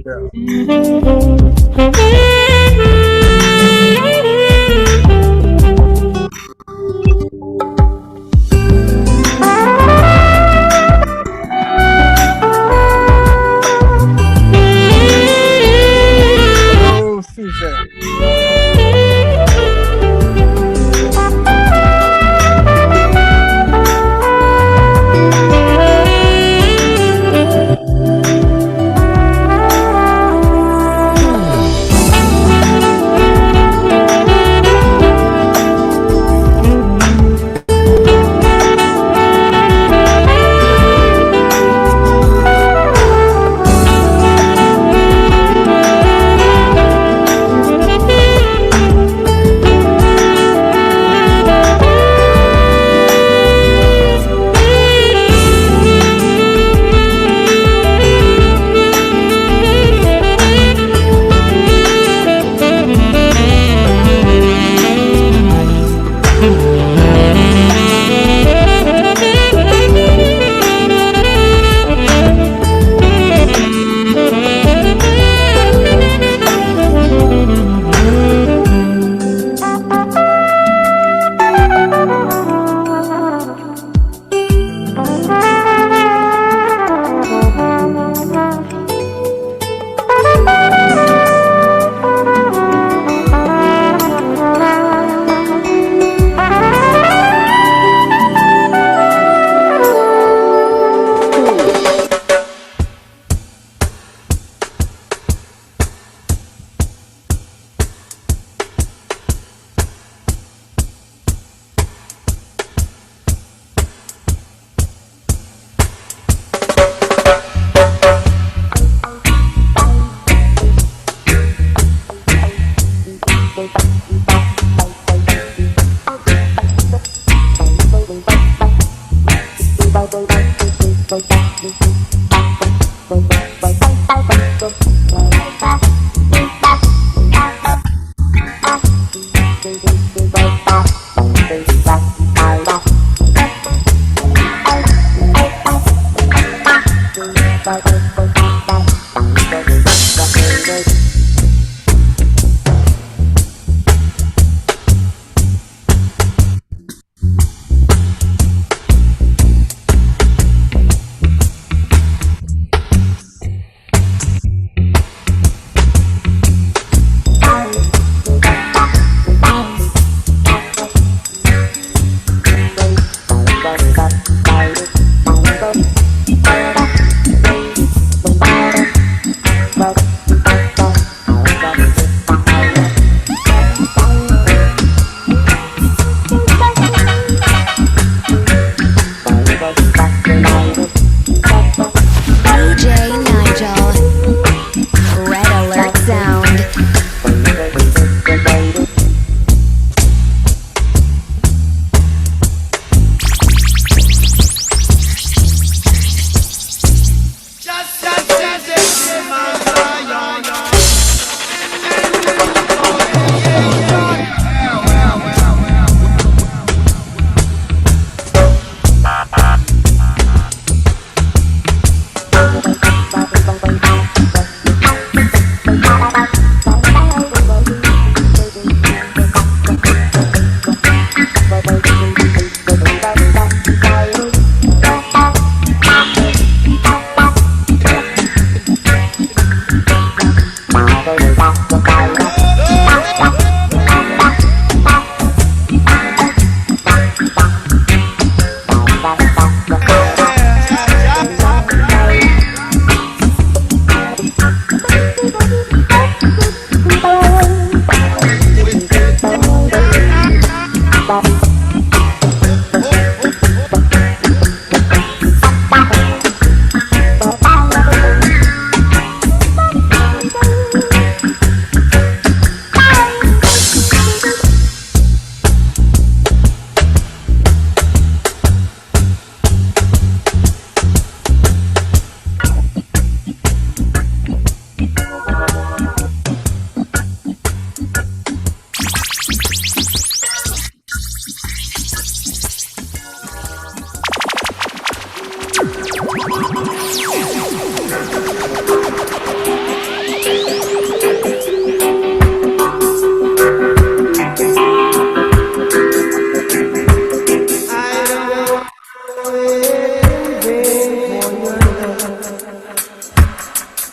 Oh, Caesar.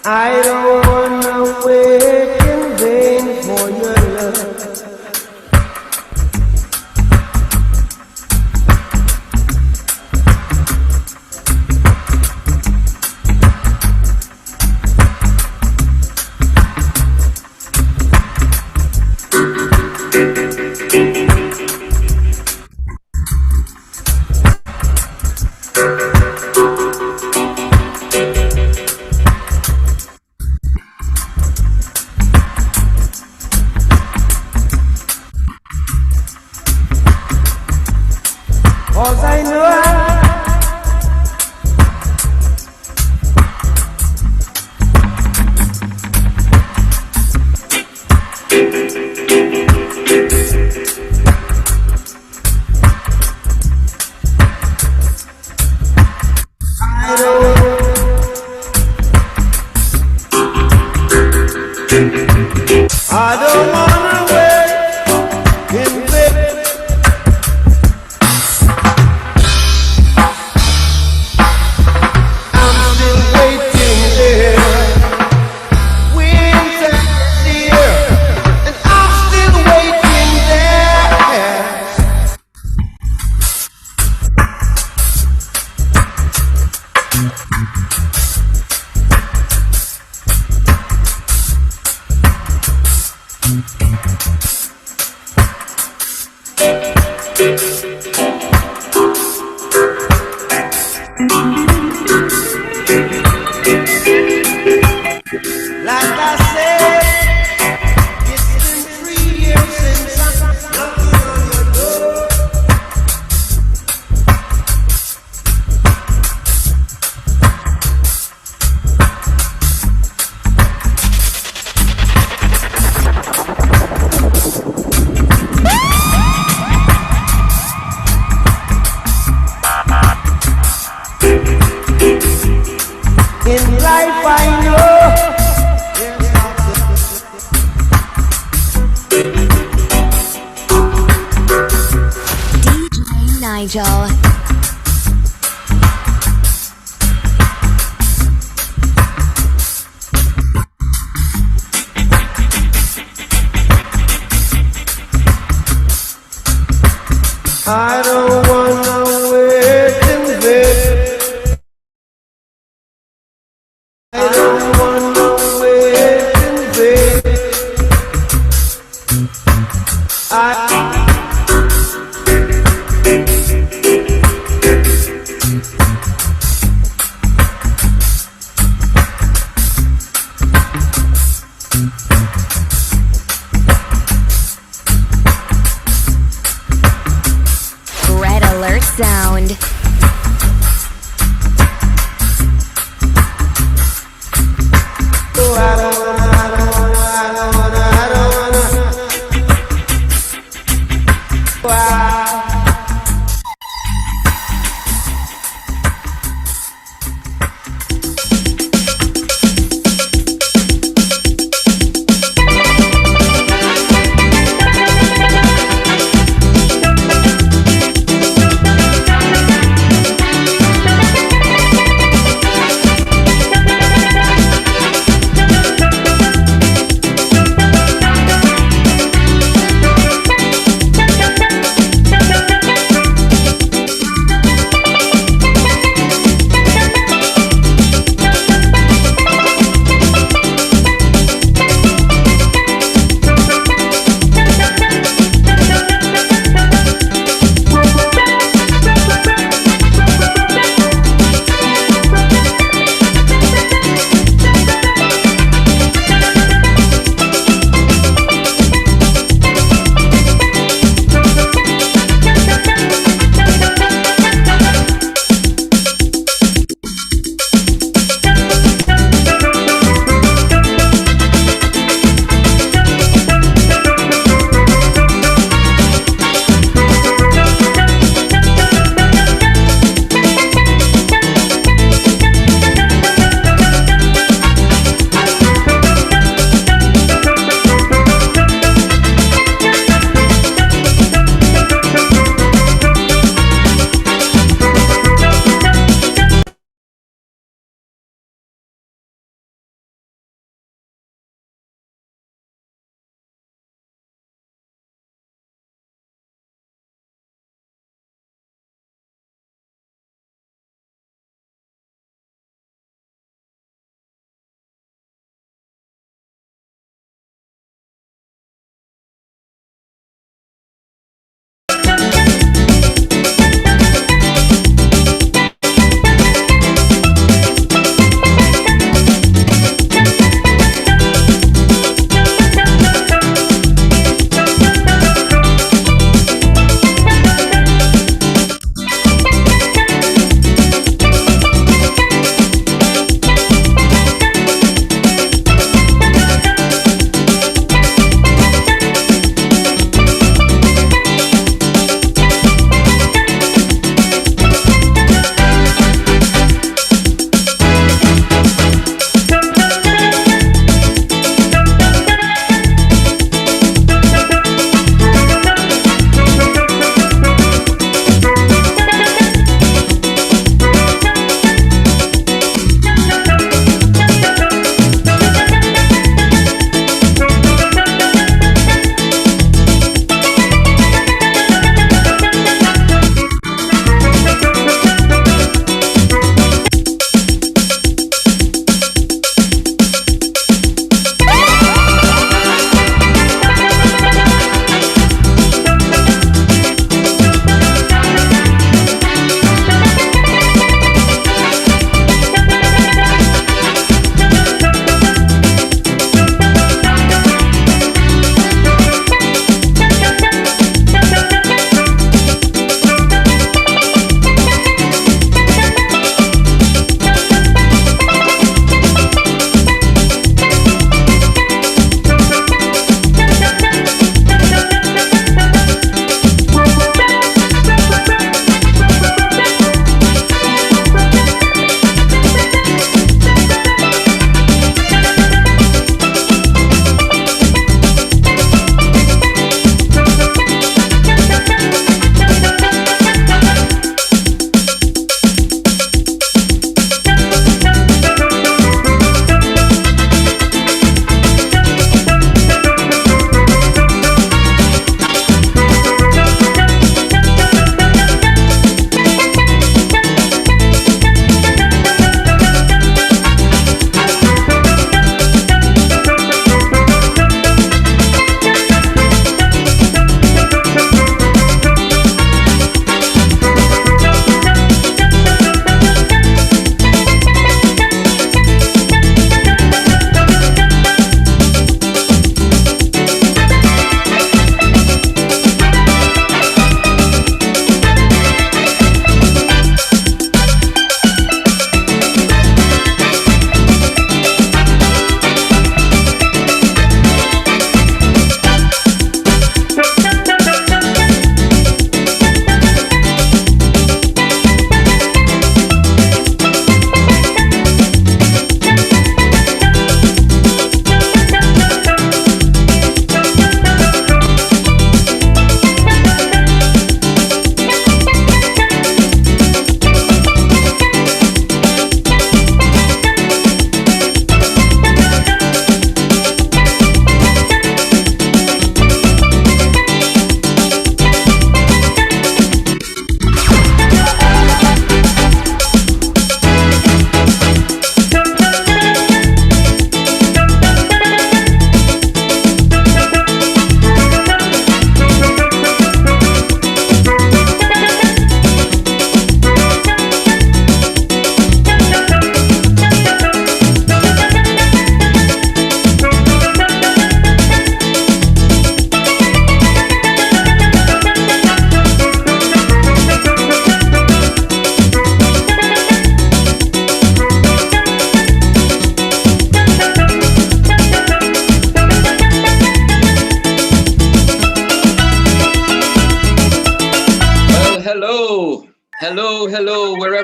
I don't wanna wait in vain for your love. 'Cause I know I don't wanna wait in vain. I'm still waiting there. Winter is here, and I'm still waiting there. Like I said, it's been 3 years since I'm knocking on your door. In life I know DJ Nigel. I don't wanna wait in vain. I don't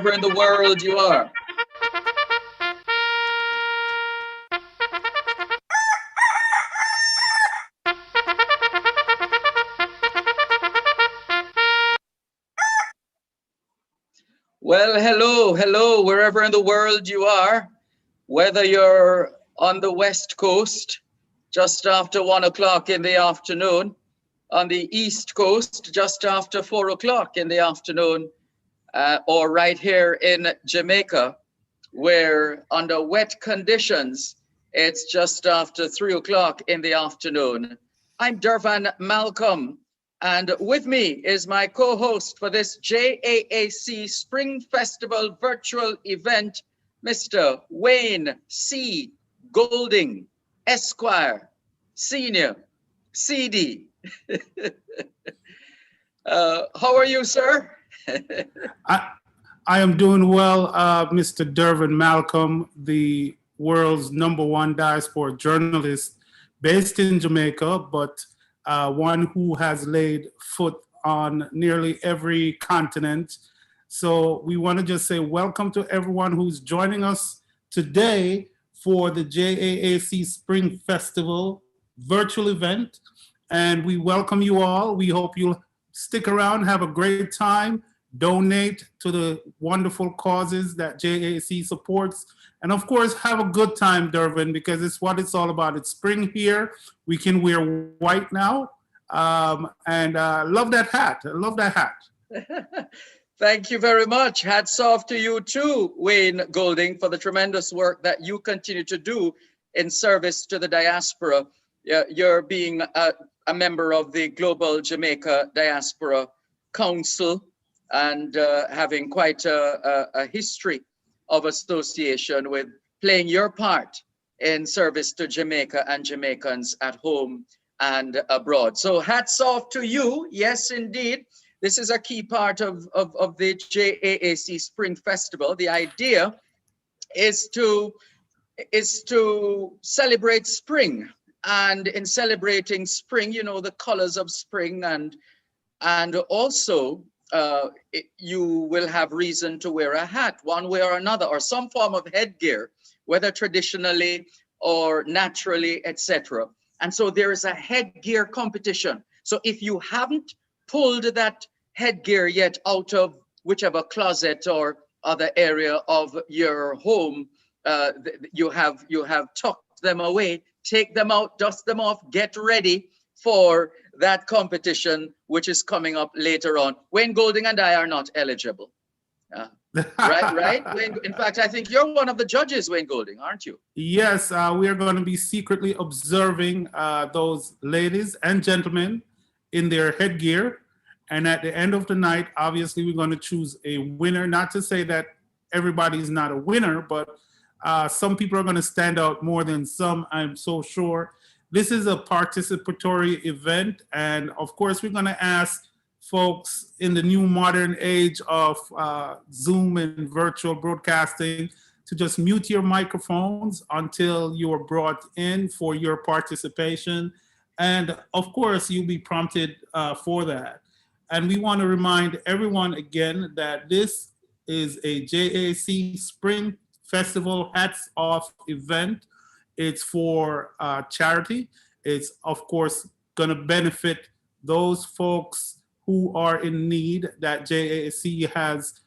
wherever in the world you are. Well, hello, wherever in the world you are, whether you're on the West Coast just after 1 o'clock in the afternoon, on the East Coast just after 4 o'clock in the afternoon, or right here in Jamaica, where under wet conditions, it's just after 3 o'clock in the afternoon. I'm Dervan Malcolm, and with me is my co-host for this JAAC Spring Festival virtual event, Mr. Wayne C. Golding, Esquire, Senior, CD. How are you, sir? I, I am doing well, Mr. Dervin Malcolm, the world's #1 diaspora journalist based in Jamaica, but one who has laid foot on nearly every continent. So we want to just say welcome to everyone who's joining us today for the JAAC Spring Festival virtual event. And we welcome you all. We hope you'll stick around, have a great time, donate to the wonderful causes that JAAC supports. And of course, have a good time, Dervin, because it's what it's all about. It's spring here. We can wear white now. And love that hat. I love that hat. Thank you very much. Hats off to you too, Wayne Golding, for the tremendous work that you continue to do in service to the diaspora. You're being a member of the Global Jamaica Diaspora Council and having quite a history of association with playing your part in service to Jamaica and Jamaicans at home and abroad. So hats off to you. Yes, indeed. This is a key part of the JAAC Spring Festival. The idea is to celebrate spring. And in celebrating spring, you know, the colors of spring, and also you will have reason to wear a hat one way or another, or some form of headgear, whether traditionally or naturally, etc. And so there is a headgear competition. So if you haven't pulled that headgear yet out of whichever closet or other area of your home, you have tucked them away, take them out, dust them off, get ready for that competition, which is coming up later on. Wayne Golding and I are not eligible. Right? Wayne, in fact, I think you're one of the judges, Wayne Golding, aren't you? Yes, we are going to be secretly observing those ladies and gentlemen in their headgear. And at the end of the night, obviously, we're going to choose a winner. Not to say that everybody's not a winner, but some people are going to stand out more than some, I'm so sure. This is a participatory event. And of course, we're going to ask folks in the new modern age of Zoom and virtual broadcasting to just mute your microphones until you are brought in for your participation. And of course, you'll be prompted for that. And we want to remind everyone again that this is a JAC Spring Festival Hats Off event. It's for charity. It's, of course, going to benefit those folks who are in need that JAC has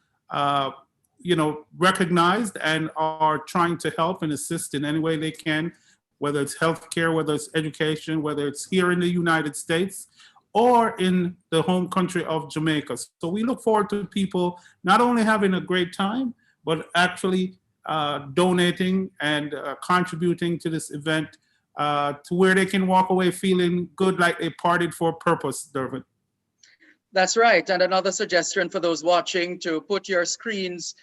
recognized and are trying to help and assist in any way they can, whether it's healthcare, whether it's education, whether it's here in the United States or in the home country of Jamaica. So we look forward to people not only having a great time, but actually donating and contributing to this event to where they can walk away feeling good, like they partied for a purpose, Dervin. That's right. And another suggestion for those watching to put your screens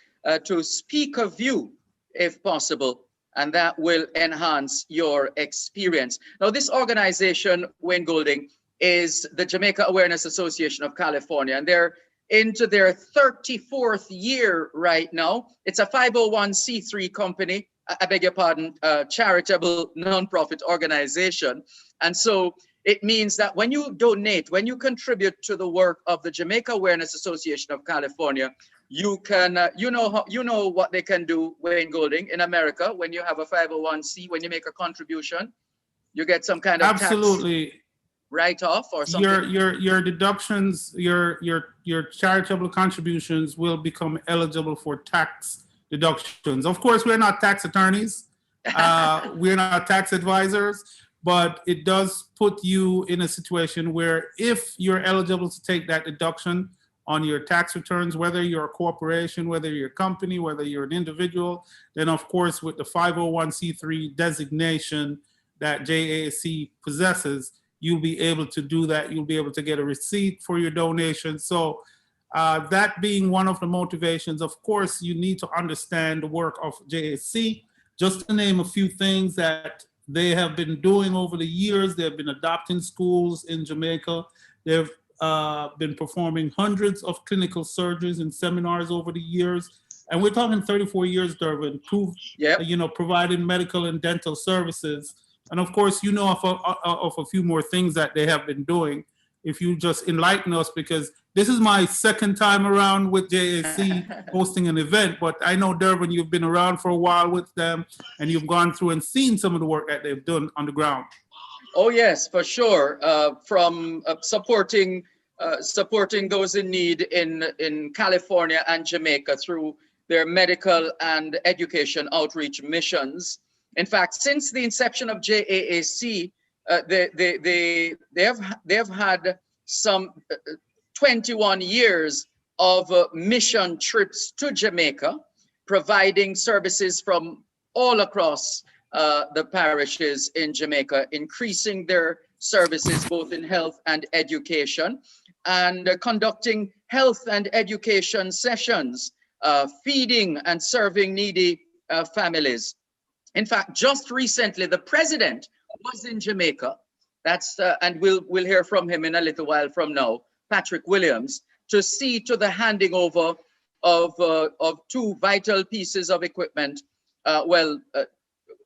to speaker view, if possible, and that will enhance your experience. Now, this organization, Wayne Golding, is the Jamaica Awareness Association of California, and they're into their 34th year right now. It's a 501c3 company, I beg your pardon, charitable nonprofit organization. And so it means that when you donate, when you contribute to the work of the Jamaica Awareness Association of California, you can, you know what they can do, Wayne Golding, in America. When you have a 501c, when you make a contribution, you get some kind of tax Absolutely. write-off or something. Your deductions, your charitable contributions will become eligible for tax deductions. Of course, we're not tax attorneys, we're not tax advisors, but it does put you in a situation where if you're eligible to take that deduction on your tax returns, whether you're a corporation, whether you're a company, whether you're an individual, then of course with the 501c3 designation that JAAC possesses, you'll be able to do that. You'll be able to get a receipt for your donation. So that being one of the motivations, of course, you need to understand the work of JAAC. Just to name a few things that they have been doing over the years, they've been adopting schools in Jamaica. They've been performing hundreds of clinical surgeries and seminars over the years. And we're talking 34 years, Dervin, Yep. Providing medical and dental services. And of course, you know of a few more things that they have been doing. If you just enlighten us, because this is my second time around with JAC hosting an event, but I know, Dervin, you've been around for a while with them and you've gone through and seen some of the work that they've done on the ground. Oh yes, for sure. From supporting those in need in California and Jamaica through their medical and education outreach missions. In fact, since the inception of JAAC, they have had some 21 years of mission trips to Jamaica, providing services from all across the parishes in Jamaica, increasing their services both in health and education, and conducting health and education sessions, feeding and serving needy families. In fact, just recently, the president was in Jamaica. That's and we'll hear from him in a little while from now, Patrick Williams, to see to the handing over of two vital pieces of equipment.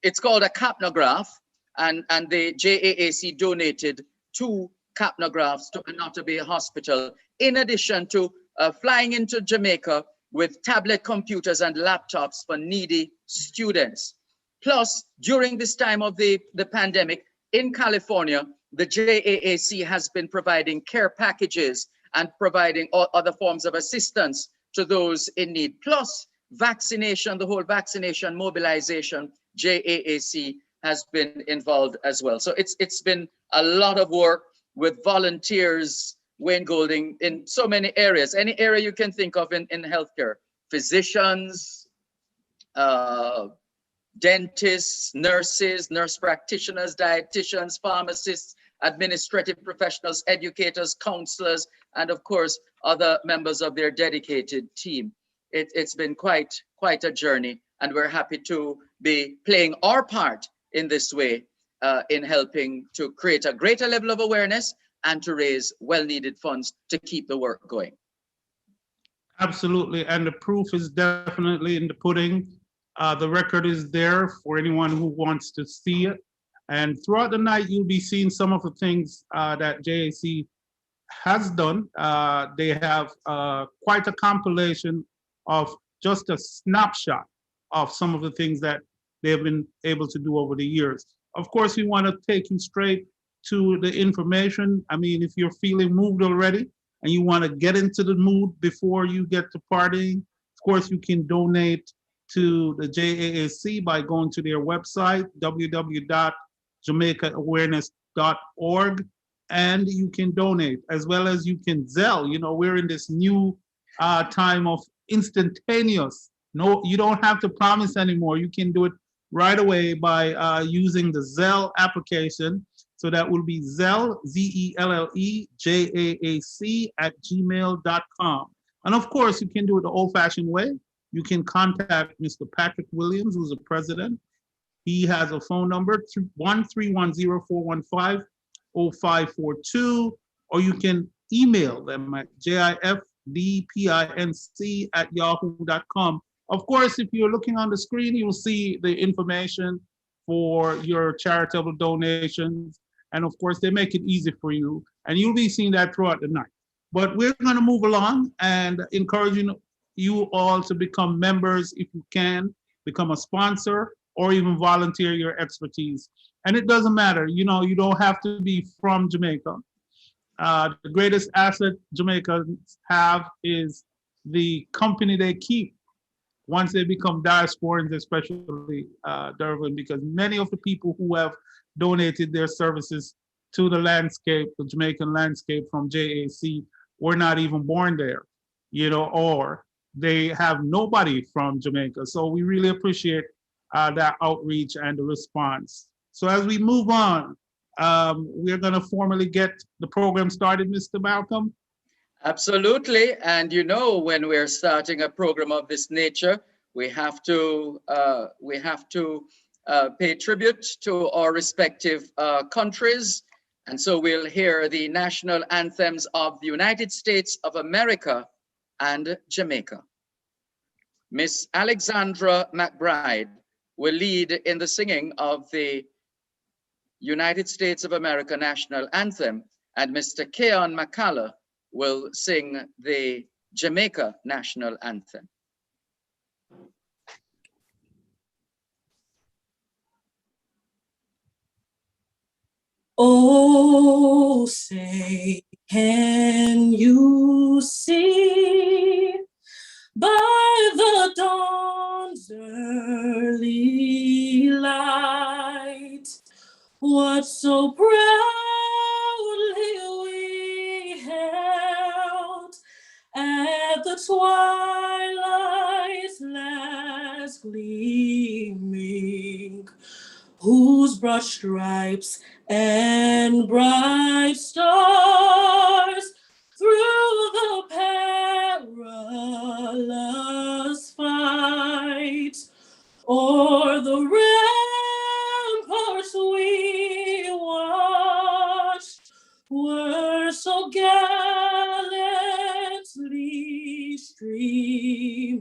It's called a capnograph, and the JAAC donated 2 capnographs to Anota Bay Hospital, in addition to flying into Jamaica with tablet computers and laptops for needy students. Plus, during this time of the pandemic in California, the JAAC has been providing care packages and providing other forms of assistance to those in need. Plus, vaccination, the whole vaccination mobilization, JAAC has been involved as well. So it's been a lot of work with volunteers, Wayne Golding, in so many areas, any area you can think of in healthcare, physicians, dentists, nurses, nurse practitioners, dietitians, pharmacists, administrative professionals, educators, counselors, and of course, other members of their dedicated team. It's been quite a journey, and we're happy to be playing our part in this way in helping to create a greater level of awareness and to raise well-needed funds to keep the work going. Absolutely, and the proof is definitely in the pudding. The record is there for anyone who wants to see it. And throughout the night, you'll be seeing some of the things that JAC has done. They have quite a compilation of just a snapshot of some of the things that they have been able to do over the years. Of course, we want to take you straight to the information. I mean, if you're feeling moved already and you want to get into the mood before you get to partying, of course, you can donate to the JAAC by going to their website, www.jamaicaAwareness.org, and you can donate, as well as you can Zelle. You know, we're in this new time of instantaneous. No, you don't have to promise anymore. You can do it right away by using the Zelle application. So that will be Zelle, ZELLE, JAAC@gmail.com. And of course, you can do it the old-fashioned way. You can contact Mr. Patrick Williams, who's the president. He has a phone number, 1-310-415-0542, or you can email them at jifdpinc@yahoo.com. Of course, if you're looking on the screen, you'll see the information for your charitable donations. And of course, they make it easy for you. And you'll be seeing that throughout the night. But we're going to move along and encouraging you all to become members if you can, become a sponsor, or even volunteer your expertise. And it doesn't matter, you know, you don't have to be from Jamaica. The greatest asset Jamaicans have is the company they keep once they become diasporans, especially Durban, because many of the people who have donated their services to the landscape, the Jamaican landscape from JAC, were not even born there, you know, or they have nobody from Jamaica. So we really appreciate that outreach and the response. So as we move on, we're going to formally get the program started, Mr. Malcolm. Absolutely. And you know, when we're starting a program of this nature, we have to pay tribute to our respective countries. And so we'll hear the national anthems of the United States of America and Jamaica. Miss Alexandra McBride will lead in the singing of the United States of America national anthem, and Mr. Keon McCullough will sing the Jamaica national anthem. Oh, say, can you see by the dawn's early light what so proudly we held at the twilight's last gleaming, whose broad stripes and bright stars through the perilous fight o'er the ramparts we watched were so gallantly streaming,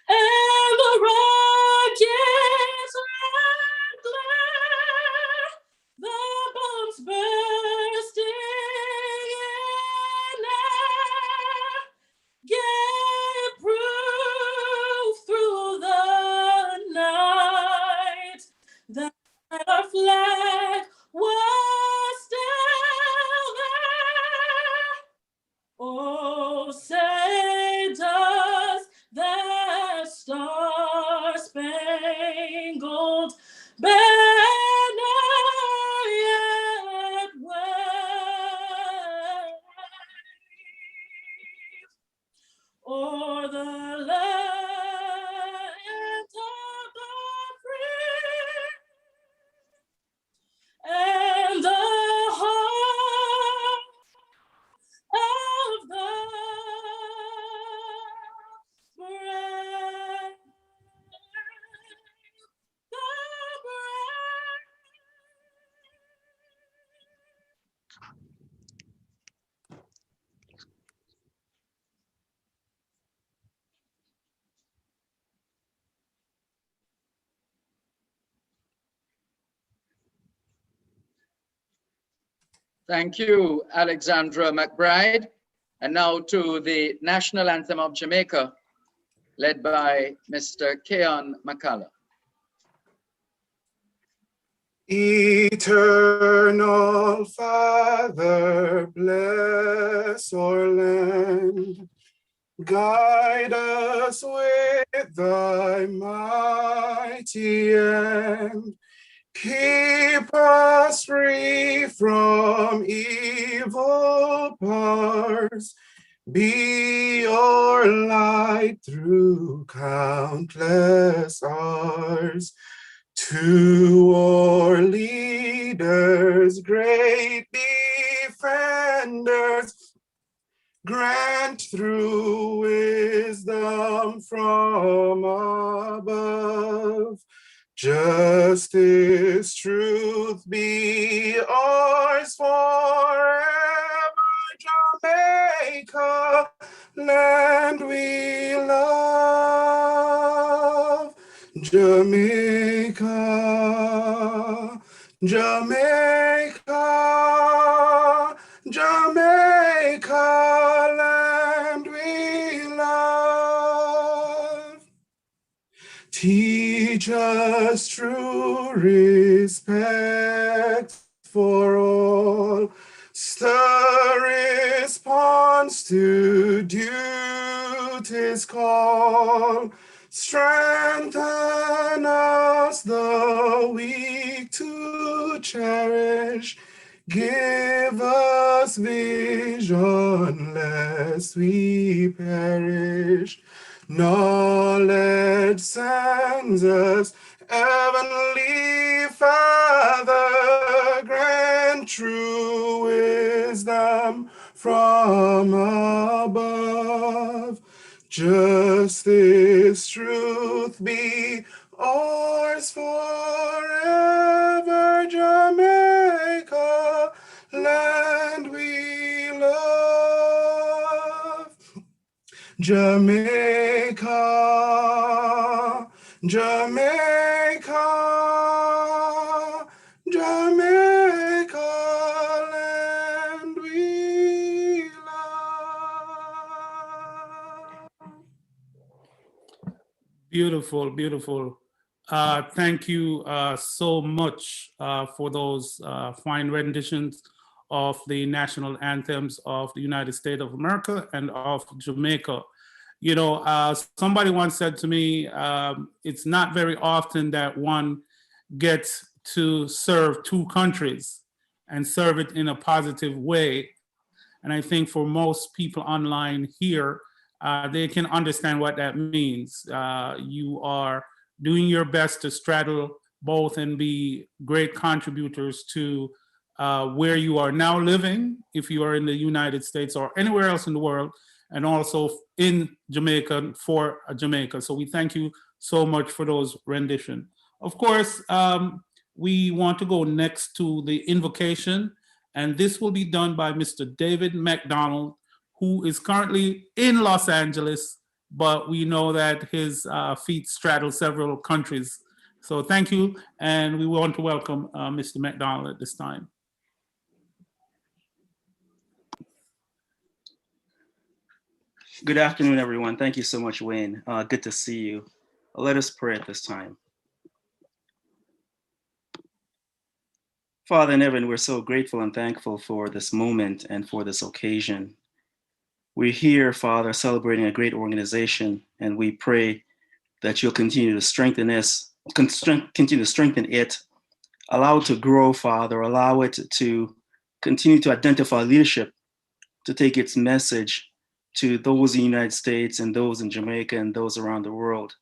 and the rockets red glare, the bombs bursting in air, gave proof through the night that our flag was still there. Oh, say does that star-spangled banner yet wave o'er the land of the free and the heart of the brave, the brave. Thank you, Alexandra McBride. And now to the national anthem of Jamaica, led by Mr. Keon McCullough. Eternal Father, bless our land. Guide us with thy mighty hand. Keep us free from evil powers. Be our light through countless hours. To our leaders, great defenders, grant through wisdom from above. Justice, truth be ours forever. Jamaica, land we love. Jamaica, Jamaica, Jamaica, land we Teach us true respect for all. Stir response to duty's call. Strengthen us, the weak to cherish. Give us vision lest we perish. Knowledge sends us, heavenly Father, grant true wisdom from above. Justice, truth be ours forever, Jamaica, land we love. Jamaica, Jamaica, Jamaica, land we love. Beautiful, beautiful. Thank you so much for those fine renditions of the national anthems of the United States of America and of Jamaica. You know, somebody once said to me, it's not very often that one gets to serve two countries and serve it in a positive way. And I think for most people online here, they can understand what that means. You are doing your best to straddle both and be great contributors to where you are now living, if you are in the United States or anywhere else in the world, and also in Jamaica for Jamaica. So we thank you so much for those rendition. Of course, we want to go next to the invocation, and this will be done by Mr. David McDonald, who is currently in Los Angeles, but we know that his feet straddle several countries. So thank you, and we want to welcome Mr. McDonald at this time. Good afternoon, everyone. Thank you so much, Wayne. Good to see you. Let us pray at this time. Father in heaven, we're so grateful and thankful for this moment and for this occasion. We're here, Father, celebrating a great organization, and we pray that you'll continue to strengthen us, continue to strengthen it, allow it to grow, Father, allow it to continue to identify leadership, to take its message to those in the United States and those in Jamaica and those around the world.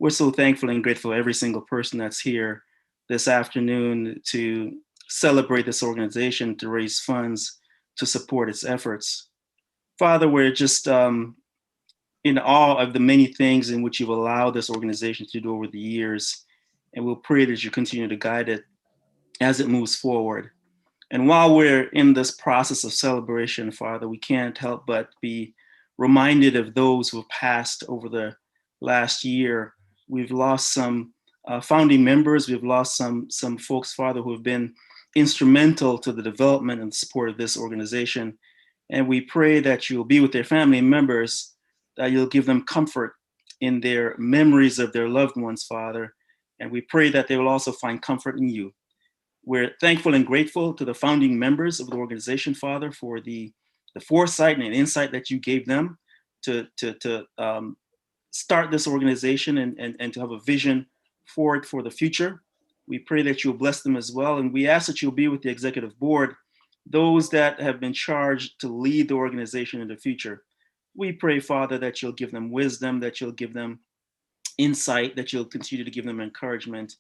We're so thankful and grateful for every single person that's here this afternoon to celebrate this organization, to raise funds, to support its efforts. Father, we're just in awe of the many things in which you've allowed this organization to do over the years, and we'll pray that you continue to guide it as it moves forward. And while we're in this process of celebration, Father, we can't help but be reminded of those who have passed over the last year. We've lost some founding members. We've lost some folks, Father, who have been instrumental to the development and support of this organization. And we pray that you'll be with their family members, that you'll give them comfort in their memories of their loved ones, Father. And we pray that they will also find comfort in you. We're thankful and grateful to the founding members of the organization, Father, for the foresight and insight that you gave them to start this organization and to have a vision for it for the future. We pray that you'll bless them as well. And we ask that you'll be with the executive board, those that have been charged to lead the organization in the future. We pray, Father, that you'll give them wisdom, that you'll give them insight, that you'll continue to give them encouragement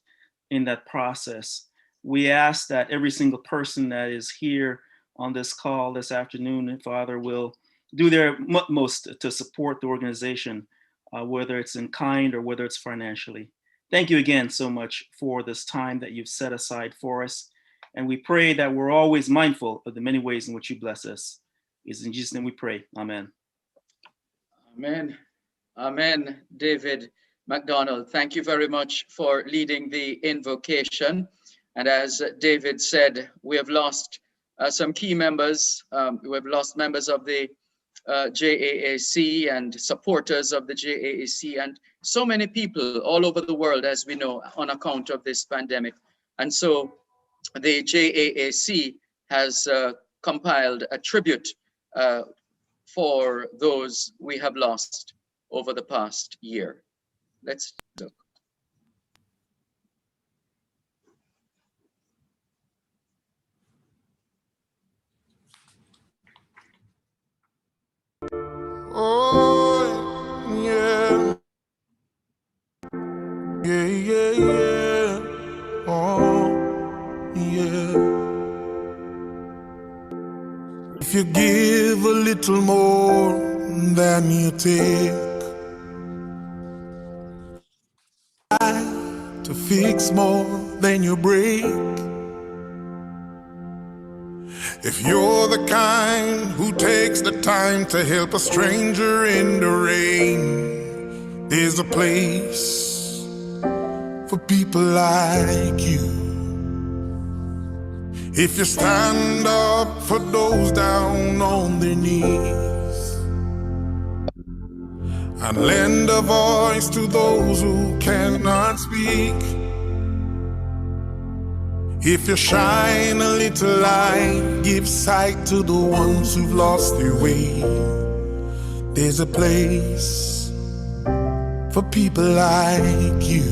in that process. We ask that every single person that is here on this call this afternoon, Father, will do their utmost to support the organization, whether it's in kind or whether it's financially. Thank you again so much for this time that you've set aside for us. And we pray that we're always mindful of the many ways in which you bless us. It's in Jesus' name we pray. Amen. Amen. Amen, David McDonald. Thank you very much for leading the invocation. And as David said, we have lost some key members. We have lost members of the JAAC and supporters of the JAAC and so many people all over the world, as we know, on account of this pandemic. And so the JAAC has compiled a tribute for those we have lost over the past year. Let's look. Oh, yeah. Yeah, yeah, yeah. Oh, yeah. If you give a little more than you take, to fix more than you break. If you're the kind who takes the time to help a stranger in the rain, there's a place for people like you. If you stand up for those down on their knees and lend a voice to those who cannot speak. If you shine a little light, give sight to the ones who've lost their way. There's a place for people like you.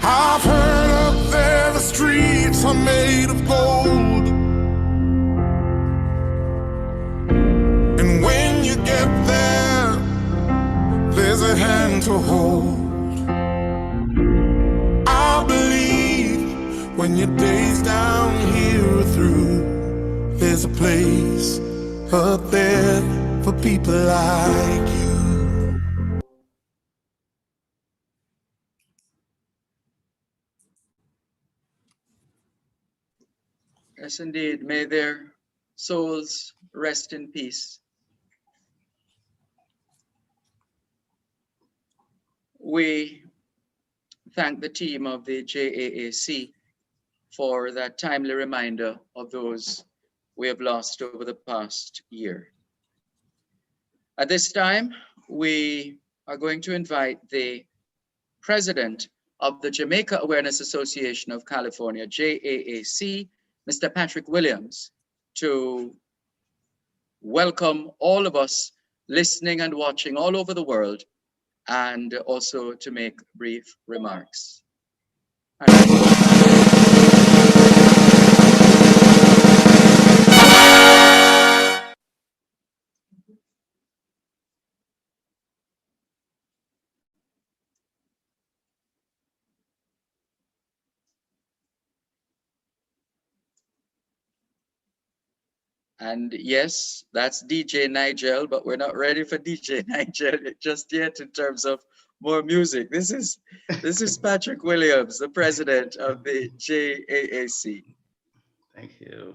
I've heard up there the streets are made of gold, and when you get there, there's a hand to hold. I believe when your days down here are through, there's a place up there for people like you. Yes, indeed. May their souls rest in peace. We thank the team of the JAAC for that timely reminder of those we have lost over the past year. At this time, we are going to invite the president of the Jamaica Awareness Association of California, JAAC, Mr. Patrick Williams, to welcome all of us listening and watching all over the world, and also to make brief remarks. And yes, that's DJ Nigel, but we're not ready for DJ Nigel just yet in terms of more music. This is Patrick Williams, the president of the JAAC. Thank you.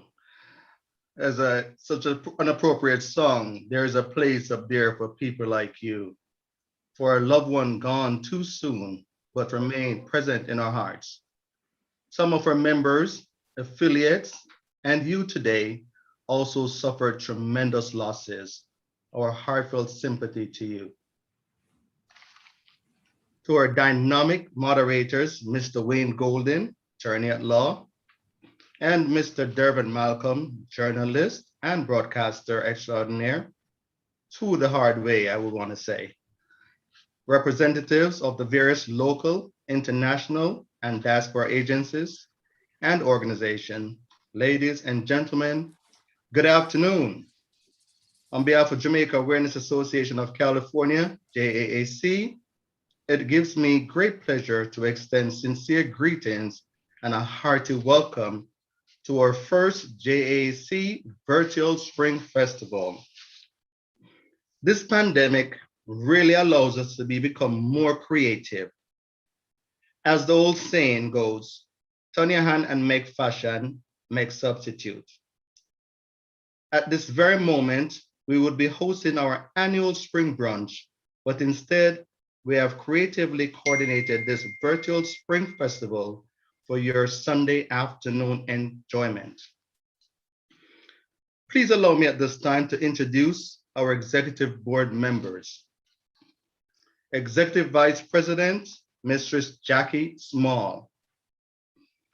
As such an appropriate song, there is a place up there for people like you, for a loved one gone too soon, but remain present in our hearts. Some of our members, affiliates, and you today also suffered tremendous losses. Our heartfelt sympathy to you. To our dynamic moderators, Mr. Wayne Golden, attorney at law, and Mr. Dervin Malcolm, journalist and broadcaster extraordinaire, to the hard way, I would want to say. Representatives of the various local, international, and diaspora agencies and organizations, ladies and gentlemen, good afternoon. On behalf of Jamaica Awareness Association of California, JAAC, it gives me great pleasure to extend sincere greetings and a hearty welcome to our first JAAC Virtual Spring Festival. This pandemic really allows us to become more creative. As the old saying goes, turn your hand and make fashion, make substitute. At this very moment, we would be hosting our annual spring brunch, but instead, we have creatively coordinated this virtual spring festival for your Sunday afternoon enjoyment. Please allow me at this time to introduce our executive board members. Executive Vice President, Mistress Jackie Small.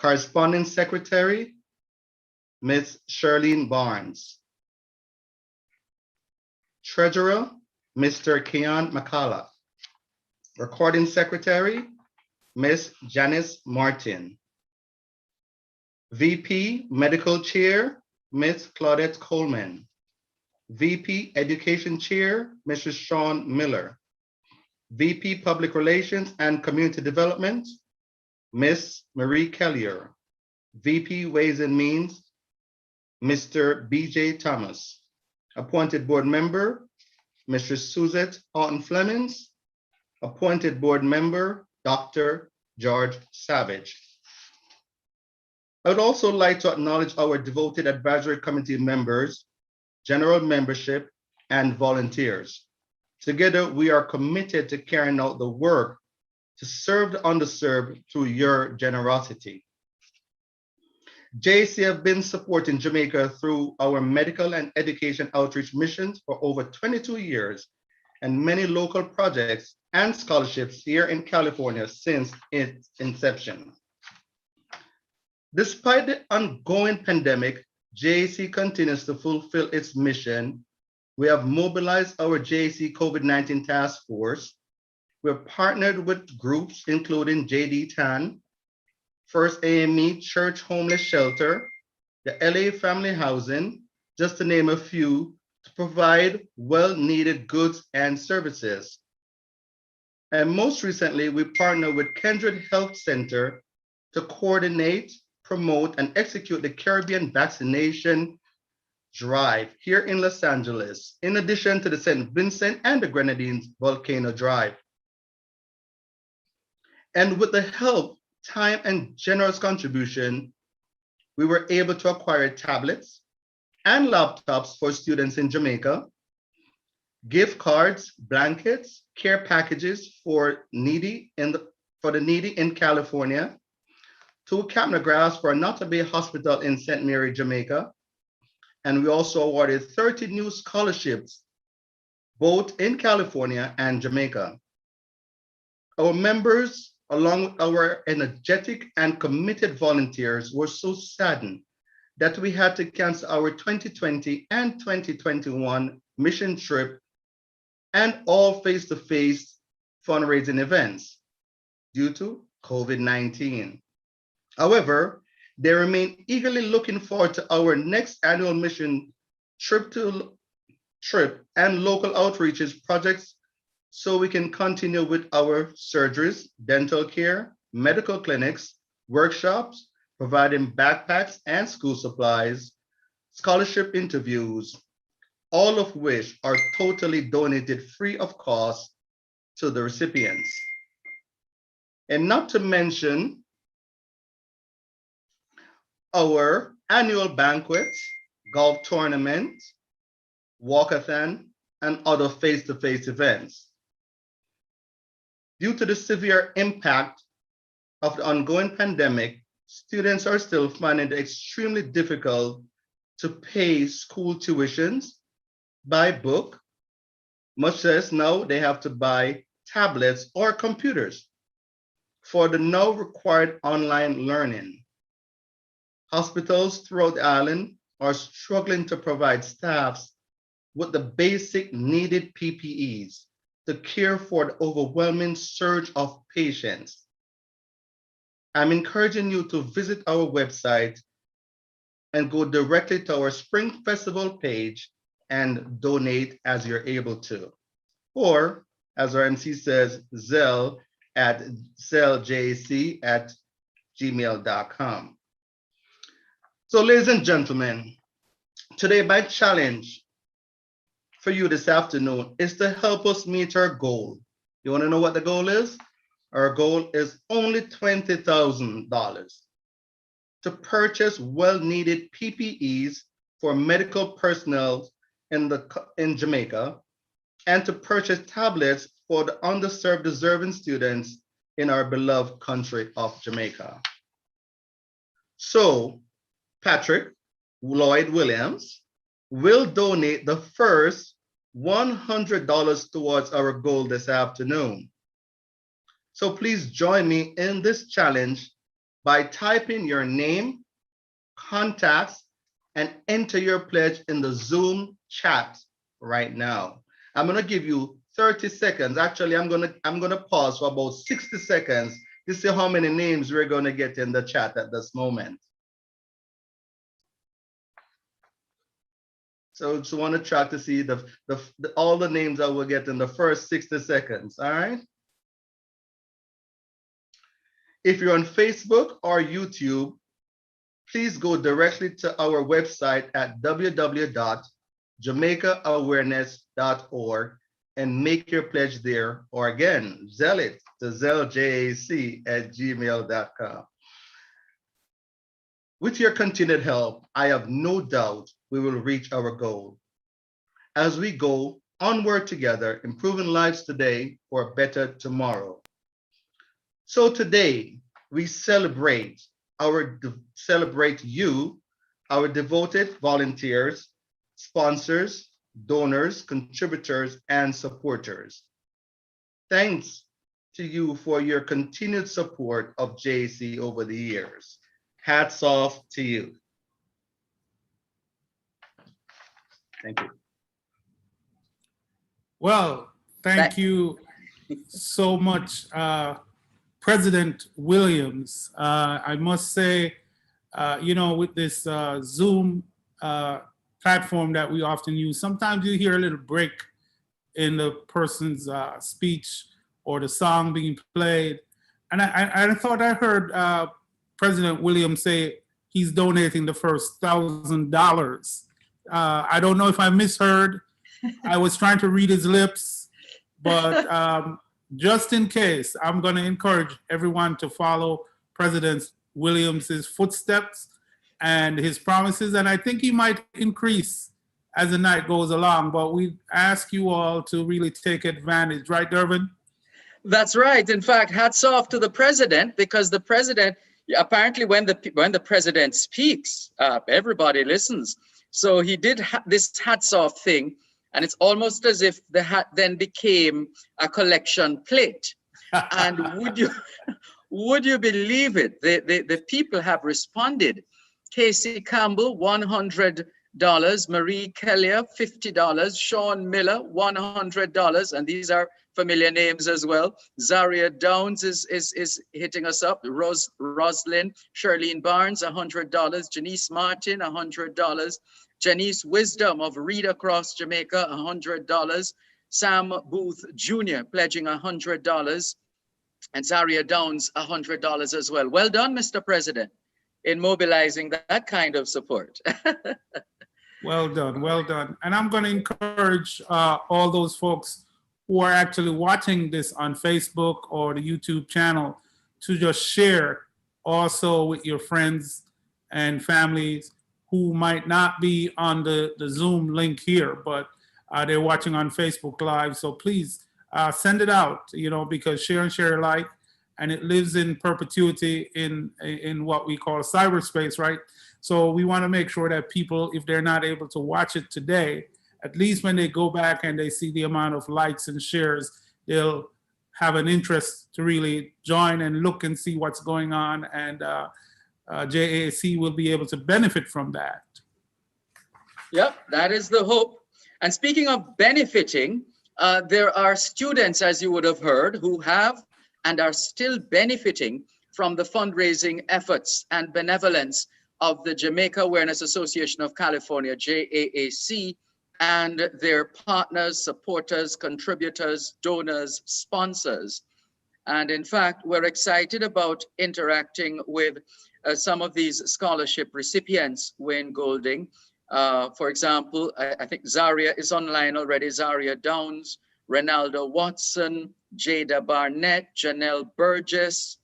Corresponding Secretary, Ms. Charlene Barnes. Treasurer, Mr. Keon McCullough. Recording Secretary, Ms. Janice Martin. VP Medical Chair, Ms. Claudette Coleman. VP Education Chair, Mrs. Sean Miller. VP Public Relations and Community Development, Ms. Marie Kellier. VP Ways and Means, Mr. BJ Thomas. Appointed Board Member, Mrs. Suzette Houghton Flemings. Appointed Board Member, Dr. George Savage. I would also like to acknowledge our devoted advisory committee members, general membership, and volunteers. Together, we are committed to carrying out the work to serve the underserved through your generosity. JC have been supporting Jamaica through our medical and education outreach missions for over 22 years and many local projects and scholarships here in California since its inception. Despite the ongoing pandemic, JC continues to fulfill its mission. We have mobilized our JC COVID-19 task force. We've partnered with groups including JD TAN, First AME Church Homeless Shelter, the LA Family Housing, just to name a few, to provide well-needed goods and services. And most recently, we partnered with Kindred Health Center to coordinate, promote, and execute the Caribbean vaccination drive here in Los Angeles, in addition to the St. Vincent and the Grenadines Volcano Drive. And with the help, time, and generous contribution, we were able to acquire tablets and laptops for students in Jamaica, gift cards, blankets, care packages for the needy in California, 2 capnographs for Notre Bay Hospital in St. Mary, Jamaica, and we also awarded 30 new scholarships, both in California and Jamaica. Our members, along with our energetic and committed volunteers, were so saddened that we had to cancel our 2020 and 2021 mission trip and all face-to-face fundraising events due to COVID-19. However, they remain eagerly looking forward to our next annual mission trip and local outreaches projects so we can continue with our surgeries, dental care, medical clinics, workshops, providing backpacks and school supplies, scholarship interviews, all of which are totally donated free of cost to the recipients. And not to mention our annual banquets, golf tournaments, walkathon, and other face-to-face events. Due to the severe impact of the ongoing pandemic, students are still finding it extremely difficult to pay school tuitions, buy book, much less now they have to buy tablets or computers for the now required online learning. Hospitals throughout the island are struggling to provide staffs with the basic needed PPEs to care for the overwhelming surge of patients. I'm encouraging you to visit our website and go directly to our Spring Festival page and donate as you're able to. Or, as our MC says, Zelle at zelljc@gmail.com. So, ladies and gentlemen, today my challenge for you this afternoon is to help us meet our goal. You want to know what the goal is? Our goal is only $20,000 to purchase well-needed PPEs for medical personnel in Jamaica, and to purchase tablets for the underserved deserving students in our beloved country of Jamaica. So, Patrick Lloyd Williams, will donate the first $100 towards our goal this afternoon. So please join me in this challenge by typing your name, contacts, and enter your pledge in the Zoom chat right now. I'm gonna give you 30 seconds. Actually, I'm gonna pause for about 60 seconds to see how many names we're gonna get in the chat at this moment. So just want to track to see all the names that we'll get in the first 60 seconds, all right? If you're on Facebook or YouTube, please go directly to our website at www.jamaicaawareness.org and make your pledge there, or again, zell it to zelljac@gmail.com. With your continued help, I have no doubt we will reach our goal as we go onward together, improving lives today for a better tomorrow. So today we celebrate you, our devoted volunteers, sponsors, donors, contributors, and supporters. Thanks to you for your continued support of JAC over the years. Hats off to you. Thank you. Well, thank you so much, President Williams. I must say, with this Zoom platform that we often use, sometimes you hear a little break in the person's speech or the song being played. And I thought I heard President Williams say he's donating the first $1,000. I don't know if I misheard. I was trying to read his lips, but just in case, I'm going to encourage everyone to follow President Williams's footsteps and his promises. And I think he might increase as the night goes along, but we ask you all to really take advantage, right, Dervin? That's right. In fact, hats off to the president, because the president, apparently when the president speaks, everybody listens. So he did this hats off thing, and it's almost as if the hat then became a collection plate. And would you believe it? The people have responded. Casey Campbell, $100. Marie Kelly, $50. Sean Miller, $100. And these are familiar names as well. Zaria Downs is hitting us up. Roslyn, Charlene Barnes, $100. Janice Martin, $100. Janice Wisdom of Read Across Jamaica, $100. Sam Booth Jr. pledging $100. And Zaria Downs, $100 as well. Well done, Mr. President, in mobilizing that kind of support. Well done, well done. And I'm going to encourage all those folks who are actually watching this on Facebook or the YouTube channel to just share also with your friends and families who might not be on the Zoom link here, but they're watching on Facebook Live. So please send it out, because share and share alike, and it lives in perpetuity in what we call cyberspace, right? So we want to make sure that people, if they're not able to watch it today, at least when they go back and they see the amount of likes and shares, they'll have an interest to really join and look and see what's going on, and JAC will be able to benefit from that. Yep, that is the hope. And speaking of benefiting, there are students, as you would have heard, who have and are still benefiting from the fundraising efforts and benevolence of the Jamaica Awareness Association of California, JAAC, and their partners, supporters, contributors, donors, sponsors. And in fact, we're excited about interacting with some of these scholarship recipients, Wayne Golding. For example, I think Zaria is online already, Zaria Downs, Ronaldo Watson, Jada Barnett, Janelle Burgess.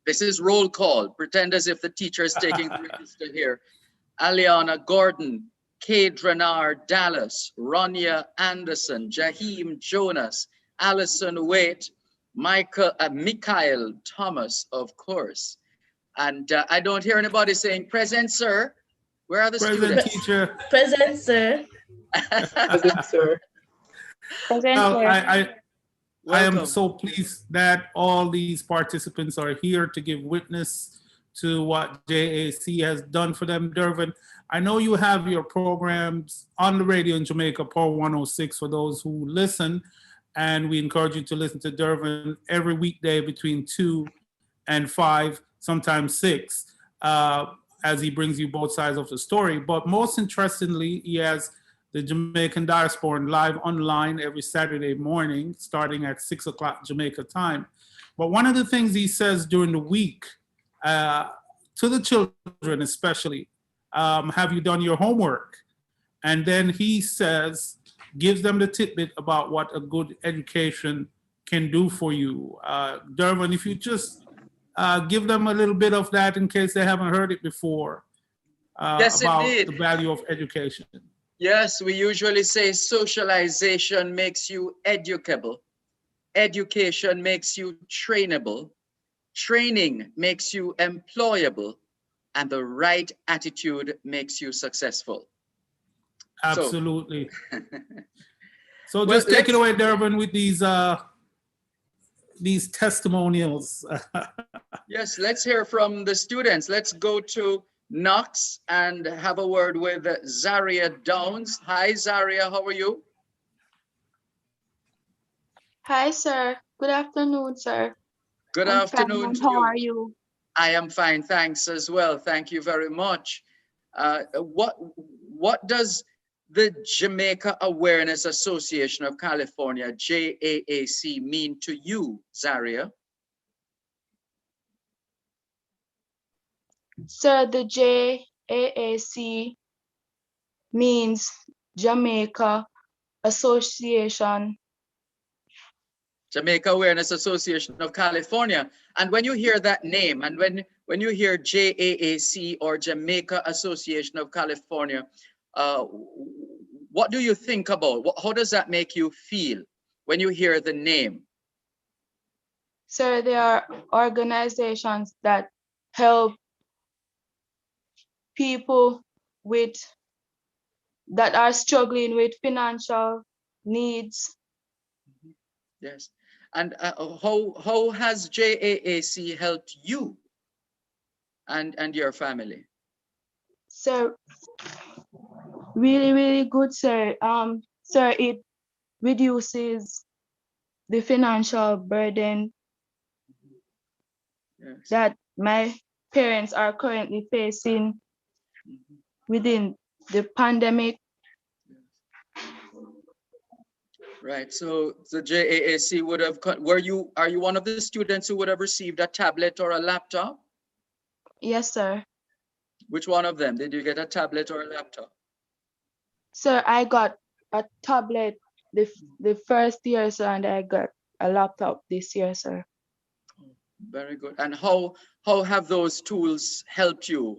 This is roll call. Pretend as if the teacher is taking the register here. Aliana Gordon, Kate Renard Dallas, Ronya Anderson, Jaheim Jonas, Allison Waite, Mikhail Thomas, of course. And I don't hear anybody saying, present, sir. Where are the Present, students? teacher. Present, sir. Present, sir. Present, Well, sir. I am Welcome. so pleased that all these participants are here to give witness to what JAC has done for them. Dervin, I know you have your programs on the radio in Jamaica, Power 106, for those who listen, and we encourage you to listen to Dervin every weekday between 2 and 5, sometimes 6, as he brings you both sides of the story. But most interestingly, he has the Jamaican Diaspora live online every Saturday morning, starting at 6 o'clock Jamaica time. But one of the things he says during the week, to the children especially, have you done your homework? And then he says, gives them the tidbit about what a good education can do for you. Dervin, if you just give them a little bit of that in case they haven't heard it before, Yes, about indeed. the value of education. Yes, we usually say socialization makes you educable. Education makes you trainable. Training makes you employable. And the right attitude makes you successful. Absolutely. So Well, just take it let's- away, Dervin, with these testimonials. Yes, let's hear from the students. Let's go to Knox and have a word with Zaria Downs. Hi, Zaria, how are you? Hi, sir. Good afternoon, sir. Good I'm afternoon fine. to How you. are you? I am fine, thanks as well. Thank you very much. What does the Jamaica Awareness Association of California, JAAC, mean to you, Zaria? Sir, the JAAC means Jamaica Association. Jamaica Awareness Association of California. And when you hear that name, and when you hear JAAC or Jamaica Association of California, what do you think about? How does that make you feel when you hear the name? Sir, there are organizations that help people that are struggling with financial needs. Yes. And how has JAAC helped you and your family? Sir, really, really good, sir. Sir, it reduces the financial burden Yes. that my parents are currently facing within the pandemic. Right. So the JAAC would have, are you one of the students who would have received a tablet or a laptop? Yes, sir. Which one of them? Did you get a tablet or a laptop? Sir, I got a tablet the first year, sir, and I got a laptop this year, sir. Very good. And how have those tools helped you?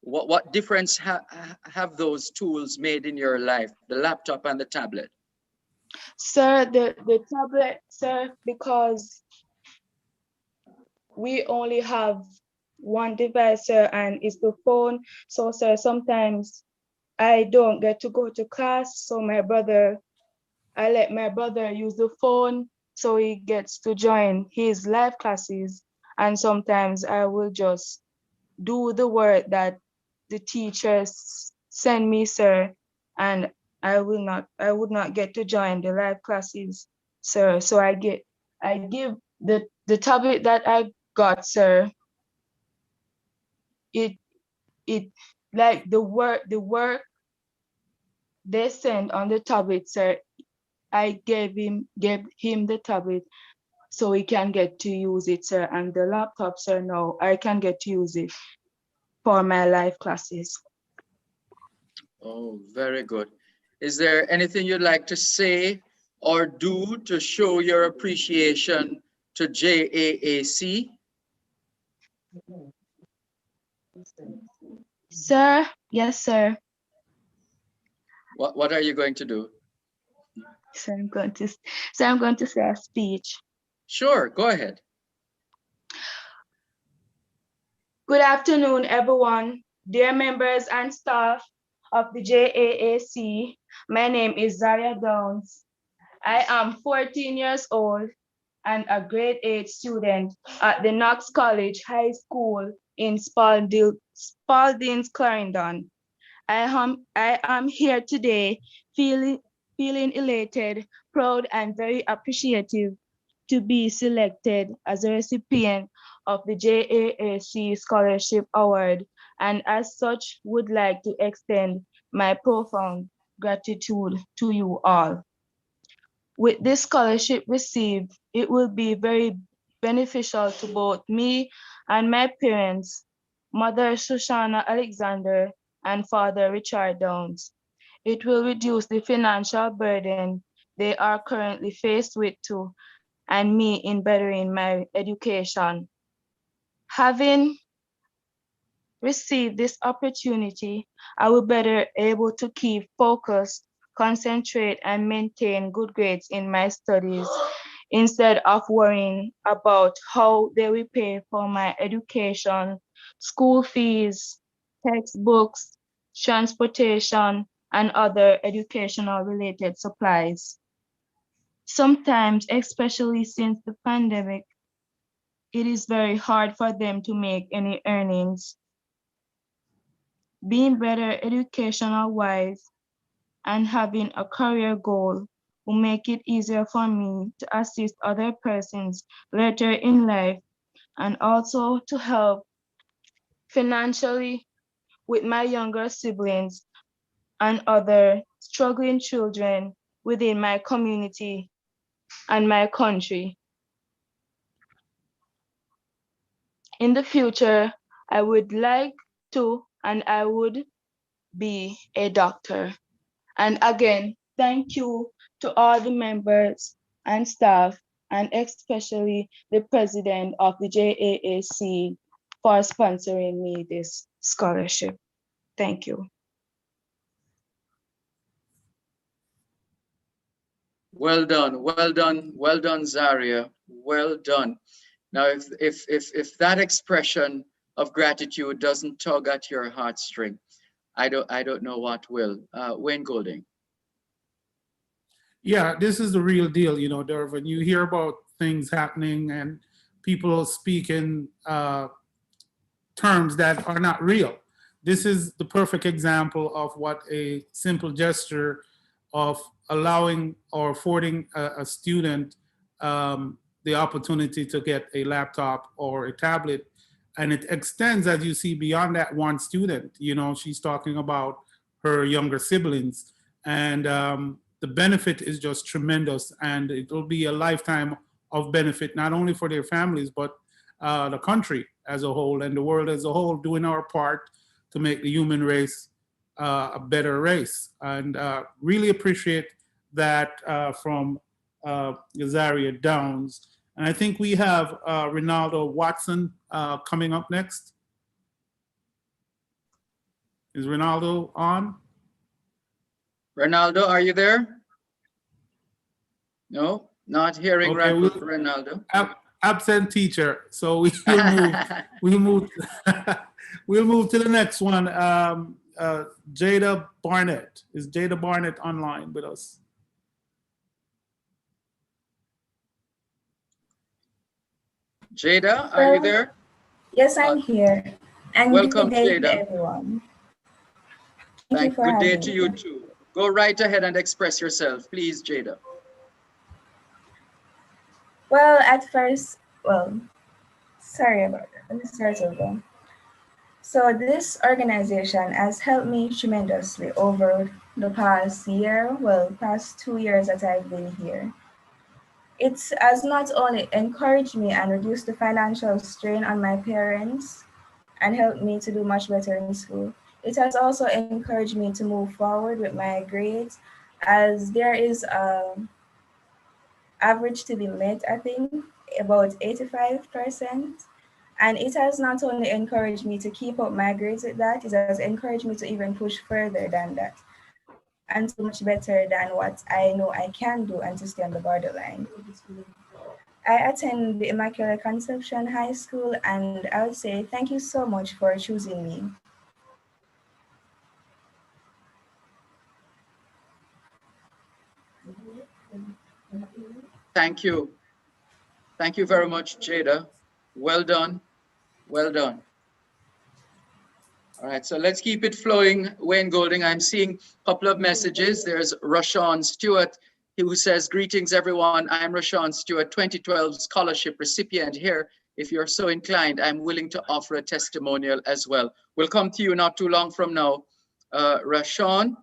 What difference have those tools made in your life, the laptop and the tablet? Sir, the tablet, sir, because we only have one device, sir, and it's the phone. So, sir, sometimes I don't get to go to class. So I let my brother use the phone so he gets to join his live classes. And sometimes I will just do the work that the teachers send me, sir, and I would not get to join the live classes, sir. So I give the tablet that I got, sir. It like the work they send on the tablet, sir. I gave him the tablet so he can get to use it, sir. And the laptop, sir, now I can get to use it for my live classes. Oh, very good. Is there anything you'd like to say or do to show your appreciation to JAAC? Sir, yes, sir. What are you going to do? So I'm going to say a speech. Sure, go ahead. Good afternoon, everyone. Dear members and staff of the JAAC, my name is Zaria Downs. I am 14 years old and a grade 8 student at the Knox College High School in Spalding, Clarendon. I am here today feeling elated, proud, and very appreciative to be selected as a recipient of the JAAC Scholarship Award, and as such would like to extend my profound gratitude to you all. With this scholarship received, it will be very beneficial to both me and my parents, Mother Shoshana Alexander and Father Richard Downs. It will reduce the financial burden they are currently faced with too, and me in bettering my education. Having received this opportunity, I will better able to keep focused, concentrate, and maintain good grades in my studies instead of worrying about how they will pay for my education, school fees, textbooks, transportation, and other educational related supplies. Sometimes, especially since the pandemic, it is very hard for them to make any earnings. Being better educational wise and having a career goal will make it easier for me to assist other persons later in life and also to help financially with my younger siblings and other struggling children within my community and my country. In the future, I would like to and I would be a doctor. And again, thank you to all the members and staff, and especially the president of the JAAC for sponsoring me this scholarship. Thank you. Well done, well done, well done, Zaria. Well done. Now, if that expression of gratitude doesn't tug at your heartstring, I don't know what will. Wayne Golding. Yeah, this is the real deal, you know, Dervin. You hear about things happening and people speaking terms that are not real. This is the perfect example of what a simple gesture of allowing or affording a student the opportunity to get a laptop or a tablet. And it extends, as you see, beyond that one student. You know, she's talking about her younger siblings. And the benefit is just tremendous. And it will be a lifetime of benefit, not only for their families, but the country as a whole and the world as a whole, doing our part to make the human race a better race. And really appreciate that from Zaria Downs. And I think we have Ronaldo Watson coming up next. Is Ronaldo on? Ronaldo, are you there? No, not hearing Okay, Ronaldo. Absent teacher. So we'll move. We'll move to the next one. Jada Barnett. Is Jada Barnett online with us? Jada, are you there? Yes, I'm here. And Welcome, good day Jada. to everyone. Thank you for Good day having to me. you too. Go right ahead and express yourself, please, Jada. Well, at first, sorry about that. Let me start over. So this organization has helped me tremendously over the past year, past 2 years that I've been here. It has not only encouraged me and reduced the financial strain on my parents and helped me to do much better in school, it has also encouraged me to move forward with my grades, as there is average to be met, I think, about 85%. And it has not only encouraged me to keep up my grades with that, it has encouraged me to even push further than that and so much better than what I know I can do and to stay on the borderline. I attend the Immaculate Conception High School, and I would say thank you so much for choosing me. Thank you. Thank you very much, Jada. Well done. Well done. All right, so let's keep it flowing. Wayne Golding, I'm seeing a couple of messages. There's Rashawn Stewart, who says, greetings everyone. I'm Rashawn Stewart, 2012 scholarship recipient here. If you're so inclined, I'm willing to offer a testimonial as well. We'll come to you not too long from now, Rashawn.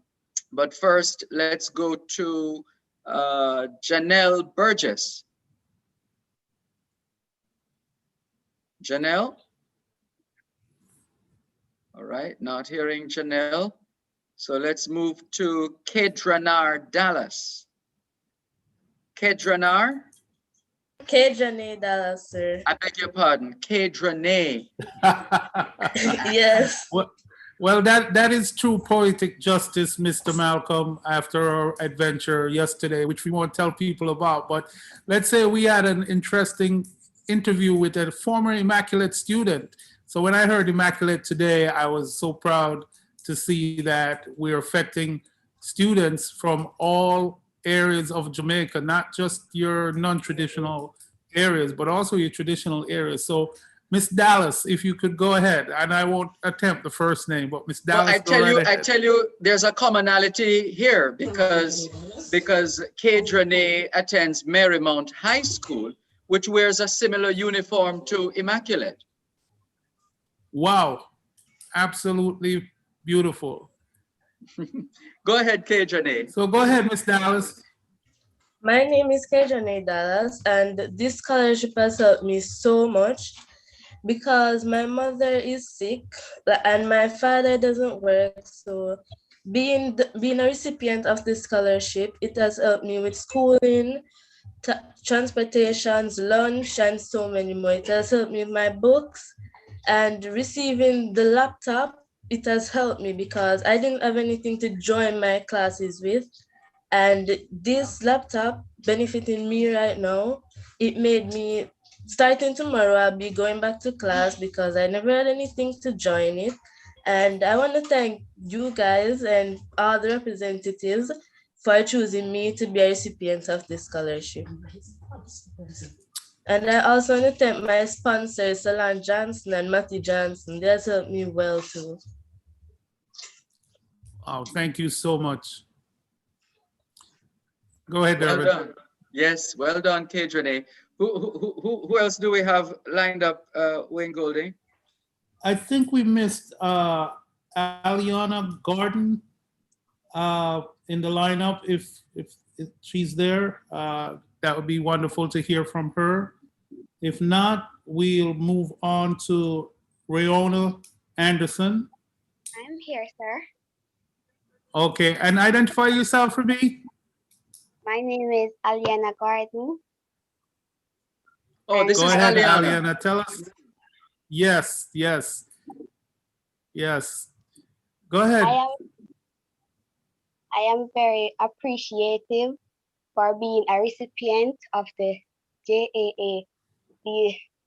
But first, let's go to Janelle Burgess. Janelle? All right, not hearing Janelle. So let's move to Kedranar Dallas. Kedranar? Kejane Dallas, sir. I beg your pardon, Kedrane. Yes. Well, that is true poetic justice, Mr. Malcolm, after our adventure yesterday, which we won't tell people about. But let's say we had an interesting interview with a former Immaculate student. So when I heard Immaculate today, I was so proud to see that we're affecting students from all areas of Jamaica, not just your non-traditional areas, but also your traditional areas. So Miss Dallas, if you could go ahead, and I won't attempt the first name, but Miss Dallas, Well, I tell you, there's a commonality here because Kedrane attends Marymount High School, which wears a similar uniform to Immaculate. Wow, absolutely beautiful. Go ahead, Kedrane. So go ahead, Miss Dallas. My name is Kejane Dallas, and this scholarship has helped me so much because my mother is sick and my father doesn't work. So being a recipient of this scholarship, it has helped me with schooling, transportations, lunch, and so many more. It has helped me with my books, and receiving the laptop, it has helped me because I didn't have anything to join my classes with. And this laptop benefiting me right now, it made me, starting tomorrow, I'll be going back to class because I never had anything to join it. And I want to thank you guys and all the representatives for choosing me to be a recipient of this scholarship. And I also want to thank my sponsors, Solange Johnson and Matthew Johnson. They have helped me well too. Oh, thank you so much. Go ahead, Well David. done. Yes, well done, Kedrane. Who else do we have lined up, Wayne Golding? I think we missed Aliana Gordon in the lineup. If she's there, that would be wonderful to hear from her. If not, we'll move on to Rayona Anderson. I'm here, sir. Okay, and identify yourself for me. My name is Aliana Gordon. Oh, this Go is ahead, Aliana. Aliana. Tell us. Yes. Go ahead. I am very appreciative for being a recipient of the JAAD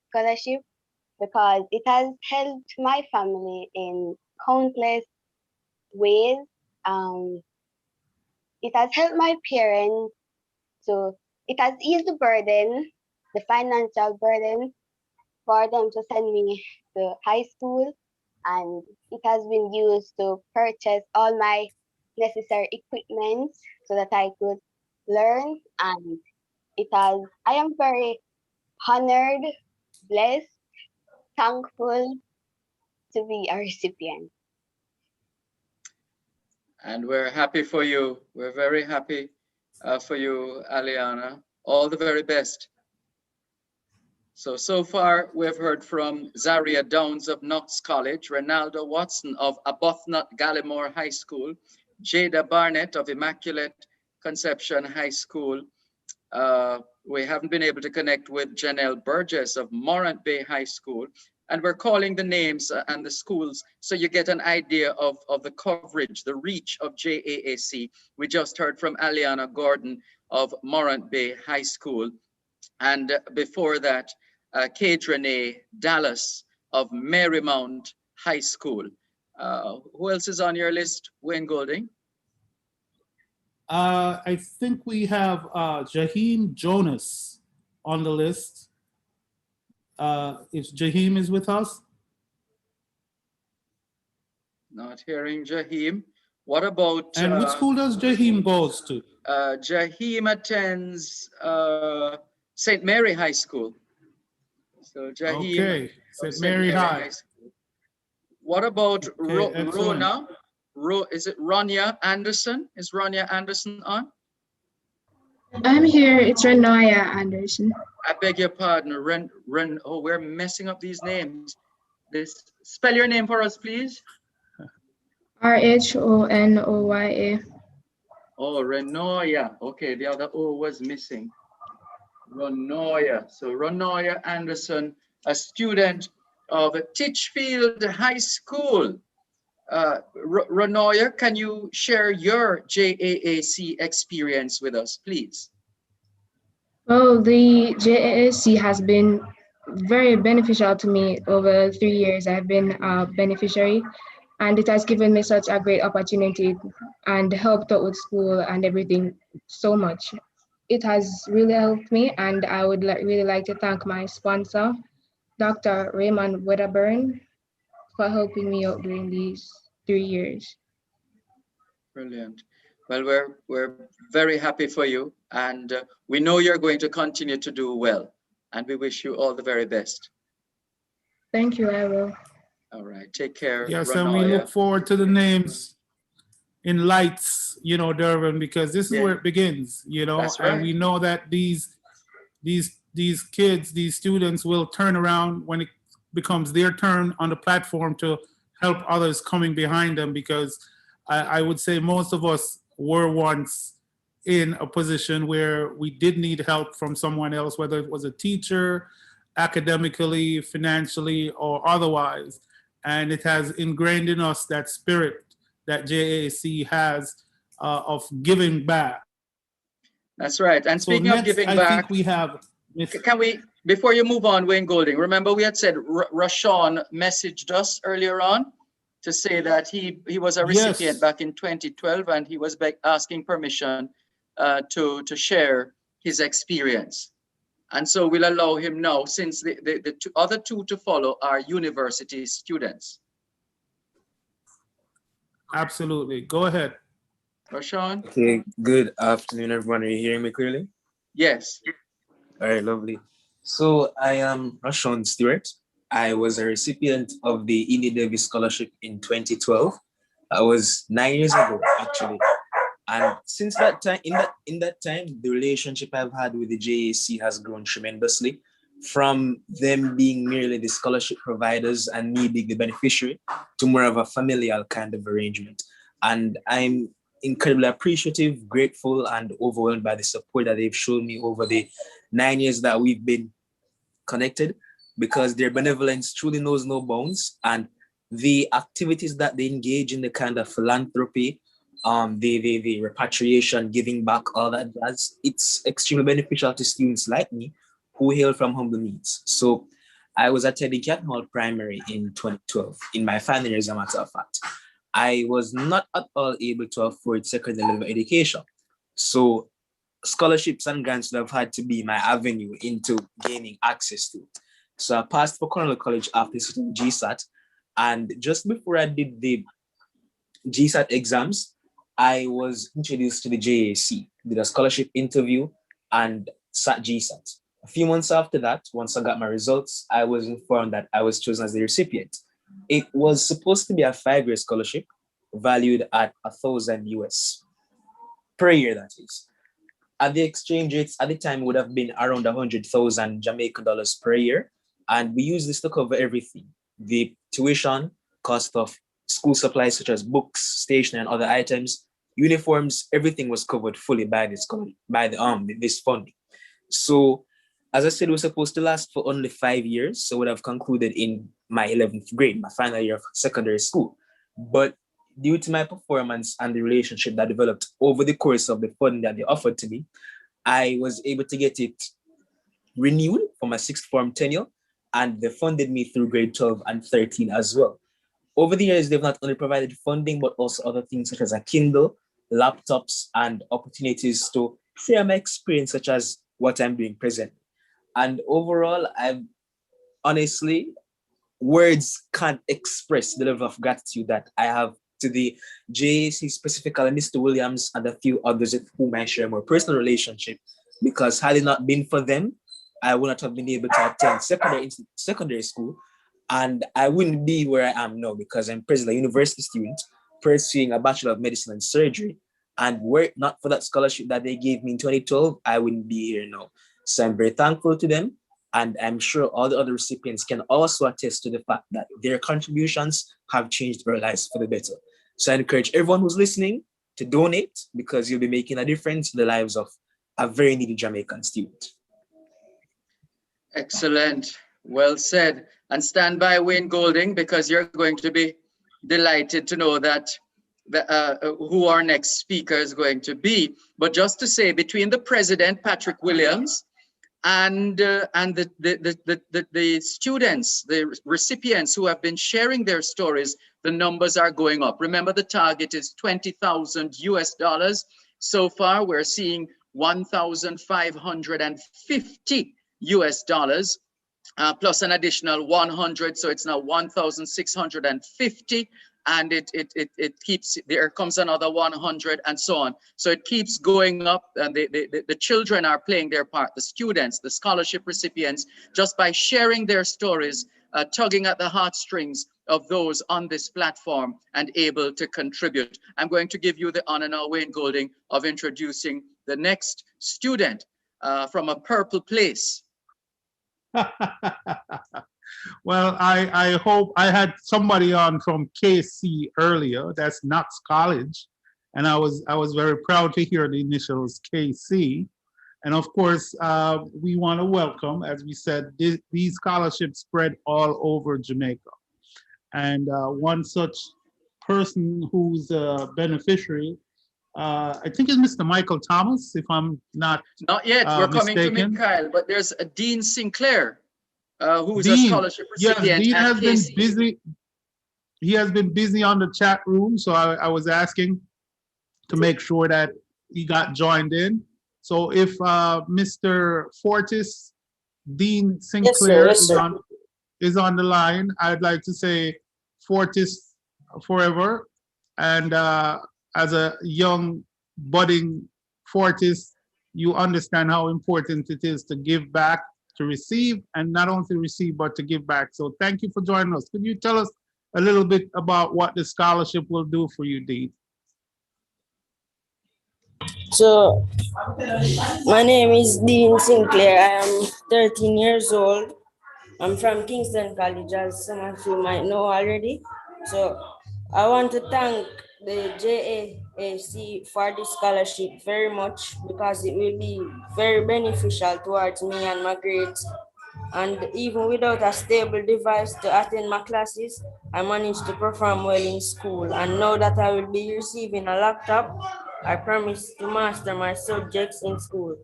scholarship because it has helped my family in countless ways. It has helped my parents, so it has eased the burden, the financial burden for them to send me to high school, and it has been used to purchase all my necessary equipment so that I could learn. And I am very honored, blessed, thankful to be a recipient. And we're happy for you. We're very happy for you, Aliana. All the very best. So far, we've heard from Zaria Downs of Knox College, Ronaldo Watson of Arbuthnot Gallimore High School, Jada Barnett of Immaculate Conception High School. We haven't been able to connect with Janelle Burgess of Morant Bay High School. And we're calling the names and the schools so you get an idea of the coverage, the reach of JAAC. We just heard from Aliana Gordon of Morant Bay High School. And before that, Kedrane Dallas of Marymount High School. Who else is on your list, Wayne Golding? I think we have Jaheim Jonas on the list. If Jaheim is with us. Not hearing Jaheim. What about And which school does Jaheim goes to? Jaheim attends St. Mary High School. So Jaheim, Okay, of St. Mary High. School. What about Okay, excellent. Rona? Is it Ronya Anderson? Is Ronya Anderson on? I'm here. It's Renoya Anderson. I beg your pardon. Oh, we're messing up these names. Spell your name for us, please. Rhonoya. Oh, Renoya. Okay, the other O was missing. Renoya. So Renoya Anderson, a student of Titchfield High School. Renoya, can you share your JAAC experience with us, please? Well, the JAAC has been very beneficial to me over 3 years. I've been a beneficiary, and it has given me such a great opportunity and helped out with school and everything so much. It has really helped me, and I would really like to thank my sponsor, Dr. Raymond Wedderburn, for helping me out during these 3 years. Brilliant. Well, we're very happy for you, and we know you're going to continue to do well, and we wish you all the very best. Thank you, I will. All right, take care. Yes, Ranoya. and we look forward to the names in lights, Durban, because this is where it begins, That's right. and we know that these kids, these students will turn around when it becomes their turn on the platform to help others coming behind them, because I would say most of us were once in a position where we did need help from someone else, whether it was a teacher, academically, financially, or otherwise. And it has ingrained in us that spirit that JAC has of giving back. That's right. And speaking so of giving back, I think we have. Can we, before you move on, Wayne Golding, remember we had said Rashawn messaged us earlier on to say that he was a recipient back in 2012, and he was asking permission to share his experience. And so we'll allow him now, since the other two to follow are university students. Absolutely. Go ahead. Rashawn? Okay, good afternoon, everyone. Are you hearing me clearly? Yes. All right, lovely. So I am Rashawn Stewart. I was a recipient of the Indy Davis Scholarship in 2012. I was 9 years ago, actually. And since that time, in that time, the relationship I've had with the JAC has grown tremendously, from them being merely the scholarship providers and me being the beneficiary to more of a familial kind of arrangement. And I'm incredibly appreciative, grateful, and overwhelmed by the support that they've shown me over the 9 years that we've been connected, because their benevolence truly knows no bounds. And the activities that they engage in, the kind of philanthropy, the repatriation, giving back, all that jazz, it's extremely beneficial to students like me who hail from humble means. So I was attending Canton Hall Primary in 2012, in my final year, as a matter of fact. I was not at all able to afford secondary level education. So scholarships and grants would have had to be my avenue into gaining access to. So I passed for Cornell College after sitting GSAT. And just before I did the GSAT exams, I was introduced to the JAC, did a scholarship interview, and sat GSAT. A few months after that, once I got my results, I was informed that I was chosen as the recipient. It was supposed to be a 5-year scholarship valued at $1,000 US per year, that is. At the exchange rates at the time, it would have been around 100,000 Jamaican dollars per year. And we used this to cover everything: the tuition, cost of school supplies such as books, stationery, and other items, uniforms. Everything was covered fully by this funding. So, as I said, it was supposed to last for only 5 years. So, I would have concluded in my 11th grade, my final year of secondary school. But due to my performance and the relationship that developed over the course of the funding that they offered to me, I was able to get it renewed for my 6th form tenure, and they funded me through grade 12 and 13 as well. Over the years, they've not only provided funding, but also other things such as a Kindle, laptops and opportunities to share my experience, such as what I'm doing present. And overall, I've honestly, words can't express the level of gratitude that I have to the JAC, specifically Mr. Williams and a few others with whom I share a more personal relationship. Because had it not been for them, I would not have been able to attend secondary school, and I wouldn't be where I am now because I'm presently a university student pursuing a Bachelor of Medicine and Surgery. And were it not for that scholarship that they gave me in 2012, I wouldn't be here now. So I'm very thankful to them. And I'm sure all the other recipients can also attest to the fact that their contributions have changed our lives for the better. So I encourage everyone who's listening to donate, because you'll be making a difference in the lives of a very needy Jamaican student. Excellent. Well said. And stand by, Wayne Golding, because you're going to be delighted to know that who our next speaker is going to be. But just to say, between the president, Patrick Williams, and the students, the recipients who have been sharing their stories, the numbers are going up. Remember, the target is $20,000 US. So far, we're seeing 1,550 US dollars, plus an additional 100. So it's now 1,650. And it keeps, there comes another 100 and so on. So it keeps going up, and the children are playing their part, the students, the scholarship recipients, just by sharing their stories, tugging at the heartstrings of those on this platform and able to contribute. I'm going to give you the honor now, Wayne Golding, of introducing the next student from a purple place. Well, I hope I had somebody on from KC earlier. That's Knox College, and I was very proud to hear the initials KC. And of course, we want to welcome, as we said, these scholarships spread all over Jamaica. And one such person who's a beneficiary, I think is Mr. Michael Thomas, if I'm not yet. We're coming mistaken. to Mikhail, but there's a Dean Sinclair. Who's Dean, a scholarship recipient. Yes, Dean has been KC. busy. He has been busy on the chat room, so I was asking to make sure that he got joined in. So if Mr. Fortis, Dean Sinclair Yes, sir. is on the line, I'd like to say Fortis forever. And as a young budding Fortis, you understand how important it is to give back, to receive, and not only to receive, but to give back. So thank you for joining us. Could you tell us a little bit about what the scholarship will do for you, Dean? So, my name is Dean Sinclair. I am 13 years old. I'm from Kingston College, as some of you might know already. So, I want to thank the JAC for this scholarship very much, because it will be very beneficial towards me and my grades. And even without a stable device to attend my classes, I managed to perform well in school. And now that I will be receiving a laptop, I promise to master my subjects in school.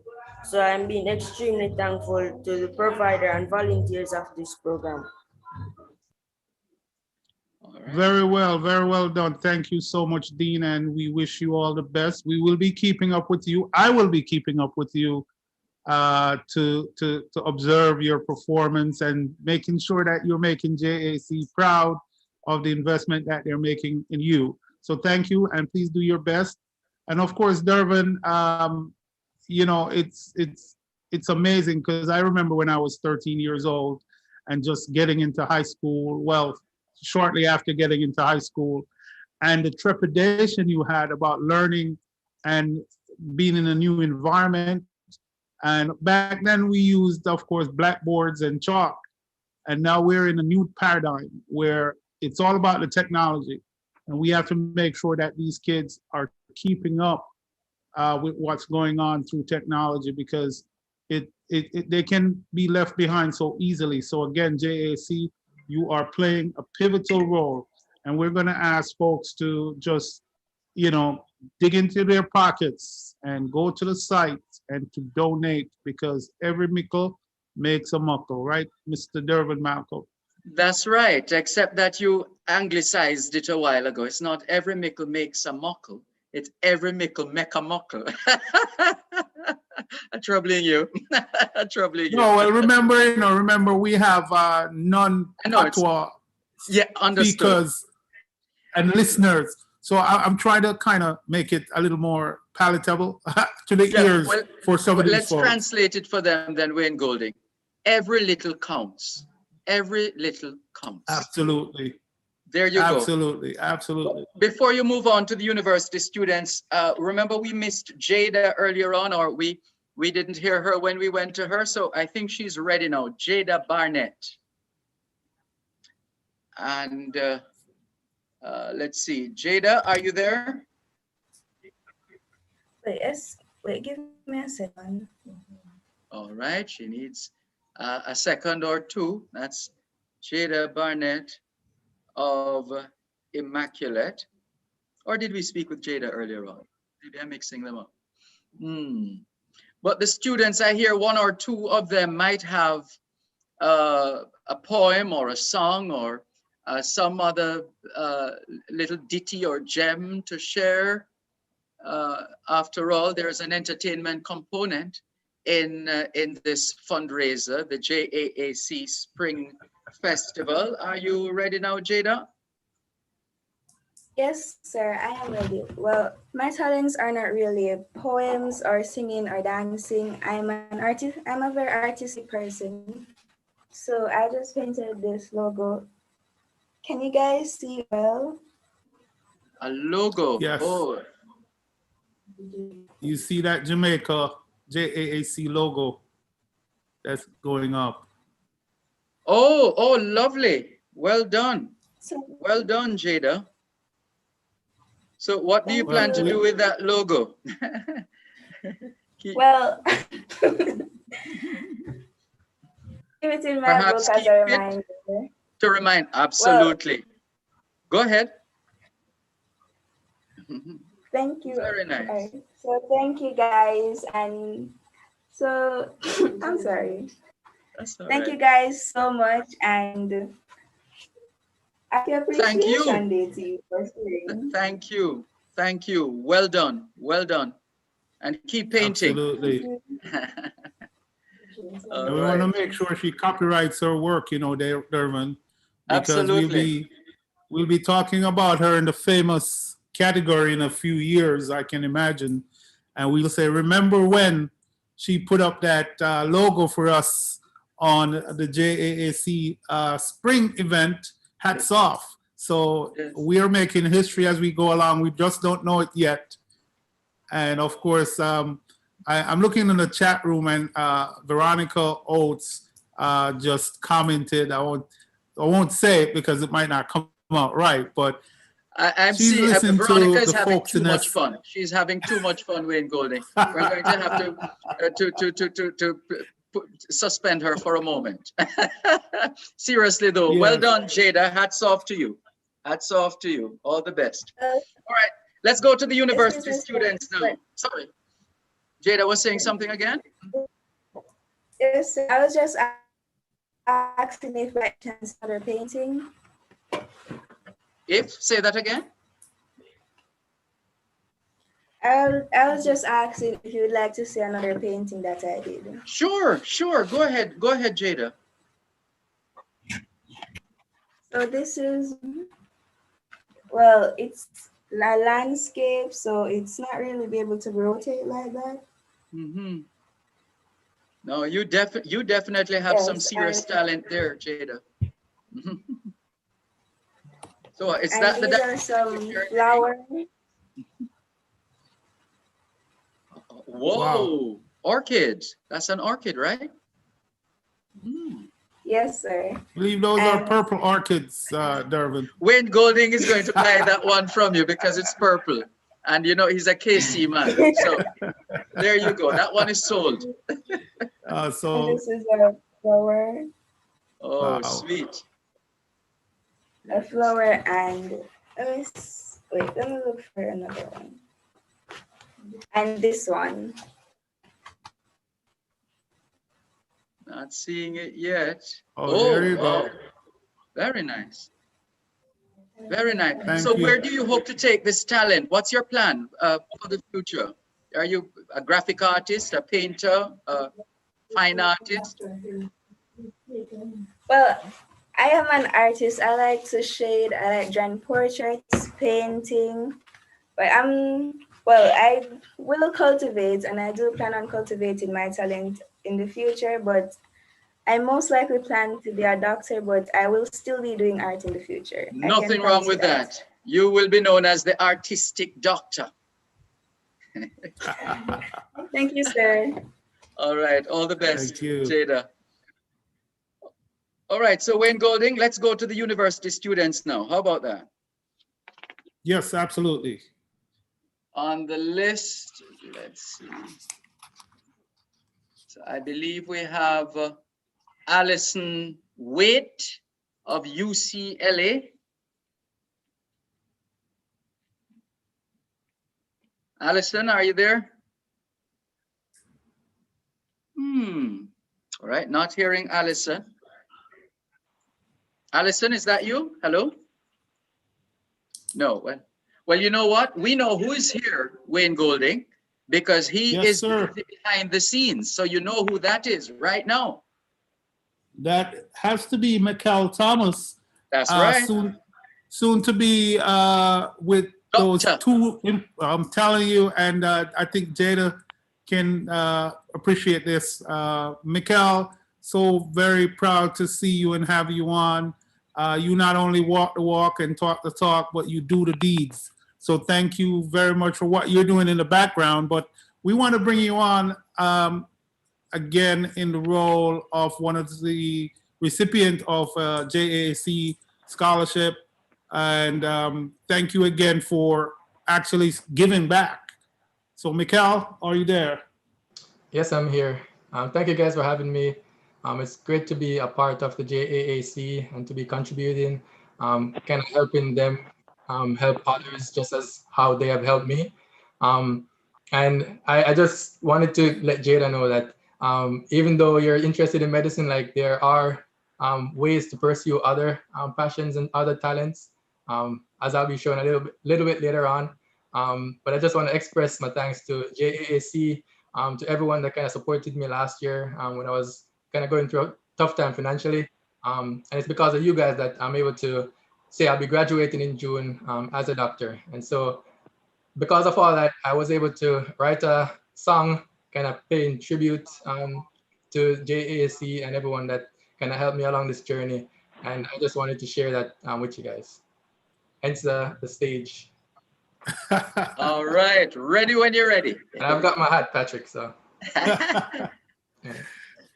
So I'm being extremely thankful to the provider and volunteers of this program. Very well done. Thank you so much, Dean, and we wish you all the best. We will be keeping up with you. I will be keeping up with you to observe your performance and making sure that you're making JAC proud of the investment that they're making in you. So thank you, and please do your best. And of course, Dervin, you know, it's amazing, because I remember when I was 13 years old and just getting into high school, well, shortly after getting into high school, and the trepidation you had about learning and being in a new environment. And back then we used, of course, blackboards and chalk. And now we're in a new paradigm where it's all about the technology. And we have to make sure that these kids are keeping up with what's going on through technology, because they can be left behind so easily. So again, JAC, you are playing a pivotal role. And we're going to ask folks to just, you know, dig into their pockets and go to the site and to donate, because every mickle makes a muckle, right, Mr. Dervin Malcolm? That's right, except that you anglicized it a while ago. It's not every mickle makes a muckle. It's every mickle, mecca muckle. I'm troubling you. I'm troubling you. No, well, remember we have non-patois yeah, understood. speakers and listeners. So I'm trying to kind of make it a little more palatable to the ears for some of these let's folks. translate it for them then, Wayne Golding. Every little counts. Every little counts. Absolutely. There you go. Absolutely, absolutely. Before you move on to the university students, remember we missed Jada earlier on, or we didn't hear her when we went to her. So I think she's ready now. Jada Barnett. And let's see, Jada, are you there? Wait, give me a second. All right, she needs a second or two. That's Jada Barnett of Immaculate. Or did we speak with Jada earlier on? Maybe I'm mixing them up. But the students, I hear one or two of them might have a poem or a song or some other little ditty or gem to share. After all, there's an entertainment component in this fundraiser, the JAAC Spring Festival. Are you ready now, Jada? Yes, sir, I am ready. Well, my talents are not really poems or singing or dancing. I'm a very artistic person. So I just painted this logo. Can you guys see well? A logo. Yes. Oh. You see that Jamaica JAAC logo that's going up. Oh, lovely. Well done. Well done, Jada. So what do you plan to do with that logo? Well, give it in my book as a reminder. To remind, absolutely. Go ahead. Thank you. Very nice. Right. So thank you guys, and so I'm sorry. Thank you guys so much, and happy Appreciation Day to you for sharing. Thank you. Thank you. Well done. Well done. And keep painting. Absolutely. And we want to make sure she copyrights her work, you know, Dervin, because Absolutely. we'll be talking about her in the famous category in a few years, I can imagine. And we'll say, remember when she put up that logo for us on the JAAC spring event, hats off. So we are making history as we go along. We just don't know it yet. And of course, I'm looking in the chat room, and Veronica Oates just commented. I won't say it because it might not come out right, but I'm she's seeing listening Veronica to is the having folks too in much this. fun. She's having too much fun, Wayne Golding. We're going to have to suspend her for a moment. Seriously though, well done, Jada. Hats off to you. Hats off to you. All the best. All right, let's go to the university students now. Sorry, Jada was saying something again? Yes, I was just asking if I can start painting. Say that again? I was just asking if you would like to see another painting that I did. Sure. Go ahead, Jada. So this is, well, it's a landscape, so it's not really be able to rotate like that. Mm-hmm. No, you definitely have some serious talent there, Jada. So it's and that these are some flowers. Whoa, wow. Orchids. That's an orchid, right? Yes, sir. I believe those are purple orchids, Dervin. Wayne Golding is going to buy that one from you because it's purple. And you know, he's a KC man. So there you go. That one is sold. And this is a flower. Oh, wow. Sweet. A flower, and let me look for another one. And this one. Not seeing it yet. Oh, there you wow. go. Very nice. Very nice. Thank So you. where do you hope to take this talent? What's your plan for the future? Are you a graphic artist, a painter, a fine artist? Well, I am an artist. I like to shade. I like drawing portraits, painting. But I will cultivate, and I do plan on cultivating my talent in the future. But I most likely plan to be a doctor, but I will still be doing art in the future. Nothing wrong with that. You will be known as the artistic doctor. Thank you, sir. All right, all the best, Thank you. Jada. All right, so Wayne Golding, let's go to the university students now. How about that? Yes, absolutely. On the list, let's see. So I believe we have Alison Waite of UCLA. Alison, are you there? All right, not hearing Alison. Alison, is that you? Hello? No. Well, you know what? We know who is here, Wayne Golding, because he is behind the scenes. So you know who that is right now. That has to be Mikel Thomas. That's right. Soon to be with those two. I'm telling you, and I think Jada can appreciate this. Mikel, so very proud to see you and have you on. You not only walk the walk and talk the talk, but you do the deeds. So thank you very much for what you're doing in the background. But we want to bring you on again in the role of one of the recipient of JAAC scholarship. And thank you again for actually giving back. So Mikel, are you there? Yes, I'm here. Thank you guys for having me. It's great to be a part of the JAAC and to be contributing, kind of helping them help others just as how they have helped me. And I just wanted to let Jada know that even though you're interested in medicine, like there are ways to pursue other passions and other talents, as I'll be showing a little bit later on. But I just want to express my thanks to JAAC, to everyone that kind of supported me last year when I was kind of going through a tough time financially. And it's because of you guys that I'm able to say I'll be graduating in June as a doctor. And so because of all that, I was able to write a song kind of paying tribute to JAAC and everyone that kind of helped me along this journey. And I just wanted to share that with you guys. Hence the stage. All right, ready when you're ready. And I've got my hat, Patrick, so.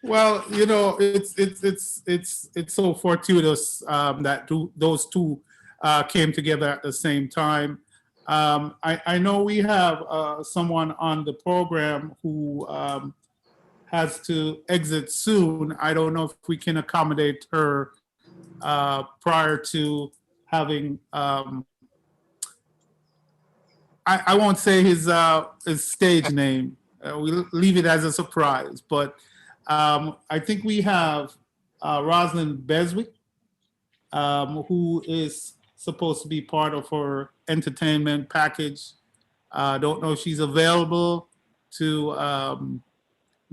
Well, you know, it's so fortuitous that those two came together at the same time. I know we have someone on the program who has to exit soon. I don't know if we can accommodate her prior to having. I won't say his stage name. We'll leave it as a surprise. But I think we have Rosalind Beswick, who is supposed to be part of her entertainment package. Don't know if she's available to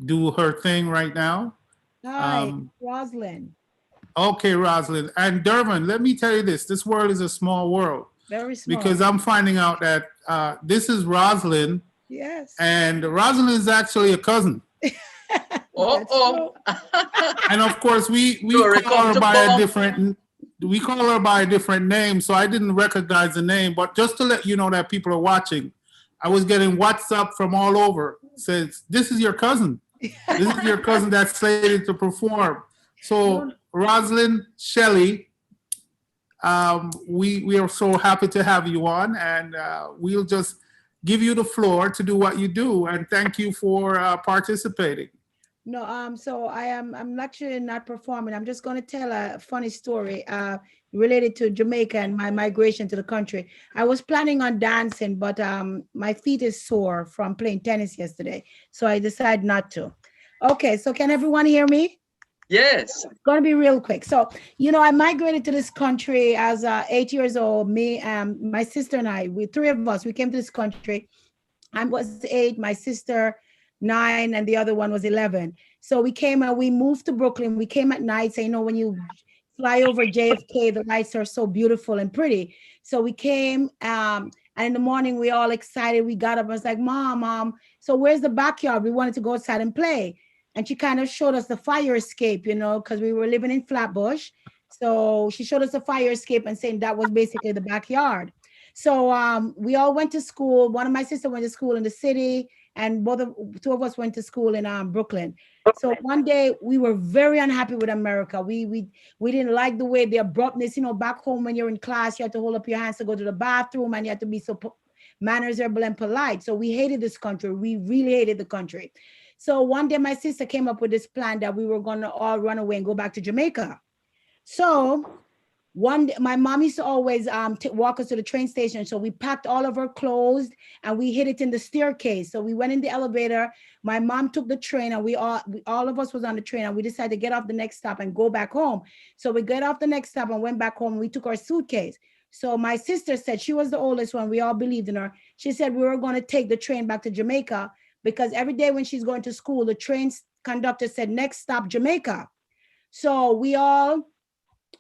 do her thing right now. Hi, Rosalind. Okay, Rosalind. And Dervin, let me tell you this world is a small world. Very small. Because I'm finding out that this is Rosalind. Yes. And Rosalind is actually a cousin. And of course, we call her by a different name, so I didn't recognize the name. But just to let you know that people are watching, I was getting WhatsApp from all over. Says, this is your cousin. This is your cousin that's slated to perform. So Rosalind Shelley, we are so happy to have you on, and we'll just give you the floor to do what you do. And thank you for participating. No, so I'm actually not performing. I'm just going to tell a funny story related to Jamaica and my migration to the country. I was planning on dancing, but my feet is sore from playing tennis yesterday, so I decided not to. Okay, so can everyone hear me? Yes. It's going to be real quick. So, you know, I migrated to this country as 8 years old. Me, my sister and I, we three of us, we came to this country. I was 8, my sister 9, and the other one was 11. So we came and we moved to Brooklyn. We came at night. So, you know, when you fly over JFK, the lights are so beautiful and pretty. So we came, and in the morning, we all excited. We got up. I was like, Mom, so where's the backyard? We wanted to go outside and play. And she kind of showed us the fire escape, you know, because we were living in Flatbush. So she showed us the fire escape and saying that was basically the backyard. So we all went to school. One of my sisters went to school in the city, and two of us went to school in Brooklyn. So one day we were very unhappy with America. We didn't like the way the abruptness, you know, back home when you're in class, you had to hold up your hands to go to the bathroom, and you had to be so mannerable and polite. So we hated this country. We really hated the country. So one day my sister came up with this plan that we were going to all run away and go back to Jamaica. So one day, my mom used to always walk us to the train station. So we packed all of our clothes and we hid it in the staircase. So we went in the elevator. My mom took the train, and we all of us was on the train, and we decided to get off the next stop and go back home. So we got off the next stop and went back home. We took our suitcase. So my sister said, she was the oldest one. We all believed in her. She said we were going to take the train back to Jamaica, because every day when she's going to school, the train conductor said, next stop, Jamaica. So we all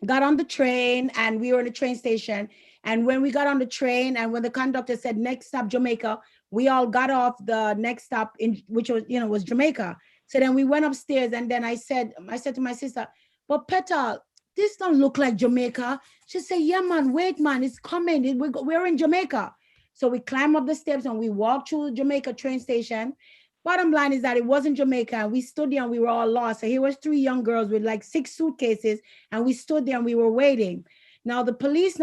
got on the train, and we were in the train station. And when we got on the train, and when the conductor said, next stop, Jamaica, we all got off the next stop, which was, you know, was Jamaica. So then we went upstairs, and then I said to my sister, but Petal, this don't look like Jamaica. She said, yeah, man, wait, man, it's coming. We're in Jamaica. So we climbed up the steps and we walked through the Jamaica train station. Bottom line is that it wasn't Jamaica, and we stood there and we were all lost. So here was 3 young girls with like 6 suitcases, and we stood there and we were waiting. Now the police,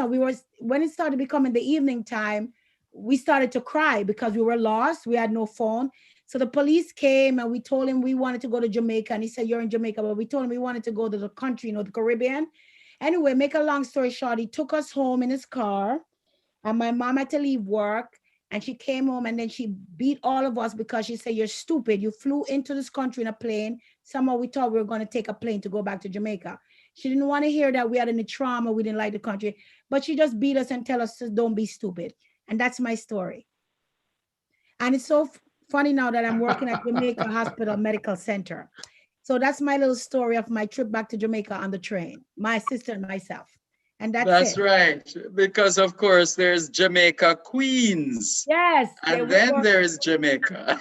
when it started becoming the evening time, we started to cry because we were lost. We had no phone. So the police came, and we told him we wanted to go to Jamaica, and he said, you're in Jamaica, but we told him we wanted to go to the country, you know, the Caribbean. Anyway, make a long story short, he took us home in his car, and my mom had to leave work. And she came home, and then she beat all of us because she said, you're stupid. You flew into this country in a plane. Somehow we thought we were going to take a plane to go back to Jamaica. She didn't want to hear that we had any trauma. We didn't like the country, but she just beat us and tell us to don't be stupid. And that's my story. And it's so funny now that I'm working at Jamaica Hospital Medical Center. So that's my little story of my trip back to Jamaica on the train, my sister and myself. And that's it. Right, because of course there's Jamaica Queens. Yes. And then there's Jamaica.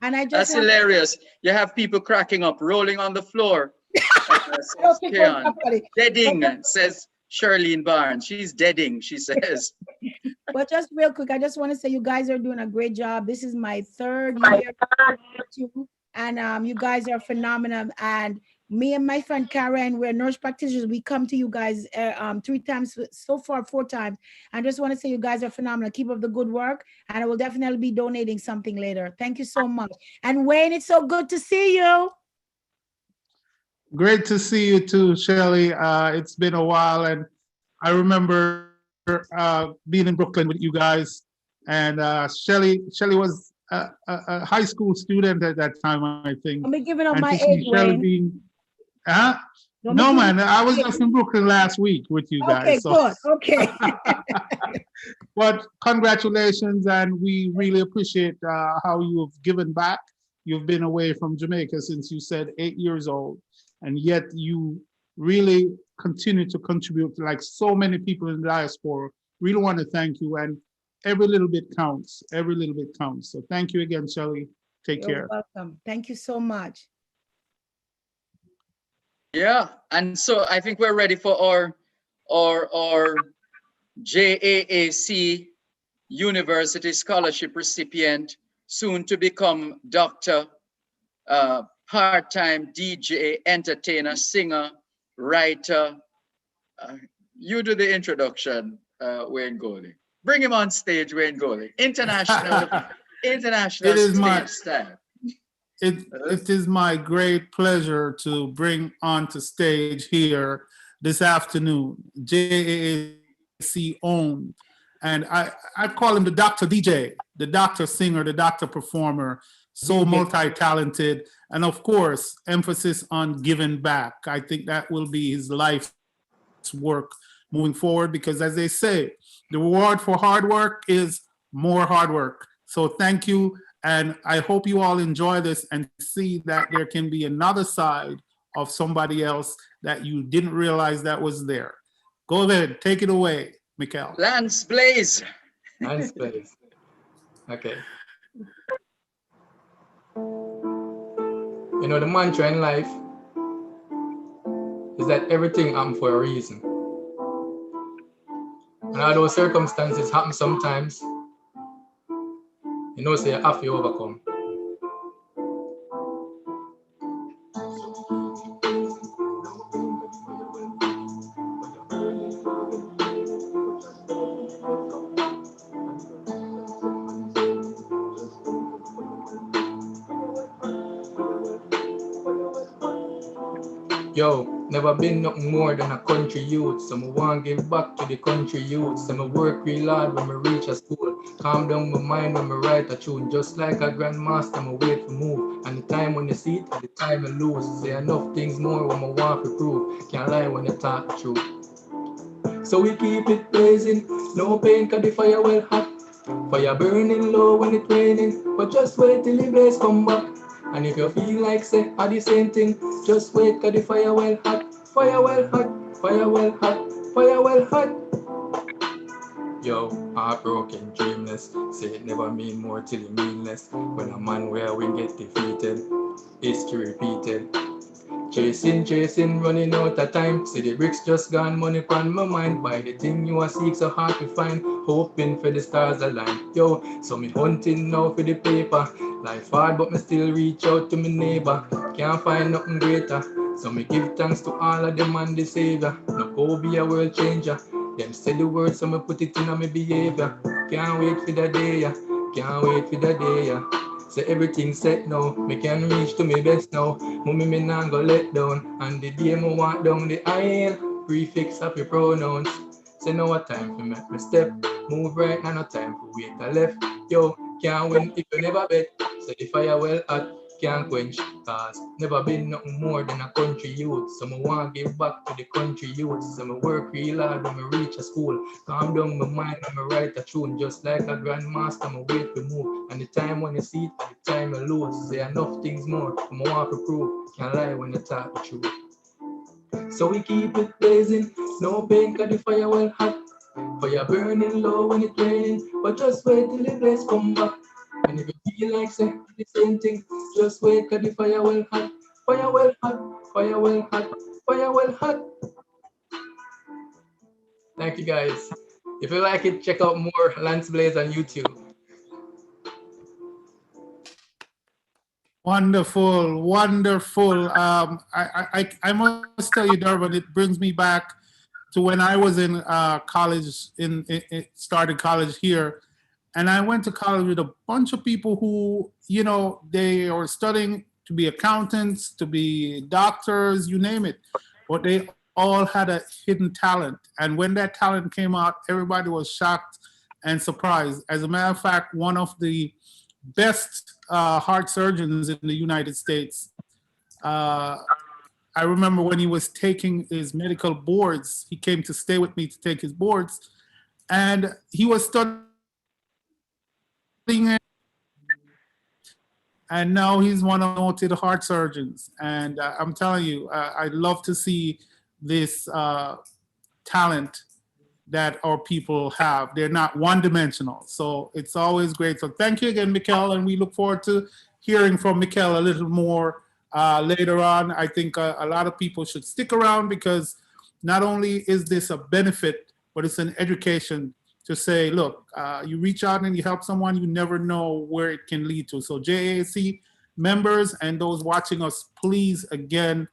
And I just That's hilarious. You have people cracking up, rolling on the floor. Deading, says Charlene Barnes. She's deading, she says. But just real quick, I just want to say you guys are doing a great job. This is my 3rd year, and you guys are phenomenal. And me and my friend Karen, we're nurse practitioners. We come to you guys 3 times, so far 4 times. I just want to say you guys are phenomenal. Keep up the good work, and I will definitely be donating something later. Thank you so much. And Wayne, it's so good to see you. Great to see you too, Shelley. It's been a while, and I remember being in Brooklyn with you guys. And Shelley was a high school student at that time, I think. I'm giving up my age, Wayne. No, man, I was just in Brooklyn last week with you guys. Okay, good. Okay. But congratulations, and we really appreciate how you have given back. You've been away from Jamaica since you said 8 years old, and yet you really continue to contribute like so many people in the diaspora. Really want to thank you, and every little bit counts. Every little bit counts. So thank you again, Shelley. Take care. You're welcome. Thank you so much. Yeah, and so I think we're ready for our JAAC University Scholarship recipient, soon to become doctor, part-time DJ, entertainer, singer, writer. You do the introduction, Wayne Goley. Bring him on stage, Wayne Goley. International stage star. It is my great pleasure to bring onto stage here this afternoon, JAAC own, and I call him the Dr. DJ, the Dr. Singer, the Dr. Performer, so multi-talented, And of course, emphasis on giving back. I think that will be his life's work moving forward, because as they say, the reward for hard work is more hard work. So thank you. And I hope you all enjoy this and see that there can be another side of somebody else that you didn't realize that was there. Go ahead, take it away, Mikhail. Lance Blaze. Lance Blaze. Okay. You know, the mantra in life is that everything happens for a reason. And although circumstances happen sometimes, you know, so you have to overcome. Yo, never been nothing more than a country youth. So I want to give back to the country youth. So I work real hard when I reach a school. Calm down my mind when I write a tune. Just like a grandmaster, I wait to move. And the time when you see it, the time I lose. Say enough things more when I want to prove. Can't lie when you talk the truth. So we keep it blazing. No pain, cause the fire well hot. Fire burning low when it's raining. But just wait till the blaze come back. And if you feel like say are the same thing, just wait cause the fire well hot, fire well hot, fire well hot, fire well hot. Yo, heartbroken, dreamless, say it never mean more till it mean less. When a man where we get defeated, history repeated. Chasing, running out of time. See the bricks just gone, money upon my mind. Buy the thing you are seek so hard to find. Hoping for the stars align. Yo, so me hunting now for the paper. Life hard, but me still reach out to my neighbor. Can't find nothing greater. So me give thanks to all of them and the savior. No go be a world changer. Them say the words, so me put it in on my behavior. Can't wait for the day, yeah. Can't wait for the day, yeah. Say everything set now, me can reach to me best now. Mummy me nah go let down, and the day me walk down the aisle, prefix up your pronouns. Say no what time for make me step, move right now no time for wait a left. Yo, can't win if you never bet. Say the fire well hot, can't quench. Cause never been nothing more than a country youth. So me want give back to the country youth. So me work real hard when me reach a school. Calm down my mind when me write a tune. Just like a grandmaster, me wait to move. And the time when you see it, the time you lose. Say enough things more, me want to prove. Can't lie when you talk the truth. So we keep it blazing, no pain cause the fire well hot. Fire burning low when it's raining, but just wait till the blaze come back. And if you feel like say the same thing, just wait cause the fire well hot. Fire well hot, fire well hot, fire well hot. Thank you guys. If you like it, check out more Lance Blaze on YouTube. Wonderful, wonderful. I must tell you, Darwin, it brings me back to when I was in college, started college here. And I went to college with a bunch of people who, you know, they were studying to be accountants, to be doctors, you name it. But they all had a hidden talent. And when that talent came out, everybody was shocked and surprised. As a matter of fact, one of the best heart surgeons in the United States, I remember when he was taking his medical boards, he came to stay with me to take his boards, and he was studying, and now he's one of the noted heart surgeons. And I'm telling you, I love to see this talent that our people have. They're not one-dimensional, so it's always great. So thank you again, Mikhail, and we look forward to hearing from Mikhail a little more later on. I think a lot of people should stick around, because not only is this a benefit, but it's an education to say, look, you reach out and you help someone, you never know where it can lead to. So JAC members and those watching us, please, again,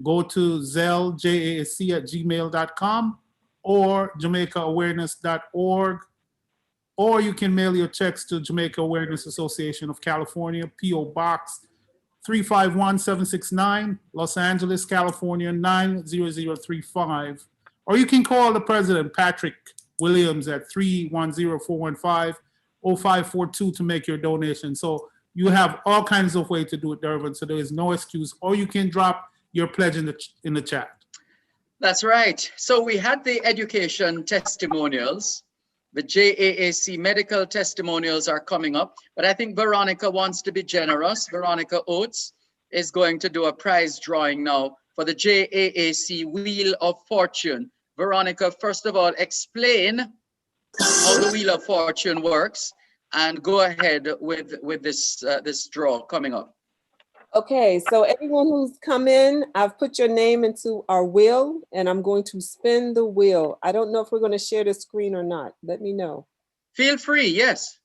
go to Zelle, JAC@gmail.com or JamaicaAwareness.org, or you can mail your checks to Jamaica Awareness Association of California, P.O. Box 351769, Los Angeles, California 90035. Or you can call the president, Patrick Williams, at 310-415-0542 to make your donation. So You have all kinds of ways to do it, Dervin, so there is no excuse. Or you can drop your pledge in the chat. That's right. So we had the education testimonials. The JAAC medical testimonials are coming up, but I think Veronica wants to be generous. Veronica Oates is going to do a prize drawing now for the JAAC Wheel of Fortune. Veronica, first of all, explain how the Wheel of Fortune works and go ahead with this draw coming up. Okay, so everyone who's come in, I've put your name into our wheel and I'm going to spin the wheel. I don't know if we're going to share the screen or not. Let me know. Feel free, yes.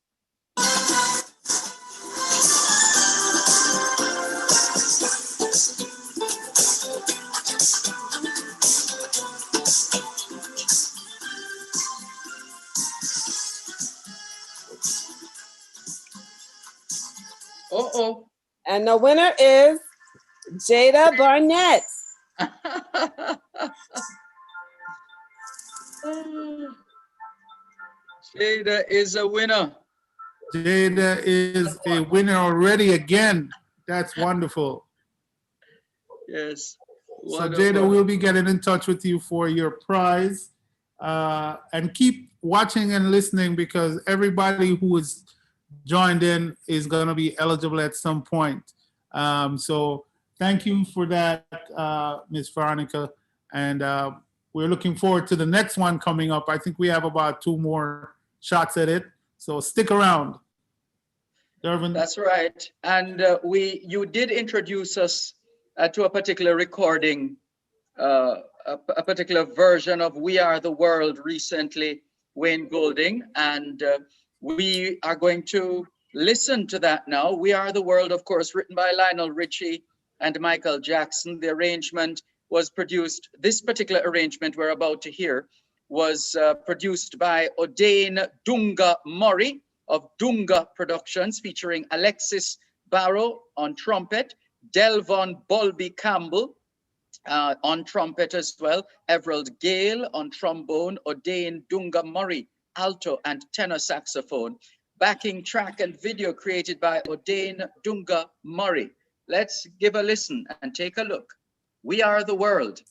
Uh-oh. And the winner is Jada Barnett. Jada is a winner. Jada is a winner already again. That's wonderful. Yes. So Jada, we'll be getting in touch with you for your prize. And keep watching and listening because everybody who is joined in is going to be eligible at some point. So thank you for that, Ms. Veronica. And we're looking forward to the next one coming up. I think we have about 2 more shots at it. So stick around. Dervin. That's right. And you did introduce us to a particular recording, a particular version of We Are the World recently, Wayne Golding. And we are going to listen to that now. We Are the World, of course, written by Lionel Richie and Michael Jackson. The arrangement was produced, this particular arrangement we're about to hear was produced by O'Dane Dunga Murray of Dunga Productions, featuring Alexis Barrow on trumpet, Delvon Bulby Campbell on trumpet as well, Everald Gale on trombone, O'Dane Dunga Murray, alto and tenor saxophone. Backing track and video created by O'Dane Dunga Murray. Let's give a listen and take a look. We Are the World.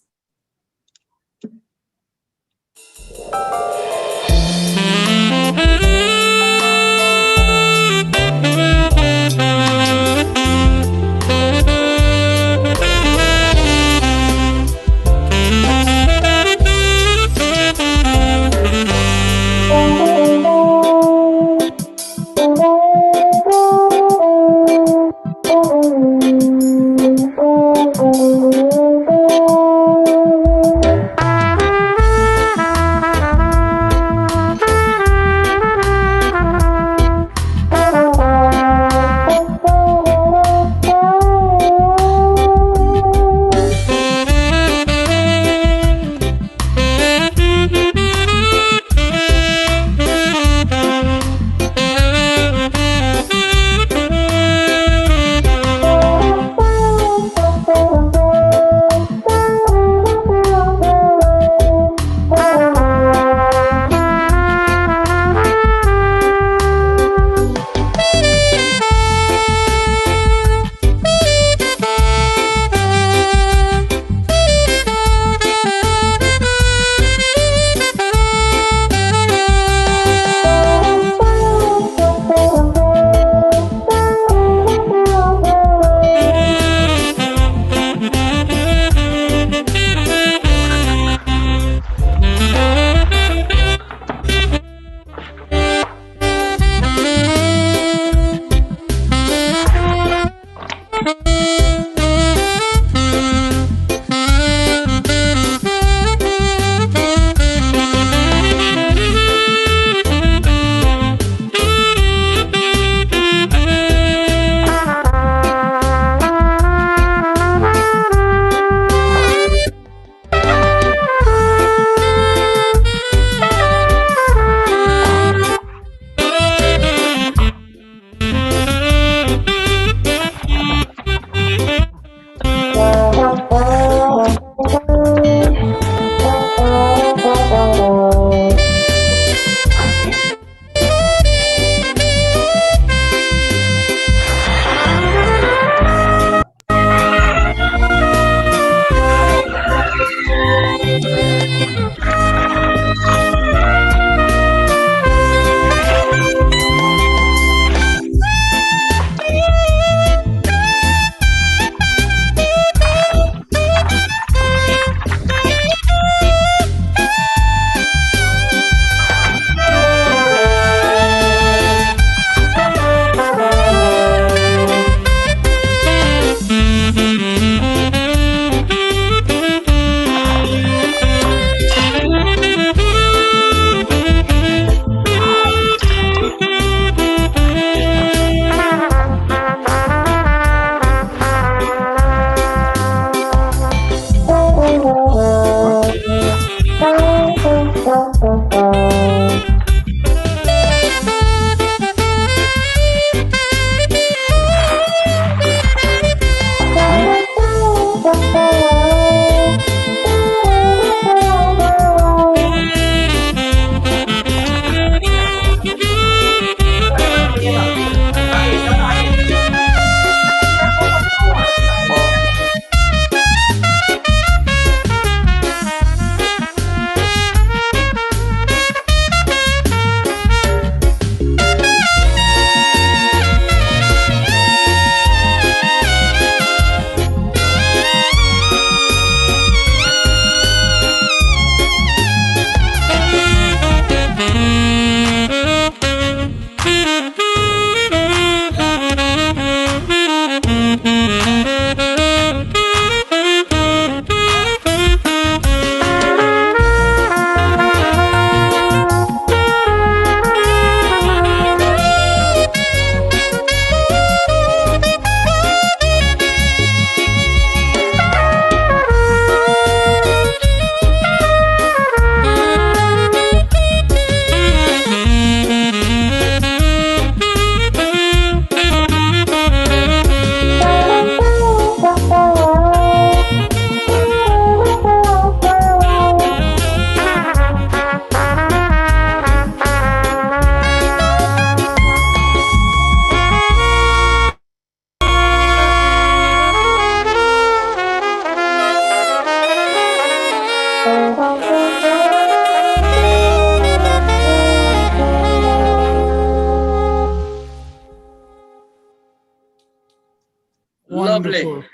Lovely. Wonderful.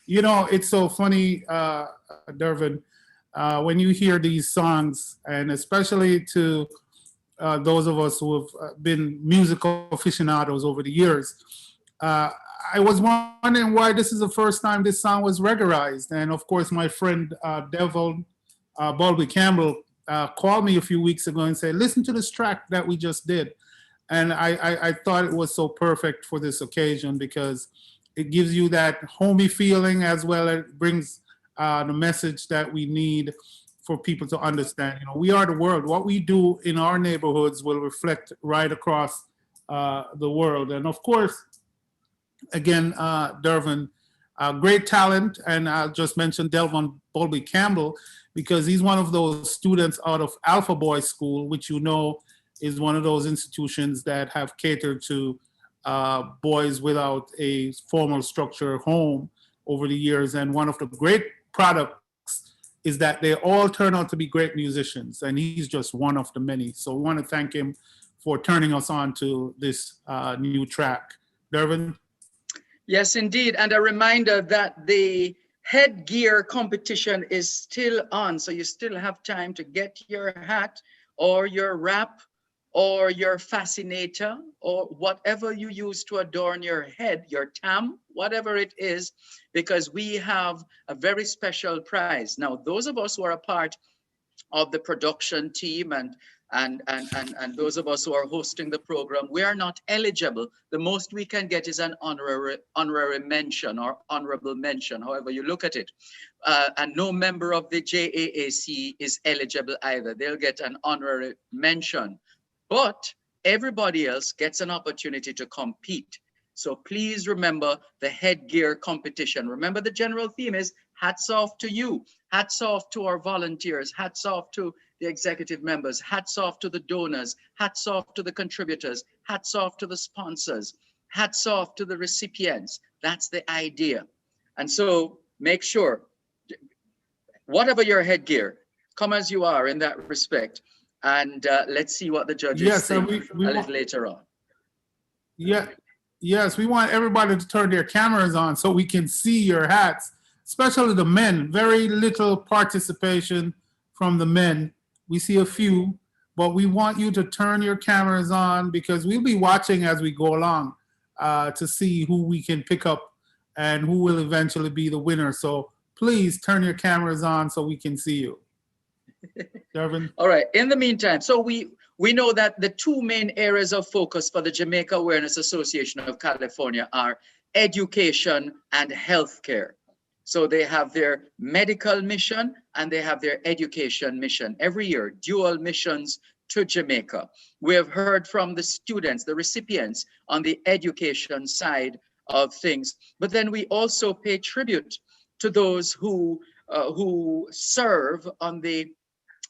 You know, it's so funny, Dervin, when you hear these songs, and especially to those of us who have been musical aficionados over the years, I was wondering why this is the first time this song was regularized. And of course, my friend Devil Baldwin Campbell called me a few weeks ago and said, listen to this track that we just did. And I thought it was so perfect for this occasion because it gives you that homey feeling as well as it brings the message that we need for people to understand. You know, we are the world. What we do in our neighborhoods will reflect right across the world. And of course, again, Dervin, great talent. And I'll just mention Delvon Bowlby Campbell because he's one of those students out of Alpha Boy School, which you know is one of those institutions that have catered to boys without a formal structure home over the years. And one of the great products is that they all turn out to be great musicians, and he's just one of the many. So we want to thank him for turning us on to this new track. Dervin? Yes, indeed. And a reminder that the headgear competition is still on. So you still have time to get your hat or your wrap or your fascinator or whatever you use to adorn your head, your tam, whatever it is, because we have a very special prize. Now, those of us who are a part of the production team and those of us who are hosting the program, we are not eligible. The most we can get is an honorary mention or honorable mention, however you look at it. And no member of the JAAC is eligible either. They'll get an honorary mention, but everybody else gets an opportunity to compete. So please remember the headgear competition. Remember the general theme is hats off to you, hats off to our volunteers, hats off to the executive members, hats off to the donors, hats off to the contributors, hats off to the sponsors, hats off to the recipients. That's the idea. And so make sure, whatever your headgear, come as you are in that respect. And let's see what the judges think a little later on. Yeah. Yes, we want everybody to turn their cameras on so we can see your hats, especially the men. Very little participation from the men. We see a few, but we want you to turn your cameras on because we'll be watching as we go along to see who we can pick up and who will eventually be the winner. So please turn your cameras on so we can see you. Dervin? All right, in the meantime, so we know that the two main areas of focus for the Jamaica Awareness Association of California are education and healthcare. So they have their medical mission and they have their education mission every year, dual missions to Jamaica. We have heard from the students, the recipients on the education side of things, but then we also pay tribute to those who serve on the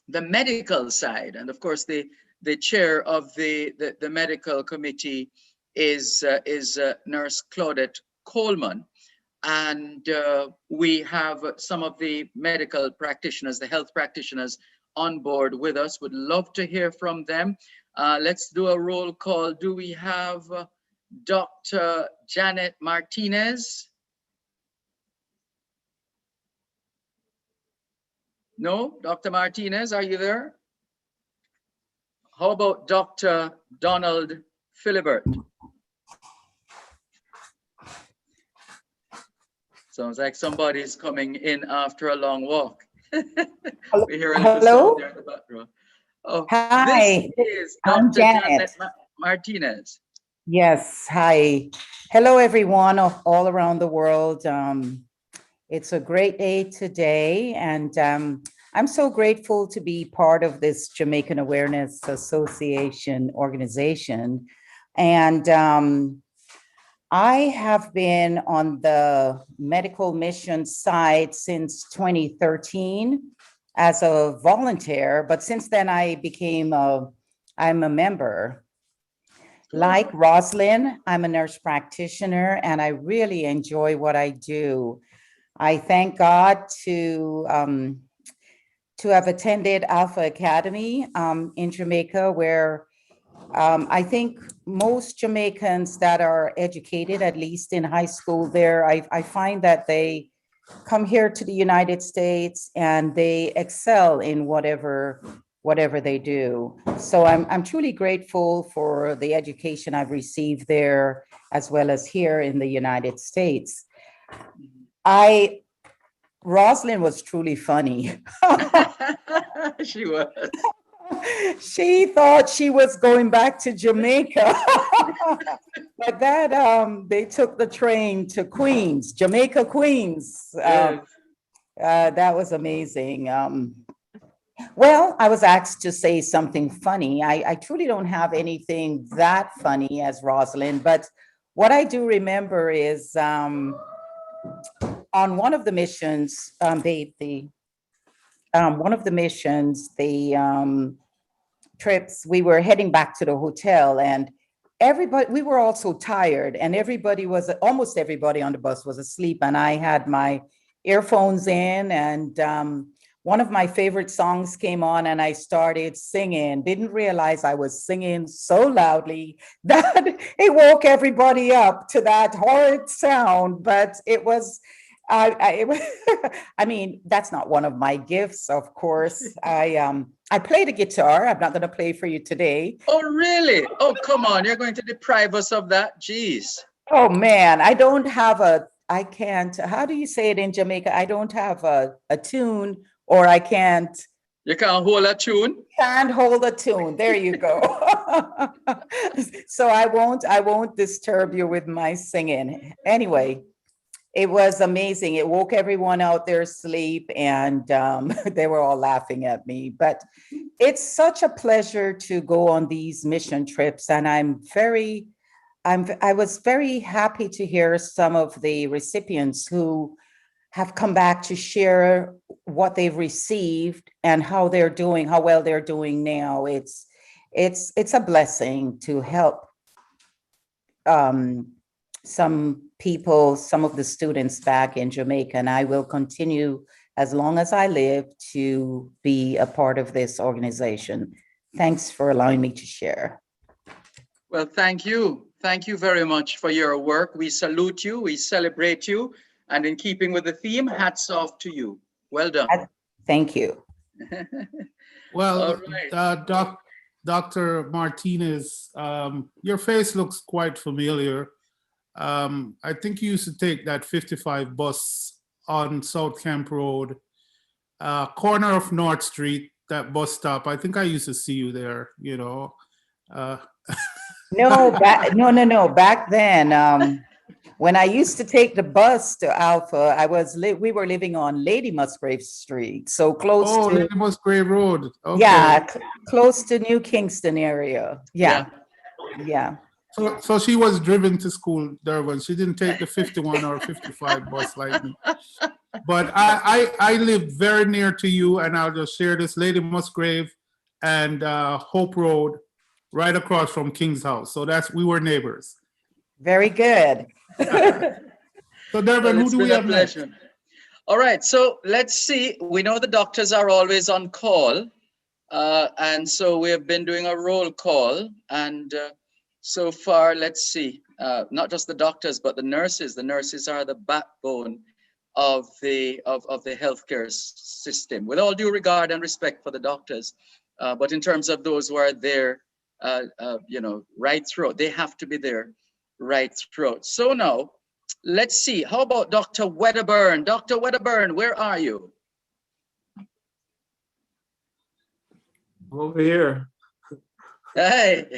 medical side. And of course, the chair of the medical committee is Nurse Claudette Coleman. And we have some of the medical practitioners, the health practitioners on board with us. Would love to hear from them. Let's do a roll call. Do we have Dr. Janet Martinez? No, Dr. Martinez, are you there? How about Dr. Donald Philibert? Sounds like somebody's coming in after a long walk. We hear a little sound there in the background. Oh, hi, this is I'm Dr. Janet. Janet Martinez. Yes, hi. Hello, everyone all around the world. It's a great day today, and I'm so grateful to be part of this Jamaican Awareness Association organization. And I have been on the medical mission side since 2013 as a volunteer, but since then I'm a member. Like Roslyn, I'm a nurse practitioner and I really enjoy what I do. I thank God to have attended Alpha Academy in Jamaica, where I think most Jamaicans that are educated, at least in high school there, I find that they come here to the United States and they excel in whatever they do. So I'm truly grateful for the education I've received there, as well as here in the United States. Rosalind was truly funny. She was. She thought she was going back to Jamaica. But that they took the train to Queens, Jamaica, Queens. That was amazing. Well, I was asked to say something funny. I truly don't have anything that funny as Rosalind, but what I do remember is on one of the missions, trips, we were heading back to the hotel, and we were all so tired, and almost everybody on the bus was asleep, and I had my earphones in, and one of my favorite songs came on, and I started singing. Didn't realize I was singing so loudly that it woke everybody up to that horrid sound, but it was, I mean, that's not one of my gifts, of course. I play the guitar. I'm not going to play for you today. Oh, really? Oh, come on. You're going to deprive us of that? Jeez. Oh, man. I can't, how do you say it in Jamaica? I don't have a tune, or I can't. You can't hold a tune? Can't hold a tune. There you go. So I won't disturb you with my singing. Anyway. It was amazing. It woke everyone out their sleep, and they were all laughing at me. But it's such a pleasure to go on these mission trips, and I was very happy to hear some of the recipients who have come back to share what they've received and how well they're doing now. It's a blessing to help some people, some of the students back in Jamaica, and I will continue as long as I live to be a part of this organization. Thanks for allowing me to share. Well, thank you. Thank you very much for your work. We salute you, we celebrate you, and in keeping with the theme, hats off to you. Well done. Thank you. Well, Dr. Martinez, your face looks quite familiar. I think you used to take that 55 bus on South Camp Road, corner of North Street, that bus stop. I think I used to see you there, you know. No. Back then, when I used to take the bus to Alpha, we were living on Lady Musgrave Street, so close to Lady Musgrave Road. Okay. Yeah, close to New Kingston area. Yeah. So she was driven to school, Derwin. She didn't take the 51 or 55 bus like me. But I live very near to you, and I'll just share this: Lady Musgrave and Hope Road, right across from King's house. So we were neighbors. Very good. So Derwin, who do we have next? All right, so let's see. We know the doctors are always on call, and so we have been doing a roll call, and so far, let's see, not just the doctors, but the nurses. The nurses are the backbone of the healthcare system, with all due regard and respect for the doctors. But in terms of those who are there, right throughout, they have to be there right throughout. So now, let's see, how about Dr. Wedderburn? Dr. Wedderburn, where are you? I'm over here. Hey.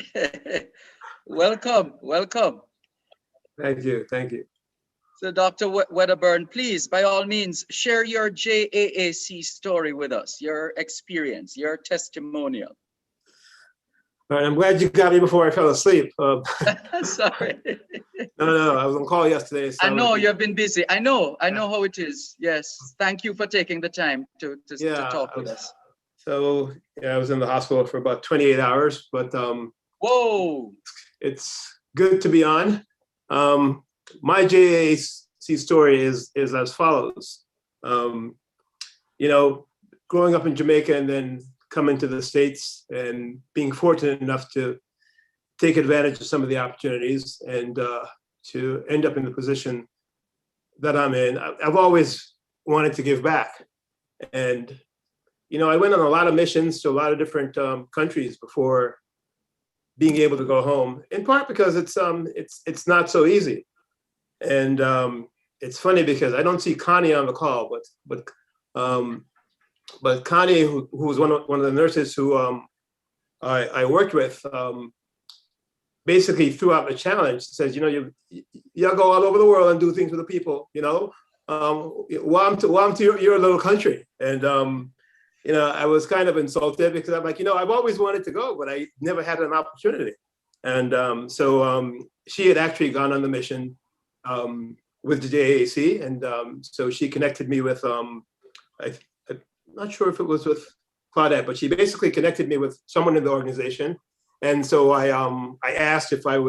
Welcome. Thank you. So Dr. Wedderburn, please, by all means, share your JAAC story with us, your experience, your testimonial. All right, I'm glad you got me before I fell asleep. Sorry. No, I was on call yesterday. So I know you have been busy. I know how it is. Yes. Thank you for taking the time to talk with us. So I was in the hospital for about 28 hours, but whoa, it's good to be on. My JAC story is as follows. You know, growing up in Jamaica and then coming to the States and being fortunate enough to take advantage of some of the opportunities and to end up in the position that I'm in, I've always wanted to give back. And, you know, I went on a lot of missions to a lot of different countries before being able to go home, in part because it's not so easy. And it's funny because I don't see Connie on the call, but Connie, who was one of the nurses who I worked with, basically threw out the challenge. Says, you know, you go all over the world and do things with the people. You know, welcome to your little country. And you know, I was kind of insulted because I'm like, you know, I've always wanted to go, but I never had an opportunity. And so she had actually gone on the mission with the JAC, and so she connected me with I'm not sure if it was with Claudette, but she basically connected me with someone in the organization. And so I asked if I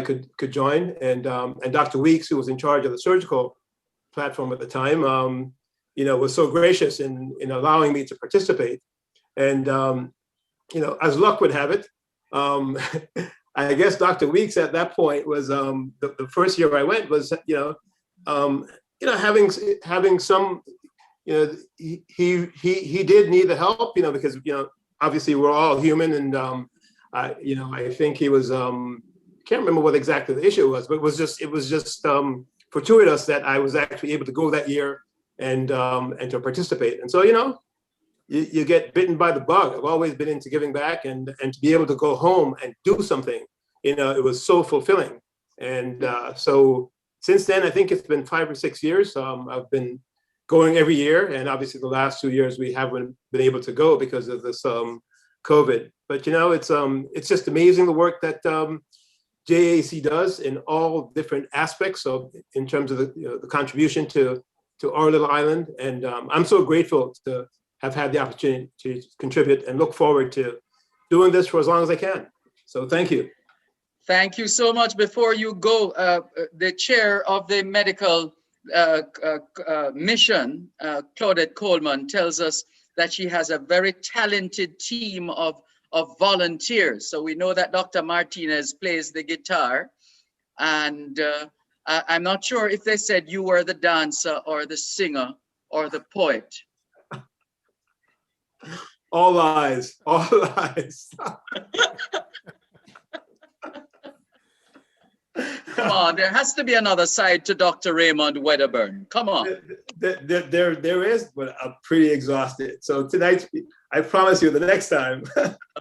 could join, and Dr. Weeks, who was in charge of the surgical platform at the time, you know, was so gracious in allowing me to participate. And you know, as luck would have it, I guess Dr. Weeks at that point was the first year I went was having some, you know, he did need the help, you know, because, you know, obviously we're all human, and you know, I think he was can't remember what exactly the issue was, but it was just fortuitous that I was actually able to go that year and to participate. And so, you know, you get bitten by the bug. I've always been into giving back, and to be able to go home and do something, you know, it was so fulfilling. And so since then, I think it's been 5 or 6 years. I've been going every year, and obviously the last 2 years we haven't been able to go because of this COVID. But you know, it's just amazing the work that JAC does in all different aspects of, in terms of the, you know, the contribution to our little island. And I'm so grateful to have had the opportunity to contribute, and look forward to doing this for as long as I can. So thank you. Thank you so much. Before you go, the chair of the medical mission, Claudette Coleman, tells us that she has a very talented team of volunteers. So we know that Dr. Martinez plays the guitar, and I'm not sure if they said you were the dancer or the singer or the poet. All lies, all lies. Come on, there has to be another side to Dr. Raymond Wedderburn. Come on. There is, but I'm pretty exhausted. So tonight, I promise you the next time.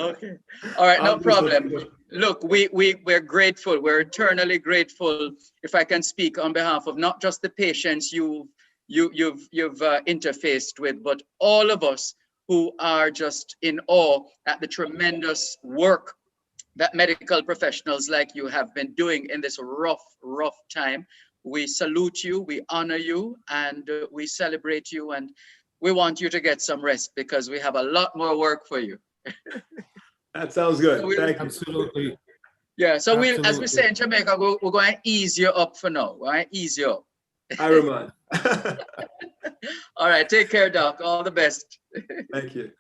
Okay. All right, no problem. Look, we're grateful. We're eternally grateful, if I can speak on behalf of not just the patients you've interfaced with, but all of us who are just in awe at the tremendous work that medical professionals like you have been doing in this rough time. We salute you, we honor you, and we celebrate you, and we want you to get some rest because we have a lot more work for you. That sounds good. So thank you. Absolutely. Yeah, so Absolutely. as we say in Jamaica, we're going to ease you up for now, right? Ease you up. I remind. All right, take care, Doc. All the best. Thank you.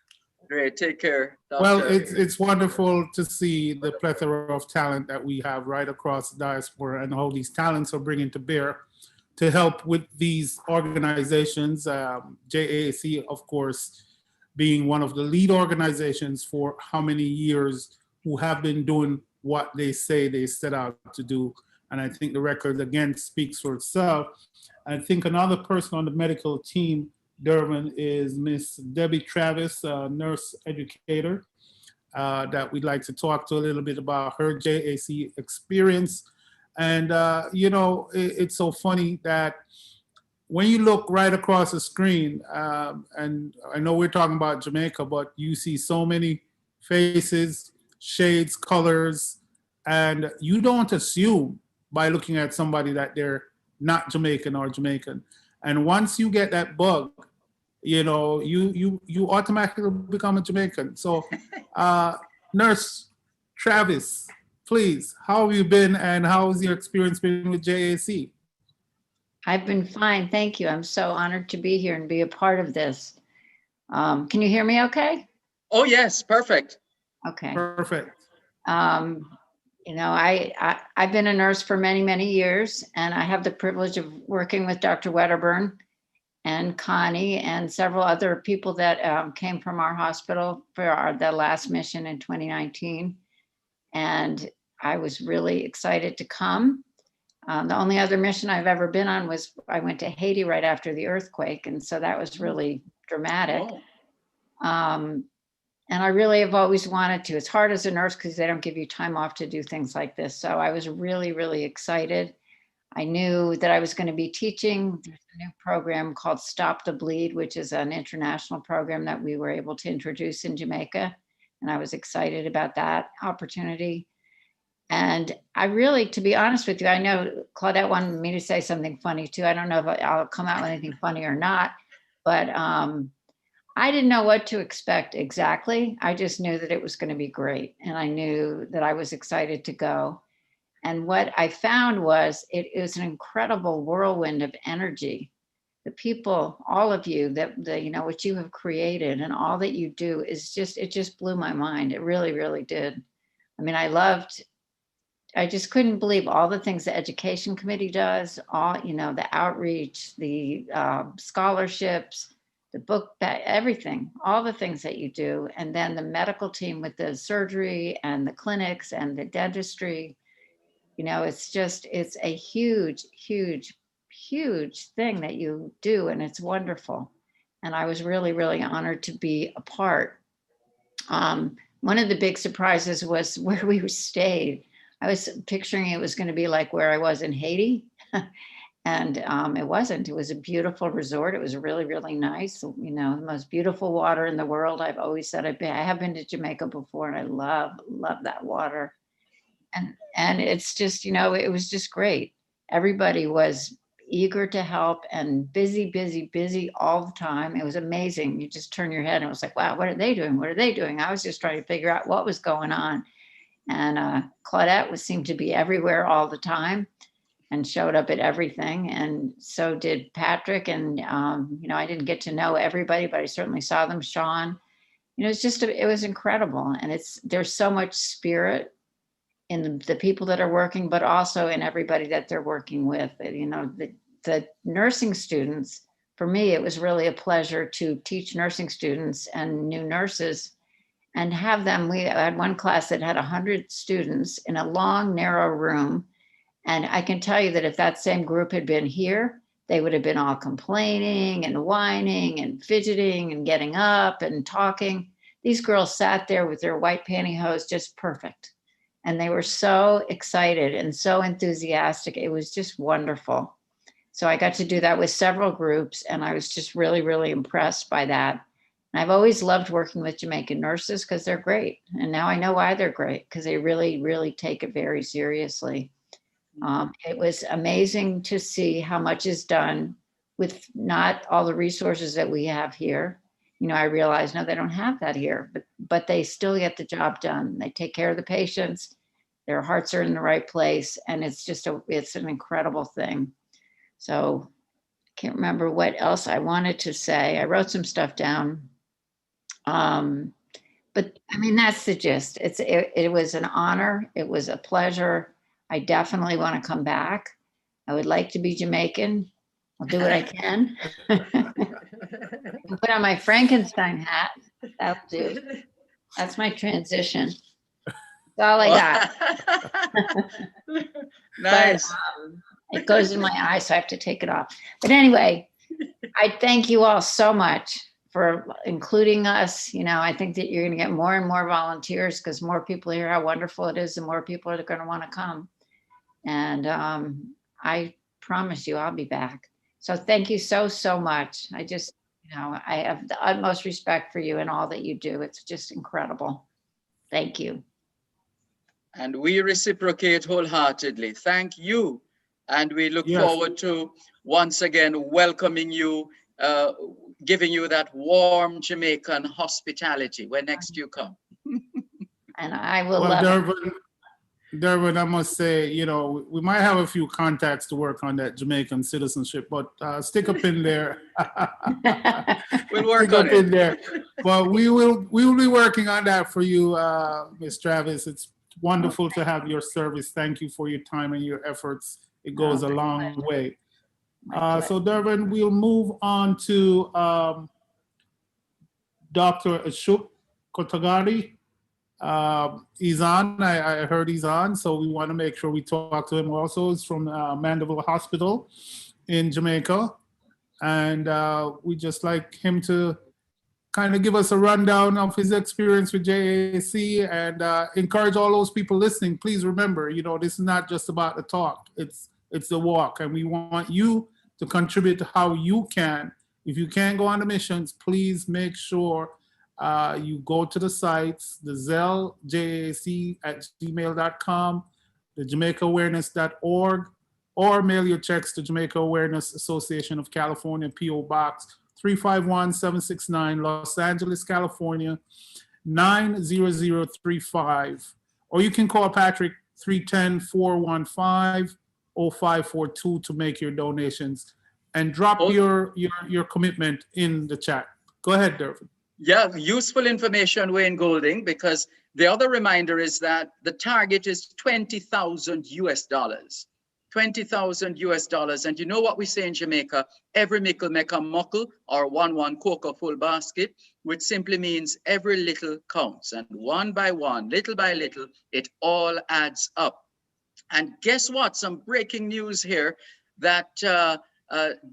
Great, take care, Dr. Well, it's wonderful to see the plethora of talent that we have right across the diaspora, and how these talents are bringing to bear to help with these organizations. JAC, of course, being one of the lead organizations for how many years, who have been doing what they say they set out to do. And I think the record again speaks for itself. I think another person on the medical team, Durban, is Miss Debbie Travis, a nurse educator, that we'd like to talk to a little bit about her JAC experience. And you know, it's so funny that when you look right across the screen, and I know we're talking about Jamaica, but you see so many faces, shades, colors, and you don't assume by looking at somebody that they're not Jamaican or Jamaican. And once you get that bug, you know, you automatically become a Jamaican. So Nurse Travis, please, how have you been, and how has your experience been with JAC? I've been fine, thank you. I'm so honored to be here and be a part of this. Can you hear me okay? Oh, yes, perfect. Okay. Perfect. You know, I've been a nurse for many, many years, and I have the privilege of working with Dr. Wedderburn and Connie and several other people that came from our hospital for the last mission in 2019. And I was really excited to come. The only other mission I've ever been on was I went to Haiti right after the earthquake. And so that was really dramatic. And I really have always wanted to. It's hard as a nurse because they don't give you time off to do things like this. So I was really, really excited. I knew that I was going to be teaching. There's a new program called Stop the Bleed, which is an international program that we were able to introduce in Jamaica. And I was excited about that opportunity. And I really, to be honest with you, I know Claudette wanted me to say something funny too. I don't know if I'll come out with anything funny or not, but I didn't know what to expect exactly. I just knew that it was going to be great. And I knew that I was excited to go. And what I found was it was an incredible whirlwind of energy. The people, all of you, you know, what you have created and all that you do is just, it just blew my mind. It really, really did. I mean, I just couldn't believe all the things the education committee does, all, you know, the outreach, the scholarships, the book, everything, all the things that you do. And then the medical team with the surgery and the clinics and the dentistry, you know, it's just, it's a huge, huge, huge thing that you do. And it's wonderful. And I was really, really honored to be a part. One of the big surprises was where we stayed. I was picturing it was going to be like where I was in Haiti. And it wasn't. It was a beautiful resort. It was really, really nice. You know, the most beautiful water in the world. I've always said I have been to Jamaica before, and I love that water. And it's just, you know, it was just great. Everybody was eager to help and busy, busy, busy all the time. It was amazing. You just turn your head and it was like, wow, what are they doing? What are they doing? I was just trying to figure out what was going on. And Claudette seemed to be everywhere all the time and showed up at everything. And so did Patrick. And, you know, I didn't get to know everybody, but I certainly saw them. Sean, you know, it's just, it was incredible. And there's so much spirit in the people that are working, but also in everybody that they're working with. You know, the nursing students, for me, it was really a pleasure to teach nursing students and new nurses and have them. We had one class that had 100 students in a long, narrow room. And I can tell you that if that same group had been here, they would have been all complaining and whining and fidgeting and getting up and talking. These girls sat there with their white pantyhose, just perfect. And they were so excited and so enthusiastic. It was just wonderful. So I got to do that with several groups, and I was just really, really impressed by that. And I've always loved working with Jamaican nurses because they're great. And now I know why they're great, because they really, really take it very seriously. It was amazing to see how much is done with not all the resources that we have here. You know, I realized, no, they don't have that here, but they still get the job done. They take care of the patients. Their hearts are in the right place. And it's just, it's an incredible thing. So I can't remember what else I wanted to say. I wrote some stuff down. But I mean, that's the gist. It was an honor. It was a pleasure. I definitely want to come back. I would like to be Jamaican. I'll do what I can. Put on my Frankenstein hat. That'll do. That's my transition. That's all I got. Nice. But, it goes in my eye, so I have to take it off. But anyway, I thank you all so much for including us. You know, I think that you're going to get more and more volunteers because more people hear how wonderful it is, and more people are going to want to come. And I promise you, I'll be back. So thank you so, so much. I just, you know, I have the utmost respect for you and all that you do. It's just incredible. Thank you. And we reciprocate wholeheartedly. Thank you. And we look forward to once again welcoming you, giving you that warm Jamaican hospitality when next you come. And I will love it. Derwin, I must say, you know, we might have a few contacts to work on that Jamaican citizenship, but stick a pin there. We'll work Stick a on pin it. there. But we will be working on that for you, Ms. Travis. It's wonderful to have your service. Thank you for your time and your efforts. It goes a long way. So Derwin, we'll move on to Dr. Ashok Kotagari. He's on. I heard he's on, so we want to make sure we talk to him also. He's from Mandeville Hospital in Jamaica, and we just like him to kind of give us a rundown of his experience with JAC and encourage all those people listening. Please remember, you know, this is not just about the talk; it's the walk, and we want you to contribute to how you can. If you can't go on the missions, please make sure you go to the sites, the Zelle, JAC@gmail.com, the JamaicaAwareness.org, or mail your checks to Jamaica Awareness Association of California, P.O. Box 351-769, Los Angeles, California, 90035. Or you can call Patrick 310-415-0542 to make your donations. And drop your commitment in the chat. Go ahead, Dervin. Yeah, useful information, Wayne Golding, because the other reminder is that the target is $20,000 US. $20,000 US. And you know what we say in Jamaica? Every mickle make a muckle, or one cocoa full basket, which simply means every little counts. And one by one, little by little, it all adds up. And guess what? Some breaking news here that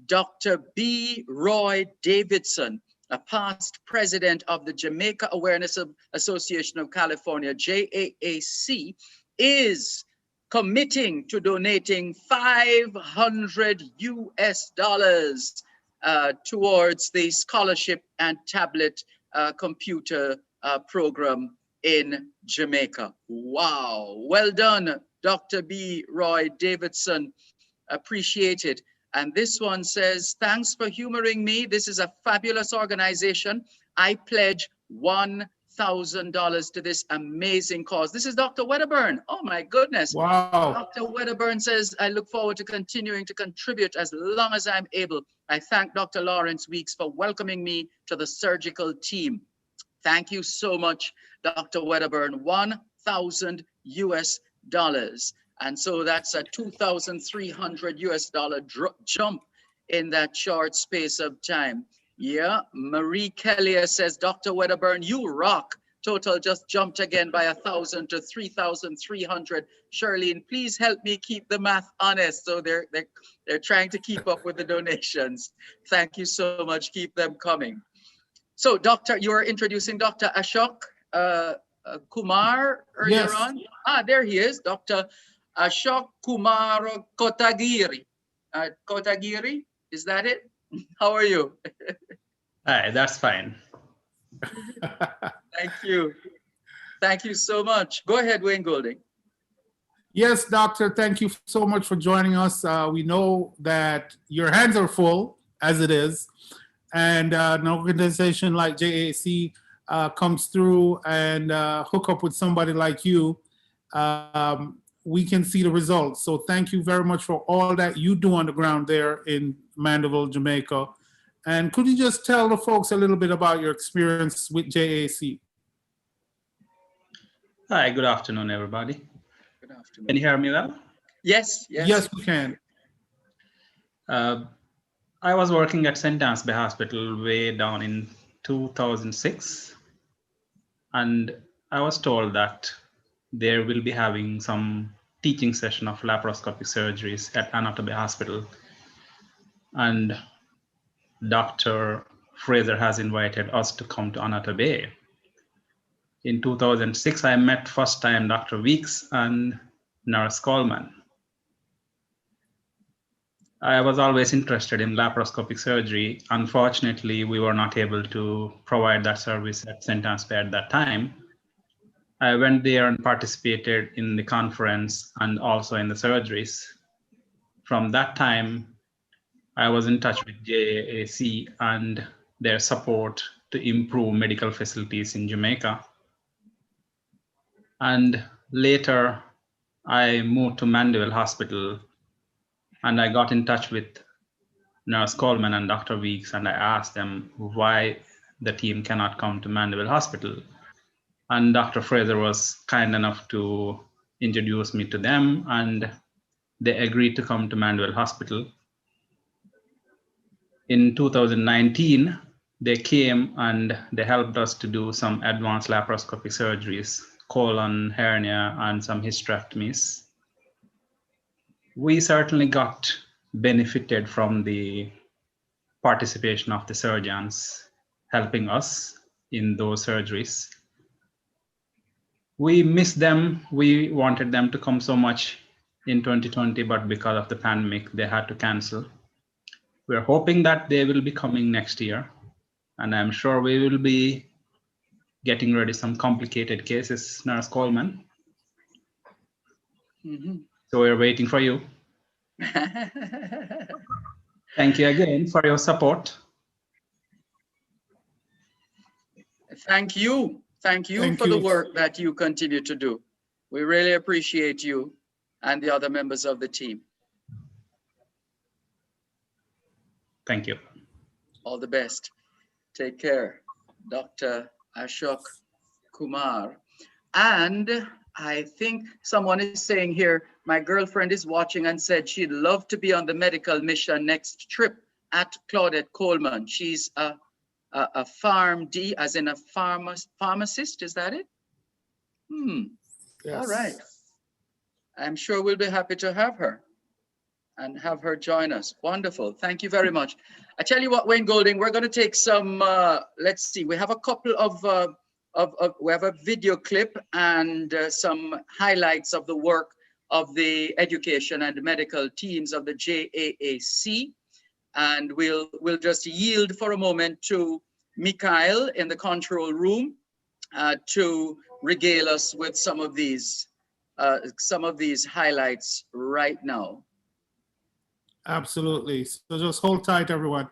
Dr. B. Roy Davidson, a past president of the Jamaica Awareness Association of California, JAAC, is committing to donating $500 US towards the scholarship and tablet computer program in Jamaica. Wow, well done, Dr. B. Roy Davidson, appreciate it. And this one says, thanks for humoring me. This is a fabulous organization. I pledge $1,000 to this amazing cause. This is Dr. Wedderburn. Oh my goodness. Wow. Dr. Wedderburn says, I look forward to continuing to contribute as long as I'm able. I thank Dr. Lawrence Weeks for welcoming me to the surgical team. Thank you so much, Dr. Wedderburn. $1,000 US. And so that's a $2,300 US jump in that short space of time. Yeah, Marie Kelly says, Dr. Wedderburn, you rock. Total just jumped again by 1,000 to 3,300. Charlene, please help me keep the math honest. So they're trying to keep up with the donations. Thank you so much. Keep them coming. So, Doctor, you are introducing Dr. Ashok Kumar earlier on. There he is, Dr. Ashok Kumar Kotagiri. Kotagiri, is that it? How are you? Hi, that's fine. Thank you. Thank you so much. Go ahead, Wayne Golding. Yes, Doctor, thank you so much for joining us. We know that your hands are full, as it is, and an organization like JAC comes through and hook up with somebody like you. We can see the results. So thank you very much for all that you do on the ground there in Mandeville, Jamaica. And could you just tell the folks a little bit about your experience with JAC? Hi, good afternoon, everybody. Good afternoon. Can you hear me well? Yes, yes. Yes, we can. I was working at St. Anne's Bay Hospital way down in 2006. And I was told that there will be having some teaching session of laparoscopic surgeries at Anata Bay Hospital. And Dr. Fraser has invited us to come to Anata Bay. In 2006, I met first time Dr. Weeks and Nurse Coleman. I was always interested in laparoscopic surgery. Unfortunately, we were not able to provide that service at St. Anne's Bay at that time. I went there and participated in the conference and also in the surgeries. From that time, I was in touch with JAC and their support to improve medical facilities in Jamaica. And later, I moved to Mandeville Hospital and I got in touch with Nurse Coleman and Dr. Weeks, and I asked them why the team cannot come to Mandeville Hospital. And Dr. Fraser was kind enough to introduce me to them, and they agreed to come to Mandeville Hospital. In 2019, they came and they helped us to do some advanced laparoscopic surgeries, colon hernia, and some hysterectomies. We certainly got benefited from the participation of the surgeons helping us in those surgeries. We missed them. We wanted them to come so much in 2020, but because of the pandemic, they had to cancel. We're hoping that they will be coming next year, and I'm sure we will be getting ready some complicated cases, Nurse Coleman. So we're waiting for you. Thank you again for your support. Thank you. Thank you for the work that you continue to do. We really appreciate you and the other members of the team. Thank you. All the best. Take care, Dr. Ashok Kumar. And I think someone is saying here, my girlfriend is watching and said she'd love to be on the medical mission next trip at Claudette Coleman. She's a PharmD, as in a pharmacist, is that it? Yes. All right. I'm sure we'll be happy to have her and have her join us. Wonderful. Thank you very much. I tell you what, Wayne Golding, we're going to take some, let's see, we have a couple of we have a video clip and some highlights of the work of the education and medical teams of the JAAC. And we'll just yield for a moment to Mikhail in the control room to regale us with some of these highlights right now. Absolutely. So just hold tight, everyone.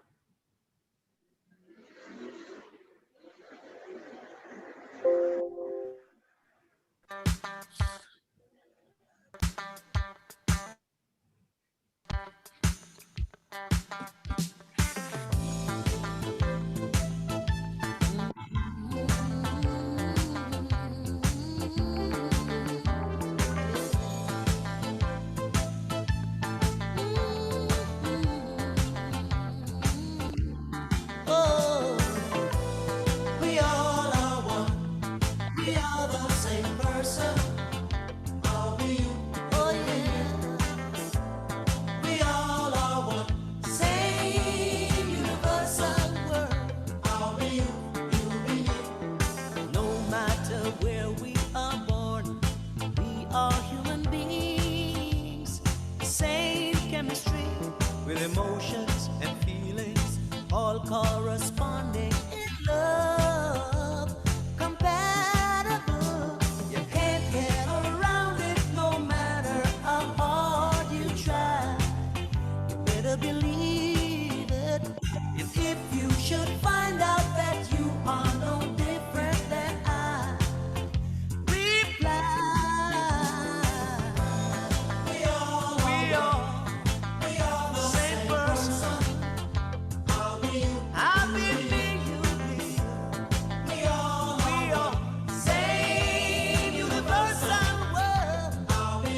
Oh, we all are one. We are the same person. Are we you? Oh yeah. We all are one. Same universal world. Are we you? You be me. No matter where we are born, we are human beings. Same chemistry with emotions and feelings, all corresponding in love, compatible. You can't get around it no matter how hard you try. You better believe it. And if you should find out that you are no different than I, reply. We are the same person. I believe you be. We are same universal world. Are we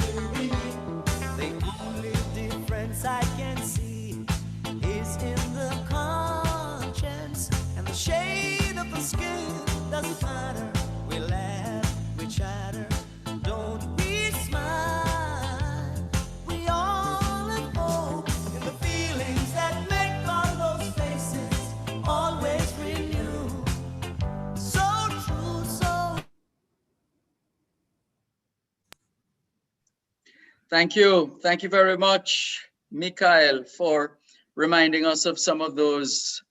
you be me? The only difference I can see is in the conscience and the shade of the skin. Doesn't matter. We laugh, we chatter, don't we smile? We all have hope in the feelings that make all those faces always renew. So true, so. Thank you. Thank you very much, Mikhail, for reminding us of some of those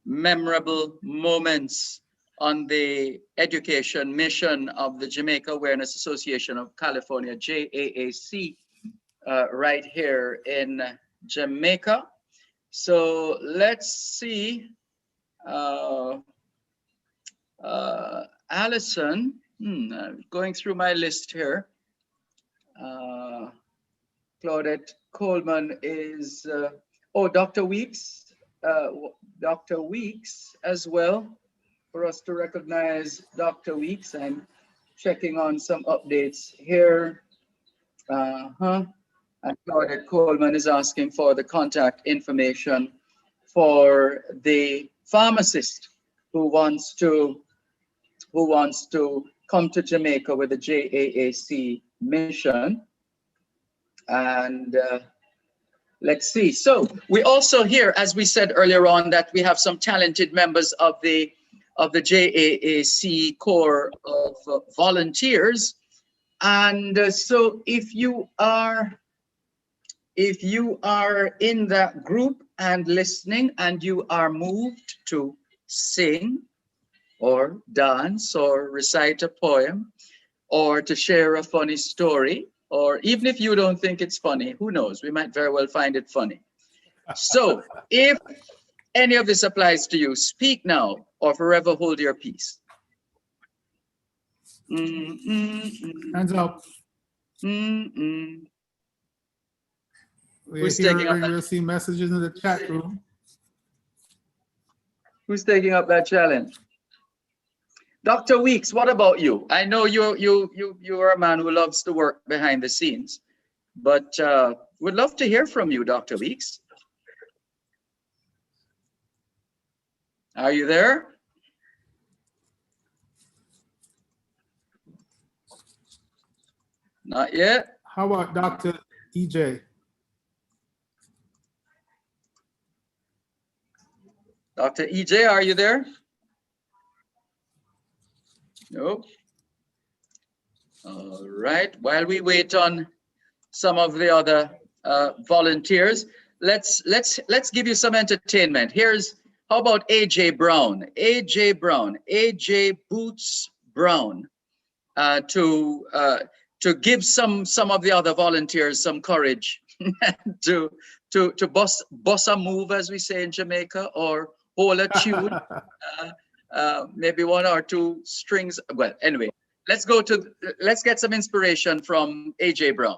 memorable moments on the education mission of the Jamaica Awareness Association of California, JAAC, right here in Jamaica. So let's see, Allison, going through my list here. Claudette Coleman is, oh, Dr. Weeks, Dr. Weeks as well, for us to recognize Dr. Weeks. I'm checking on some updates here. And Claudette Coleman is asking for the contact information for the pharmacist who wants to come to Jamaica with the JAAC mission. And let's see. So we also hear, as we said earlier on, that we have some talented members of the JAAC Corps of volunteers. And so if you are in that group and listening, and you are moved to sing or dance or recite a poem or to share a funny story, or even if you don't think it's funny, who knows, we might very well find it funny. So if any of this applies to you, speak now or forever hold your peace. Hands up. Who's taking up that? We'll see messages in the chat room. Who's taking up that challenge? Dr. Weeks, what about you? I know you're a man who loves to work behind the scenes, but would love to hear from you, Dr. Weeks. Are you there? Not yet. How about Dr. EJ? Dr. EJ, are you there? Nope. All right. While we wait on some of the other volunteers, let's give you some entertainment. How about AJ Brown? AJ Brown, AJ Boots Brown, to give some of the other volunteers some courage to bust a move, as we say in Jamaica, or hold a tune. Maybe one or two strings. Well, anyway, let's get some inspiration from AJ Brown.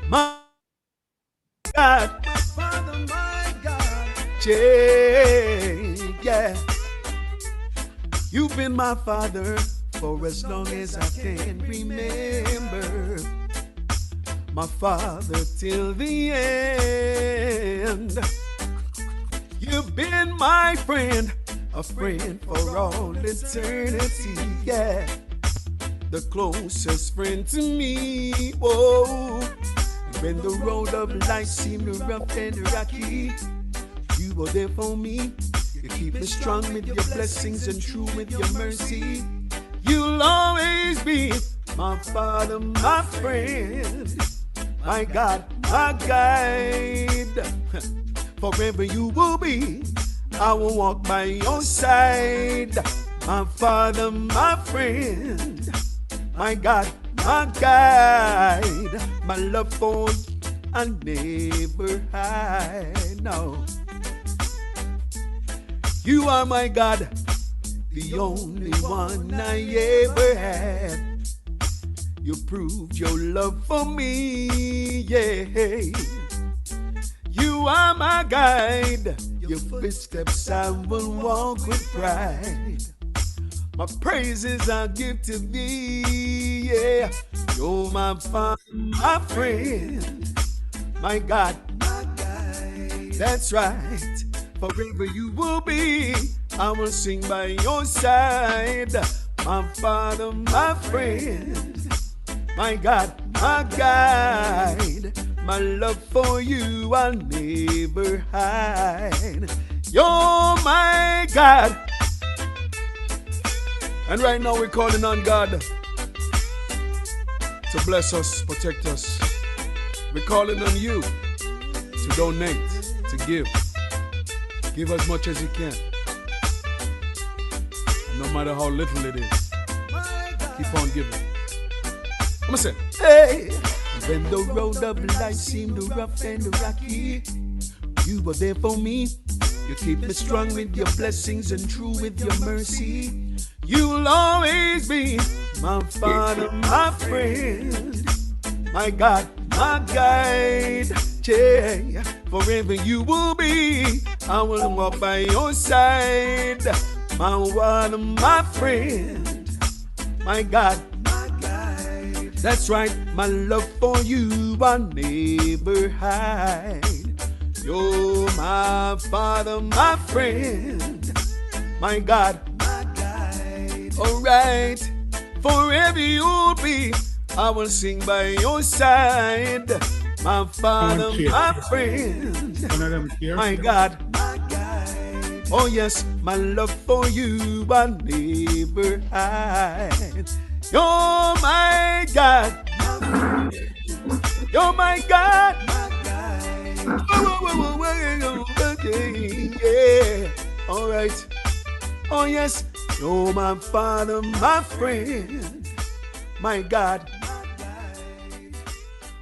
My God, my Father, my God, yeah. You've been my father for as long as I can remember. My father till the end. You've been my friend, a friend for all eternity, yeah. The closest friend to me, whoa. When the road of life seemed rough and rocky, you were there for me. You keep me strong with your blessings and true with your mercy. You'll always be my Father, my friend, my God, my guide. Forever you will be. I will walk by your side. My Father, my friend, my God, my guide. My love for you I never hide. No. You are my God, the only one I ever had. You proved your love for me, yeah. You are my guide, your footsteps I will walk with pride. My praises I give to thee, yeah. You're my Father, my friend, my God, my guide. That's right. Forever you will be. I will sing by your side. My Father, my friend, my God, my guide. My love for you I'll never hide. You're my God. And right now we're calling on God to bless us, protect us. We're calling on you to donate, to give. Give as much as you can. And no matter how little it is, keep on giving. I'm gonna say, hey, when the road of life seemed rough and rocky, You were there for me. You keep me strong with your blessings and true with your mercy. You'll always be my Father, my friend, my God, my guide. Yeah. Forever you will be. I will walk by your side. My one, my friend, my God, my guide. That's right, my love for you I never hide. You're my Father, my friend, my God, my guide. All right, forever you'll be. I will sing by your side. My Father, my friend, my God, my guide. Oh yes, my love for you I never hide. You're my God, you're my God, my guide. Yeah. All right. Oh yes, you're my Father, my friend, my God.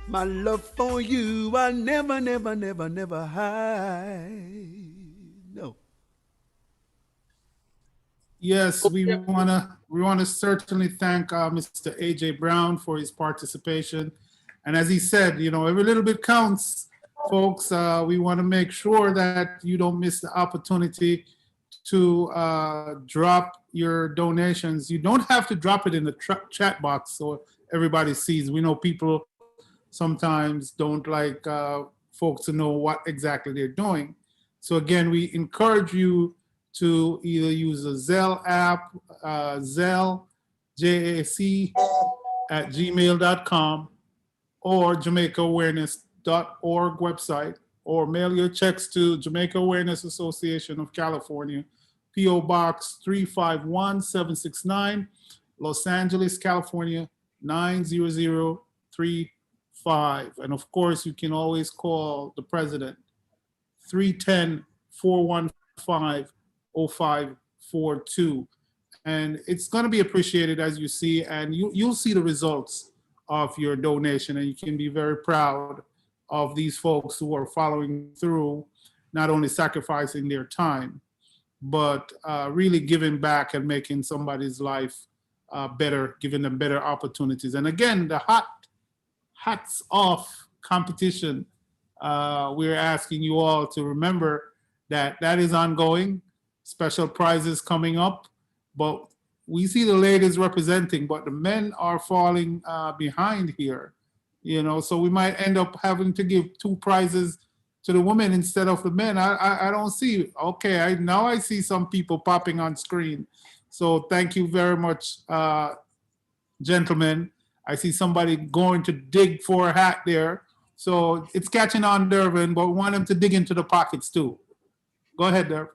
My love for you I never, never, never, never hide. No. Yes, we wanna certainly thank Mr. AJ Brown for his participation. And as he said, you know, every little bit counts, folks. We want to make sure that you don't miss the opportunity to drop your donations. You don't have to drop it in the chat box so everybody sees. We know people sometimes don't like folks to know what exactly they're doing. So again, we encourage you to either use the Zelle app, Zelle, JAC at gmail.com or JamaicaAwareness.org website, or mail your checks to Jamaica Awareness Association of California, P.O. Box 351769, Los Angeles, California, 90035. And of course, you can always call the president, 310-415-0542. And it's going to be appreciated, as you see, and you'll see the results of your donation, and you can be very proud of these folks who are following through, not only sacrificing their time, but really giving back and making somebody's life better, giving them better opportunities. And again, the hats off competition, we're asking you all to remember that that is ongoing, special prizes coming up, but we see the ladies representing, but the men are falling behind here, you know, so we might end up having to give 2 prizes to the women instead of the men. I don't see, okay, now I see some people popping on screen. So thank you very much, gentlemen. I see somebody going to dig for a hat there. So it's catching on, Dervin, but we want them to dig into the pockets too. Go ahead, Dervin.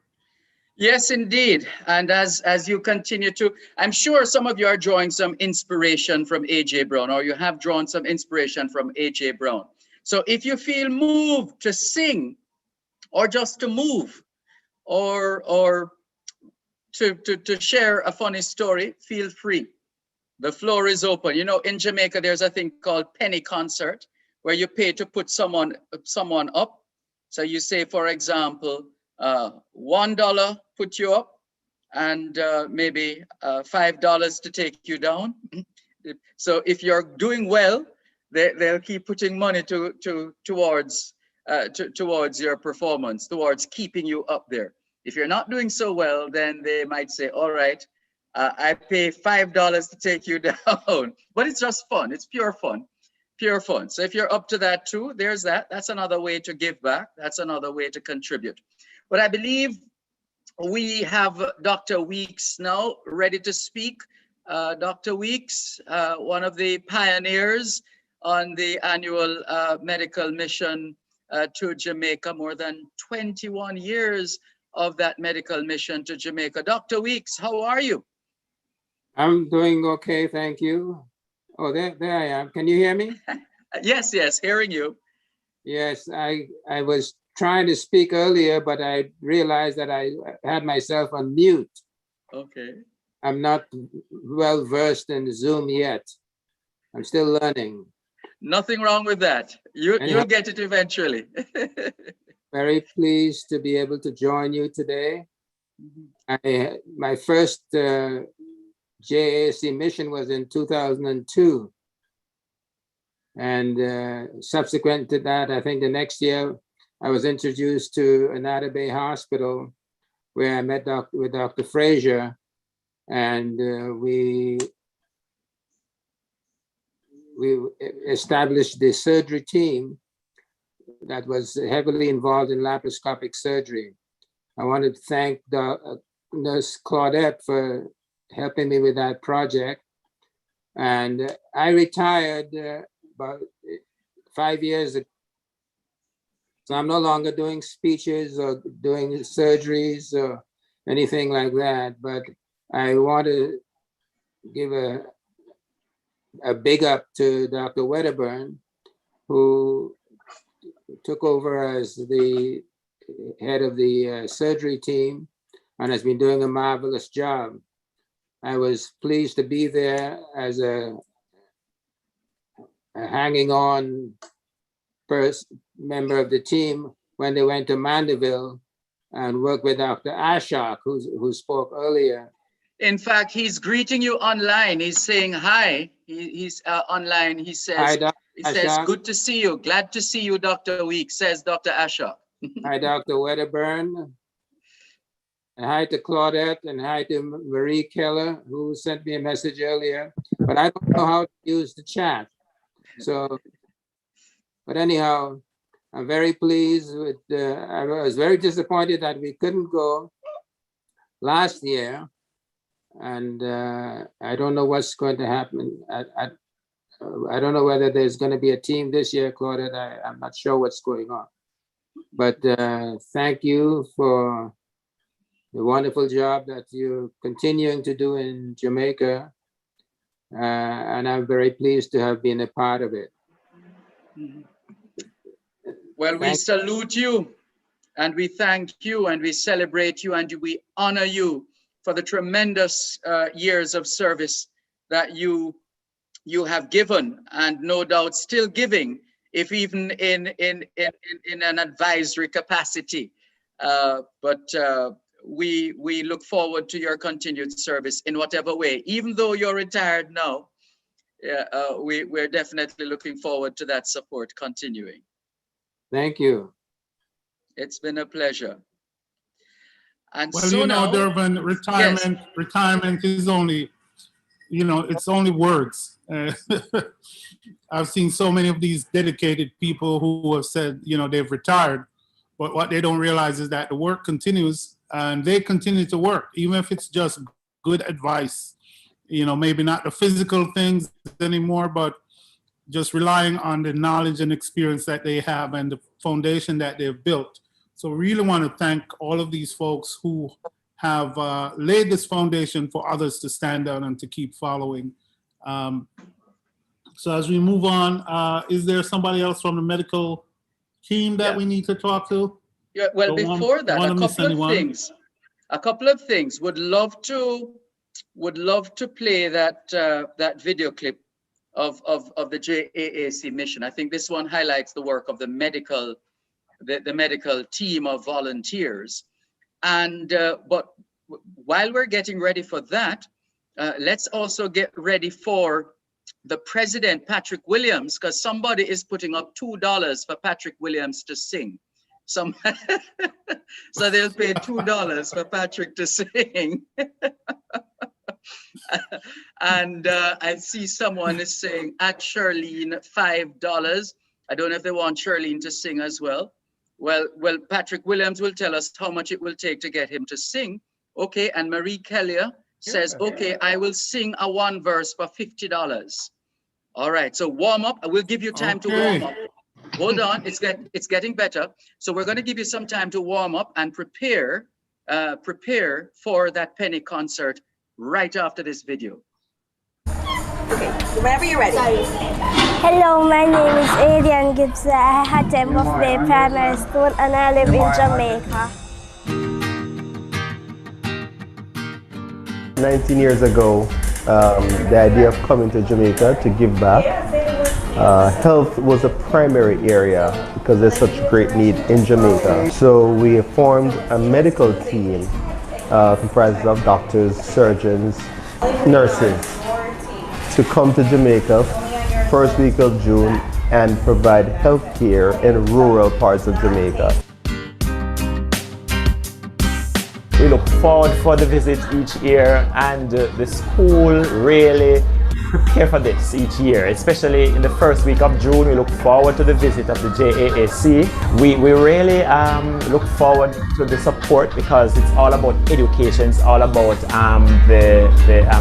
Yes, indeed. And as you continue to, I'm sure some of you are drawing some inspiration from AJ Brown, or you have drawn some inspiration from AJ Brown. So if you feel moved to sing, or just to move, or to share a funny story, feel free. The floor is open. You know, in Jamaica, there's a thing called penny concert, where you pay to put someone up. So you say, for example, $1 put you up, and maybe $5 to take you down. So if you're doing well, they'll keep putting money towards your performance, towards keeping you up there. If you're not doing so well, then they might say, all right, I pay $5 to take you down. But it's just fun. It's pure fun. Pure fun. So if you're up to that too, there's that. That's another way to give back. That's another way to contribute. But I believe we have Dr. Weeks now ready to speak. Dr. Weeks, one of the pioneers on the annual medical mission to Jamaica, more than 21 years of that medical mission to Jamaica. Dr. Weeks, how are you? I'm doing okay, thank you. Oh, there I am. Can you hear me? Yes, hearing you. Yes, I was trying to speak earlier, but I realized that I had myself on mute. Okay. I'm not well versed in Zoom yet. I'm still learning. Nothing wrong with that. You'll get it eventually. very pleased to be able to join you today. My first JAC mission was in 2002. And subsequent to that, I think the next year, I was introduced to Anada Bay Hospital, where I met with Dr. Frazier, and we established the surgery team that was heavily involved in laparoscopic surgery. I wanted to thank Nurse Claudette for helping me with that project. And I retired about 5 years ago. So I'm no longer doing speeches or doing surgeries or anything like that, but I want to give a big up to Dr. Wedderburn, who took over as the head of the surgery team and has been doing a marvelous job. I was pleased to be there as a hanging on member of the team when they went to Mandeville and worked with Dr. Ashok, who spoke earlier. In fact, he's greeting you online. He's saying hi. He's online. He says, Hi, Dr. he says, Ashok. good to see you. Glad to see you, Dr. Week, says Dr. Ashok. Hi, Dr. Wedderburn. And hi to Claudette, and hi to Marie Keller, who sent me a message earlier, but I don't know how to use the chat. So, but anyhow, I'm very pleased with, I was very disappointed that we couldn't go last year. And I don't know what's going to happen. I don't know whether there's going to be a team this year, Claudette. I'm not sure what's going on. But thank you for the wonderful job that you're continuing to do in Jamaica. And I'm very pleased to have been a part of it. Well, we salute you and we thank you and we celebrate you and we honor you for the tremendous years of service that you have given and no doubt still giving, if even in an advisory capacity. But we look forward to your continued service in whatever way. Even though you're retired now, we're definitely looking forward to that support continuing. Thank you. It's been a pleasure. And well, so you know, now, Durban, retirement is only, you know, it's only words. I've seen so many of these dedicated people who have said, you know, they've retired, but what they don't realize is that the work continues and they continue to work, even if it's just good advice, you know, maybe not the physical things anymore, but just relying on the knowledge and experience that they have and the foundation that they've built. So really want to thank all of these folks who have laid this foundation for others to stand on and to keep following. So as we move on, is there somebody else from the medical team that we need to talk to? Yeah, well, Don't before that, wanna a miss couple of anyone. things. A couple of things. Would love to play that that video clip of the JAAC mission. I think this one highlights the work of the medical team of volunteers. And but while we're getting ready for that, let's also get ready for the President, Patrick Williams, because somebody is putting up $2 for Patrick Williams to sing. So they'll pay $2 for Patrick to sing. And I see someone is saying at Charlene $5. I don't know if they want Charlene to sing as well. Well, Patrick Williams will tell us how much it will take to get him to sing. Okay, and Marie Kelly says, okay, I will sing a one verse for $50. All right, so warm up. I will give you time to warm up. Hold on, it's getting better. So we're going to give you some time to warm up and prepare for that penny concert right after this video. Okay, whenever you're ready. Hello, my name is Adrian Gibson. I attend Buff Bay Primary School and I live in Jamaica. 19 years ago, the idea of coming to Jamaica to give back health was a primary area because there's such great need in Jamaica. So we formed a medical team comprised of doctors, surgeons, nurses to come to Jamaica first week of June and provide health care in rural parts of Jamaica. We look forward for the visit each year, and the school really prepare for this each year, especially in the first week of June. We look forward to the visit of the JAAC. We really look forward to the support because it's all about education, it's all about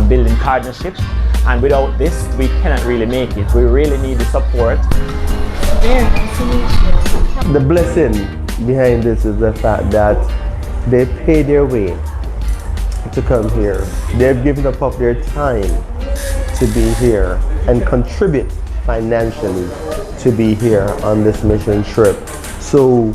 building partnerships, and without this we cannot really make it. We really need the support. The blessing behind this is the fact that they pay their way to come here. They've given up of their time to be here and contribute financially to be here on this mission trip. So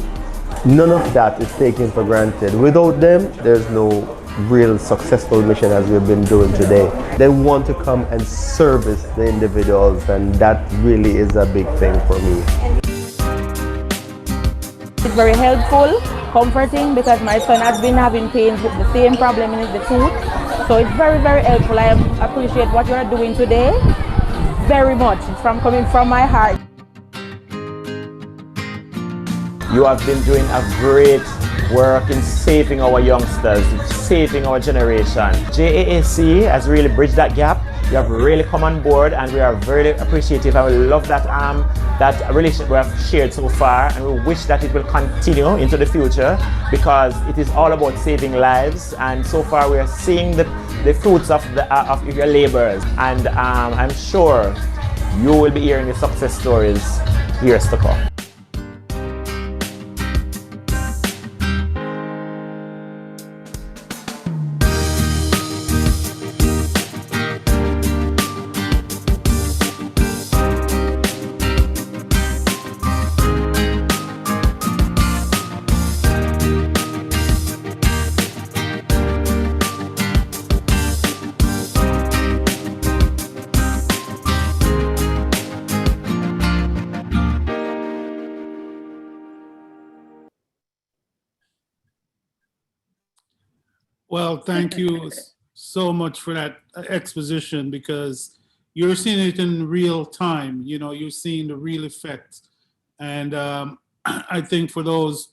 none of that is taken for granted. Without them, there's no real successful mission as we've been doing today. They want to come and service the individuals, and that really is a big thing for me. It's very helpful, comforting, because my son has been having pains with the same problem in the tooth. So it's very, very helpful. I appreciate what you are doing today very much. It's coming from my heart. You have been doing a great work in saving our youngsters, saving our generation. JAAC has really bridged that gap. You have really come on board, and we are very appreciative, and we love that that relationship we have shared so far, and we wish that it will continue into the future because it is all about saving lives, and so far we are seeing the fruits of your labors, and I'm sure you will be hearing the success stories years to come. Well, thank you so much for that exposition, because you're seeing it in real time. You know, you're seeing the real effects. And I think for those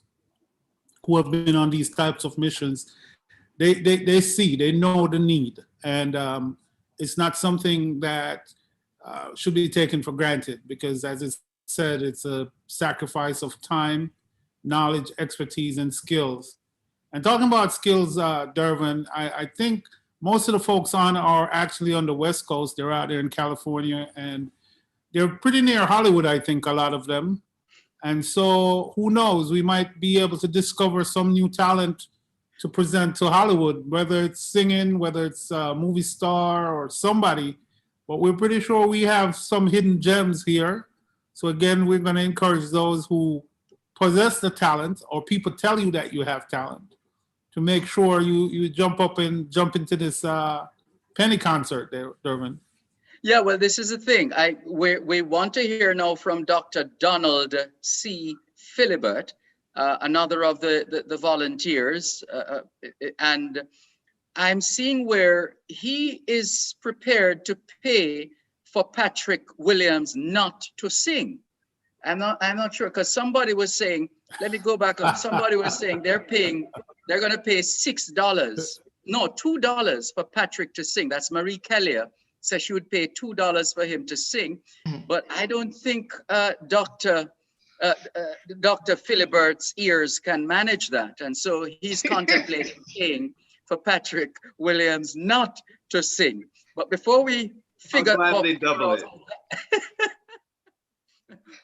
who have been on these types of missions, they see, they know the need. And it's not something that should be taken for granted, because as it's said, it's a sacrifice of time, knowledge, expertise, and skills. And talking about skills, Dervin, I think most of the folks on are actually on the West Coast. They're out there in California, and they're pretty near Hollywood, I think, a lot of them. And so who knows, we might be able to discover some new talent to present to Hollywood, whether it's singing, whether it's a movie star or somebody. But we're pretty sure we have some hidden gems here. So again, we're going to encourage those who possess the talent, or people tell you that you have talent, to make sure you jump into this penny concert there, Dervin. Yeah, well, this is the thing. We want to hear now from Dr. Donald C. Philibert, another of the volunteers, and I'm seeing where he is prepared to pay for Patrick Williams not to sing. I'm not sure, because somebody was saying, let me go back up. Somebody was saying they're going to pay $6, no, $2 for Patrick to sing. That's Marie Kelly. Says she would pay $2 for him to sing. But I don't think Dr. Philibert's ears can manage that. And so he's contemplating paying for Patrick Williams not to sing. But before we figure out, double it.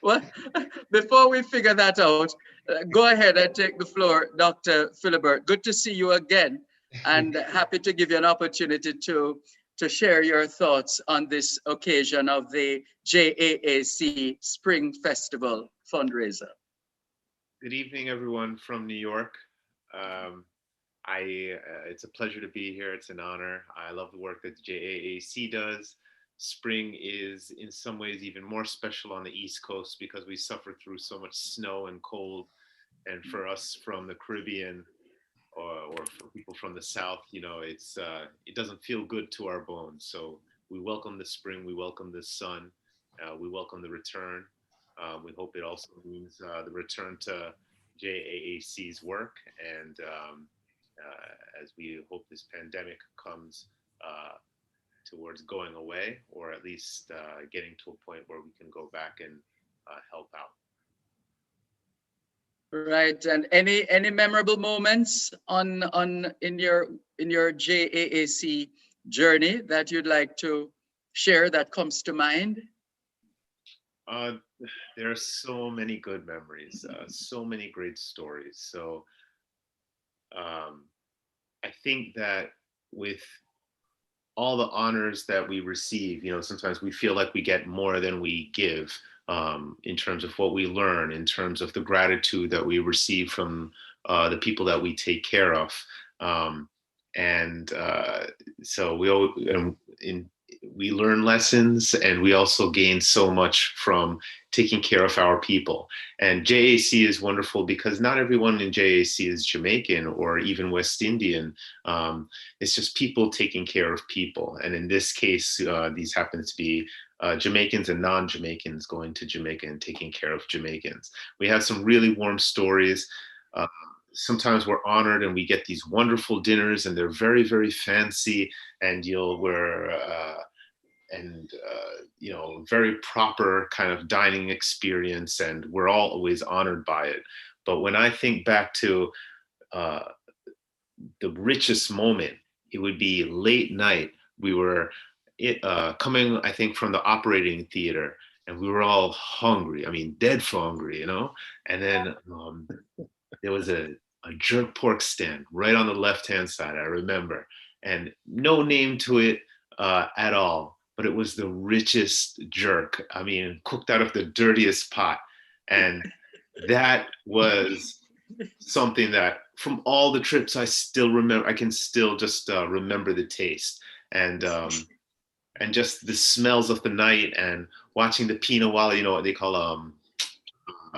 Well, before we figure that out, go ahead and take the floor, Dr. Philibert. Good to see you again, and happy to give you an opportunity to share your thoughts on this occasion of the JAAC Spring Festival fundraiser. Good evening, everyone from New York. It's a pleasure to be here. It's an honor. I love the work that JAAC does. spring is in some ways even more special on the East Coast because we suffer through so much snow and cold. And for us from the Caribbean or for people from the South, you know, it doesn't feel good to our bones. So we welcome the spring, we welcome the sun, we welcome the return. We hope it also means the return to JAAC's work. And as we hope this pandemic comes towards going away, or at least getting to a point where we can go back and help out. Right, and any memorable moments in your JAAC journey that you'd like to share that comes to mind? There are so many good memories, so many great stories. So I think that with all the honors that we receive, you know, sometimes we feel like we get more than we give. In terms of what we learn, in terms of the gratitude that we receive from the people that we take care of. So we learn lessons, and we also gain so much from taking care of our people. And JAC is wonderful because not everyone in JAC is Jamaican or even West Indian. It's just people taking care of people. And in this case, these happen to be Jamaicans and non-Jamaicans going to Jamaica and taking care of Jamaicans. We have some really warm stories. Sometimes we're honored and we get these wonderful dinners, and they're very, very fancy, and you know, very proper kind of dining experience, and we're all always honored by it. But when I think back to the richest moment, it would be late night. We were coming, I think, from the operating theater, and we were all hungry. I mean, dead hungry, you know? And then there was a jerk pork stand right on the left-hand side, I remember, and no name to it at all, but it was the richest jerk. I mean, cooked out of the dirtiest pot. And that was something that from all the trips I still remember. I can still just remember the taste. And just the smells of the night, and watching the pinawala, you know what they call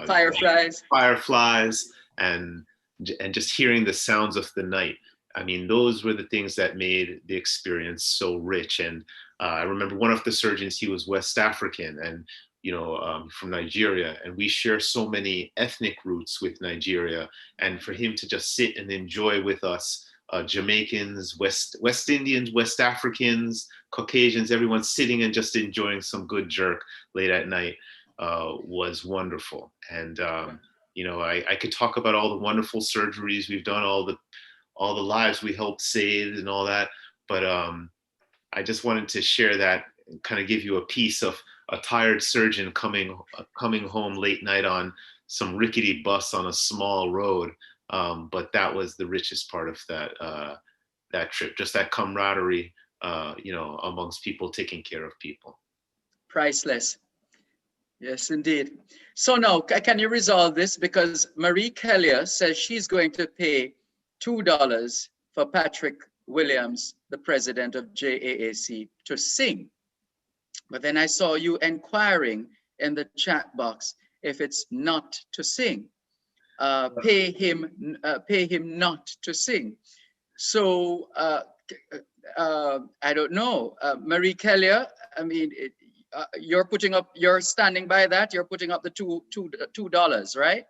fireflies, and just hearing the sounds of the night. I mean, those were the things that made the experience so rich. And I remember one of the surgeons, he was West African, and you know, from Nigeria, and we share so many ethnic roots with Nigeria. And for him to just sit and enjoy with us, Jamaicans, West Indians, West Africans, Caucasians, everyone sitting and just enjoying some good jerk late at night was wonderful. And you know, I could talk about all the wonderful surgeries we've done, all the lives we helped save and all that, but I just wanted to share that, kind of give you a piece of a tired surgeon coming home late night on some rickety bus on a small road. But that was the richest part of that trip, just that camaraderie, you know, amongst people taking care of people. Priceless. Yes, indeed. So now, can you resolve this? Because Marie Kelly says she's going to pay $2 for Patrick Williams, the president of JAAC, to sing. But then I saw you inquiring in the chat box if it's not to sing. Pay him not to sing. So I don't know, Marie Kelly. I mean, you're standing by that. You're putting up the $2, right?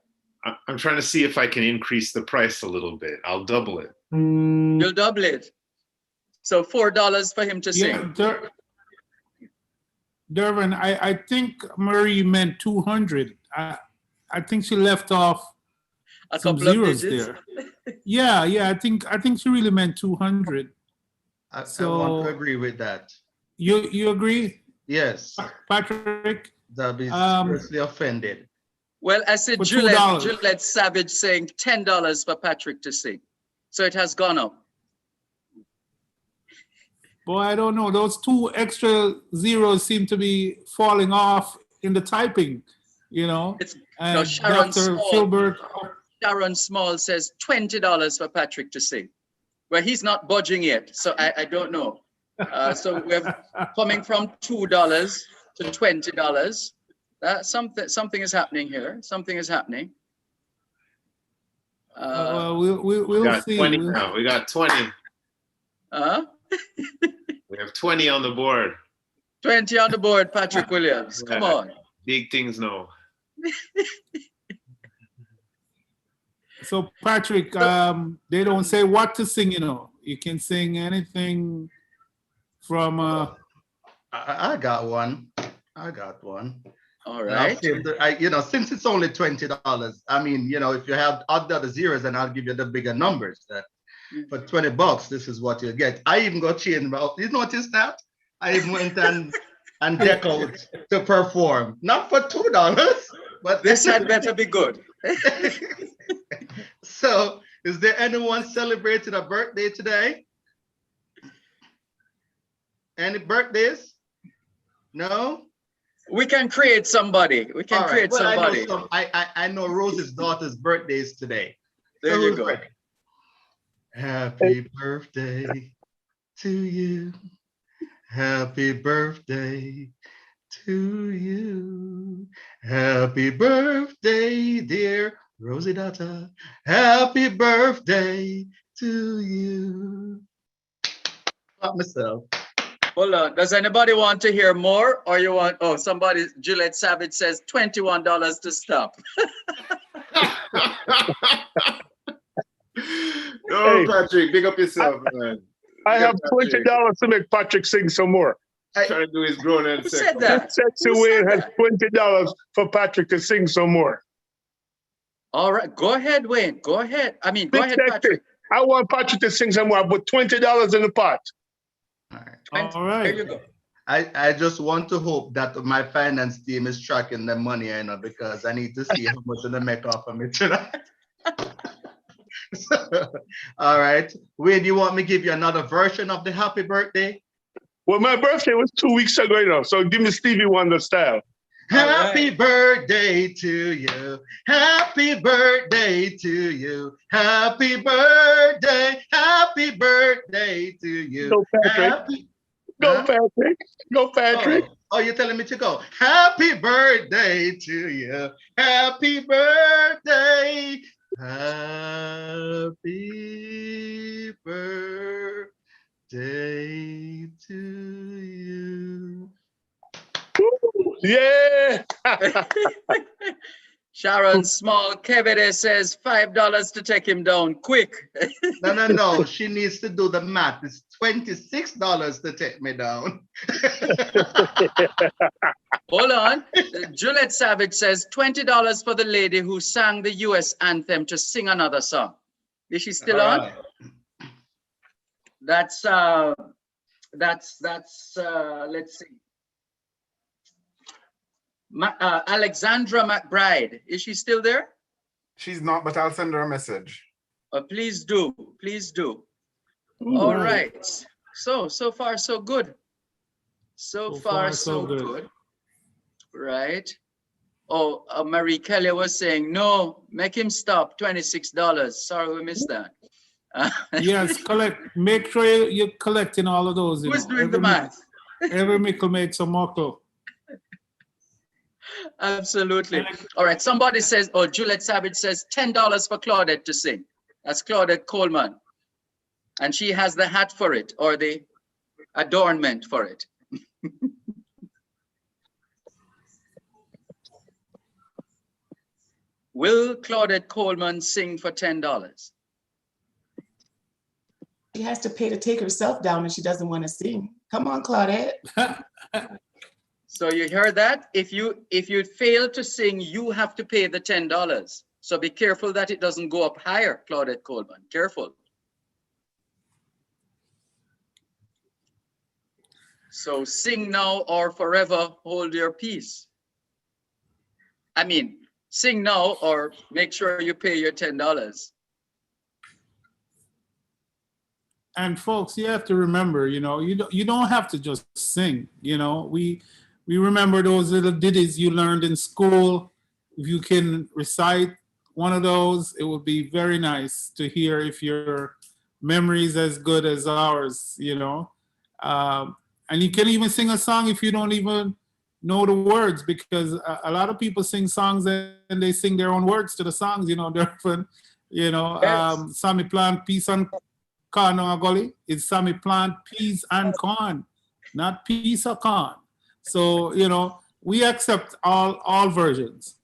I'm trying to see if I can increase the price a little bit. I'll double it. You'll double it. So $4 for him to sing. Dervin, I think Marie meant 200. I think she left off some zeros there. Yeah, I think she really meant 200. I want to agree with that. You agree? Yes. Patrick? That is seriously offended. Well, I said Juliet Savage saying $10 for Patrick to sing. So it has gone up. Boy, I don't know. Those 2 extra zeros seem to be falling off in the typing, you know. No, Sharon Small says $20 for Patrick to sing. Well, he's not budging yet, so I don't know. So we're coming from $2 to $20. Something is happening here. Something is happening. We'll got see. 20 now. We got 20. We have 20 on the board. 20 on the board, Patrick Williams. Come on. Big things now. So Patrick, they don't say what to sing, you know. You can sing anything from I got one. I got one. All And I'll right. save the, since it's only $20, I mean, if you have other zeros, then I'll give you the bigger numbers. That for $20, this is what you get. I even got changed. You notice that? I even went and deck out to perform, not for $2, but this had better be good. So, is there anyone celebrating a birthday today? Any birthdays? No? We can create somebody. We can create somebody. I know Rose's daughter's birthday is today. There you go. Happy birthday to you. Happy birthday to you. Happy birthday, dear Rosie daughter. Happy birthday to you. Not myself. Hold on. Does anybody want to hear more, or you want? Oh, somebody. Juliet Savage says $21 to stop. No, Patrick, big up yourself, man. I have $20 to make Patrick sing some more. Trying to do his grown and Who said that? Sexy Wayne has $20 for Patrick to sing some more. All right, go ahead, Wayne. Go ahead. I mean, go ahead, Patrick. I want Patrick to sing some more. I put $20 in the pot. All right. There you go. I just want to hope that my finance team is tracking the money, because I need to see how much they make off of me tonight. All right. Wayne, you want me to give you another version of the happy birthday? Well, my birthday was 2 weeks ago, so give me Stevie Wonder style. Happy birthday to you. Happy birthday to you. Happy birthday. Happy birthday to you. Go, Patrick. Go, Patrick. Go, Patrick. Oh, you're telling me to go. Happy birthday to you. Happy birthday. Happy birthday to you. Yeah. Sharon Small Kevede says $5 to take him down quick. No. She needs to do the math. It's $26 to take me down. Hold on. Juliet Savage says $20 for the lady who sang the US anthem to sing another song. Is she still on? Right. That's let's see. Alexandra McBride, is she still there? She's not, but I'll send her a message. Please do, please do. Ooh, all right. right. So far so good. So far so good. Right. Oh, Marie Kelly was saying, no, make him stop, $26. Sorry, we missed that. Yes, make sure you're collecting all of those. Who's doing the math? Every mickle makes a muckle. Absolutely. All right. Somebody says, Juliet Savage says $10 for Claudette to sing. That's Claudette Coleman. And she has the hat for it, or the adornment for it. Will Claudette Coleman sing for $10? She has to pay to take herself down if she doesn't want to sing. Come on, Claudette. So you heard that? If you fail to sing, you have to pay the $10. So be careful that it doesn't go up higher, Claudette Coleman. Careful. So sing now or forever hold your peace. I mean, sing now or make sure you pay your $10. And folks, you have to remember, you don't have to just sing. We remember those little ditties you learned in school. If you can recite one of those, it would be very nice to hear if your memory is as good as ours, And you can even sing a song if you don't even know the words, because a lot of people sing songs and they sing their own words to the songs, you know, different, you know, Yes. Sammy plant peas and corn on a gully. It's Sammy plant peas and corn, not piece of corn. So, you know, we accept all versions.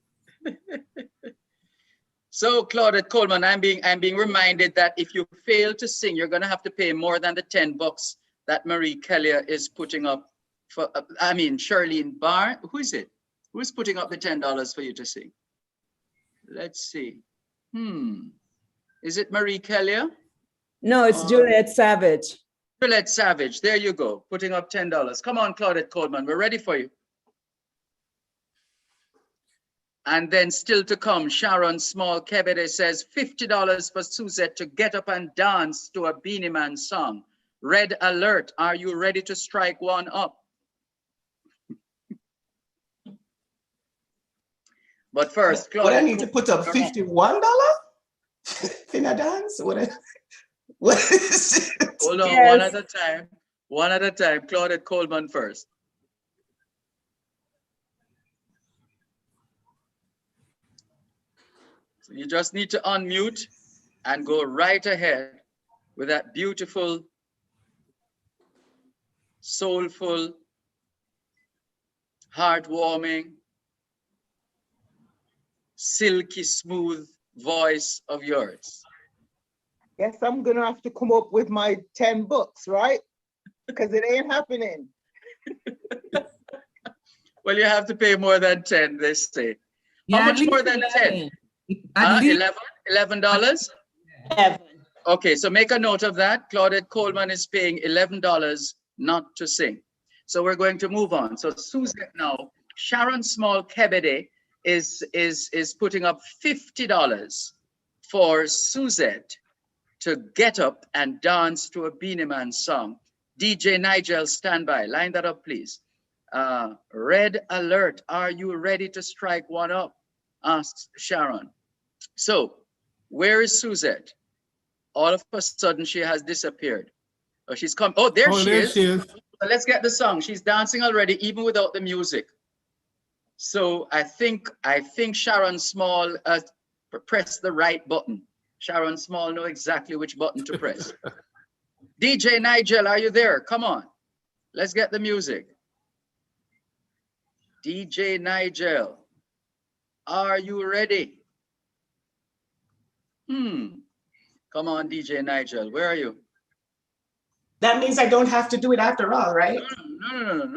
So Claudette Coleman, I'm being reminded that if you fail to sing, you're gonna have to pay more than the $10 that Marie Kelly is putting up for, I mean, Charlene Barr, who is it? Who's putting up the $10 for you to sing? Let's see. Is it Marie Kelly? No, it's Juliet Savage. Juliet Savage, there you go, putting up $10. Come on, Claudette Coleman, we're ready for you. And then still to come, Sharon Small Kebede says $50 for Suzette to get up and dance to a Beanie Man song. Red alert, are you ready to strike one up? But first, What I need to put up $51 in a dance? What is it? Hold on, Yes. one at a time. One at a time. Claudette Coleman first. So you just need to unmute and go right ahead with that beautiful, soulful, heartwarming, silky smooth voice of yours. Guess I'm gonna have to come up with my 10 books, right? Because it ain't happening. Well, you have to pay more than 10, they say. Yeah, How at much least more than 10? At least- $11? Okay, so make a note of that. Claudette Coleman is paying $11 not to sing. So we're going to move on. So Suzette now, Sharon Small Kebede is putting up $50 for Suzette to get up and dance to a Beanie Man song. DJ Nigel, stand by. Line that up, please. Red alert. Are you ready to strike one up? Asks Sharon. So, where is Suzette? All of a sudden, she has disappeared. Oh, she's come. Oh, there she is. So let's get the song. She's dancing already, even without the music. So I think Sharon Small pressed the right button. Sharon Small know exactly which button to press. DJ Nigel, are you there? Come on. Let's get the music. DJ Nigel, are you ready? Come on, DJ Nigel, where are you? That means I don't have to do it after all, right? No.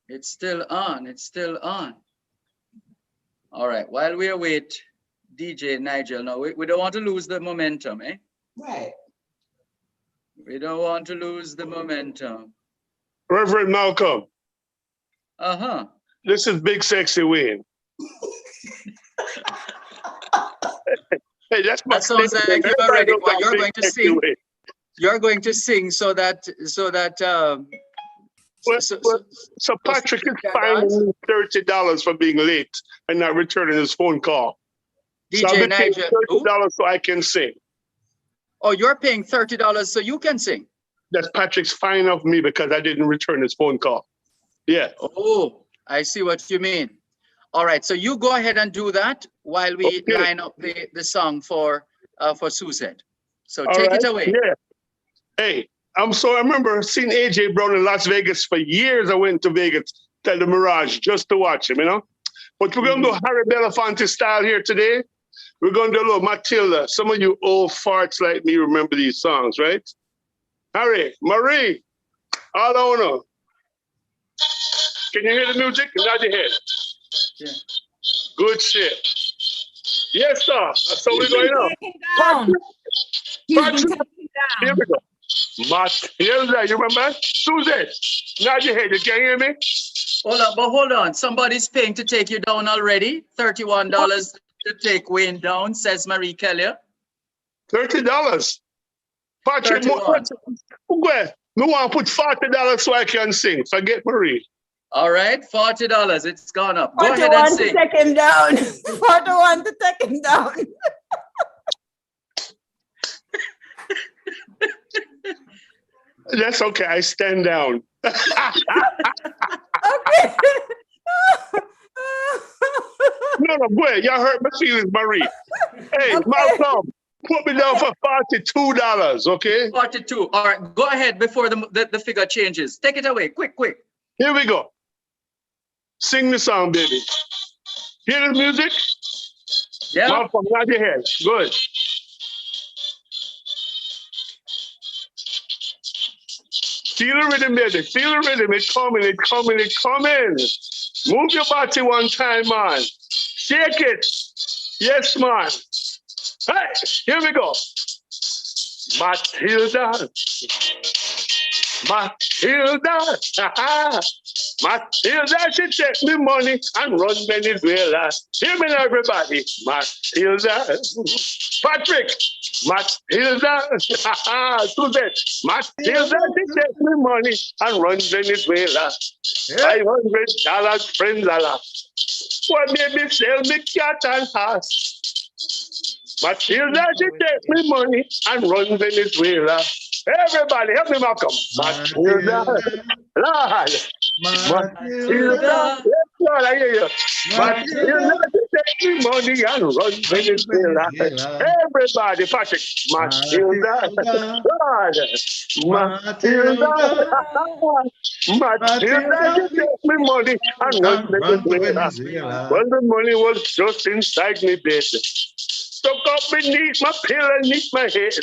It's still on, it's still on. All right, while we await DJ Nigel, now we don't want to lose the momentum, eh? Right. We don't want to lose the momentum. Reverend Malcolm. Uh-huh. This is Big Sexy Wayne. Hey, that's my That sounds like statement. you're Everybody already, knows well, I'm you're Big going to Sexy sing. Wayne. You're going to sing so that So Patrick is fining me $30 for being late and not returning his phone call. So I'll DJ be paying Nigel, $30 so I can sing. Oh, you're paying $30 so you can sing. That's Patrick's fine of me because I didn't return his phone call. Yeah. Oh, I see what you mean. All right, so you go ahead and do that while we line up the song for Suzette. So All take right. it away. Yeah. Hey, I remember seeing AJ Brown in Las Vegas for years. I went to Vegas, to the Mirage, just to watch him, you know? But we're going to do Harry Belafonte style here today. We're going to do a little Matilda. Some of you old farts like me remember these songs, right? Harry, Marie, all I know. Can you hear the music? Nod your head. Yeah. Good shit. Yes, sir. That's how we're going on. Patrick, here we go. Matilda, you remember? Susan, nod your head. You can hear me? Hold on. Somebody's paying to take you down already. $31 to take Wayne down, says Marie Kelly. $30. Patrick, me want to put $40 so I can sing. Forget Marie. All right, $40. It's gone up. Go ahead and 41 to sing. take him down. 41 to take him down. That's okay. I stand down. Okay. No, go ahead. Y'all hurt my feelings, Marie. Hey, Malcolm, put me down for $42, okay? 42. All right, go ahead before the figure changes. Take it away, quick. Here we go. Sing the song, baby. Hear the music? Yeah. Malcolm, nod your head. Good. Feel the rhythm, baby. Feel the rhythm. It's coming. Move your body one time, man. Shake it. Yes, man. Hey, here we go. Matilda. Matilda, she take me money and run Venezuela. Hear me now, everybody. Matilda. Patrick. Matilda. Suzette. Matilda, she take me money and run Venezuela. $500 friend lala. What baby sell me cat and horse. Matilda, she take me money and run Venezuela. Everybody, help me, Malcolm. Matilda. Lord. Matilda. Yes, Lord, I hear you. Matilda, she take me money and run Venezuela. Everybody, Patrick. Matilda. Lord. Matilda. Matilda, she take me money and run Venezuela. Well, the money was just inside me bed. Stuck up beneath my pillow, beneath my head.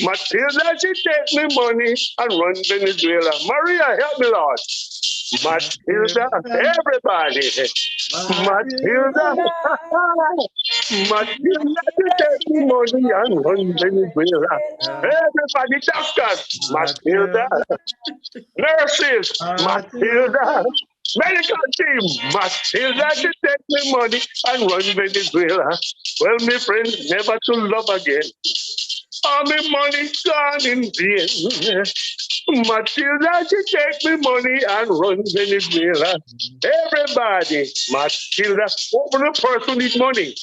Matilda, she take me money and run Venezuela. Maria, help me, Lord. Matilda, everybody. Matilda. Matilda, she take me money and run Venezuela. Everybody, doctors. Matilda. Nurses. Matilda. Medical team, Matilda, she take me money and run Venezuela. Well, my friend, never to love again. All my money gone in vain. Matilda, she take me money and run Venezuela. Everybody, Matilda, what for the person need money?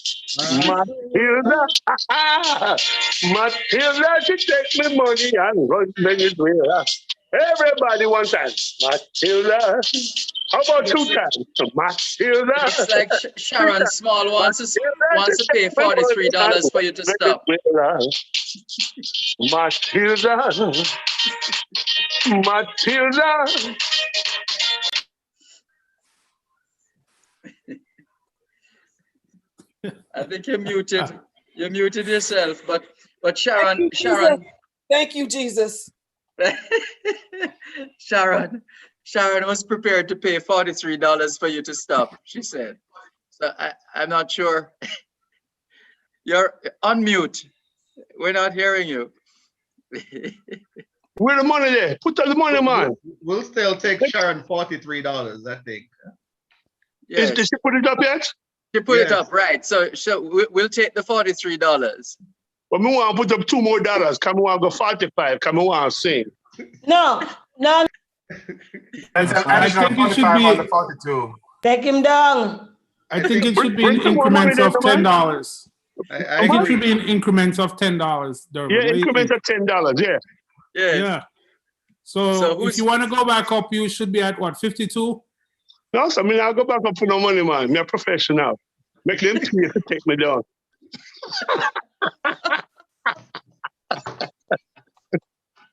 Matilda, Matilda, she take me money and run Venezuela. Everybody one time, Matilda. How about two times? Matilda. It's like Sharon Small wants to pay $43 for you to stop. Matilda. Matilda. I think you're muted. You muted yourself, but Sharon. Thank you, Jesus. Sharon was prepared to pay $43 for you to stop, she said. So I'm not sure. You're on mute. We're not hearing you. Where the money there? Put the money, man. We'll still take Sharon $43, I think. Yes. Did she put it up yet? She put it up, right. So we'll take the $43. But me want to put up $2 more. Come on, go 45. Come on, sing. No. I think it should be on the 42. Take him down. I think it should be in increments of $10. I think it should be in increments of $10. Yeah, increments of $10. Yeah. Yeah. So if you want to go back up, you should be at what, 52? No, so I mean, I'll go back up for no money, man. I'm a professional. Make them take me down.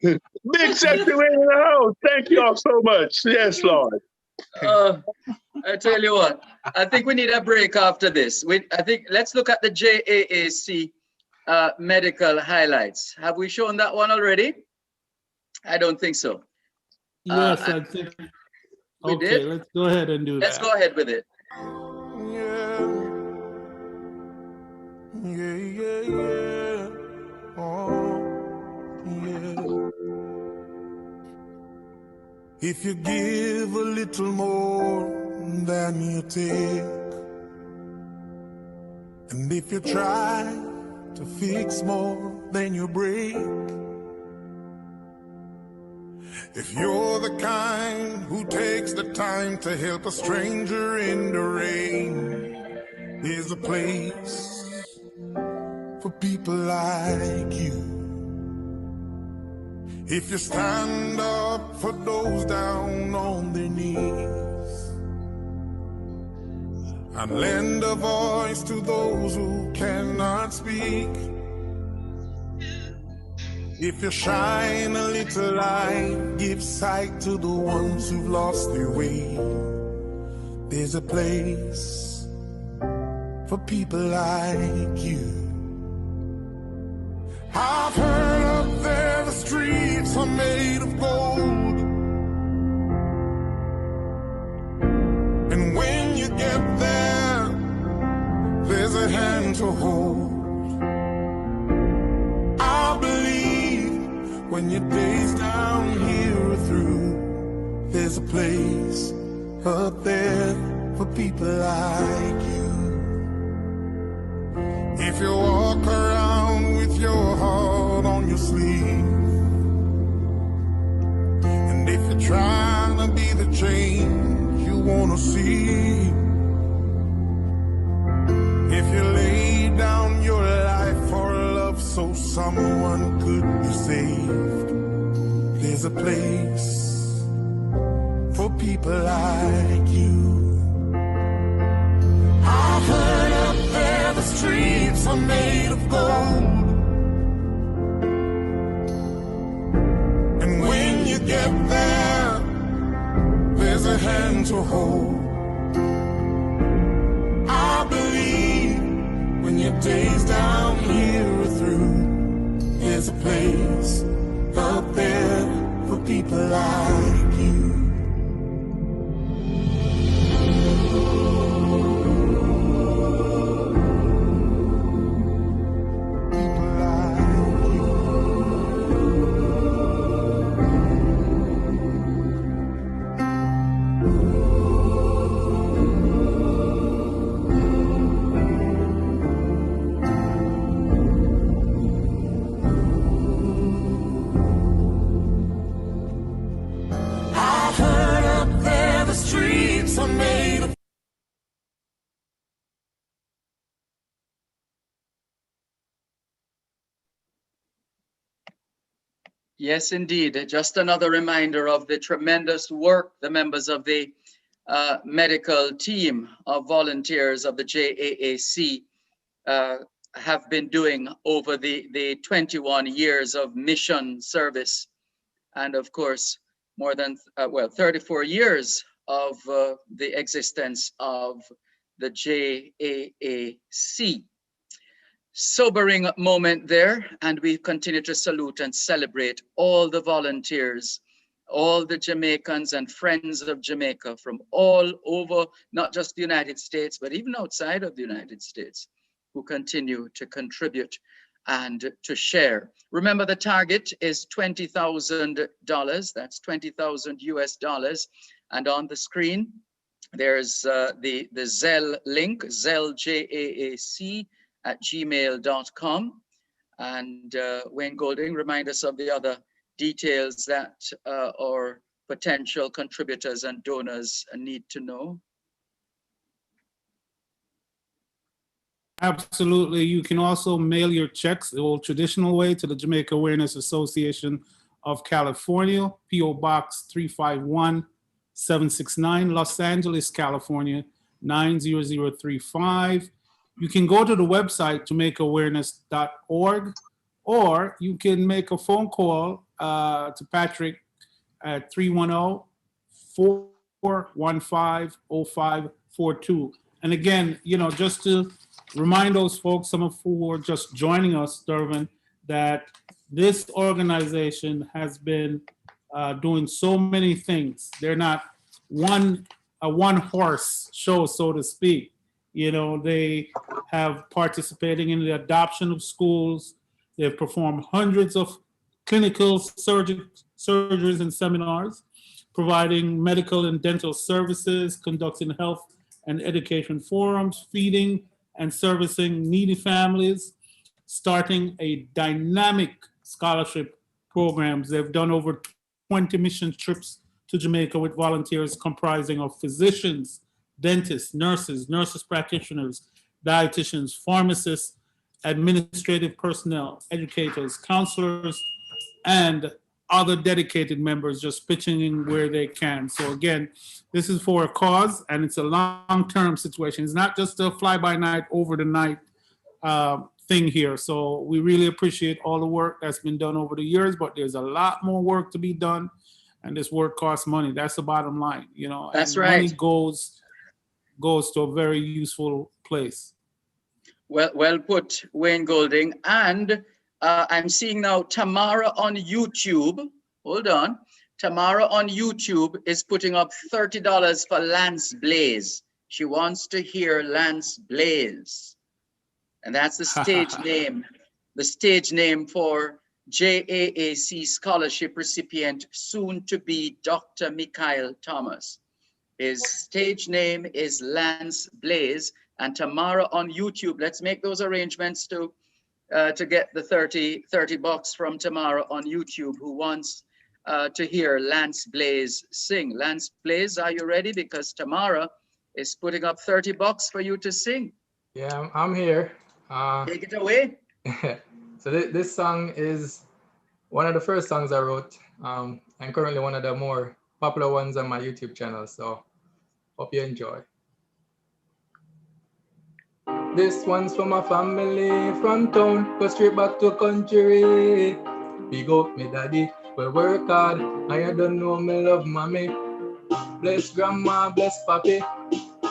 Big sexy way in the house. Thank you all so much. Yes, Lord. I tell you what, I think we need a break after this. I think let's look at the JAAC medical highlights. Have we shown that one already? I don't think so. Yes, I think. We Okay, did? let's go ahead and do Let's that. go ahead with it. If you give a little more than you take, and if you try to fix more than you break, if you're the kind who takes the time to help a stranger in the rain, there's a place for people like you. If you stand up for those down on their knees and lend a voice to those who cannot speak, if you shine a little light, give sight to the ones who've lost their way, there's a place for people like you. I've heard up there the streets are made of gold, and when you get there, there's a hand to hold. I believe when your days down here are through, there's a place up there for people like you. If you walk around with your heart on your sleeve, and if you're trying to be the change you want to see, if you lay down your life for love so someone could be saved, there's a place for people like you. I've heard up there the streets are made of gold, and when you get there, there's a hand to hold. I believe when your days down here are through, there's a place up there for people like you. I've heard up there the streets are made of Yes, indeed. Just another reminder of the tremendous work the members of the medical team of volunteers of the JAAC have been doing over the 21 years of mission service. And of course, more than, 34 years of the existence of the JAAC. Sobering moment there, and we continue to salute and celebrate all the volunteers, all the Jamaicans and friends of Jamaica from all over, not just the United States, but even outside of the United States, who continue to contribute and to share. Remember, the target is $20,000. That's 20,000 US dollars. And on the screen, there's the Zelle link, Zelle JAAC@gmail.com. And Wayne Golding, remind us of the other details that our potential contributors and donors need to know. Absolutely. You can also mail your checks the old traditional way to the Jamaica Awareness Association of California, P.O. Box 351-769, Los Angeles, California, 90035. You can go to the website, jamaicawareness.org, or you can make a phone call to Patrick at 310-415-0542. And again, just to remind those folks, some of who are just joining us, Dervin, that this organization has been doing so many things. They're not a one-horse show, so to speak. They have participating in the adoption of schools. They've performed hundreds of clinical surgeries and seminars, providing medical and dental services, conducting health and education forums, feeding and servicing needy families, starting a dynamic scholarship programs. They've done over 20 mission trips to Jamaica with volunteers comprising of physicians, dentists, nurses practitioners, dietitians, pharmacists, administrative personnel, educators, counselors, and other dedicated members just pitching in where they can. So again, this is for a cause, and it's a long-term situation. It's not just a fly-by-night, over-the-night thing here. So we really appreciate all the work that's been done over the years, but there's a lot more work to be done, and this work costs money. That's the bottom line, you know. That's and right. Money goes to a very useful place. Well put, Wayne Golding. And I'm seeing now Tamara on YouTube. Hold on. Tamara on YouTube is putting up $30 for Lance Blaze. She wants to hear Lance Blaze. And that's the stage name for JAAC scholarship recipient, soon to be Dr. Mikhail Thomas. His stage name is Lance Blaze, and Tamara on YouTube. Let's make those arrangements to get the 30 bucks from Tamara on YouTube, who wants to hear Lance Blaze sing. Lance Blaze, are you ready? Because Tamara is putting up 30 bucks for you to sing. Yeah, I'm here. Take it away. So this song is one of the first songs I wrote, and currently one of the more popular ones on my YouTube channel. So hope you enjoy. This one's for my family from town, go straight back to country. Big up me daddy, we work hard, I don't know me love mommy. Bless grandma, bless papi.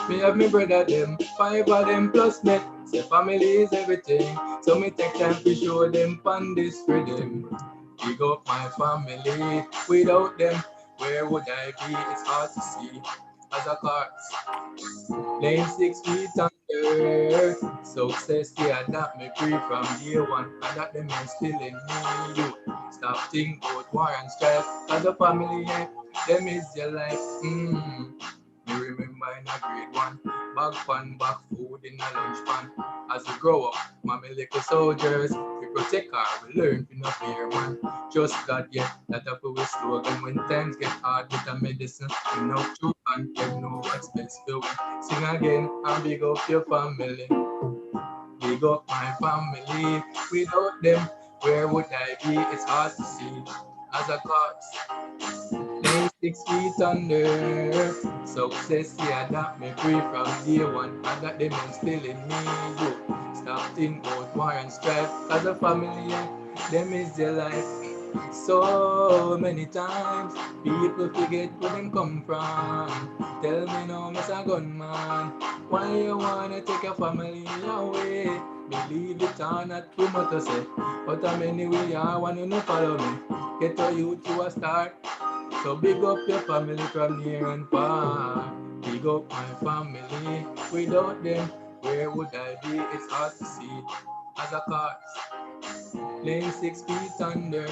Me have me brother them, 5 of them plus me. Say family is everything, so me take time to show them pan this rhythm. Big up my family, without them, where would I be? It's hard to see. As a cards, laying 6 feet under. Success, yeah, that me free from day one. And that them men still in me. You stop thinking about war and strife. As a family, yeah, them is your life. Me remember in a grade 1, bag pan, back food in a lunch pan. As we grow up, mommy little soldiers, we protect her, we learn to no fear, man. Just God, yeah, that up we slogan. When times get hard with a medicine, we know true and get no expense to win. Sing again and big up your family. Big up my family. Without them, where would I be? It's hard to see. As a corpse, laying 6 feet under. Success, yeah, that me free from day one. And that them men still in me. You stop thinking about war and strife. As a family, yeah, them is their life. So many times people forget where them come from. Tell me now, Mr. Gunman, why you wanna take your family away? Believe it or not, we must say. But how many we are, one you no follow me. Get a youth to a start. So big up your family from near and far. Big up my family. Without them, where would I be? It's hard to see. As a corpse, laying 6 feet under.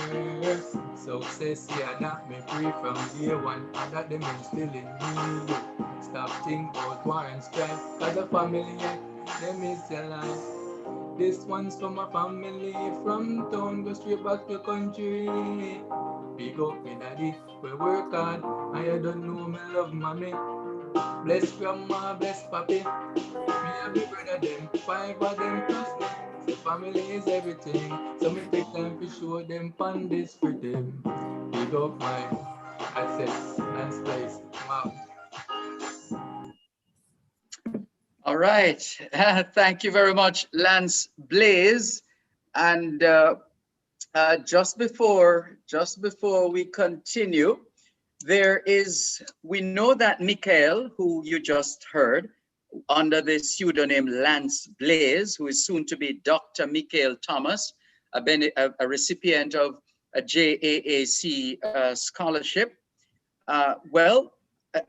Success, yeah, that me free from day one. And that them men still in me. Stop thinking about war and strife. Cause the family, yeah, them is their life. This one's for my family from town, go straight back to country. Big up me daddy, we work hard, and you don't know me love mommy. Bless grandma, bless papi. Me and me brother them, 5 of them plus me. The family is everything, so me take time to show them pan this for them. Big up my assets, nice place, wow. All right. Thank you very much, Lance Blaze. And just before we continue, we know that Mikhail, who you just heard, under the pseudonym Lance Blaze, who is soon to be Dr. Mikhail Thomas, a recipient of a JAAC scholarship.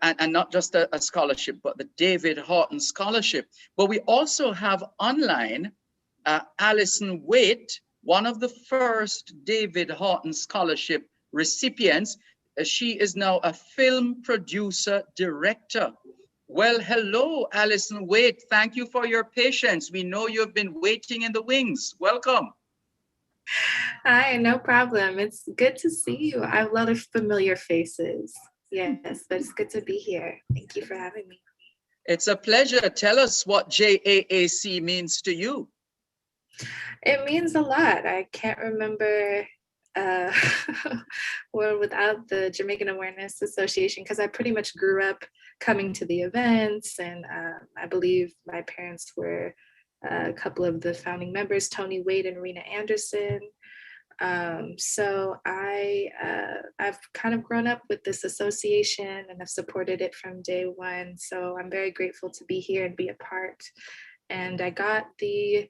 And not just a scholarship, but the David Horton Scholarship. But we also have online Alison Waite, one of the first David Horton Scholarship recipients. She is now a film producer director. Well, hello, Alison Waite. Thank you for your patience. We know you've been waiting in the wings. Welcome. Hi, no problem. It's good to see you. I have a lot of familiar faces. Yes, but it's good to be here. Thank you for having me. It's a pleasure. Tell us what JAAC means to you. It means a lot. I can't remember or without the Jamaican Awareness Association, because I pretty much grew up coming to the events, and I believe my parents were a couple of the founding members, Tony Wade and Rena Anderson. So I've kind of grown up with this association and I've supported it from day one. So I'm very grateful to be here and be a part. And I got the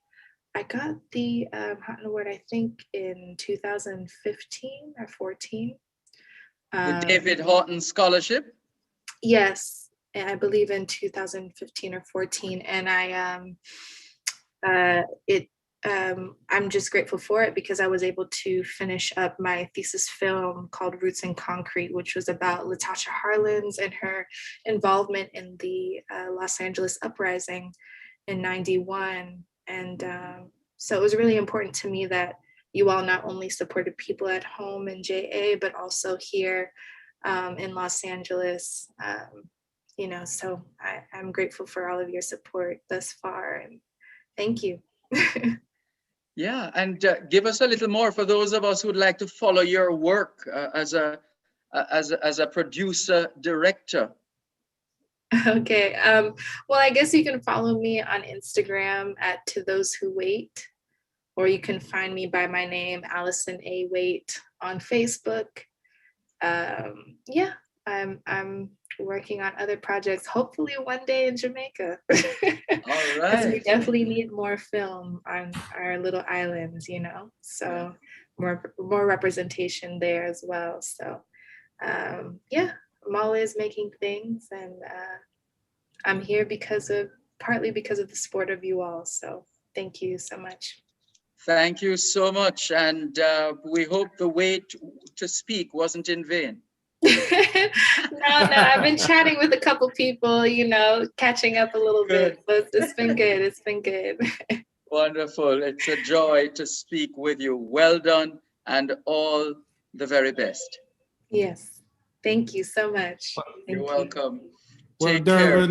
Houghton Award, I think in 2015 or 14. The David Houghton Scholarship? Yes, and I believe in 2015 or 14. And I'm just grateful for it because I was able to finish up my thesis film called Roots in Concrete, which was about Latasha Harlins and her involvement in the Los Angeles uprising in '91. And so it was really important to me that you all not only supported people at home in JA, but also here in Los Angeles. So I'm grateful for all of your support thus far, and thank you. Yeah, and give us a little more for those of us who'd like to follow your work as a producer director. Okay. Well, I guess you can follow me on Instagram at To Those Who Wait, or you can find me by my name, Allison A. Wait, on Facebook. Yeah, I'm working on other projects, hopefully one day in Jamaica. All Because we right. definitely need more film on our little islands, so more representation there as well. So yeah, I'm always making things, and I'm here partly because of the support of you all. So thank you so much. Thank you so much. And we hope the wait to speak wasn't in vain. No, I've been chatting with a couple people, catching up a little bit, but it's been good. It's been good. Wonderful. It's a joy to speak with you. Well done, and all the very best. Yes. Thank you so much. You're welcome. Well, Take care.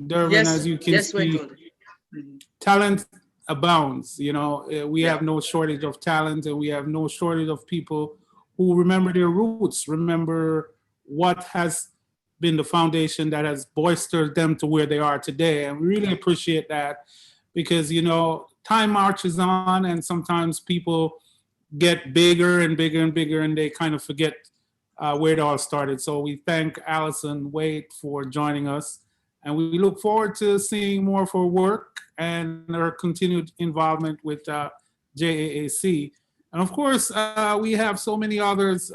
Dervin, Yes, as you can yes, see, Wayne. talent abounds. We have no shortage of talent, and we have no shortage of people who remember their roots, remember what has been the foundation that has bolstered them to where they are today. And we really appreciate that because, time marches on, and sometimes people get bigger and bigger and bigger, and they kind of forget where it all started. So we thank Allison Wade for joining us, and we look forward to seeing more of her work and her continued involvement with JAAC. And of course, we have so many others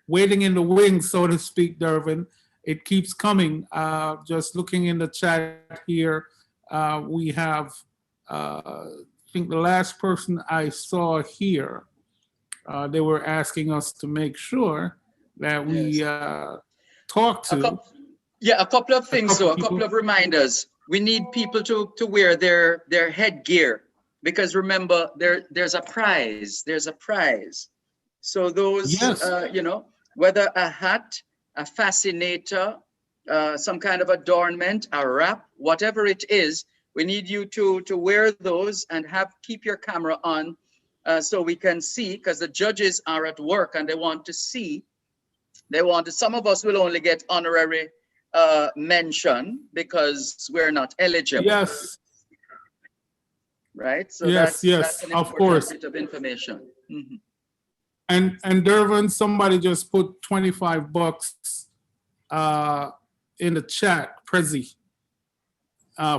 waiting in the wings, so to speak, Dervin. It keeps coming. Just looking in the chat here, we have, I think the last person I saw here, they were asking us to make sure that we talk to. A couple of things, a couple of reminders. We need people to wear their headgear, because remember, there's a prize. There's a prize. So those, whether a hat, a fascinator, some kind of adornment, a wrap, whatever it is, we need you to wear those and keep your camera on so we can see, because the judges are at work and they want to see. Some of us will only get honorary mention because we're not eligible. Yes. Right? So yes, that's an of important course. bit of information. Mm-hmm. And Dervin, somebody just put $25 in the chat, Prezi,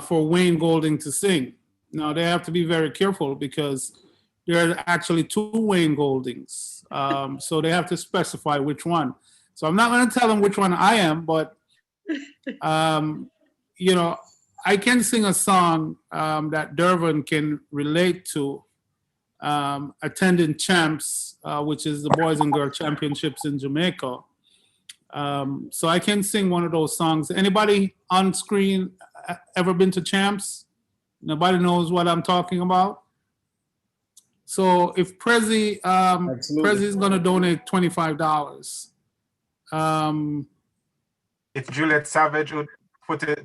for Wayne Golding to sing. Now they have to be very careful because there are actually 2 Wayne Goldings. So they have to specify which one. So I'm not going to tell them which one I am, but I can sing a song that Dervin can relate to, attending champs, which is the Boys and Girls Championships in Jamaica. So I can sing one of those songs. Anybody on screen ever been to champs? Nobody knows what I'm talking about. So if Prezi is going to donate $25. If Juliet Savage would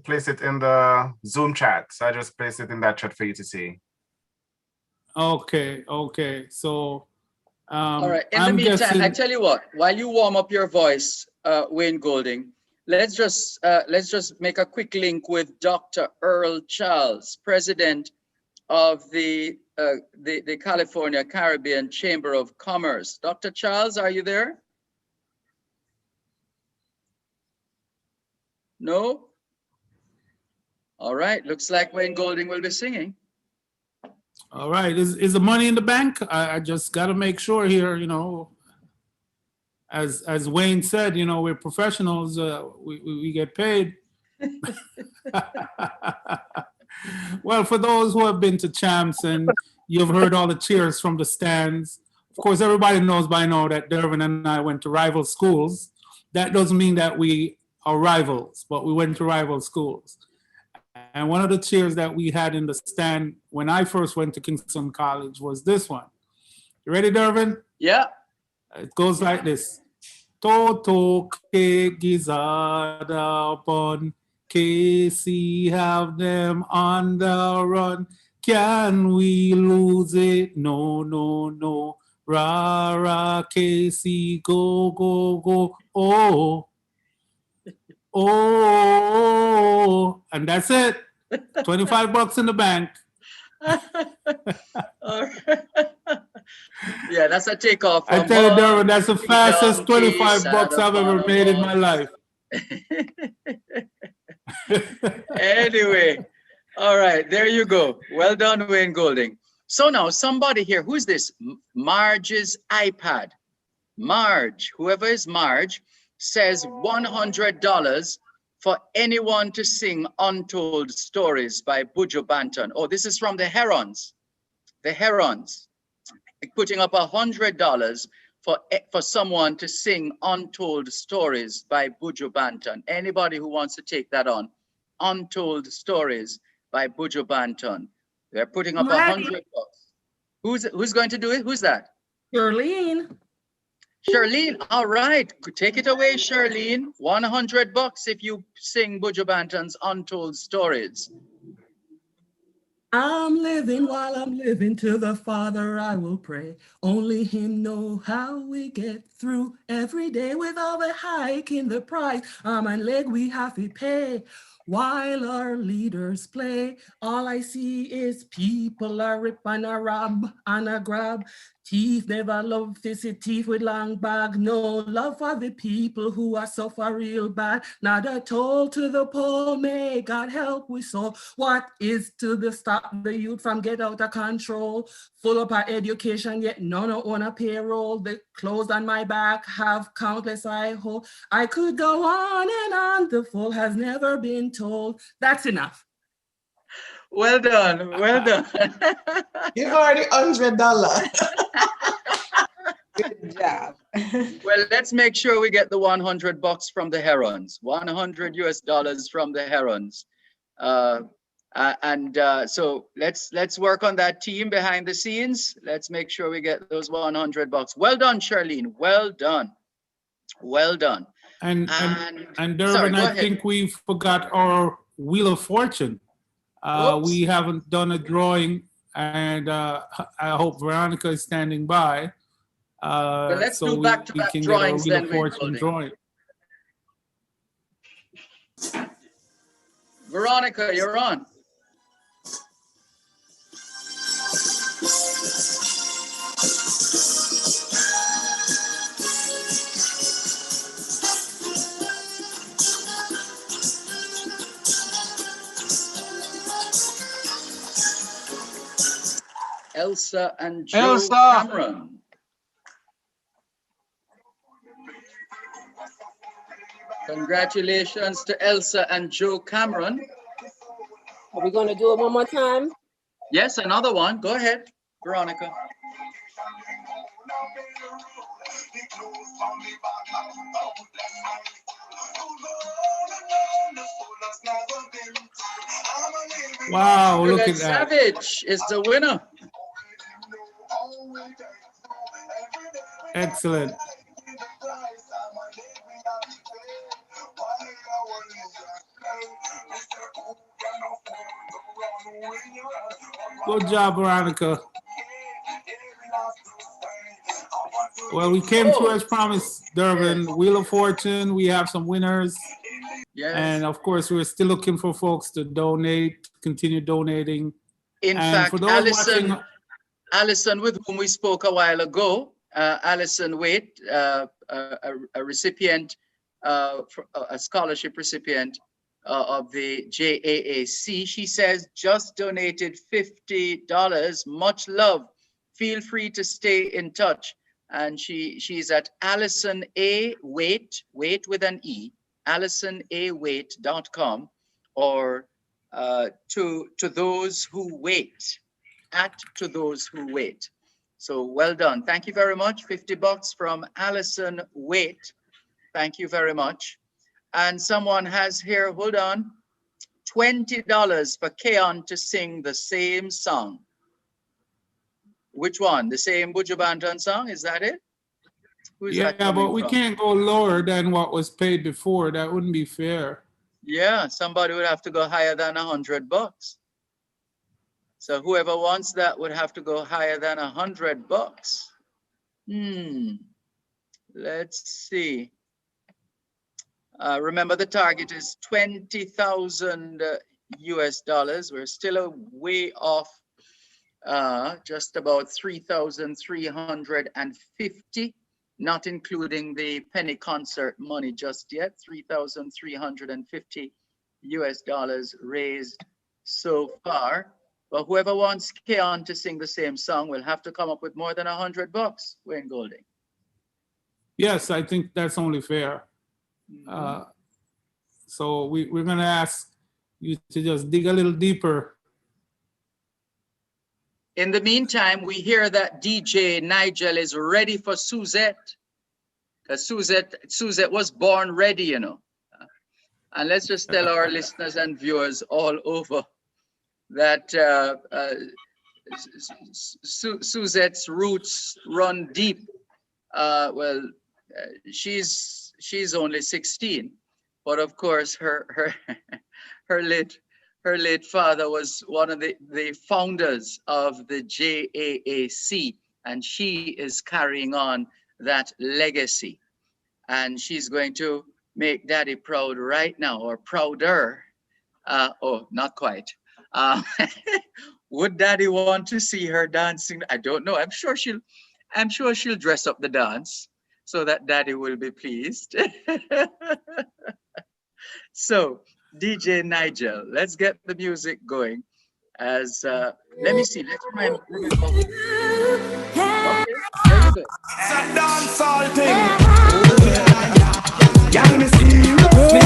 place it in the Zoom chat. So I just place it in that chat for you to see. Okay. So All right. In the I'm meantime, I guessing. tell you what. While you warm up your voice, Wayne Golding, let's just make a quick link with Dr. Earl Charles, president of the California Caribbean Chamber of Commerce. Dr. Charles, are you there? No? All right. Looks like Wayne Golding will be singing. All right. Is the money in the bank? I just got to make sure here, you know, as Wayne said, you know, we're professionals. We get paid. Well, for those who have been to Champs and you've heard all the cheers from the stands, of course, everybody knows by now that Dervin and I went to rival schools. That doesn't mean that we are rivals, but we went to rival schools. And one of the cheers that we had in the stand when I first went to Kingston College was this one. You ready, Dervin? Yeah. It goes like this. Toto ke gizada pon, KC have them on the run. Can we lose it? No, no, no. Rara KC, go, go, go. Oh, oh, and that's it. 25 bucks in the bank. All right. Yeah, that's a takeoff. I From tell you, one Dervin, that's the fastest donkey 25 bucks saddle I've ever on a made in my horse. life. Anyway, all right, there you go. Well done, Wayne Golding. So now somebody here, who's this? Marge's iPad. Marge, whoever is Marge, says $100 for anyone to sing Untold Stories by Buju Banton. Oh, this is from the Herons. The Herons. Putting up $100 for someone to sing Untold Stories by Buju Banton. Anybody who wants to take that on? Untold Stories by Buju Banton. They're putting up $100. Who's going to do it? Who's that? Charlene. Charlene, all right. Take it away, Charlene. $100 if you sing Buju Banton's Untold Stories. I'm living while I'm living, to the Father I will pray. Only Him know how we get through every day with all the hike in the price. Arm and leg we have to pay while our leaders play. All I see is people a rip and a rob and a grab. Thief never love to see thief with long bag. No love for the people who are suffer real bad. Not a toll to the poor, may God help we so. What is to the stop the youth from get out of control? Full up our education, yet none on a payroll. The clothes on my back have countless I hope. I could go on and on, the full has never been told. That's enough. Well done, well done. You've already $100. Good job. Well, let's make sure we get the $100 from the Herons. $100 from the Herons. So let's work on that team behind the scenes. Let's make sure we get those $100. Well done, Charlene. Well done. Well done. And Dervin, sorry, go I ahead. think we forgot our Wheel of Fortune. We haven't done a drawing, and I hope Veronica is standing by. Well, let's so do back-to-back we can get our drawings Wheel then, of Wayne Fortune Golding. drawing. Veronica, you're on. Elsa and Joe Cameron. Congratulations to Elsa and Joe Cameron. Are we going to do it one more time? Yes, another one. Go ahead, Veronica. Wow, look Sugar at that. Savage is the winner. Excellent. Good job, Veronica. Well, we came through Oh, as promised, Durban. yes. Wheel of Fortune, we have some winners. Yes. And of course, we're still looking for folks to donate, continue donating. In And for fact, those watching, Allison, with whom we spoke a while ago, Allison Waite, a recipient, a scholarship recipient of the JAAC, she says just donated $50. Much love. Feel free to stay in touch. And she's at Allison A. Waite, Waite with an E, AllisonAWaite.com, or to those who wait, to those who wait. So well done. Thank you very much. $50 from Allison Waite. Thank you very much. And someone has here, hold on, $20 for Keon to sing the same song. Which one? The same Buju Banton song? Is that it? Who's that yeah, coming but we from? can't go lower than what was paid before. That wouldn't be fair. Yeah, somebody would have to go higher than $100. So whoever wants that would have to go higher than $100. Let's see. Remember, the target is 20,000 US dollars. We're still a way off, just about 3,350, not including the penny concert money just yet. 3,350 US dollars raised so far. But whoever wants Keon to sing the same song will have to come up with more than $100, Wayne Golding. Yes, I think that's only fair. So we're going to ask you to just dig a little deeper. In the meantime, we hear that DJ Nigel is ready for Suzette, because Suzette was born ready, you know. And let's just tell our listeners and viewers all over that Suzette's roots run deep. She's only 16, but of course her late father was one of the founders of the JAAC, and she is carrying on that legacy, and she's going to make Daddy proud right now, or prouder. Oh, not quite. Would Daddy want to see her dancing? I don't know. I'm sure she'll dress up the dance so that Daddy will be pleased. So, DJ Nigel, let's get the music going. As let me see. Let's remember. Okay, there you go. It's a dancehall thing. Y'all me serious. Me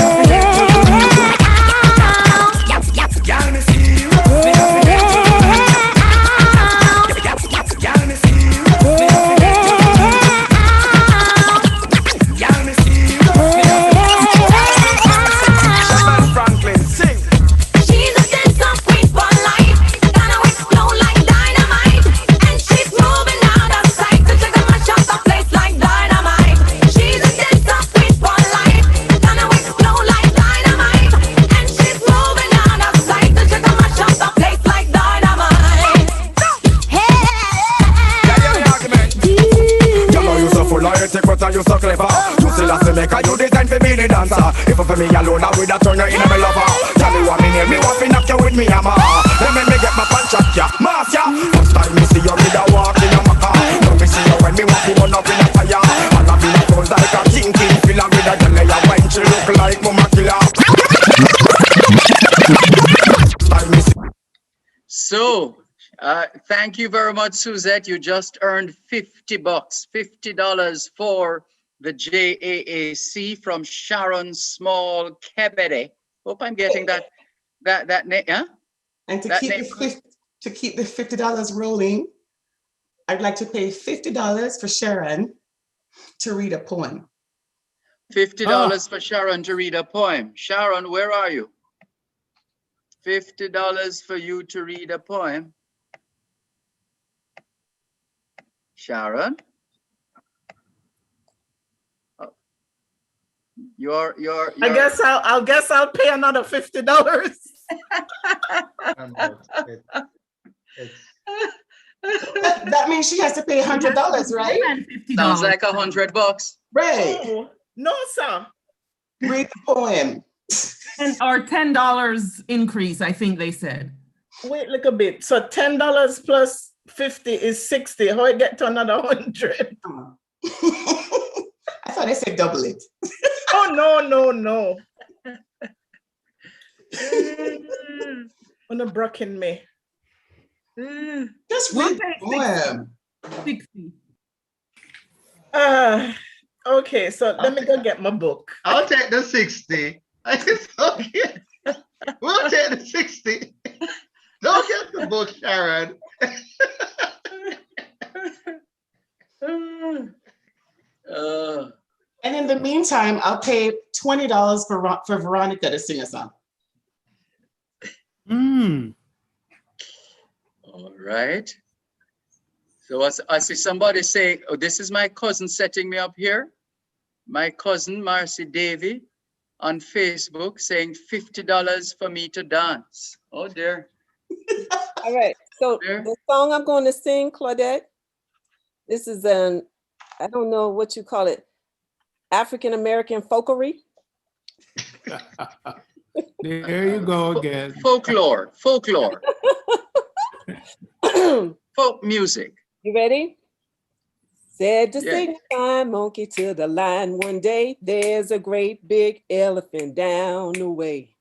have to get to the y'all me serious. Me have to get to the y'all me serious. Me have to get to y'all me serious. Me have to Shabbat Franklin, sing. She's a dancer queen for life, gonna explode like dynamite, and she's moving out of sight to take a mash up the place like dynamite. She's a dancer queen for life, gonna explode like dynamite, and she's moving out of sight to take a mash up the place like dynamite. You know you so full of it, but you so clever. You still have to make a you design for me the dancer. If for me alone, I would have turned you in a me lover. Tell me what me name, me want to knock you with me hammer. Let me get my punch at ya, mass ya. First time me see you with a walk in a maca. Now me see you when me walk in up in a fire. All of you goes like a thinking filler with a girl ya when she look like mama killer. So, thank you very much, Suzette. You just earned $50, $50 for the JAAC from Sharon Small Kebede. Hope I'm getting that name. Huh? And to keep the $50 rolling, I'd like to pay $50 for Sharon to read a poem. $50 for Sharon to read a poem. Sharon, where are you? $50 for you to read a poem. Sharon? Oh. You're I guess I'll pay another $50. That means she has to pay $100, right? Sounds like $100. Right. Oh, no, sir. Read the poem. Or $10 increase, I think they said. Wait, look a bit. So $10 plus 50 is 60. How it get to another 100? I thought I said double it. Oh, no. Wanna broken me. Just read the poem. 60. Okay, so let me go get my book. I'll take the 60. It's okay. We'll take the 60. Don't get the book, Sharon. And in the meantime, I'll pay $20 for Veronica to sing a song. All right. So I see somebody say, oh, this is my cousin setting me up here. My cousin, Marcy Davy, on Facebook saying $50 for me to dance. Oh, dear. All right. So the song I'm going to sing, Claudette, this is I don't know what you call it, African-American folklore. There you go again. Folklore. Folk music. You ready? Said to Yeah. signify monkey to the lion one day, there's a great big elephant down the way.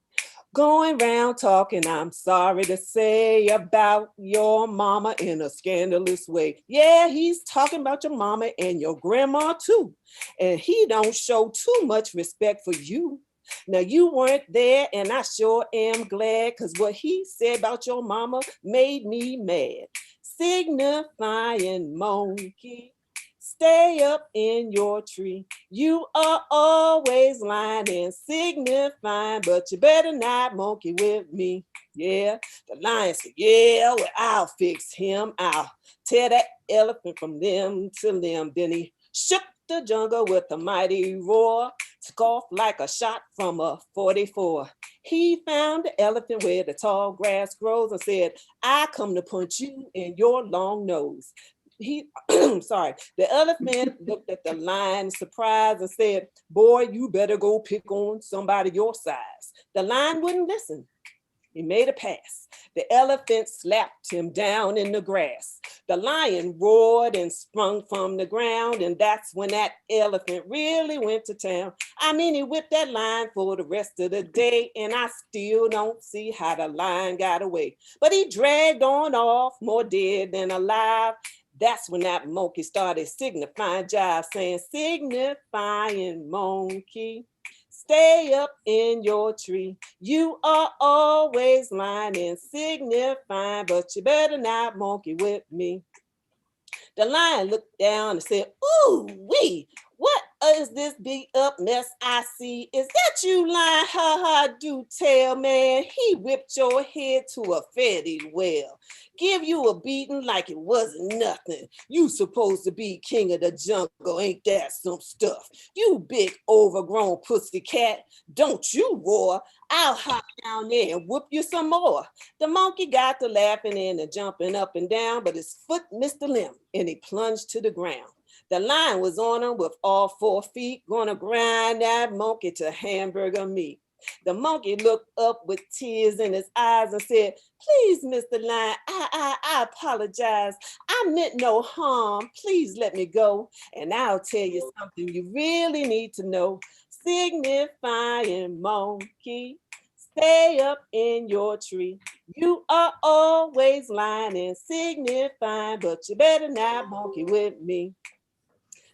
Going round talking, I'm sorry to say, about your mama in a scandalous way. Yeah, he's talking about your mama and your grandma too. And he don't show too much respect for you. Now you weren't there and I sure am glad, because what he said about your mama made me mad. Signifying monkey, stay up in your tree. You are always lying and signifying, but you better not monkey with me. Yeah, the lion said, yeah, well, I'll fix him. I'll tear that elephant from limb to limb. Then he shook the jungle with a mighty roar, took off like a shot from a 44. He found the elephant where the tall grass grows and said, I come to punch you in your long nose. The elephant looked at the lion surprised and said, boy, you better go pick on somebody your size. The lion wouldn't listen. He made a pass. The elephant slapped him down in the grass. The lion roared and sprung from the ground, and that's when that elephant really went to town. I mean, he whipped that lion for the rest of the day, and I still don't see how the lion got away. But he dragged on off, more dead than alive. That's when that monkey started signifying jive, saying, signifying monkey, stay up in your tree. You are always lying and signifying, but you better not monkey with me. The lion looked down and said, ooh wee, what is this beat up mess I see? Is that you, lion? Ha ha, do tell, man. He whipped your head to a fatty well. Give you a beating like it wasn't nothing. You supposed to be king of the jungle, ain't that some stuff? You big overgrown pussy cat, don't you roar. I'll hop down there and whoop you some more. The monkey got to laughing and jumping up and down, but his foot missed the limb and he plunged to the ground. The lion was on him with all 4 feet, gonna grind that monkey to hamburger meat. The monkey looked up with tears in his eyes and said, please, Mr. Lion, I apologize. I meant no harm. Please let me go. And I'll tell you something you really need to know. Signifying monkey, stay up in your tree. You are always lying and signifying, but you better not monkey with me.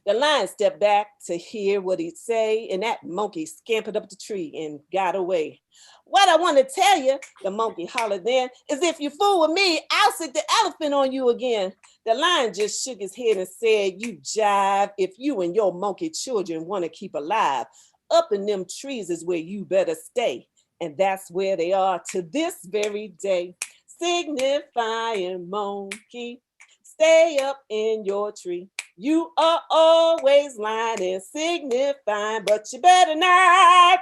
The lion stepped back to hear what he'd say, and that monkey scampered up the tree and got away. What I want to tell you, the monkey hollered then, is if you fool with me, I'll stick the elephant on you again. The lion just shook his head and said, you jive, if you and your monkey children want to keep alive, up in them trees is where you better stay. And that's where they are to this very day. Signifying monkey, stay up in your tree. You are always lying and signifying, but you better not.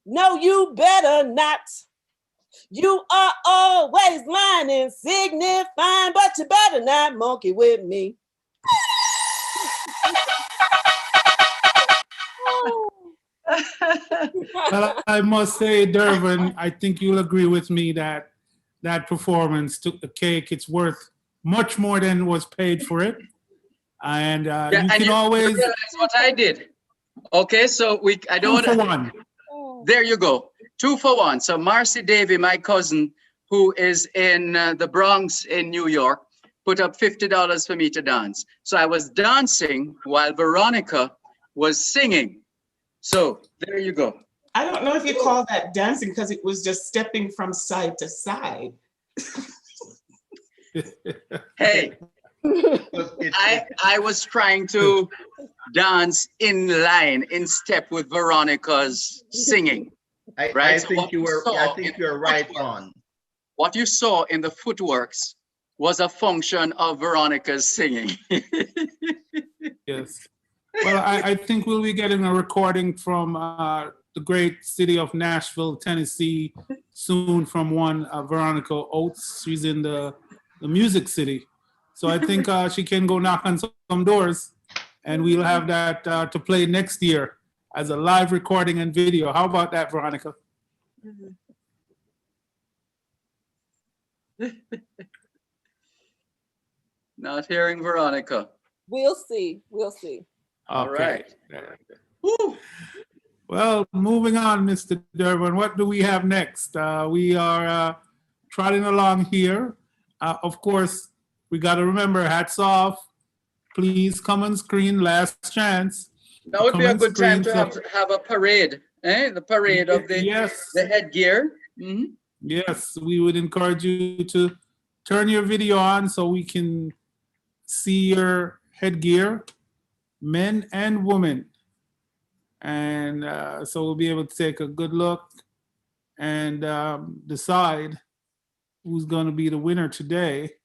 No, you better not. You are always lying and signifying, but you better not monkey with me. Well, I must say, Dervin, I think you'll agree with me that that performance took the cake. It's worth much more than was paid for it. And Yeah, you and can you always realize what I did. Okay, so I don't 2 for want 1. There you go. 2 for 1. So Marcy Davy, my cousin, who is in the Bronx in New York, put up $50 for me to dance. So I was dancing while Veronica was singing. So there you go. I don't know if you call that dancing because it was just stepping from side to side. Hey, I was trying to dance in line, in step with Veronica's singing. I So think what you were. saw I think in you're right on. What you saw in the footworks was a function of Veronica's singing. Yes. Well, I think we'll be getting a recording from the great city of Nashville, Tennessee, soon from one Veronica Oates. She's in the music city. So I think she can go knock on some doors, and we'll have that to play next year as a live recording and video. How about that, Veronica? Not hearing Veronica. We'll see. We'll see. All right. Well, moving on, Mr. Durbin, what do we have next? We are trotting along here. Of course, we got to remember, hats off. Please come on screen, last chance. That would Come be a on good time screen, to have a parade, the parade of the headgear. Mhm. Yes, we would encourage you to turn your video on so we can see your headgear, men and women. And so we'll be able to take a good look and decide who's going to be the winner today.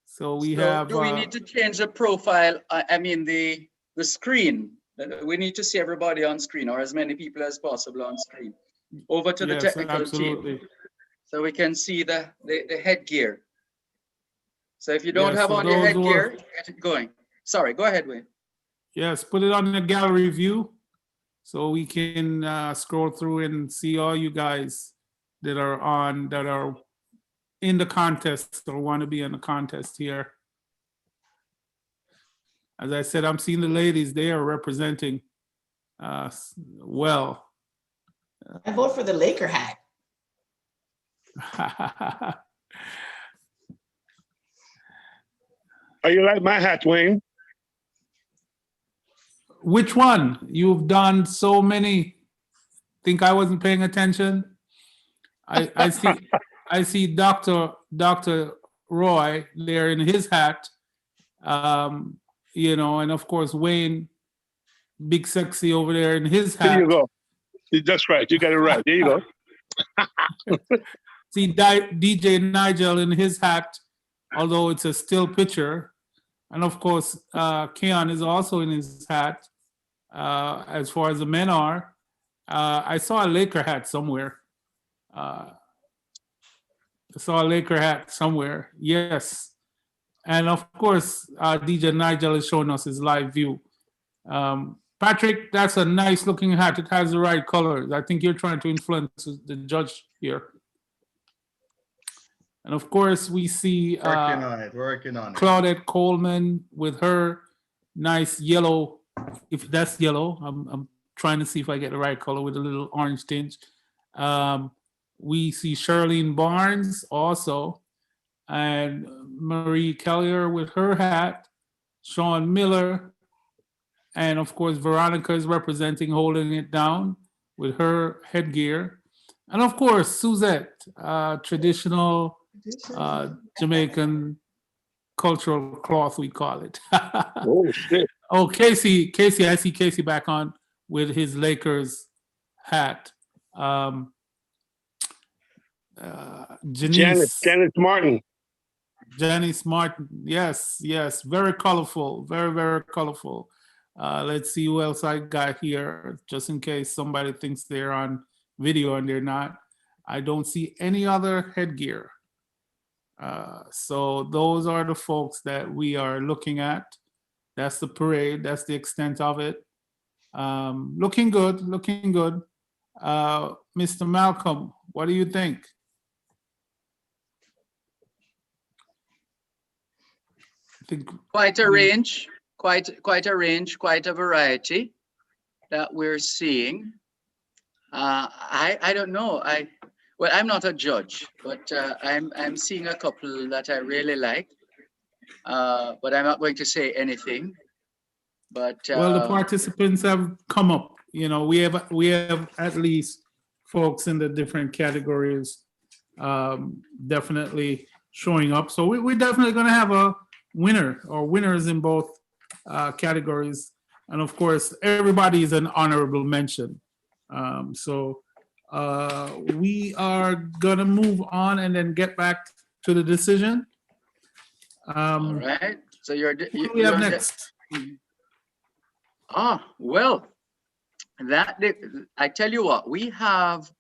So we have. Do we need to change the profile? I mean, the screen. We need to see everybody on screen, or as many people as possible on screen. Over to the Yes, technical absolutely. team, so we can see the headgear. So if you don't Yes, have so on your those who headgear, are- get it going. Sorry, go ahead, Wayne. Yes, put it on the gallery view so we can scroll through and see all you guys that are in the contest or want to be in the contest here. As I said, I'm seeing the ladies, they are representing well. I vote for the Laker hat. Are you like my hat, Wayne? Which one? You've done so many. Think I wasn't paying attention? I see Dr. Roy there in his hat. And of course Wayne, Big Sexy over there in his hat. There you go. That's right. You got it right. There you go. See DJ Nigel in his hat, although it's a still picture. And of course, Keon is also in his hat, as far as the men are. I saw a Laker hat somewhere. Yes. And of course, DJ Nigel is showing us his live view. Patrick, that's a nice looking hat. It has the right colors. I think you're trying to influence the judge here. And of course, we see working on it. Claudette Coleman with her nice yellow, if that's yellow. I'm trying to see if I get the right color with a little orange tinge. We see Charlene Barnes also, and Marie Kellier with her hat, Sean Miller, and of course, Veronica is representing Holding It Down with her headgear. And of course, Suzette, traditional Jamaican cultural cloth, we call it. Oh, shit. Oh, Casey, I see Casey back on with his Lakers hat. Janice Martin. Janice Martin, yes, very colorful, very, very colorful. Let's see who else I got here, just in case somebody thinks they're on video and they're not. I don't see any other headgear. So those are the folks that we are looking at. That's the parade. That's the extent of it. Looking good, looking good. Mr. Malcolm, what do you think? Quite a range, quite a range, quite a variety that we're seeing. I don't know. Well, I'm not a judge, but I'm seeing a couple that I really like. But I'm not going to say anything. But Well, the participants have come up. You know, we have at least folks in the different categories definitely showing up. So we're definitely going to have a winner or winners in both categories. And of course, everybody is an honorable mention. So we are going to move on and then get back to the decision. All right. So who do we have next? Well, I tell you what, we have,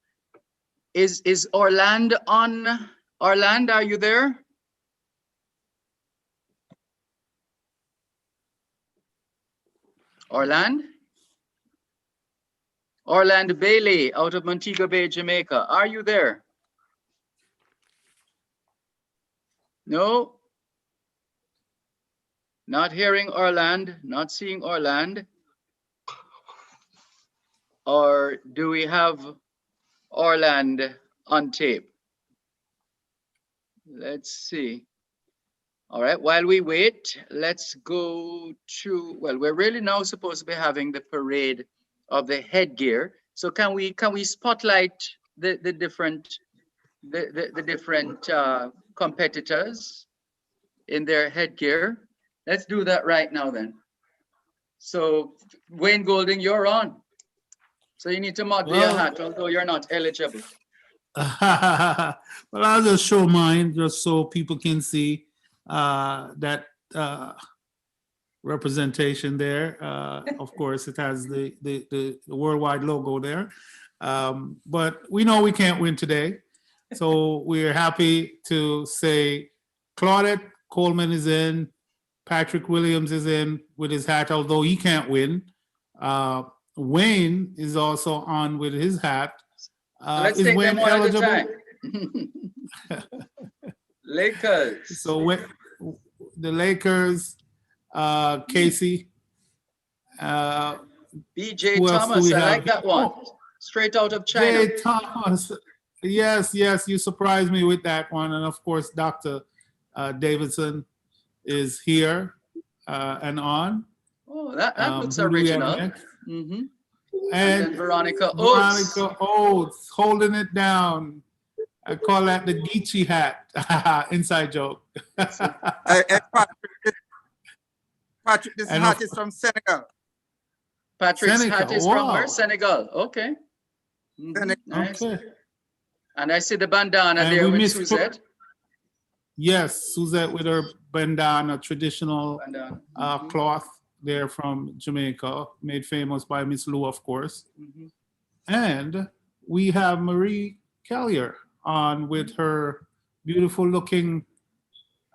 is Orlando on? Orlando, are you there? Orlando Bailey out of Montego Bay, Jamaica. Are you there? No. Not hearing Orlando, not seeing Orlando. Or do we have Orlando on tape? Let's see. All right, while we wait, let's go to, well, we're really now supposed to be having the parade of the headgear. So can we spotlight the different competitors in their headgear? Let's do that right now then. So Wayne Golding, you're on. So you need to mod your hat, although you're not eligible. Well, I'll just show mine just so people can see that representation there. Of course, it has the worldwide logo there. But we know we can't win today. So we're happy to say Claudette Coleman is in, Patrick Williams is in with his hat, although he can't win. Wayne is also on with his hat. Let's is take Wayne them one eligible? at a time. Lakers. So the Lakers, Casey. BJ Thomas, I like that one. Straight out of China. Jay Thomas. Yes, you surprised me with that one. And of course, Dr. Davidson is here and on. Oh, that looks who do we have original. next? Mm-hmm. And then Veronica Oates. Veronica Oates, holding it down. I call that the Geechee hat. Inside joke. Patrick, this hat is from Senegal. Patrick's hat is from where? Wow. Senegal. Okay. Nice. Okay. And I see the bandana And there we with missed Suzette. Yes, Suzette with her bandana, traditional cloth there from Jamaica, made famous by Miss Lou, of course. And we have Marie Kellier on with her beautiful looking,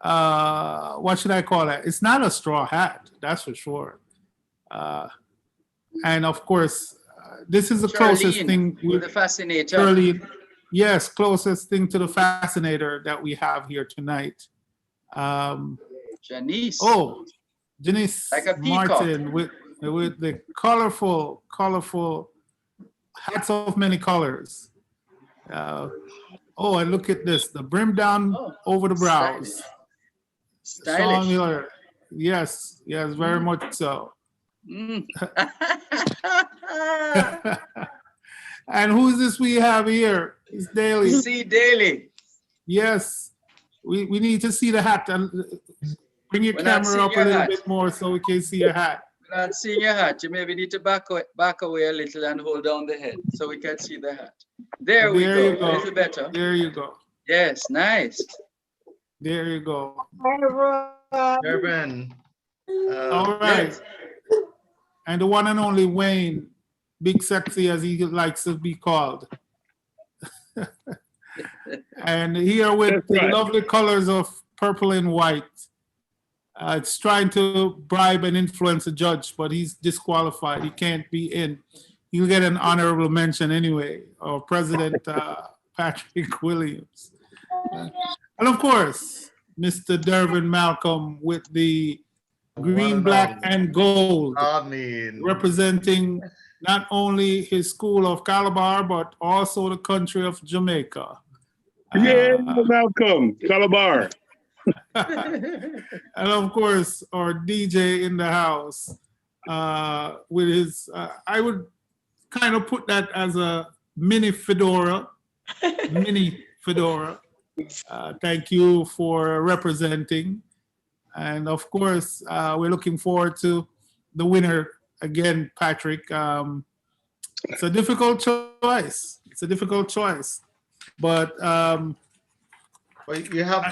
what should I call it? It's not a straw hat, that's for sure. And of course, this is the closest thing with the fascinator. Charlene, yes, closest thing to the fascinator that we have here tonight. Janice. Oh, Janice like a peacock. Martin with the colorful hats of many colors. And look at this, the brim down over the brows. Stylish. Sean Miller. Yes, very much so. And who's this we have here? It's Daly. C. Daly. Yes, we need to see the hat. Bring your camera up a little bit more so we can see your hat. We're not seeing your hat. You maybe need to back away a little and hold down the head so we can see the hat. There we go. You go. A little better. There you go. Yes, nice. There you go. Urban. All right. And the one and only Wayne, Big Sexy as he likes to be called. And here with the lovely colors of purple and white. It's trying to bribe and influence a judge, but he's disqualified. He can't be in. He'll get an honorable mention anyway, or President Patrick Williams. And of course, Mr. Dervin Malcolm with the green, black, and gold, representing not only his school of Calabar, but also the country of Jamaica. Yeah, Malcolm, Calabar. And of course, our DJ in the house with his, I would kind of put that as a mini fedora. Thank you for representing. And of course, we're looking forward to the winner again, Patrick. It's a difficult choice. But well, you have a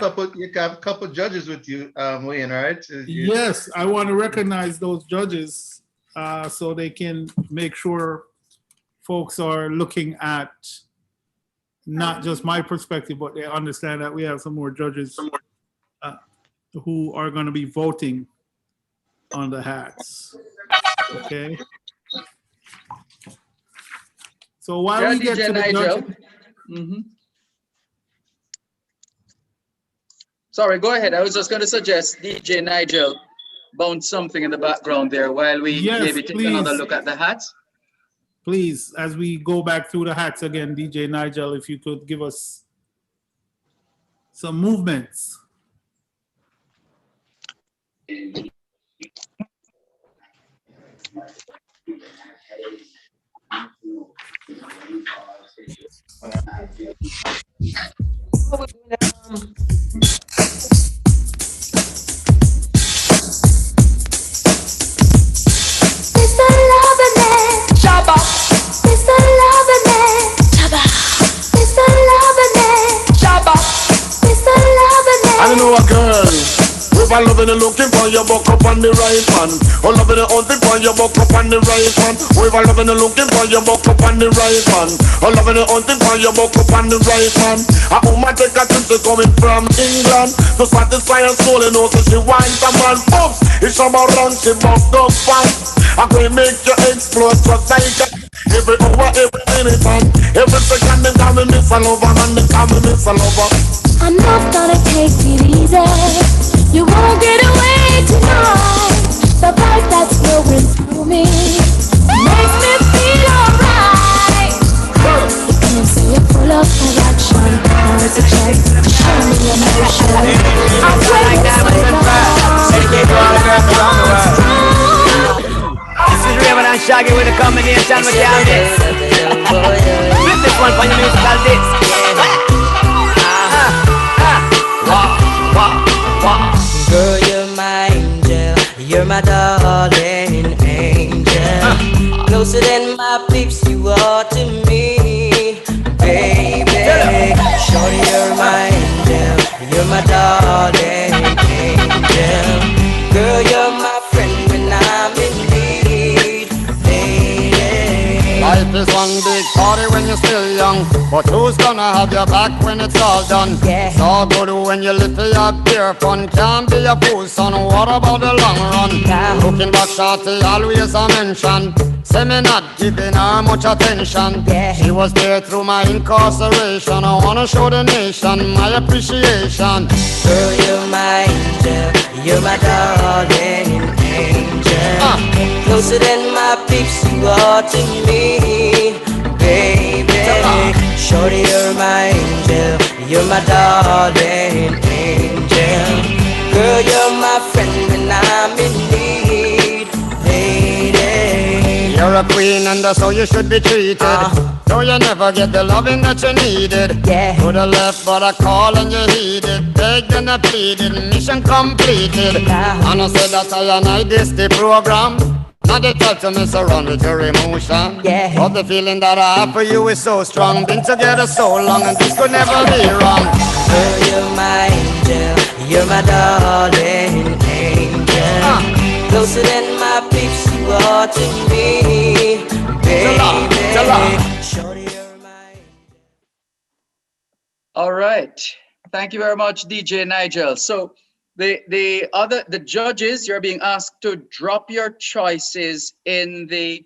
couple judges with you, Wayne, right? Yes, I want to recognize those judges so they can make sure folks are looking at not just my perspective, but they understand that we have some more judges who are going to be voting on the hats. Okay. So while we get to the judges, Sorry, go ahead. I was just going to suggest DJ Nigel bounce something in the background there while we maybe take another look at the hats. Please, as we go back through the hats again, DJ Nigel, if you could give us some movements. I know a girl. If I loving and looking for your buck up on the right man. Or loving and hunting for your buck up on the right man. If I loving and looking for your buck up on the right man. Or loving and hunting for your buck up on the right man. A woman take a trip to coming from England to satisfy her soul and also she wants a man. Oops, it's about run, she bucked up fast. I'm gonna make you explode just like a every hour, every minute, man. Every second they call me miss a lover, man, they call me miss a lover. I'm not gonna take it easy. You won't get away tonight. The vibe that's flowing through me makes me feel alright. You can't see it full of attraction. Now it's a check to show me emotion. I'm like that with the This is Raymond and Shaggy with a combination with the artists. Flip this one for your musical disc. Girl, you're my angel, you're my darling angel. Closer than my peeps, you are to me, baby. Shorty, you're my angel, you're my darling angel. Girl, you're my friend when I'm in need, baby. Life is one big party when you're still young, but who's gonna have your back when it's all done? It's all good when you live for your pure fun. Can't be a fool, son, what about the long run? Looking back, shorty, always a mention. Say me not giving her much attention. She was there through my incarceration. I wanna show the nation my appreciation. Girl, you're my angel, you're my darling angel. Closer than my peeps, you are to me, baby. Shorty, you're my angel, you're my darling angel. Girl, you're my friend when I'm in need, lady. You're a queen and that's how you should be treated. Though you never get the loving that you needed. To the left but I call and you heeded. Begged and I pleaded, mission completed. And I said that I this the program. Not the type to mess around with your emotion. But the feeling that I have for you is so strong. Been together so long and this could never be wrong. Girl, you're my angel, you're my darling angel. Closer than my peeps, you are to me, baby. Shorty, you're my All right. Thank you very much, DJ Nigel. So the judges, you're being asked to drop your choices in the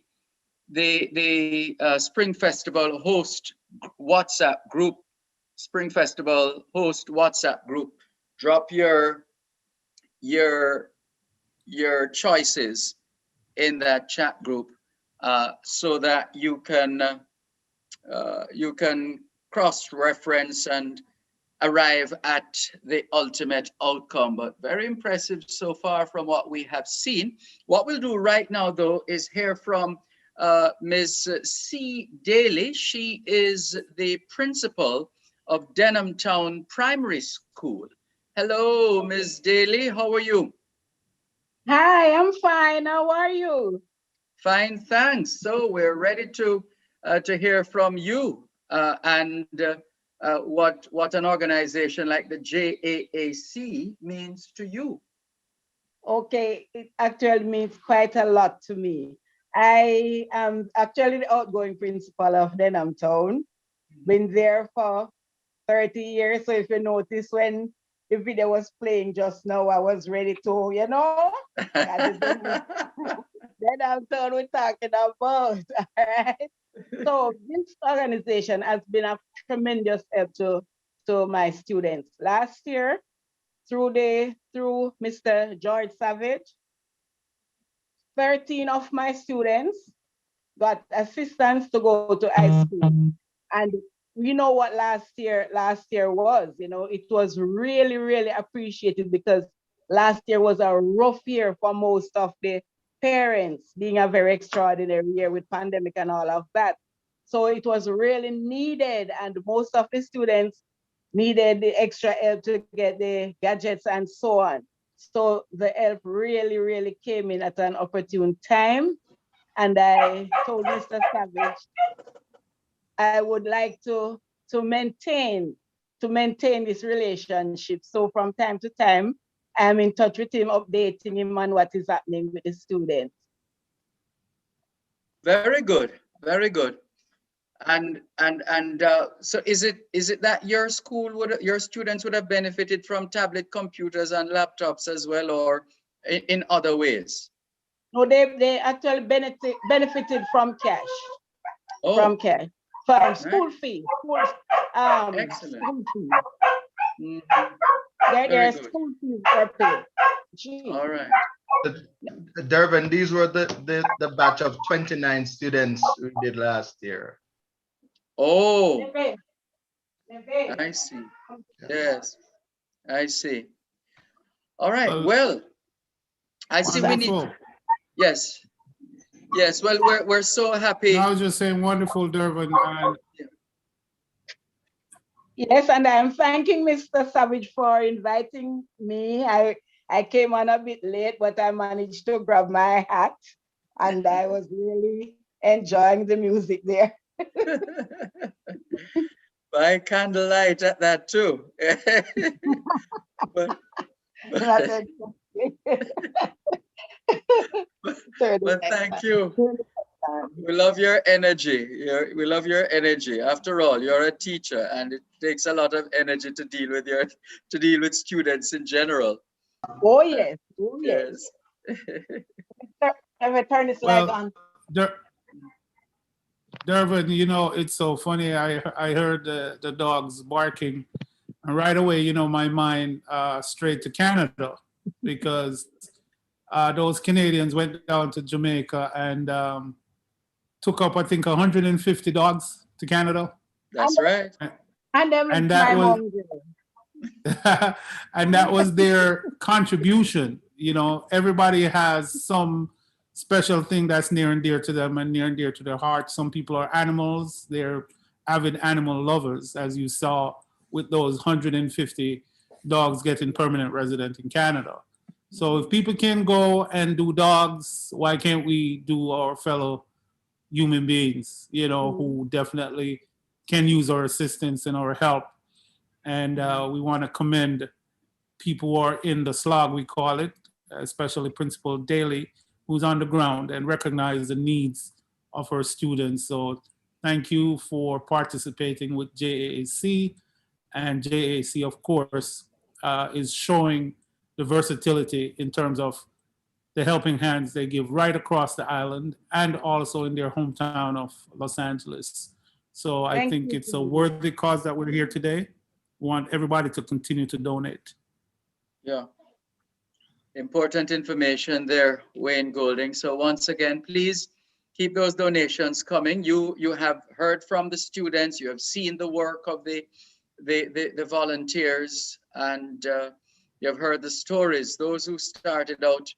Spring Festival host WhatsApp group. Spring Festival host WhatsApp group. Drop your choices in that chat group so that you can cross-reference and arrive at the ultimate outcome. But very impressive so far from what we have seen. What we'll do right now, though, is hear from Ms. C. Daly. She is the principal of Denham Town Primary School. Hello, Ms. Daly. How are you? Hi, I'm fine. How are you? Fine, thanks. So we're ready to hear from you and what an organization like the JAAC means to you. Okay, it actually means quite a lot to me. I am actually the outgoing principal of Denham Town. Been there for 30 years. So if you notice when the video was playing just now, I was ready to, Denham Town we're talking about, all right? So this organization has been a tremendous help to my students. Last year, through Mr. George Savage, 13 of my students got assistance to go to high school. And we know what last year was, it was really, really appreciated because last year was a rough year for most of the parents, being a very extraordinary year with pandemic and all of that. So it was really needed, and most of the students needed the extra help to get the gadgets and so on. So the help really, really came in at an opportune time. And I told Mr. Savage, I would like to maintain this relationship. So from time to time, I'm in touch with him, updating him on what is happening with the students. Very good, very good. And so is it that your students would have benefited from tablet computers and laptops as well, or in other ways? No, they actually benefited from cash. Oh. From cash. From Right. school fee. Excellent. School fee. Very Their good. school fees were paid. All right. Durban, these were the batch of 29 students we did last year. Oh, I see. Yes, I see. All right. Well, I see we need. Wonderful. Yes. Yes. Well, we're so happy. I was just saying, wonderful, Durban. And yes, and I'm thanking Mr. Savage for inviting me. I came on a bit late, but I managed to grab my hat, and I was really enjoying the music there. By candlelight at that too. but thank you. We love your energy. We love your energy. After all, you're a teacher, and it takes a lot of energy to deal with students in general. Oh yes. Oh yes. Let me turn this light on. Durban, it's so funny. I heard the dogs barking, and right away, my mind straight to Canada, because those Canadians went down to Jamaica and took up, I think, 150 dogs to Canada. That's right. And that was and that was their contribution. Everybody has some special thing that's near and dear to them and near and dear to their heart. Some people are animals. They're avid animal lovers, as you saw with those 150 dogs getting permanent resident in Canada. So if people can go and do dogs, why can't we do our fellow human beings, who definitely can use our assistance and our help. And we want to commend people who are in the slog, we call it, especially Principal Daly, who's on the ground and recognize the needs of our students. So thank you for participating with JAAC. And JAC, of course, is showing the versatility in terms of the helping hands they give right across the island and also in their hometown of Los Angeles. So I Thank think you. it's a worthy cause that we're here today. We want everybody to continue to donate. Yeah. Important information there, Wayne Golding. So once again, please keep those donations coming. You have heard from the students, you have seen the work of the volunteers, and you have heard the stories, those who started out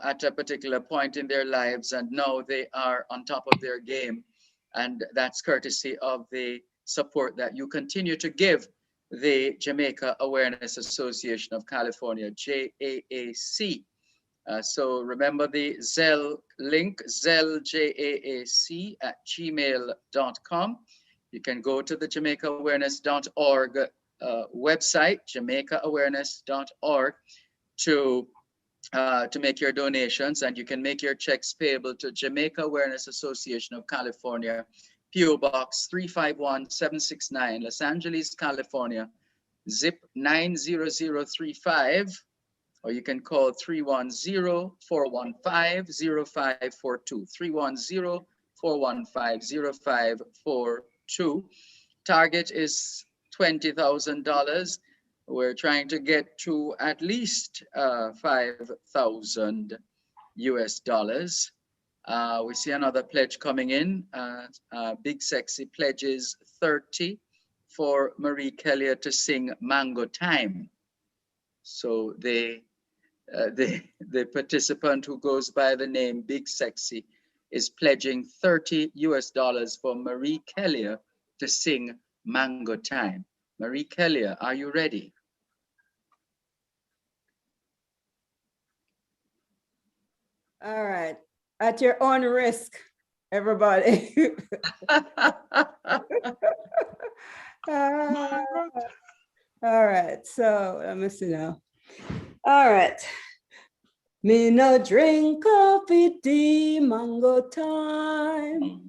at a particular point in their lives, and now they are on top of their game. And that's courtesy of the support that you continue to give the Jamaica Awareness Association of California, JAAC. So remember the Zelle link, zelljaac@gmail.com. You can go to the JamaicaAwareness.org website, JamaicaAwareness.org, to make your donations, and you can make your checks payable to Jamaica Awareness Association of California, PO Box 351769, Los Angeles, California, zip 90035, or you can call 310-415-0542, 310-415-0542. Target is $20,000. We're trying to get to at least 5,000 US dollars. We see another pledge coming in. Big Sexy pledges 30 for Marie Kelly to sing Mango Time. So the participant who goes by the name Big Sexy is pledging 30 US dollars for Marie Kelly to sing Mango Time. Marie Kelly, are you ready? All right. At your own risk, everybody. All right. So let me see now. All right. Me no drink coffee, tea, mango time.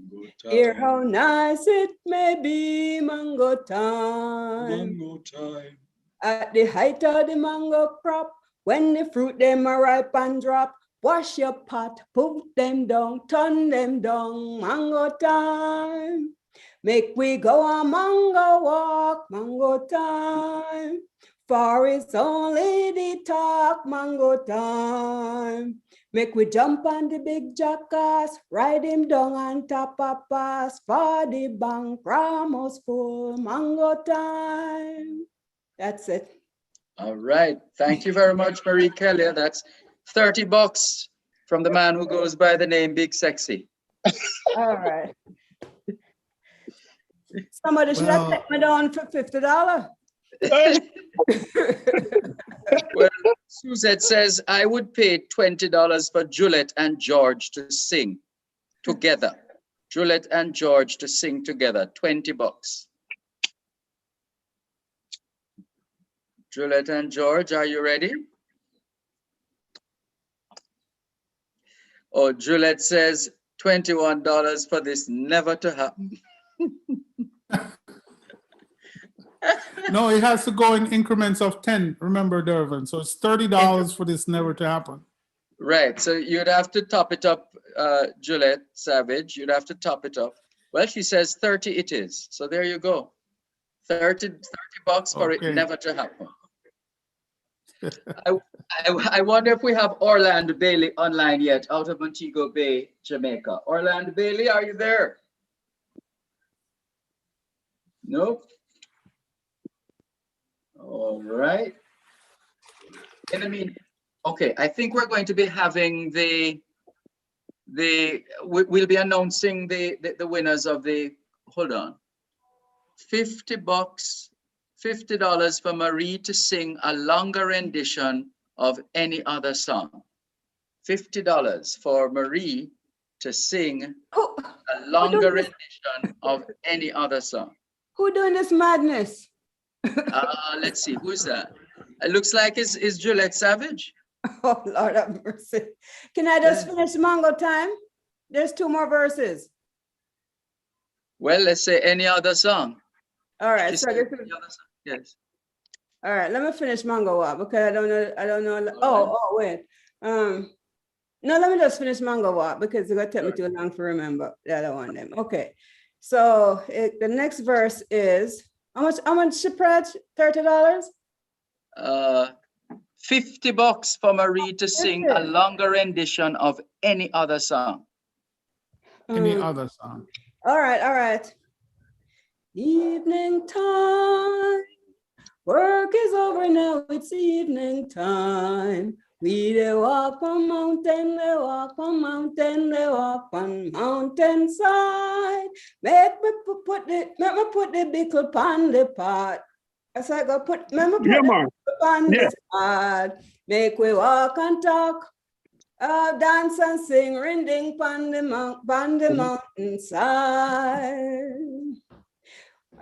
Hear how nice it may be, mango time. Mango time. At the height of the mango crop, when the fruit them are ripe and drop, wash your pot, put them down, turn them down, mango time. Make we go on mango walk, mango time. For it's only the talk, mango time. Make we jump on the big jackass, ride him down on top of pass. For the bank, Ramos full, mango time. That's it. All right. Thank you very much, Marie Kelly. That's $30 from the man who goes by the name Big Sexy. All right. Somebody should have taken me down for $50. Well, Suzette says, I would pay $20 for Juliet and George to sing together. Juliet and George to sing together, $20. Juliet and George, are you ready? Oh, Juliet says $21 for this never to happen. No, it has to go in increments of 10. Remember, Dervin. So it's $30 for this never to happen. Right. So you'd have to top it up, Juliet Savage. You'd have to top it up. Well, she says 30 it is. So there you go. 30 bucks for it never to happen. I wonder if we have Orlando Bailey online yet, out of Montego Bay, Jamaica. Orlando Bailey, are you there? Nope. All right. In the meantime, okay, I think we're going to be having we'll be announcing the winners of the, hold on, $50 for Marie to sing a longer rendition of any other song. $50 for Marie to sing a longer rendition of any other song. Who doing this madness? Let's see, who's that? It looks like it's Juliet Savage. Oh, Lord have mercy. Can I just finish Mango Time? There's 2 more verses. Well, let's say any other song. All right. So Yes. All right, let me finish Mango Walk because I don't know. Oh, wait. No, let me just finish Mango Walk because it's gonna take me too long to remember the other one. Them. Okay. So the next verse is how much she pledged? $30? $50 for Marie to sing a longer rendition of any other song. Any other song. All right. Evening time. Work is over now, it's evening time. We they walk on mountain, they walk on mountain, they walk on mountainside. Make me put the bickle on the pot. As I go put the bickle on the pot. Make we walk and talk, dance and sing, ring on the mountainside.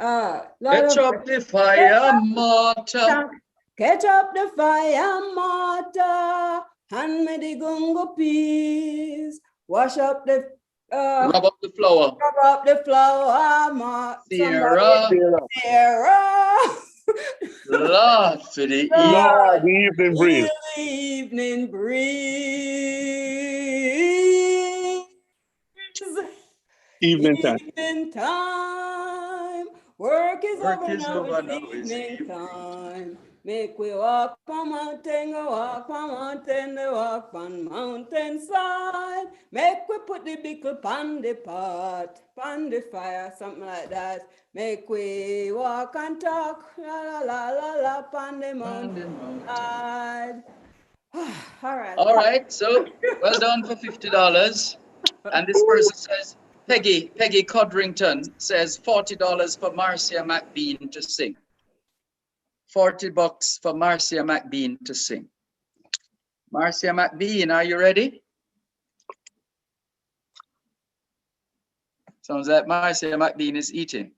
Catch up the fire, mortar. Catch up the fire, mortar. Hand me the gungo peas. Wash up the rub up the flour. Rub up the flour, Sarah. Lord, for the evening breeze. Evening breeze. Evening time. Evening time. Work is over now, it's evening time. Make we walk on mountain, go walk on mountain, go walk on mountainside. Make we put the bickle on the pot, on the fire, something like that. Make we walk and talk, la la la la, on the mountainside. All right, so well done for $50. And this person says, Peggy Codrington says $40 for Marcia McBean to sing. $40 for Marcia McBean to sing. Marcia McBean, are you ready? Sounds like Marcia McBean is eating.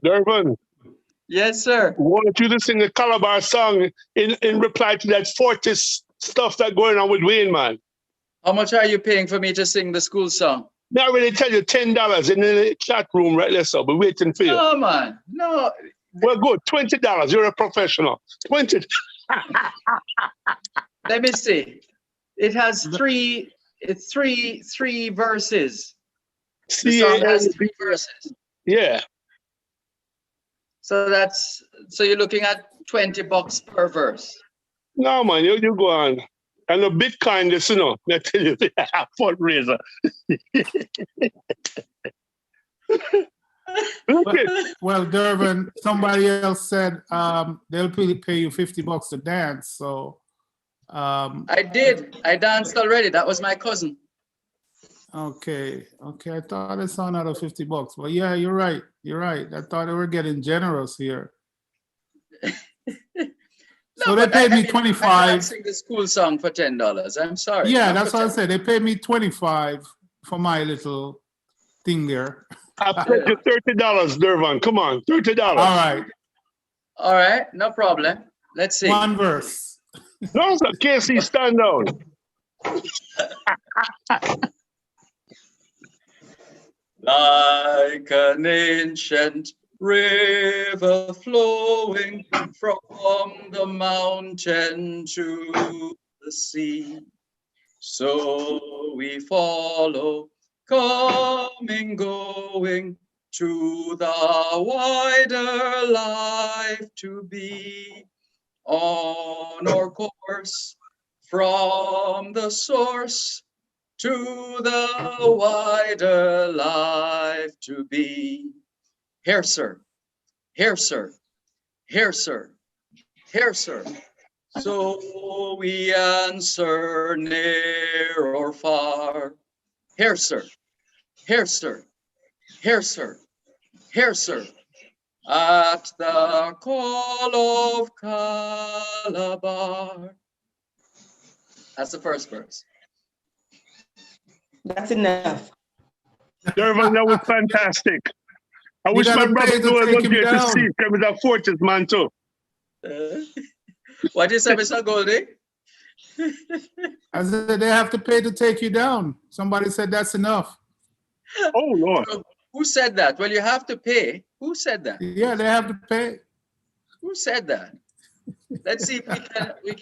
Durban. Yes, sir. I want you to sing a Calabar song in reply to that Fortis stuff that's going on with Wayne, man. How much are you paying for me to sing the school song? Now I really tell you $10 in the chat room right there, so we're waiting for you. No, man. No. Well, good. $20. You're a professional. 20. Let me see. It has three verses. The song has 3 verses. Yeah. So you're looking at $20 per verse. No, man, you go on. And the Bitcoin, this, you know, I tell you, fundraiser. Well, Durban, somebody else said they'll pay you $50 to dance. So I did. I danced already. That was my cousin. Okay. I thought I saw another $50. Well, yeah, you're right. I thought they were getting generous here. So they paid me $25. I can't sing the school song for $10. I'm sorry. Yeah, that's what I said. They paid me $25 for my little thing there. I paid you $30, Durban. Come on, $30. All right, no problem. Let's see. One verse. No, sir. Casey, stand down. Like an ancient river flowing from the mountain to the sea, so we follow, coming, going to the wider life to be, on our course from the source to the wider life to be. Here, sir. Here, sir. Here, sir. Here, sir. So we answer near or far. Here, sir. Here, sir. Here, sir. Here, sir. At the call of Calabar. That's the first verse. That's enough. Durban, that was fantastic. I wish my brother was here to see him with a Fortis man too. What is that, Mr. Goldie? I said they have to pay to take you down. Somebody said that's enough. Oh Lord. Who said that? Well, you have to pay. Who said that? Yeah, they have to pay. Who said that? Let's see if we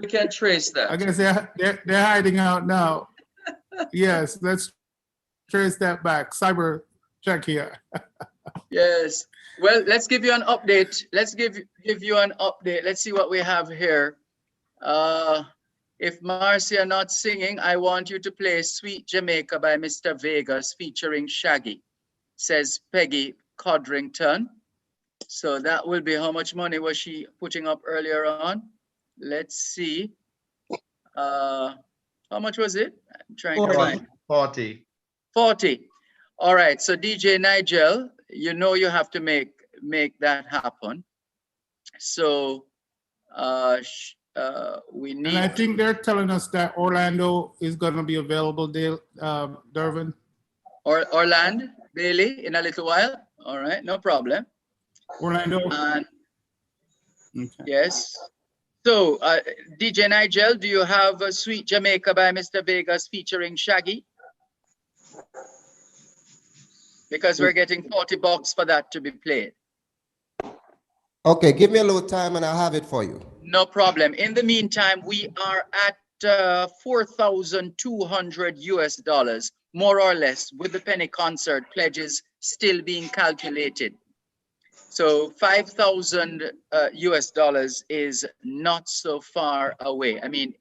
can trace that. I guess they're hiding out now. Yes, let's trace that back. Cyber check here. Yes. Well, let's give you an update. Let's give you an update. Let's see what we have here. If Marcia not singing, I want you to play Sweet Jamaica by Mr. Vegas featuring Shaggy, says Peggy Codrington. So that will be, how much money was she putting up earlier on? Let's see. How much was it? I'm trying to find 40. 40. All right. So DJ Nigel, you know you have to make that happen. So we need. And I think they're telling us that Orlando is going to be available, Dervin. Or Orlando Bailey in a little while. All right, no problem. Orlando. And yes. So DJ Nigel, do you have Sweet Jamaica by Mr. Vegas featuring Shaggy? Because we're getting $40 for that to be played. Okay, give me a little time and I'll have it for you. No problem. In the meantime, we are at $4,200 US, more or less, with the penny concert pledges still being calculated. So 5,000 US dollars is not so far away. I mean,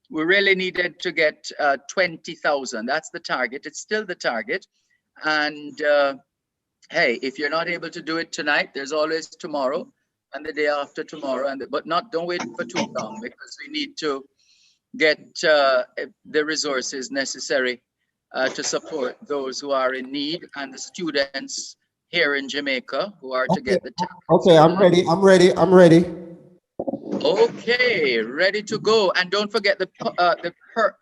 we really needed to get 20,000. That's the target. It's still the target. And hey, if you're not able to do it tonight, there's always tomorrow and the day after tomorrow. But don't wait for too long, because we need to get the resources necessary to support those who are in need and the students here in Jamaica who are to get the tablets. Okay, I'm ready. Okay, ready to go. And don't forget the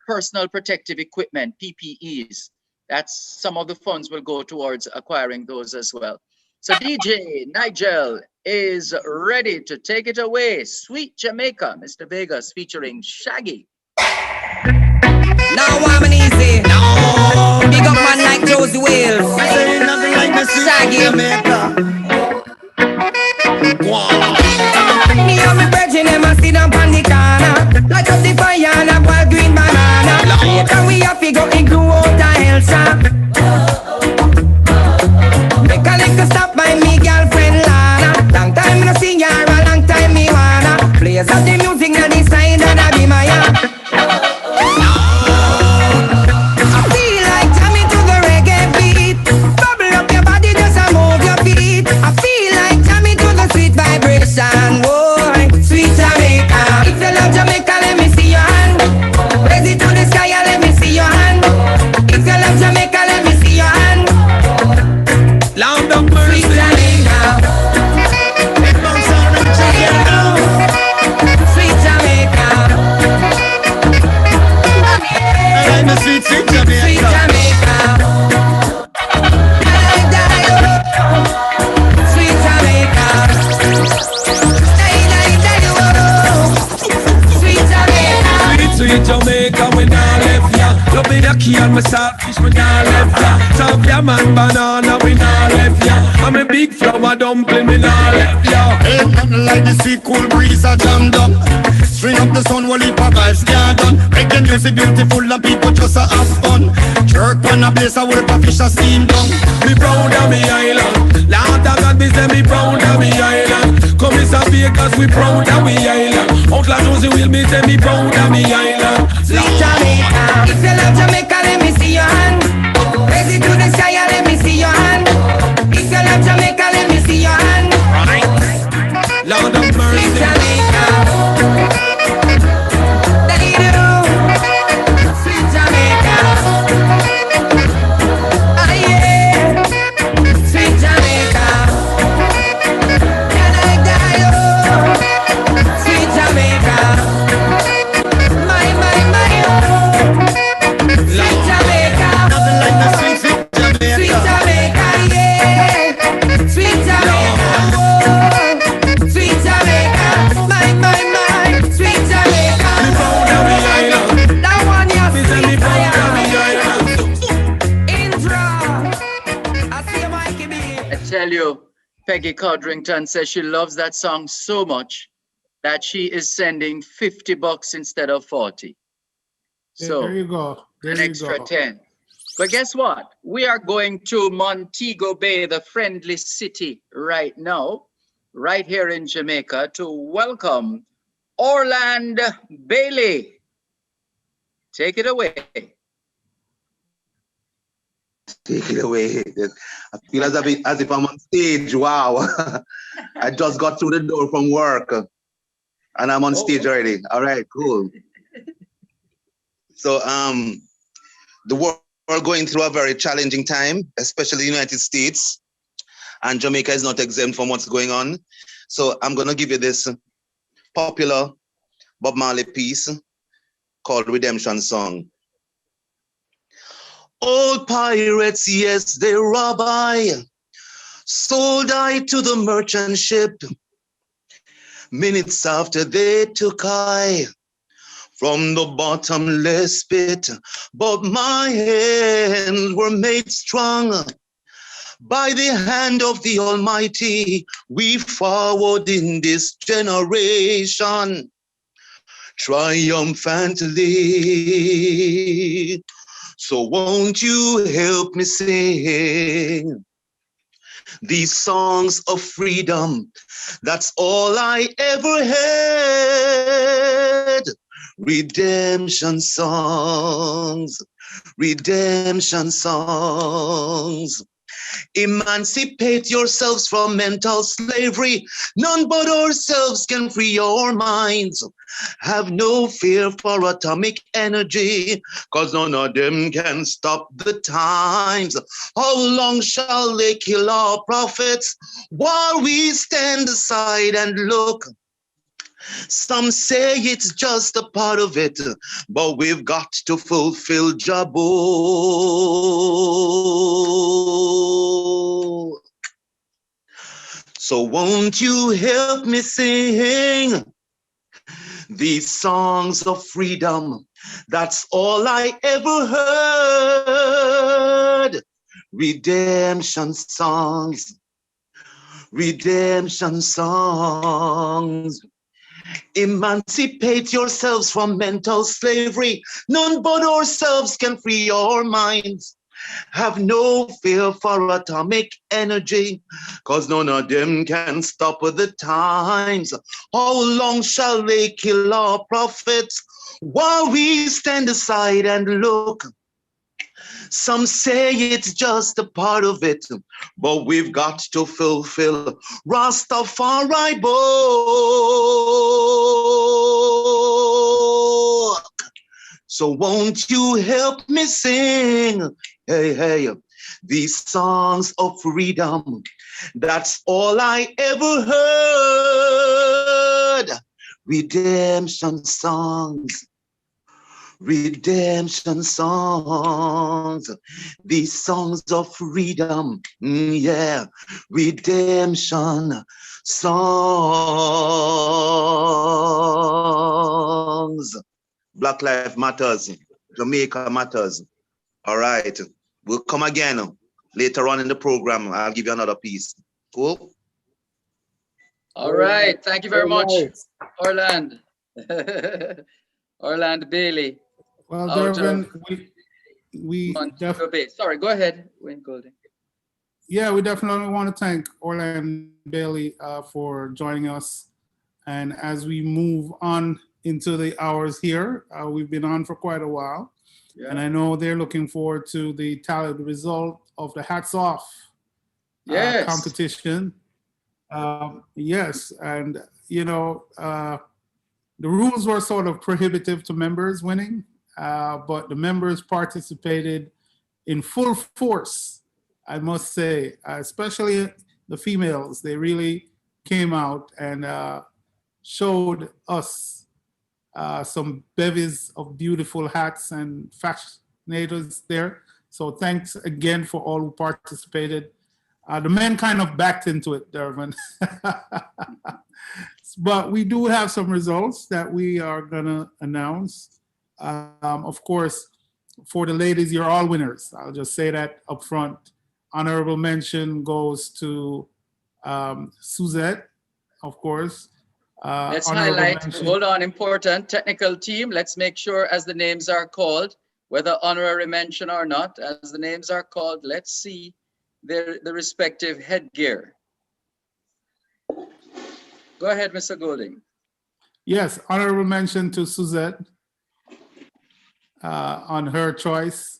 personal protective equipment, PPEs. That's some of the funds will go towards acquiring those as well. So DJ Nigel is ready to take it away. Sweet Jamaica, Mr. Vegas featuring Shaggy. Now I'm an easy. No. Big up man like Josie Wales. Shaggy. Me and my virgin them a sit down on the corner, light up the fire and a wild green banana. Later we have to go and grow out a Elsa. Make a little stop by me girlfriend Lana. Long time me no see her, a long time me wanna. Players of the music na the side and a be my I feel like jamming to the reggae beat. Bubble up your body, just a move your feet. I feel like jamming to the sweet vibration. Boy, sweet Jamaica. If you love Jamaica, let me see your hand. Raise it to the sky and let me see your hand. If you love Jamaica, let me see your hand. Loud up, sweet Jamaica. Sweet Jamaica. Sweet Jamaica. Sweet Jamaica. Sweet Jamaica. Sweet Jamaica, we not left ya. Love me a key and my saltfish, we not left ya. Top ya man banana, we not left ya. I'm a big flower dumpling, we not left ya. Ain't nothing like the sea cool breeze a jammed up. String up the sun, while heap of vibes can't done. Reggae music beautiful and people just a have fun. Jerk on a place, I work a fish a steam down. Me proud of me island. Lord of God, me say me proud of me island. Come in South Vegas, we proud of me island. Uncle Josie will me say me proud of me island. Sweet Jamaica. If you love Jamaica, let me see your hand. Raise it to the sky and let me see your hand. If you love Jamaica, let me see your hand. Lord of mercy. Sweet Jamaica. They do. Sweet Jamaica. Ah yeah. Sweet Jamaica. Can I die? Oh. Sweet Jamaica. My tell you, Peggy Codrington says she loves that song so much that she is sending $50 instead of 40. There So you go. There an you extra go. 10. But guess what? We are going to Montego Bay, the friendly city right now, right here in Jamaica, to welcome Orland Bailey. Take it away. Take it away. I feel as if I'm on stage. Wow. I just got through the door from work and I'm on stage already. All right, cool. So the world going through a very challenging time, especially the United States, and Jamaica is not exempt from what's going on. So I'm gonna give you this popular Bob Marley piece called Redemption Song. Old pirates, yes, they rob I, sold I to the merchant ship. Minutes after they took I from the bottomless pit, but my hands were made strong by the hand of the Almighty. We forward in this generation triumphantly. So won't you help me sing these songs of freedom? That's all I ever had. Redemption songs, redemption songs. Emancipate yourselves from mental slavery. None but ourselves can free our minds. Have no fear for atomic energy, cause none of them can stop the times. How long shall they kill our prophets while we stand aside and look? Some say it's just a part of it, but we've got to fulfill Jabot. So won't you help me sing these songs of freedom? That's all I ever heard. Redemption songs, redemption songs. Emancipate yourselves from mental slavery. None but ourselves can free our minds. Have no fear for atomic energy, cause none of them can stop the times. How long shall they kill our prophets while we stand aside and look? Some say it's just a part of it, but we've got to fulfill Rastafari book. So won't you help me sing, hey, hey, these songs of freedom? That's all I ever heard. Redemption songs, redemption songs, these songs of freedom, yeah, redemption songs. Black Lives Matters, Jamaica Matters. All right, we'll come again later on in the program. I'll give you another piece. Cool? All right, thank you very much, Orland. Orland Bailey. Well, out Dervin, of we Montego Bay. Sorry, go ahead, Wayne Golding. Yeah, we definitely want to thank Orland Bailey for joining us. And as we move on into the hours here, we've been on for quite a while. Yeah. And I know they're looking forward to the tallied result of the Hats Off competition. Yes, and you know, the rules were sort of prohibitive to members winning, but the members participated in full force, I must say, especially the females. They really came out and showed us some bevies of beautiful hats and fascinators there. So thanks again for all who participated. The men kind of backed into it, Dervin. But we do have some results that we are gonna announce. Of course, for the ladies, you're all winners. I'll just say that up front. honorable mention goes to Suzette, of course. Let's Honorable highlight, mention. hold on, important technical team. Let's make sure as the names are called, whether honorary mention or not, as the names are called, let's see the respective headgear. Go ahead, Mr. Golding. Yes, honorable mention to Suzette on her choice.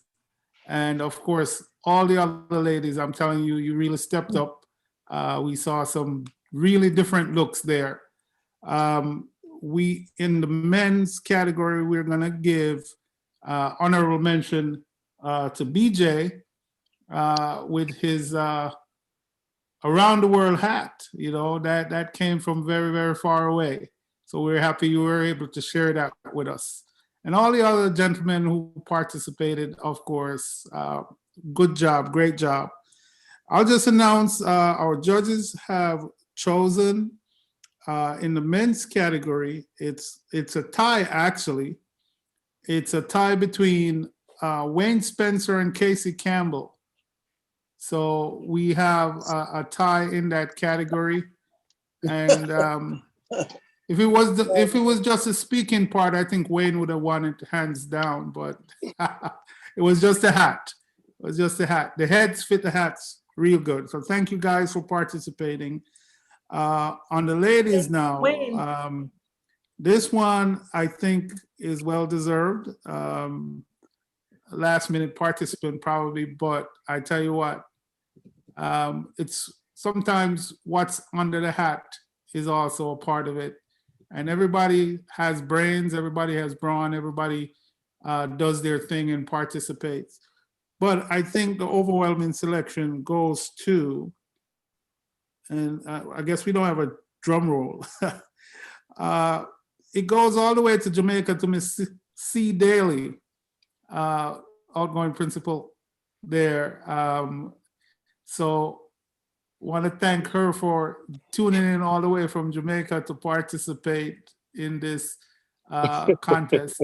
And of course, all the other ladies, I'm telling you, you really stepped up. We saw some really different looks there. We, in the men's category, we're gonna give honorable mention to BJ with his around the world hat. You know, that came from very, very far away. So we're happy you were able to share that with us. And all the other gentlemen who participated, of course, good job, great job. I'll just announce our judges have chosen in the men's category. It's a tie, actually. It's a tie between Wayne Spencer and Casey Campbell. So we have a tie in that category. And if it was just a speaking part, I think Wayne would have won it hands down, but it was just a hat. It was just a hat. The heads fit the hats real good. So thank you guys for participating. On the ladies now, this one I think is well deserved. Last minute participant probably, but I tell you what, it's sometimes what's under the hat is also a part of it. And everybody has brains, everybody has brawn, everybody does their thing and participates. But I think the overwhelming selection goes to, and I guess we don't have a drum roll. It goes all the way to Jamaica to Miss C. Daly, outgoing principal there. So want to thank her for tuning in all the way from Jamaica to participate in this contest.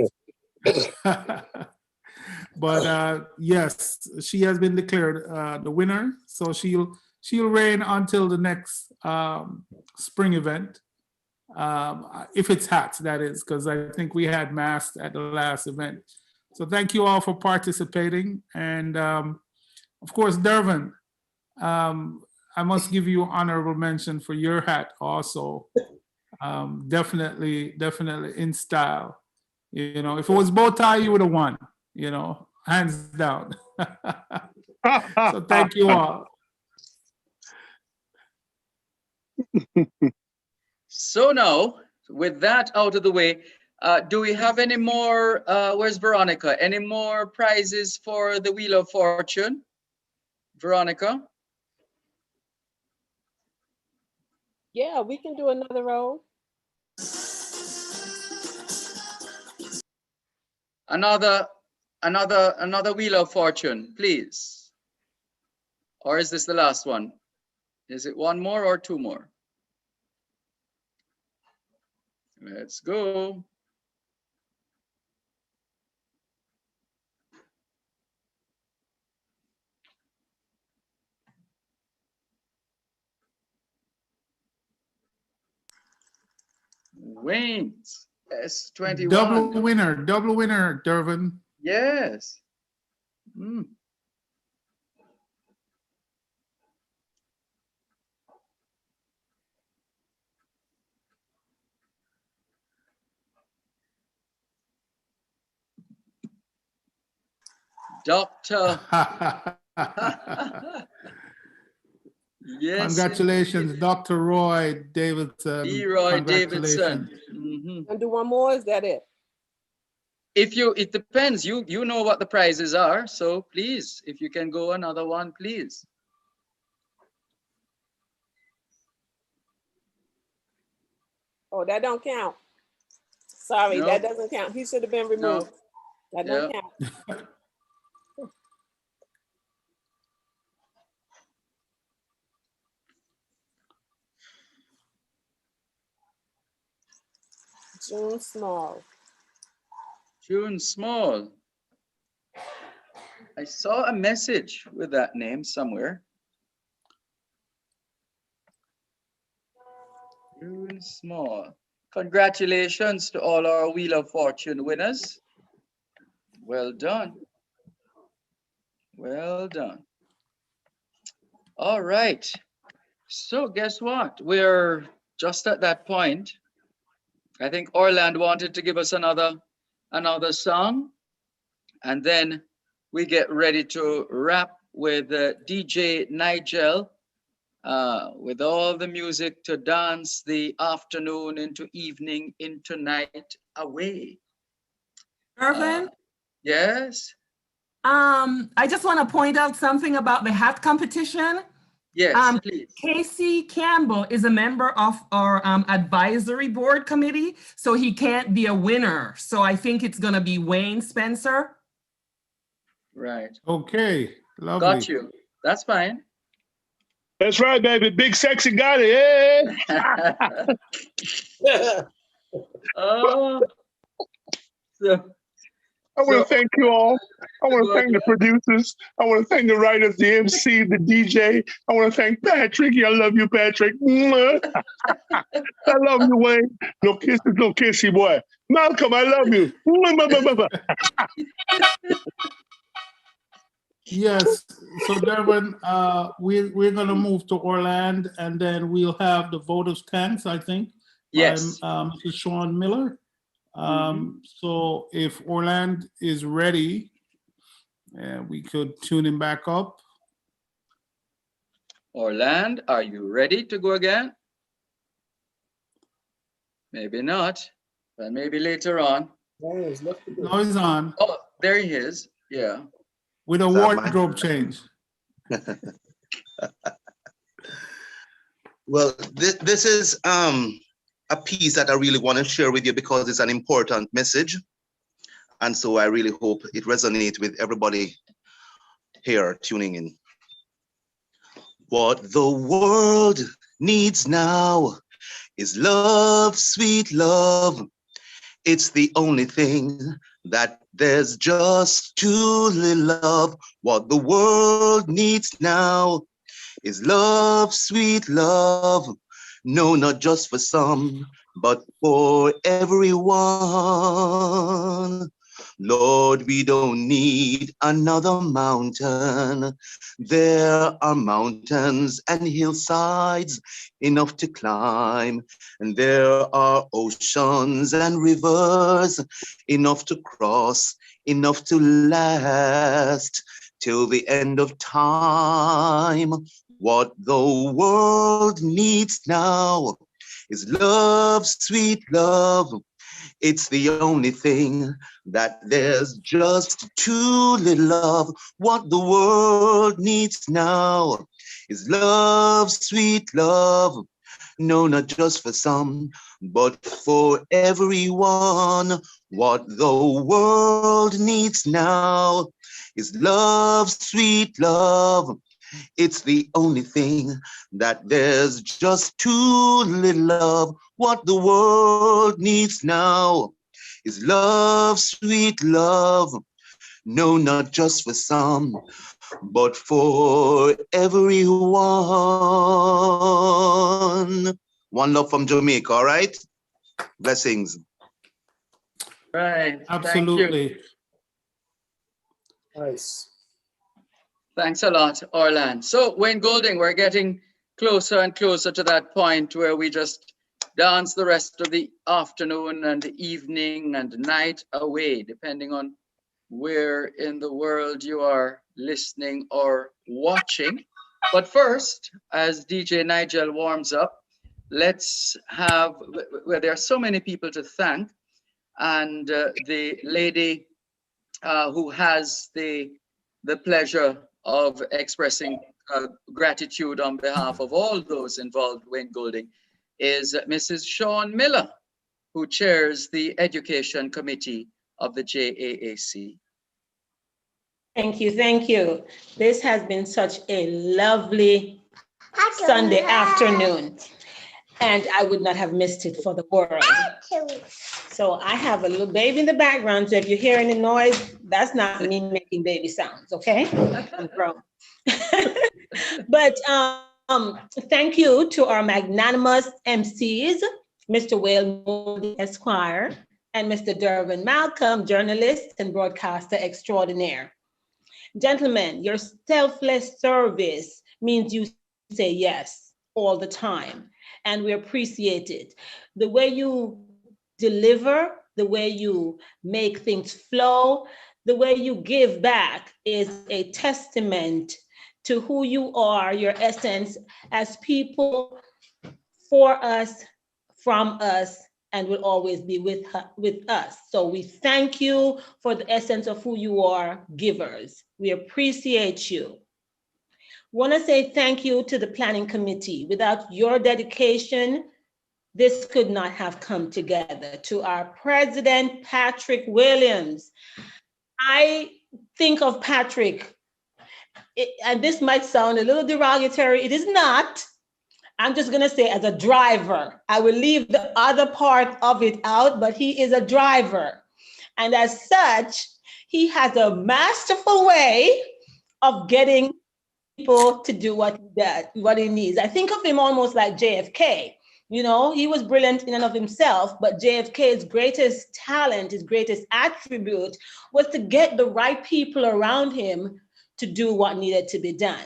But yes, she has been declared the winner. So she'll reign until the next spring event. If it's hats, that is, because I think we had masks at the last event. So thank you all for participating. And of course, Dervin, I must give you honorable mention for your hat also. Definitely in style. You know, if it was bow tie, you would have won, you know, hands down. So thank you all. So now, with that out of the way, do we have any more, where's Veronica? Any more prizes for the Wheel of Fortune? Veronica? Yeah, we can do another roll. Another Wheel of Fortune, please. Or is this the last one? Is it one more or two more? Let's go. Wings, S21. Double winner, Dervin. Yes. Mm. Doctor. Yes. Congratulations, Dr. Roy Davidson. Leroy Davidson. And do one more, is that it? It depends. You know what the prizes are. So please, if you can go another one, please. Oh, that don't count. Sorry, No. that doesn't count. He should have been removed. That don't count. June Small. June Small. I saw a message with that name somewhere. June Small. Congratulations to all our Wheel of Fortune winners. Well done. Well done. All right. So guess what? We're just at that point. I think Orland wanted to give us another song, and then we get ready to wrap with DJ Nigel with all the music to dance the afternoon into evening into night away. Irvin? Yes? I just want to point out something about the hat competition. Yes, please. Casey Campbell is a member of our advisory board committee, so he can't be a winner. So I think it's going to be Wayne Spencer. Right. Okay, lovely. Got you. That's fine. That's right, baby. Big sexy got it. Yeah. Oh. So, I want to thank you all. I want to thank the producers. I want to thank the writers, the MC, the DJ. I want to thank Patrick. I love you, Patrick. I love you, Wayne. No kisses, no kissy, boy. Malcolm, I love you. Yes. So Devin, we're gonna move to Orlando, and then we'll have the vote of thanks, I think. Yes. By Mr. Sean Miller. So if Orlando is ready, we could tune him back up. Orlando, are you ready to go again? Maybe not, but maybe later on. No, he's on. Oh, there he is. Yeah. With a wardrobe change. Well, this is a piece that I really want to share with you because it's an important message. And so I really hope it resonates with everybody here tuning in. What the world needs now is love, sweet love. It's the only thing that there's just too little love. What the world needs now is love, sweet love. No, not just for some, but for everyone. Lord, we don't need another mountain. There are mountains and hillsides enough to climb, and there are oceans and rivers enough to cross, enough to last till the end of time. What the world needs now is love, sweet love. It's the only thing that there's just too little of. What the world needs now is love, sweet love. No, not just for some, but for everyone. What the world needs now is love, sweet love. It's the only thing that there's just too little of. What the world needs now is love, sweet love. No, not just for some, but for everyone. One love from Jamaica, all right? Blessings. Right. Absolutely. Nice. Thanks a lot, Orlando. So Wayne Golding, we're getting closer and closer to that point where we just dance the rest of the afternoon and the evening and night away, depending on where in the world you are listening or watching. But first, as DJ Nigel warms up, let's have, well, there are so many people to thank, and the lady who has the pleasure of expressing gratitude on behalf of all those involved, Wayne Golding, is Mrs. Sean Miller, who chairs the Education Committee of the JAAC. Thank you, thank you. This has been such a lovely Sunday afternoon, and I would not have missed it for the world. So So I have a little baby in the background. So if you hear any noise, that's not me making baby sounds, okay? I'm grown. But thank you to our magnanimous MCs, Mr. Wayne Moody, Esquire, and Mr. Dervin Malcolm, journalist and broadcaster extraordinaire. Gentlemen, your selfless service means you say yes all the time, and we appreciate it. The way you deliver, the way you make things flow, the way you give back is a testament to who you are, your essence as people, for us, from us, and will always be with us. So we thank you for the essence of who you are, givers. We appreciate you. Want to say thank you to the planning committee. Without your dedication, this could not have come together. To our president, Patrick Williams. I think of Patrick, and this might sound a little derogatory, it is not. I'm just gonna say as a driver. I will leave the other part of it out, but he is a driver. And as such, he has a masterful way of getting people to do what he does, what he needs. I think of him almost like JFK. You know, he was brilliant in and of himself, but JFK's greatest talent, his greatest attribute was to get the right people around him to do what needed to be done.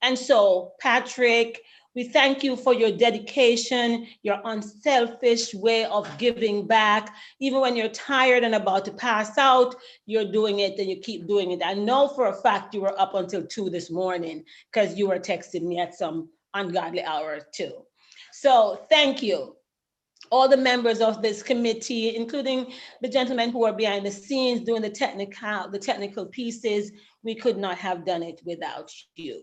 And so, Patrick, we thank you for your dedication, your unselfish way of giving back. Even when you're tired and about to pass out, you're doing it and you keep doing it. I know for a fact you were up until 2 this morning because you were texting me at some ungodly hour too. So thank you. All the members of this committee, including the gentlemen who are behind the scenes doing the technical pieces, we could not have done it without you.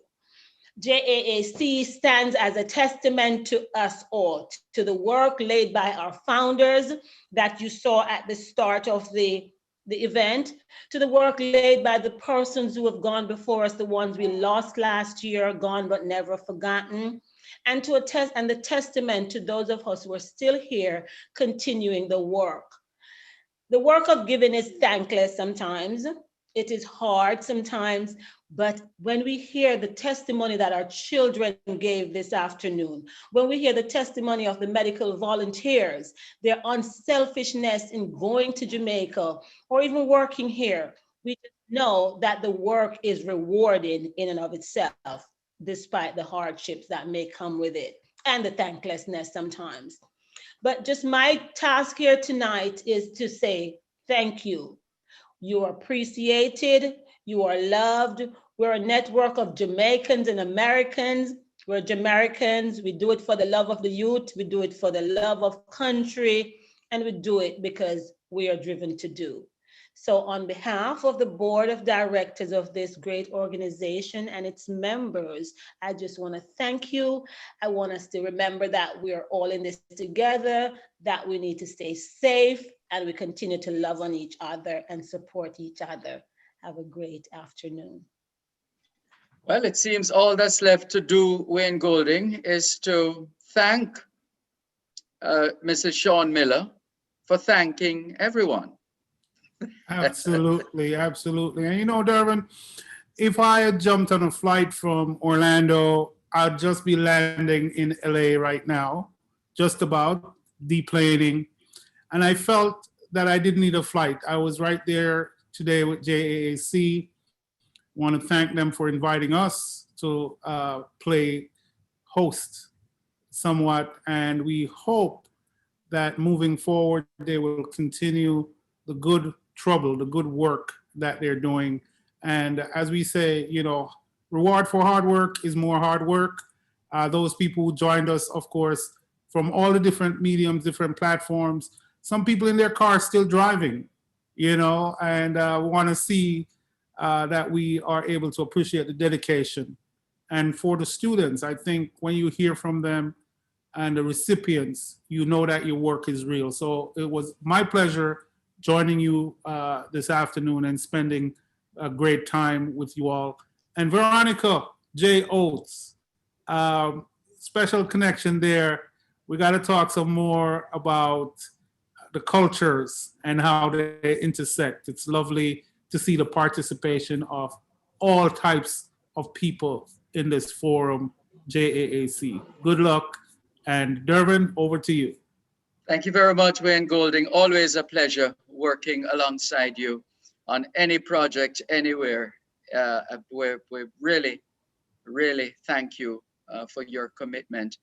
JAAC stands as a testament to us all, to the work laid by our founders that you saw at the start of the event, to the work laid by the persons who have gone before us, the ones we lost last year, gone but never forgotten, and to the testament to those of us who are still here continuing the work. The work of giving is thankless sometimes. It is hard sometimes, but when we hear the testimony that our children gave this afternoon, when we hear the testimony of the medical volunteers, their unselfishness in going to Jamaica or even working here, we just know that the work is rewarding in and of itself, despite the hardships that may come with it and the thanklessness sometimes. But just my task here tonight is to say thank you. You are appreciated, you are loved. We're a network of Jamaicans and Americans. We're Jamaicans, we do it for the love of the youth, we do it for the love of country, and we do it because we are driven to do. So on behalf of the board of directors of this great organization and its members, I just want to thank you. I want us to remember that we are all in this together, that we need to stay safe, and we continue to love on each other and support each other. Have a great afternoon. Well, it seems all that's left to do, Wayne Golding, is to thank Mrs. Sean Miller for thanking everyone. Absolutely, absolutely. And you know, Dervin, if I had jumped on a flight from Orlando, I'd just be landing in LA right now, just about deplaning. And I felt that I didn't need a flight. I was right there today with JAAC. Want to thank them for inviting us to play host somewhat. And we hope that moving forward, they will continue the good work that they're doing. And as we say, you know, reward for hard work is more hard work. Those people who joined us, of course, from all the different mediums, different platforms, some people in their cars still driving, you know, and we want to see that we are able to appreciate the dedication. And for the students, I think when you hear from them and the recipients, you know that your work is real. So it was my pleasure joining you this afternoon and spending a great time with you all. And Veronica J. Oates, special connection there. We got to talk some more about the cultures and how they intersect. It's lovely to see the participation of all types of people in this forum, JAAC. Good luck. And Dervin, over to you. Thank you very much, Wayne Golding. Always a pleasure working alongside you on any project, anywhere. We really, really thank you for your commitment.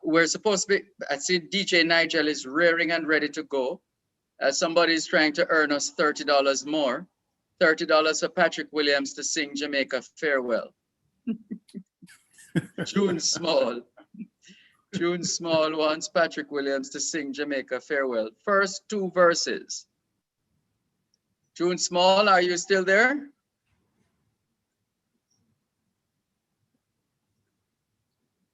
We're supposed to be, I see DJ Nigel is rearing and ready to go. Somebody's trying to earn us $30 more. $30 for Patrick Williams to sing Jamaica Farewell. June Small. June Small wants Patrick Williams to sing Jamaica Farewell. First two verses. June Small, are you still there?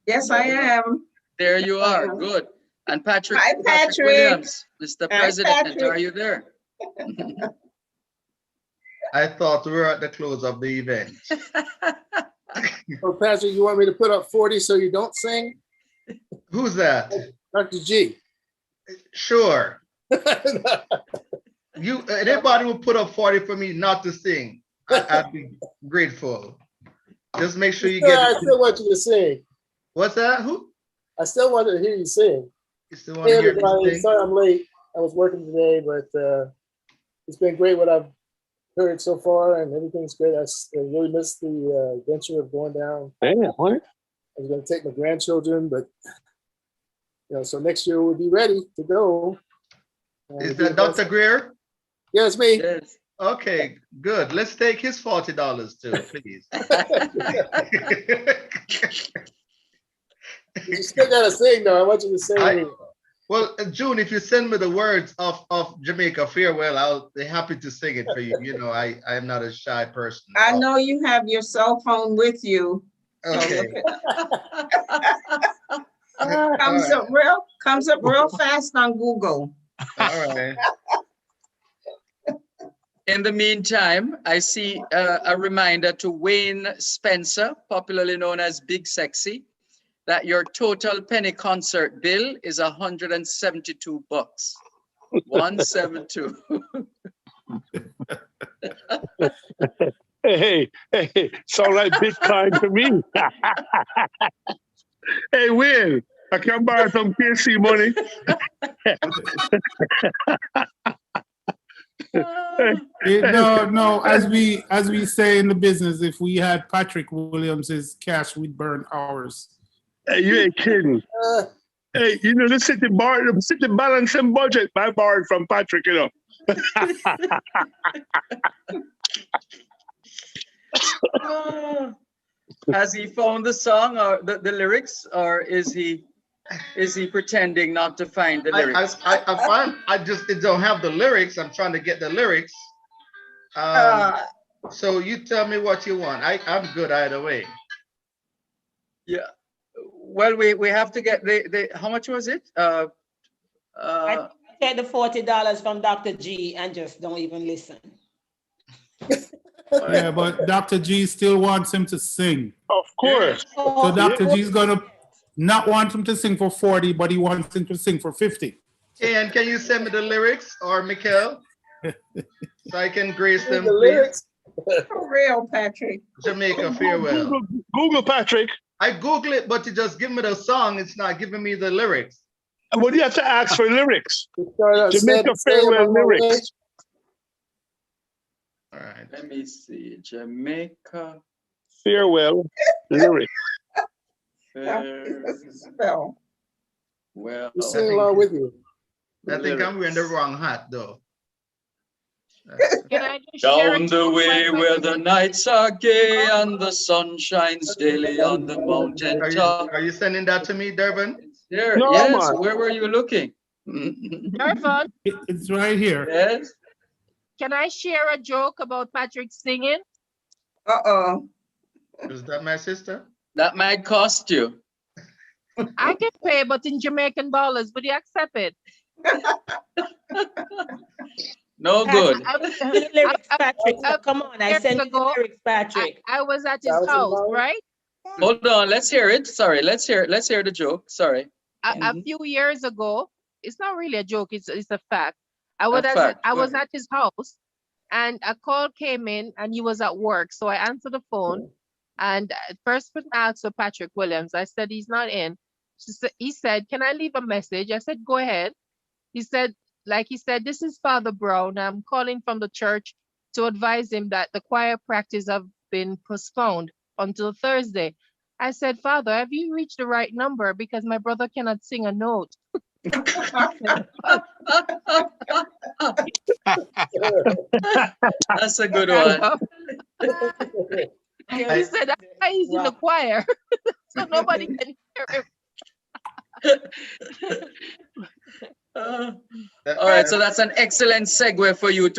Yes, I am. There you are. Good. And Patrick, Hi, Patrick. Williams, Mr. Hi, President, Patrick. are you there? I thought we were at the close of the event. Oh, Patrick, you want me to put up 40 so you don't sing? Who's that? Dr. G. Sure. Anybody will put up 40 for me not to sing, I'd be grateful. Just make sure you get I still want you to sing. What's that? Who? I still want to hear you sing. You still want Hey, to hear me everybody. sing? Sorry I'm late. I was working today, but it's been great what I've heard so far, and everything's great. I really missed the adventure of going down. Hey, what? I was going to take my grandchildren, but so next year we'll be ready to go. Is that Dr. Greer? Yeah, it's me. Yes. Okay, good. Let's take his $40 too, please. You still gotta sing though. I want you to sing. Well, June, if you send me the words of Jamaica Farewell, I'll be happy to sing it for you. You know, I am not a shy person. I know you have your cell phone with you. Okay. Comes up real fast on Google. All right. In the meantime, I see a reminder to Wayne Spencer, popularly known as Big Sexy, that your total penny concert bill is $172. 172. Hey, sound like Bitcoin to me. Hey, Will, I can borrow some KC money. No. As we say in the business, if we had Patrick Williams's cash, we'd burn ours. Hey, you ain't kidding. Hey, you know, the city balance and budget. I borrowed from Patrick, you know. Has he found the song or the lyrics, or is he pretending not to find the lyrics? I just don't have the lyrics. I'm trying to get the lyrics. So you tell me what you want. I'm good either way. Yeah. Well, we have to get the how much was it? I take the $40 from Dr. G and just don't even listen. Yeah, but Dr. G still wants him to sing. Of course. So Dr. G is gonna not want him to sing for 40, but he wants him to sing for 50. And can you send me the lyrics, or Mikhail, so I can grace them? The lyrics. For real, Patrick. Jamaica Farewell. Google Patrick. I Google it, but you just give me the song. It's not giving me the lyrics. Well, you have to ask for lyrics. Jamaica Farewell lyrics. All right. Let me see. Jamaica Farewell lyrics. Spell. Well, We sing along with you. I think I'm wearing the wrong hat, though. Can I just share down the way where the nights are gay and the sun shines daily on the mountain top. Are you sending that to me, Durban? There, No, yes. man. Where were you looking? Irfan, It's right here. Yes. can I share a joke about Patrick singing? Uh-oh. Is that my sister? That might cost you. I can pay, but in Jamaican dollars, would you accept it? No good. Lyrics, Patrick. Come on, I sent you the lyrics, Patrick. I was at his house, right? Hold on, let's hear it. Sorry, let's hear the joke. Sorry. A few years ago, it's not really a joke. It's a fact. I A was fact. I Go was ahead. at his house, and a call came in, and he was at work. So I answered the phone, and first person asked for Patrick Williams. I said he's not in. He said, "Can I leave a message?" I said, "Go ahead." He said, "This is Father Brown. I'm calling from the church to advise him that the choir practice have been postponed until Thursday." I said, "Father, have you reached the right number? Because my brother cannot sing a note." That's a good one. He said that's why he's in the choir, so nobody can hear him. All right, so that's an excellent segue for you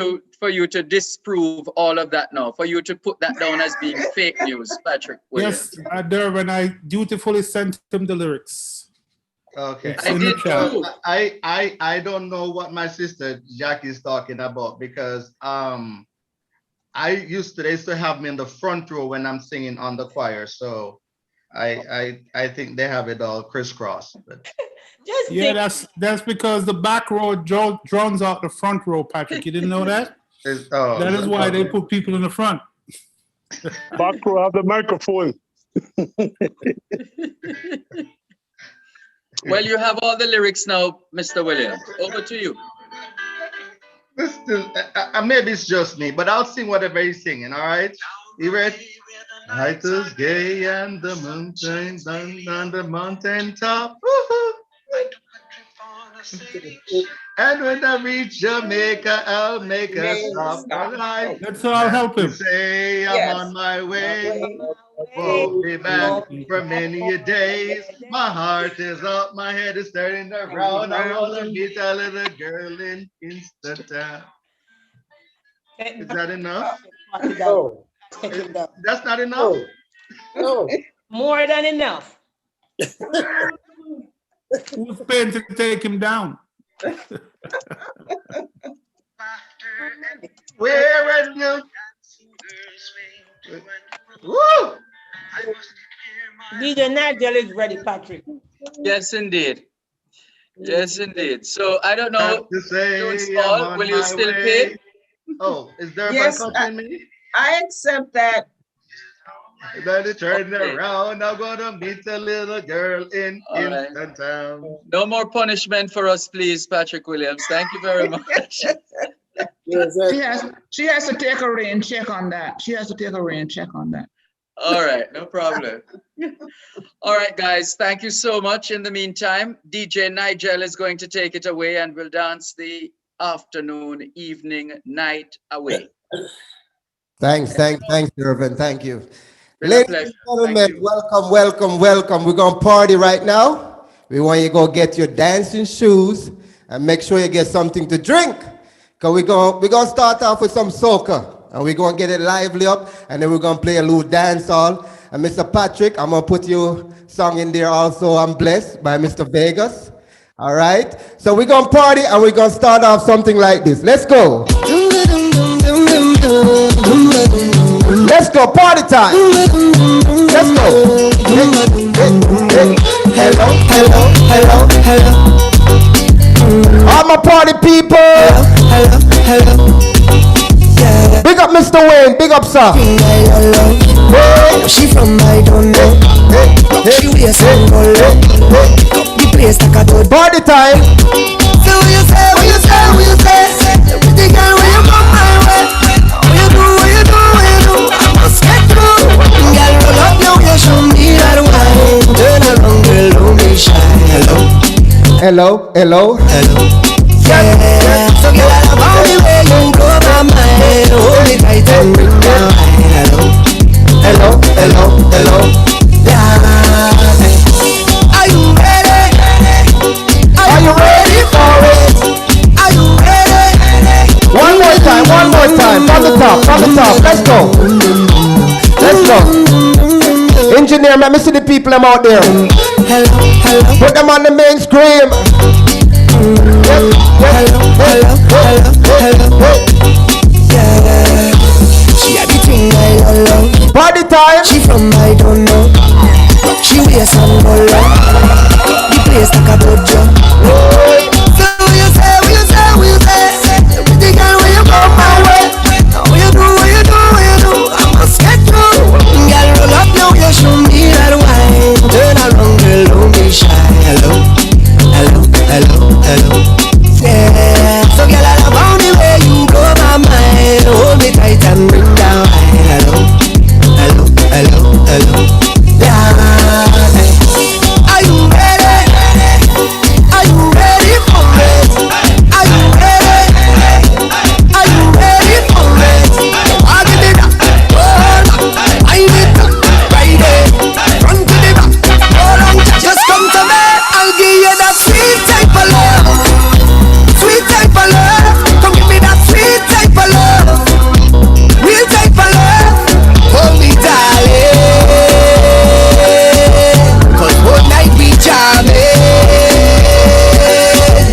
to disprove all of that now, for you to put that down as being fake news, Patrick Williams. Yes, Dervin, I dutifully sent him the lyrics. Okay. It's in the chat. I don't know what my sister Jackie is talking about because they used to have me in the front row when I'm singing on the choir, so I think they have it all crisscrossed. But. Yeah, that's because the back row drowns out the front row, Patrick. You didn't know that? That is why they put people in the front. Back row have the microphone. Well, you have all the lyrics now, Mr. Williams. Over to you. Maybe it's just me, but I'll sing whatever he's singing, all right? You ready? Night is gay and the mountains on the mountain top. And when I reach Jamaica, I'll make a stop. That's all. I'll help him. Say I'm on my way. Won't be back for many days. My heart is up, my head is turning around. I wanna meet a little girl in Kingston. Is that enough? No. That's not enough? No. More than enough. Who's paying to take him down? Where are you? Woo! DJ Nigel is ready, Patrick. Yes, indeed. Yes, indeed. So I don't know. To say Jones I'm Paul, on will you my still way. pay? Oh, is there Yes, a cutting me? I accept that. Then it turned around. I'm gonna meet a little girl in All right. Kingston Town. No more punishment for us, please, Patrick Williams. Thank you very much. She has to take a rain check on that. She has to take a rain check on that. All right, no problem. All right, guys, thank you so much. In the meantime, DJ Nigel is going to take it away and we'll dance the afternoon, evening, night away. Thanks, Dervin. Thank you. Been a Ladies pleasure. and Thank gentlemen, you. welcome. We're going to party right now. We want you to go get your dancing shoes and make sure you get something to drink. Because we're going to start off with some soca. And we're going to get it lively up. And then we're going to play a little dance hall. And Mr. Patrick, I'm going to put your song in there also, I'm Blessed, by Mr. Vegas. All right? So we're going to party and we're going to start off something like this. Let's go. Let's go, party time. Let's go. Hello. All my party people. Hello. Big up Mr. Wayne, big up sir. She from I don't know. She wears some gold. The place like a dog. Party time. So what you say? Pretty girl, when you come my way. What you do? I must get through. Girl, roll up your waist, show me that wine. Turn around, girl, don't be shy. Hello. Yeah. So girl, I love how the way you blow my mind. Hold me tight and bring my wine. Hello. Are you ready? Are you ready for it? Are you ready? One more time. From the top. Let's go. Engineer, let me see the people I'm out there. Hello. Put them on the main screen. Hello. Yeah. She had the thing I love. Party time. She from I don't know. She wears some gold. The place like a dojo. So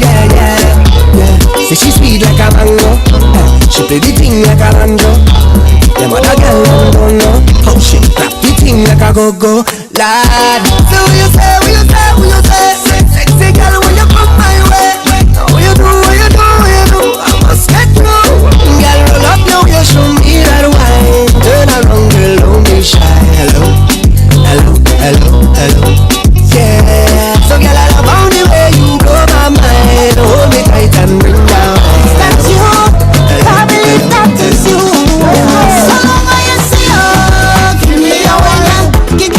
Yeah, yeah. Say she sweet like a mango. She play the thing like a banjo. Them other girl don't know how she clap the thing like a go-go. Lad, so what you say, what you say, what you say? Sexy girl, when you come my way, what you do, what you do, what you do? I must get through. Girl, roll up now, you show me that wine. Turn around, girl, don't be shy. Hello, hello, hello, hello. Yeah, so girl, I love how the way you blow my mind. Hold me tight and bring down. That's you, I believe that is you. So long as you see her, give me a wine, give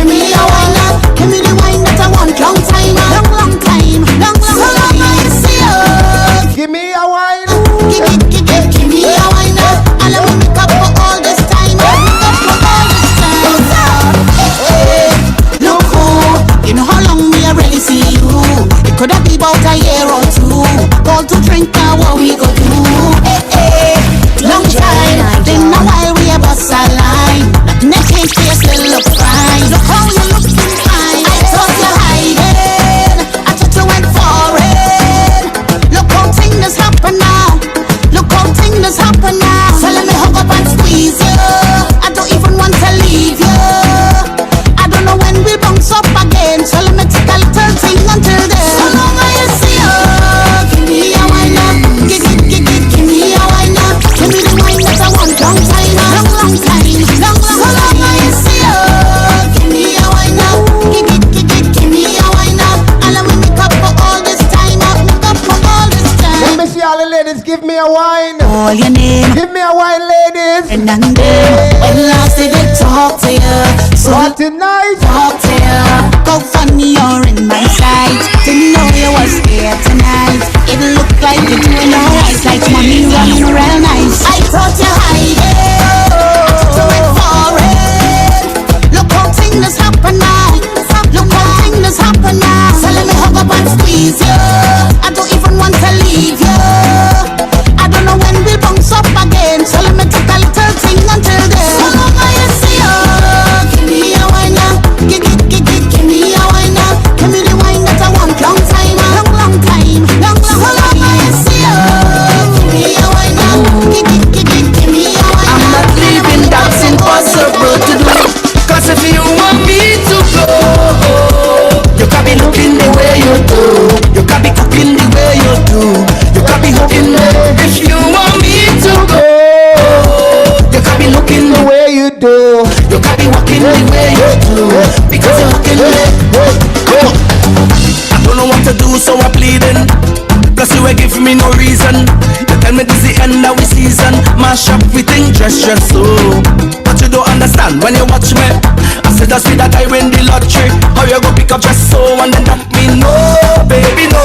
me a wine, give me the wine that I want. Long time, long time, long so long as you see her, Give me a wine. give me a wine. And let me make up for all this time, make up for all this time. Hey, look who, you know how long me I really see you. It could have been about a year or two. Call to drink now, what we go do? Hey, long time. Then a while we a bust a line. Nothing that changed, you still look fine. Look how you looking fine. I thought you hiding, I thought you went foreign. Look how things happen now. Look how things happen now. So let me hug up and squeeze you. I don't even want to leave you. I don't know when we'll bounce up again. So let me take a little thing until then. So long as you see her, give me a wine up. Give me a wine up. Give me the wine that I want. Long time, long time, long. So long as you see her, give me a wine up. Give me a wine up. And let me make up for all this time. Make up for all this time. Let me see all the ladies. Give me a wine. Call your name. Give me a wine, ladies. And then when last did they talk to you? So what tonight? Talk to you. Go funny, you're in my sight. Didn't know you was here tonight. It looked like you're doing alright, like money running real nice. I thought you hiding, I thought you went foreign. Look how things happen now. Look how things happen now. So let me hug up and squeeze you. I don't even want to leave you. I don't know when we'll bounce up again. So let me take a little thing until then. So long as you see her, give me a wine now. Give me a wine now. Give me the wine that I want. Long time, long time, long. So long as you see her, give me a wine now. Give me a wine now. I'm not leaving, that's impossible to do. Cause if you want me to go, you can be looking the way you do. You can be cooking the way you do. You can be hooking me. If you want me to go, you can be looking the way you do. You can be walking the way you do. Because you're hooking me. Come on. I don't know what to do, so I'm pleading. Plus you ain't give me no reason. You tell me this the end of the season. Mash up we think dress so. But you don't understand when you watch me. I said I see that I win the lottery. How you go pick up dress so and then dump me? No, baby, no.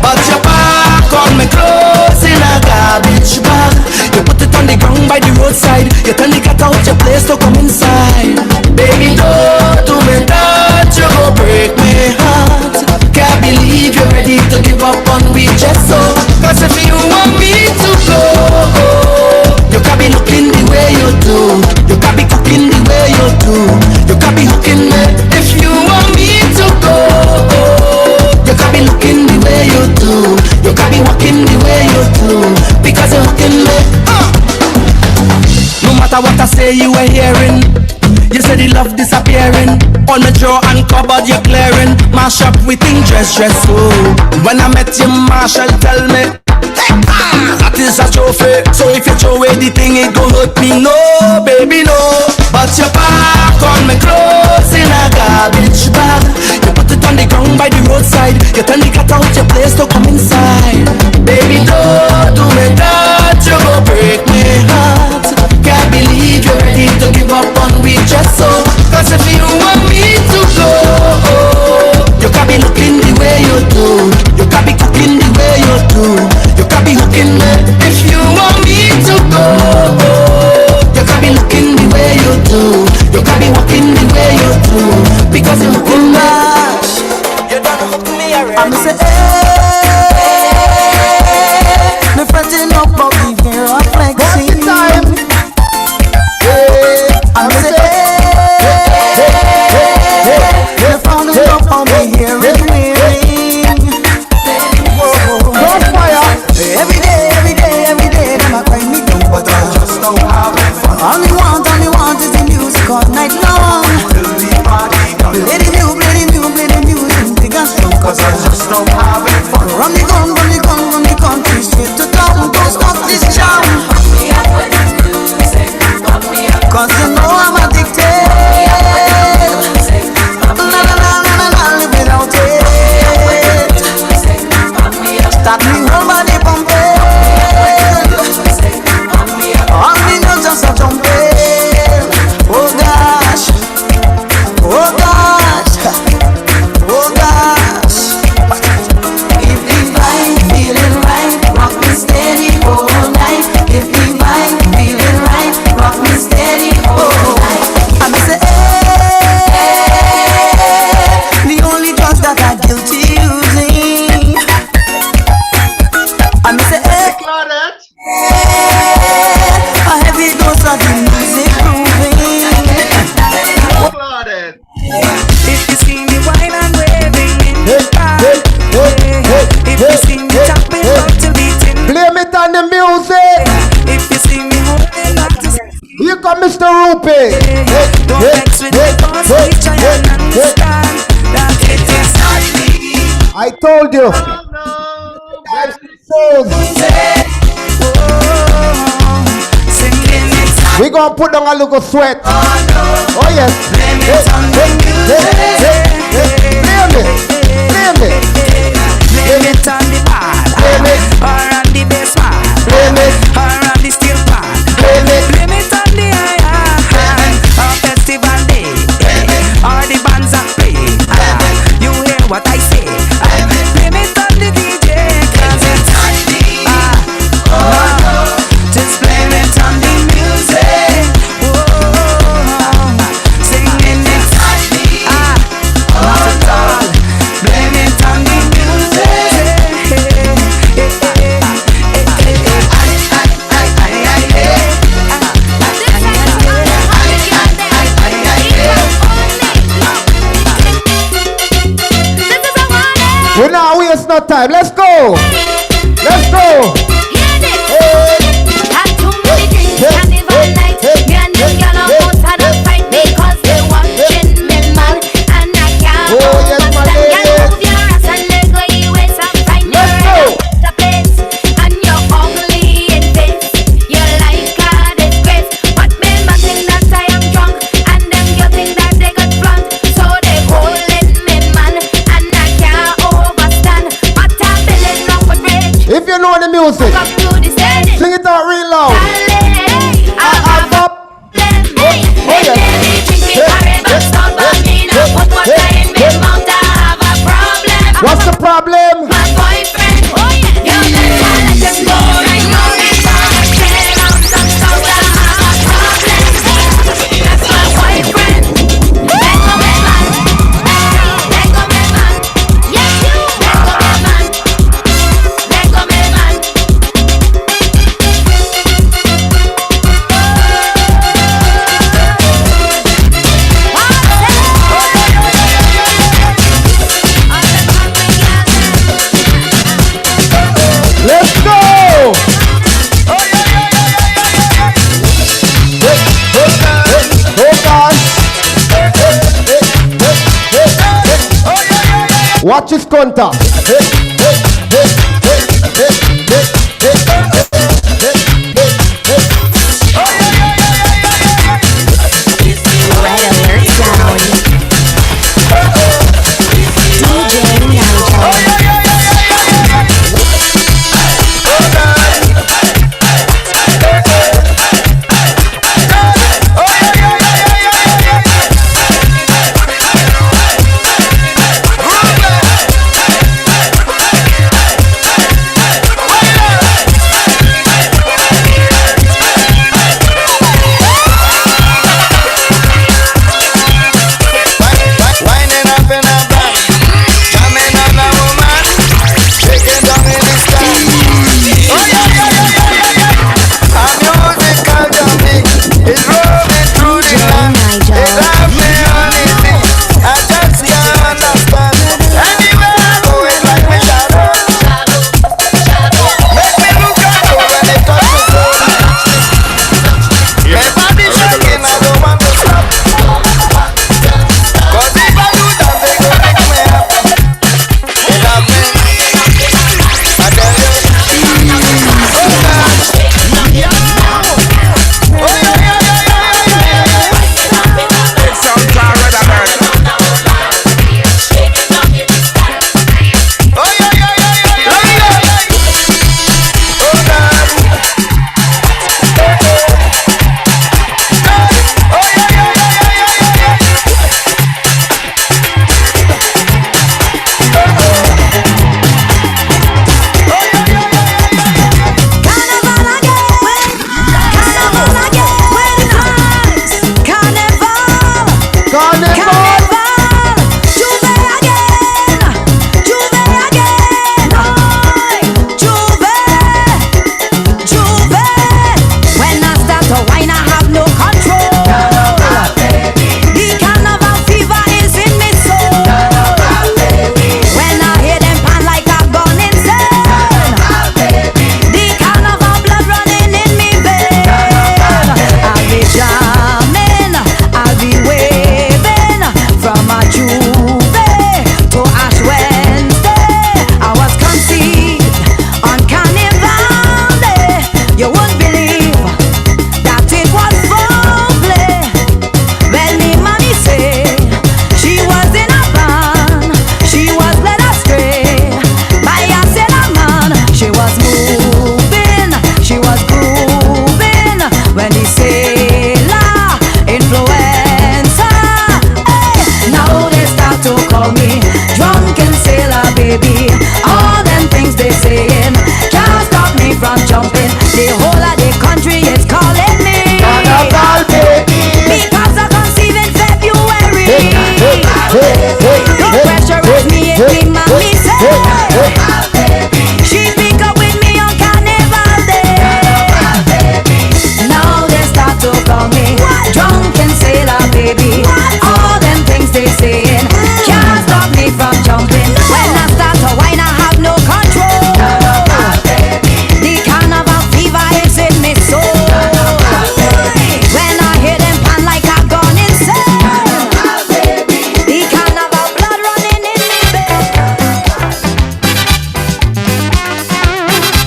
But your back on me clothes in a garbage bag. You put it on the ground by the roadside. You tell me get out your place to come inside. Baby, don't do me that. You go break my heart. Can't believe you're ready to give up on me just so. Cause if you want me to go, you can be looking the way you do. You can be cooking the way you do. You can be hooking me. If you want me to go, you can be looking the way you do. You can be walking the way you do. Because you're hooking me. No matter what I say, you are hearing. You said the love disappearing. On the drawer and cupboard you're clearing. Mash up with things dress so. When I met you, Marshall tell me that is a trophy. So if you throw away the thing, it gon' hurt me. No, baby, no. But your back on me clothes in a garbage bag. You put it on the ground by the roadside. You tell me get out your place to come inside. Baby, don't do me that. You gon' break my heart. Can't believe you're ready to give up on me just so. Cause if you want me to go, you can be looking the way you do. You can be cooking the way you do. You can be hooking me. If you want me to go, you can be looking the way you do. You can be walking the way you do. Because you're hooking me. You done hook me already. I'm say, hey, me fretting up about the fear of flexing. I'm say, hey, me frowning up on me here. jumping. Don't vex with me, cause we try and understand that it is not me. I told you. We gonna put on a little sweat. Oh yes. Blame it. Blame it on the bad, or on the bass man, or on the steel pan. Blame it on the iron, or festival day, or the bands that play. You hear what I say? Blame it on the DJ, 'cause it's on me. Just blame it on the music. Singing it's on me. Not at all. Blame it on the We're not waste no time. Let's go. Let's go. If you know the music, sing it out real loud. What's the problem? My boyfriend, oh yeah, you let him go right now. Some soda, that's my boyfriend. Let go, man. Let go, man. Yes, you. Let go, man. Let go, man. Let's go! Watch his contact.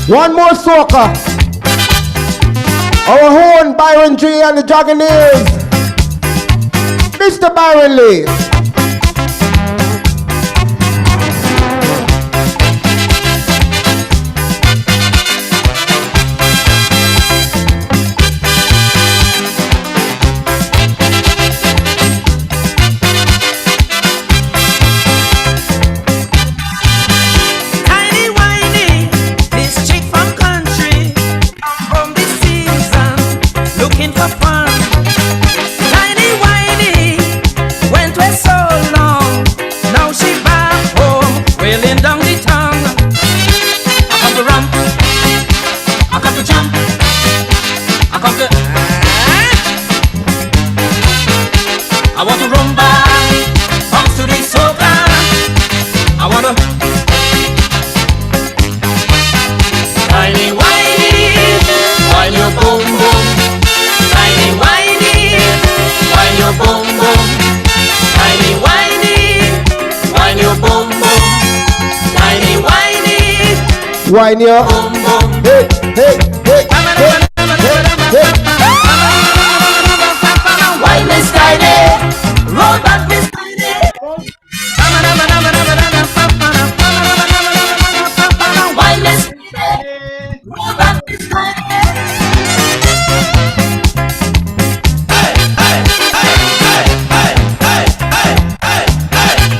One more soca. Our own Byron G and the Dragoneers. Mr. Byron Lee. Wine your boom boom. Hey, hey, hey, hey, hey, hey. Wine Miss Friday, roll back Miss Friday. Wine Miss Friday, roll back Miss Friday. Hey, hey, hey, hey, hey, hey, hey, hey,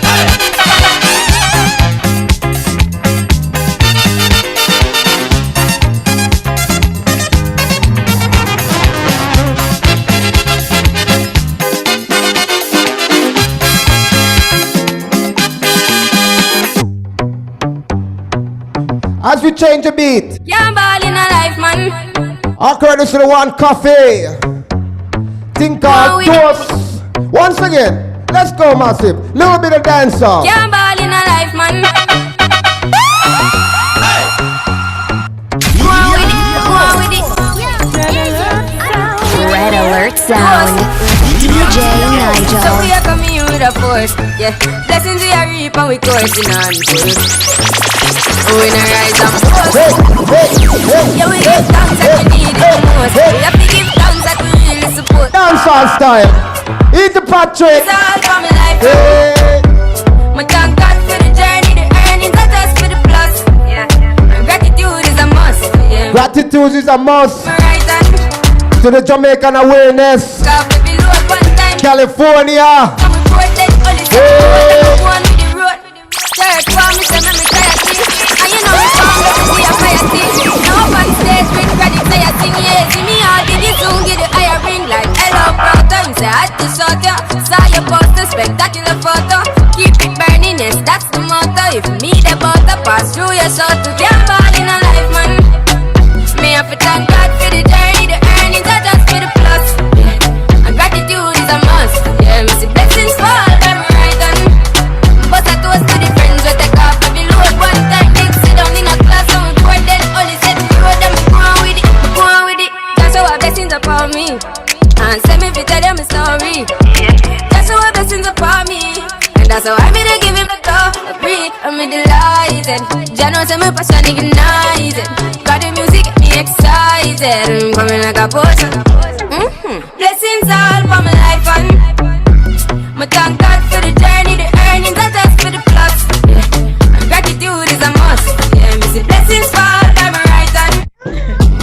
hey. As we change the beat, Can't ball in a life, man. our courtesy to the one coffee. Think called toast. Once again, let's go massive. Little bit of dance song. Can't ball in a life, man. Go on with it, go on with it. Red Alert Sound. DJ Nigel. So we are coming in with a force, yeah. Blessings we are reap and we coursing on the course. We in a rise and force. Yeah, we give thanks that we need it the most. We have to give thanks that we really support. Dancehall style. Eat the Patrick. It's all for my life. Hey. My thank God for the journey, the earnings are just for the plus. Yeah. And gratitude is a must. Yeah. Gratitude is a must. My right hand. To the Jamaican awareness. California. Church, want me to make me try a thing. And you know me strong, we are fire team. Now up on stage with credit, say a thing. Yeah, see me all diggy soon, get the higher ring. Like hello, brother, you say I had to shot ya. Saw your poster, spectacular photo. Keep it burning, yes, that's the motto. If me the butter pass through your shot to can't ball in a life, man. Me have to thank God for the journey, the earnings are just for the plus. And gratitude is a must. Yeah, me see blessings fall by my right hand. But I toast to the friends we take off every load. One time they sit down in a class and we pour them only set the road. Them go on with it, go on with it. That's how our blessings upon me. And send me to tell them a story. That's how our blessings upon me. And that's how I made to give him the top. Free, I'm delighted. Jano say my passion ignited. Got the music get me excited. I'm coming like a potion. Blessings all for my life and my thank God for the journey, the earnings are just for the plus. Yeah. And gratitude is a must. Yeah, me see blessings fall by my right hand.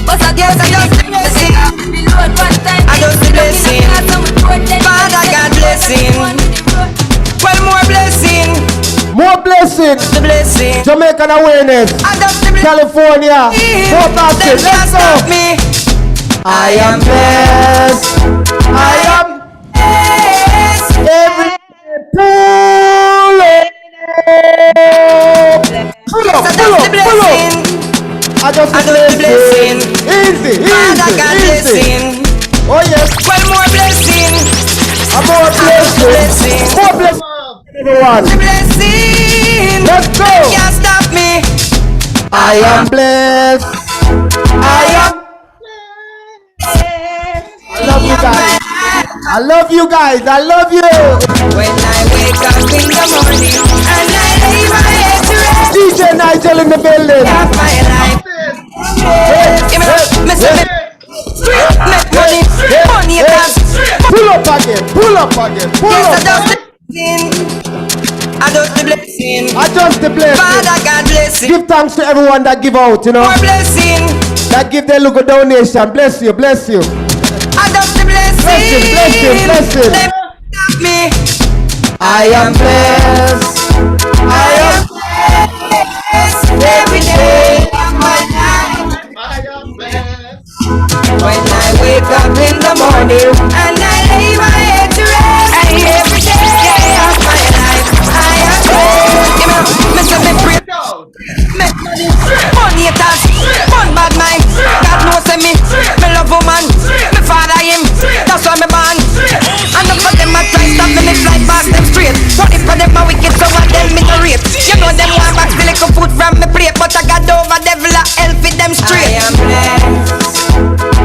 But I guess I just blessing. I just blessing. Father God blessing. Well, more blessing. More blessing. The blessing. Jamaican awareness. California. More blessing. Let's go. I am blessed. I am blessed. Every pull it. Pull up, pull up, pull up. I just blessing. Easy, easy. Oh yes. Well, more blessing. More blessing. More blessing. Everyone. The blessing. Let's go. Can't stop me. I am blessed. I am. I love you guys. I love you guys. I love you. When I wake up in the morning and I lay my head to rest. DJ Nigel in the building. Half my life again. Pull up again. Pull Yes, up. I just the blessing. I just the blessing. Father God blessing. Give thanks to everyone that give out, you know. More blessing. That give their little donation. Bless you, bless you. I just the blessing. Bless him, bless him, bless him. Let me. I am blessed. I am blessed every day of my life. I am blessed. When I wake up in the morning and I lay my head to rest, every day of my life I am blessed. You know, me pray. Make money, money haters, fun bad mind. God knows me love woman, me father him, that's why me born. And none of them a try stop me, me fly past them straight. What if for them a wicked, so what them me no rate. You know them want back the little food from me plate, but I got over devil a hell fit them straight. I am blessed.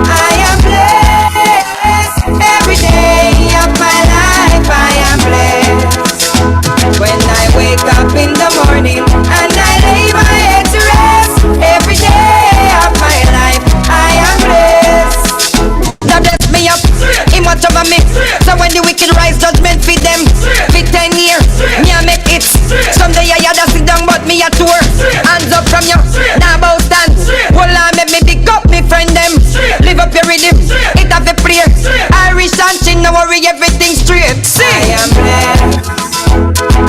I am blessed every day of my life. I am blessed when I wake up in the morning and I lay my head to rest. Every day of my life, I am blessed. That bless me up, Him watch over me. So when the wicked rise, judgment feed them. For 10 years, me a make it. Someday I had a sit down, but me a tour. Hands up from you, now bow stand. Hold on, make me big up me friend them. Live up your rhythm, it have a prayer. Irish and chin, no worry, everything straight. See, I am blessed.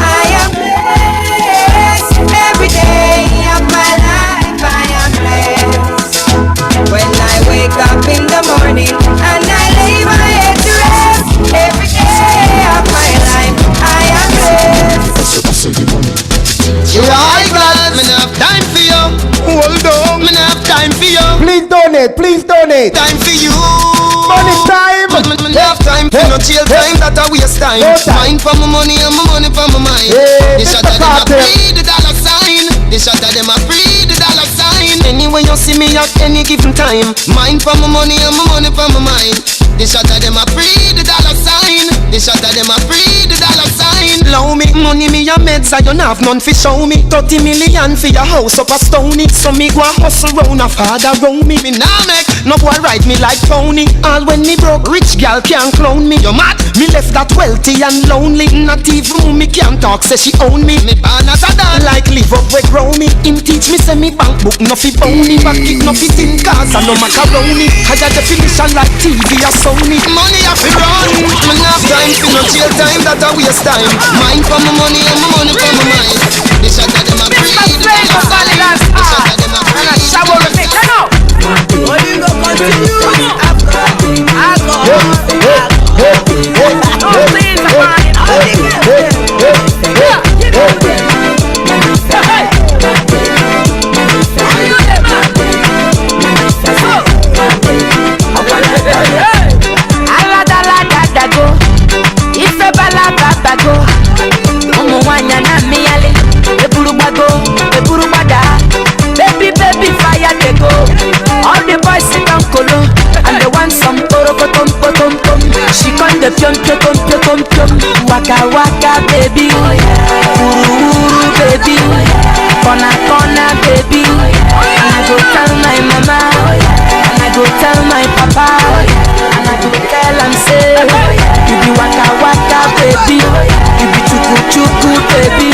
I am blessed every day of my life. I am blessed when I wake up in the morning and I lay my head to rest. Every day of my life, I am blessed. You are glad, me have time for you. Hold on, me have time for you. Please donate, please donate. Time for you. Money time. Me have time for no jail time, that a waste time. Mind for my money and my money for my mind. The shot of them a free the dollar sign. The shot of them a free the dollar sign. Anyway you see me at any given time. Mind for my money and my money for my mind. The shot of them a free the dollar sign. The shot of them a free the dollar sign. Low me money me a meds, I don't have none fi show me. 30 million for your house up a stony. So me go a hustle round a father round me. Me nah make no boy ride me like pony. All when me broke, rich gal can't clone me. You mad? Me left that wealthy and lonely. Not even me can't talk, say she own me. Me born as a dad, like live up where grow me. Him teach me say me bank book no fi bony. Back it no fi tin cars and no macaroni. Higher definition like TV or Sony. Money a fi run. Me nah have time for no jail time, that a waste time. Mind for my money and my money for my mind. The shot of them a free. The shot of them a free. What you gonna continue? Baby fire they go. All the boys sit down colo and they want some poro potom potom pom. She con the pion pion pion pion. Waka waka baby, ooh baby, corner corner baby. And I go tell my mama, and I go tell my papa, and I go tell them say, you be waka waka baby, you be chuku chuku baby,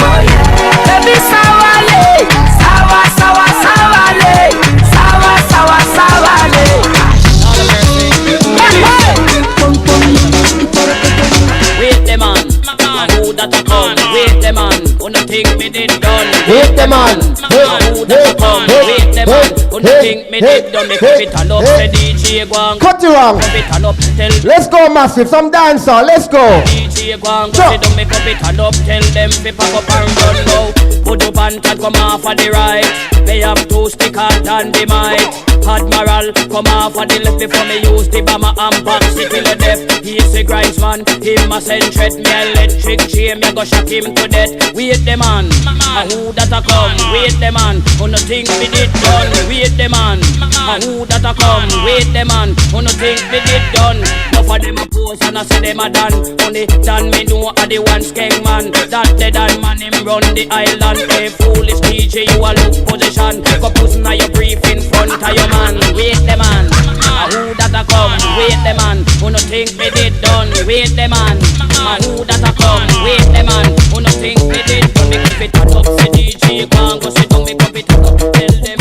baby sawale, sawa sawa sawale, sawa sawa sawale. Wait the man, who that a come? Wait the man, who no think me did done? Wait the man, who that a come? Wait the man, who no think me did done? Me cup it and up, say DJ go and cut you wrong. cup it and up, tell Let's go, massive. Some dancer. Let's go. DJ go and go sit down, me cup it and up, tell them fi pack up and run now. Put up and can come off of the right. They have two stick hard and the mic. Admiral come off of the left before me use the bomber and box it till the death. He's a grinds man, him a send threat. Me electric chain, me go shock him to death. Wait the man, who that a come? Wait the man, who no think me did done? Wait the man, who that a come? Wait the man, who no think me did done? Enough of them a pose and I say them a done. Only done me know a the one skeng man. That the done man him run the island. Hey foolish DJ, you a look position. Go pussy now you brief in front of your man. Wait the man, Who that a come? Wait the man. Who no think me did done? Wait the man. Who that a come? Wait the man. Who no think me did done? Me cup it up, say DJ can't go sit down. Me cup it up, tell them.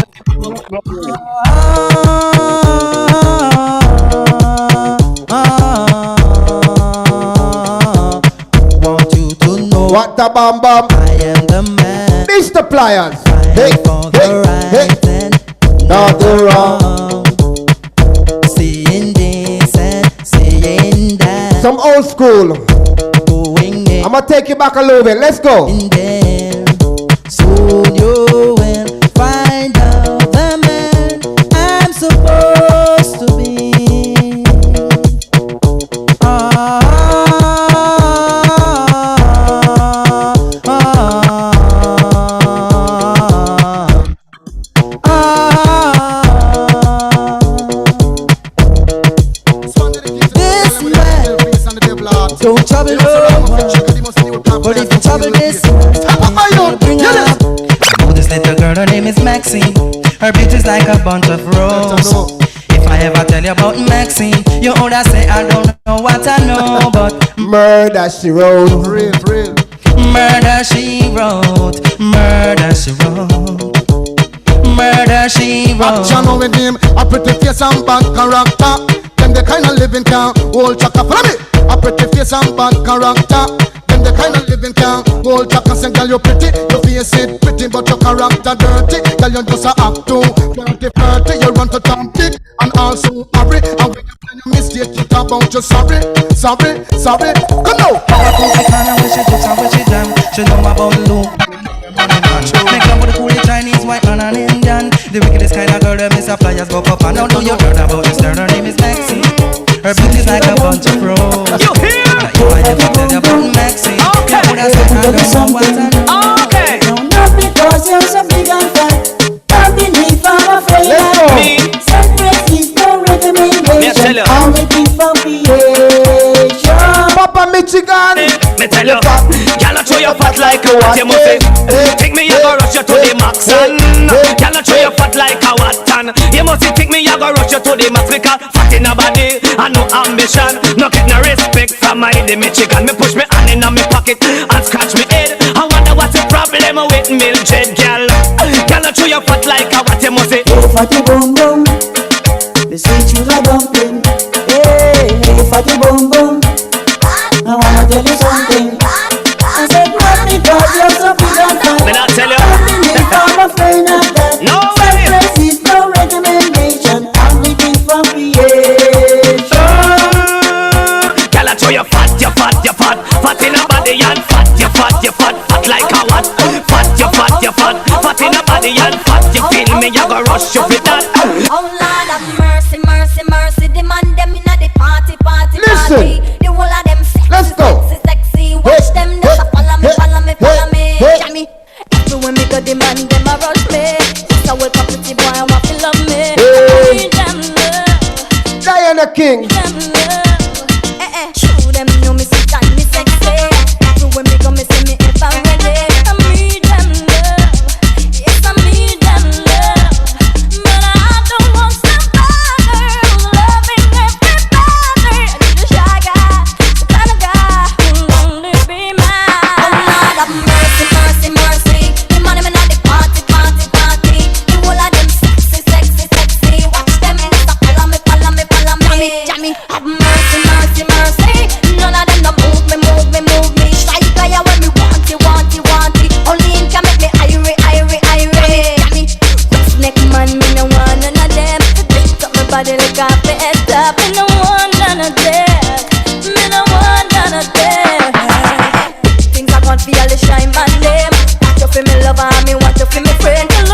Want you to know What the bam bam? I am the man. Mr. Pliers. Hey, hey, hey. Not the wrong. Seeing this and seeing that. Some old school. Going in. I'ma take you back a little bit. Let's go. Soon you will find out the man I'm supposed to be. This man don't trouble no one, but if you trouble this, bring her up. Oh, this little girl, her name is Maxine. Her beauty's like a bunch of roses. If I ever tell you about Maxine, you older say I don't know what I know, but murder she wrote. Murder she wrote. Murder she wrote. Murder she wrote. Action with him, a pretty face and bad character. Them the kind of living can hold chaka. Follow me. A pretty face and bad character. Them the kind of living can hold chaka. Say girl you pretty, your face it pretty, but your character dirty. Girl you just a act too flirty. You run to town big and also hurry. And when you plan your mistake, you talk about you sorry. Come now. Power comes the kind of when she jokes and when she jam. She know about Luke. Make love with the cool Chinese, white man and Indian. The wickedest kind of girl, them is a flyers go up and down. Know you heard about this girl, her name is Maxine. Her beauty's like a bunch of roses. You hear? Like if I ever tell you about Maxine, you would have said I don't know what I know. Okay. No, not because you're so big and fat. Not beneath I'm afraid of me. Separate is no recommendation. Only thing for creation. Papa Michigan. Me tell you, y'all show your fat like a what you must say. Think me you go rush you to the max and y'all show your fat like a what and you must think me you go rush you to the max because fat in a body and no ambition, no get no respect from my the Michigan. Me push me hand in my pocket and scratch me head. I wonder what's the problem with Mildred, girl. Y'all show your fat like a what you must say. Oh, fatty boom boom, the sweet sugar dumpling. Hey, fatty boom boom. I wanna tell you something. I said, not because you're so big and fat. Me not tell you. I'm afraid of that. No way. Separate is no recommendation. Only thing for creation. Girl, I show you fat, you fat, you fat. Fat in a body and fat, you fat, you fat. Fat like a what? Fat, you fat, you fat. Fat in a body and fat. You feel me, you go rush you with that. Oh Lord have mercy, mercy, mercy. The man them inna the party. Listen. The whole of them sexy, Let's go. sexy. Watch them, they follow me. Hey. Jammy. Even when me go the man, them a rush me. So wake up pretty boy, I want to love me. Hey. Them love, Diana King. them love. Show them know me sit and me sexy. Even when me go, me say me ever ready. I need them love. Yes, I need them love. But I don't want somebody who's loving everybody. I need a shy guy, the kind of guy who'll only be mine. Oh Lord have mercy, mercy, mercy. The money me not the party. The whole of them sexy, sexy, sexy. Watch them, they follow me. Jammy, have mercy, mercy, mercy. None of them don't move me. Shy guy when me want it. Only him can make me irie. Jammy, neck man, me no want none of them. Beat up my body like a pet top. Me no want none of them. Things I can't feel the shine man them. Want you for me lover, me want you for me friend. Till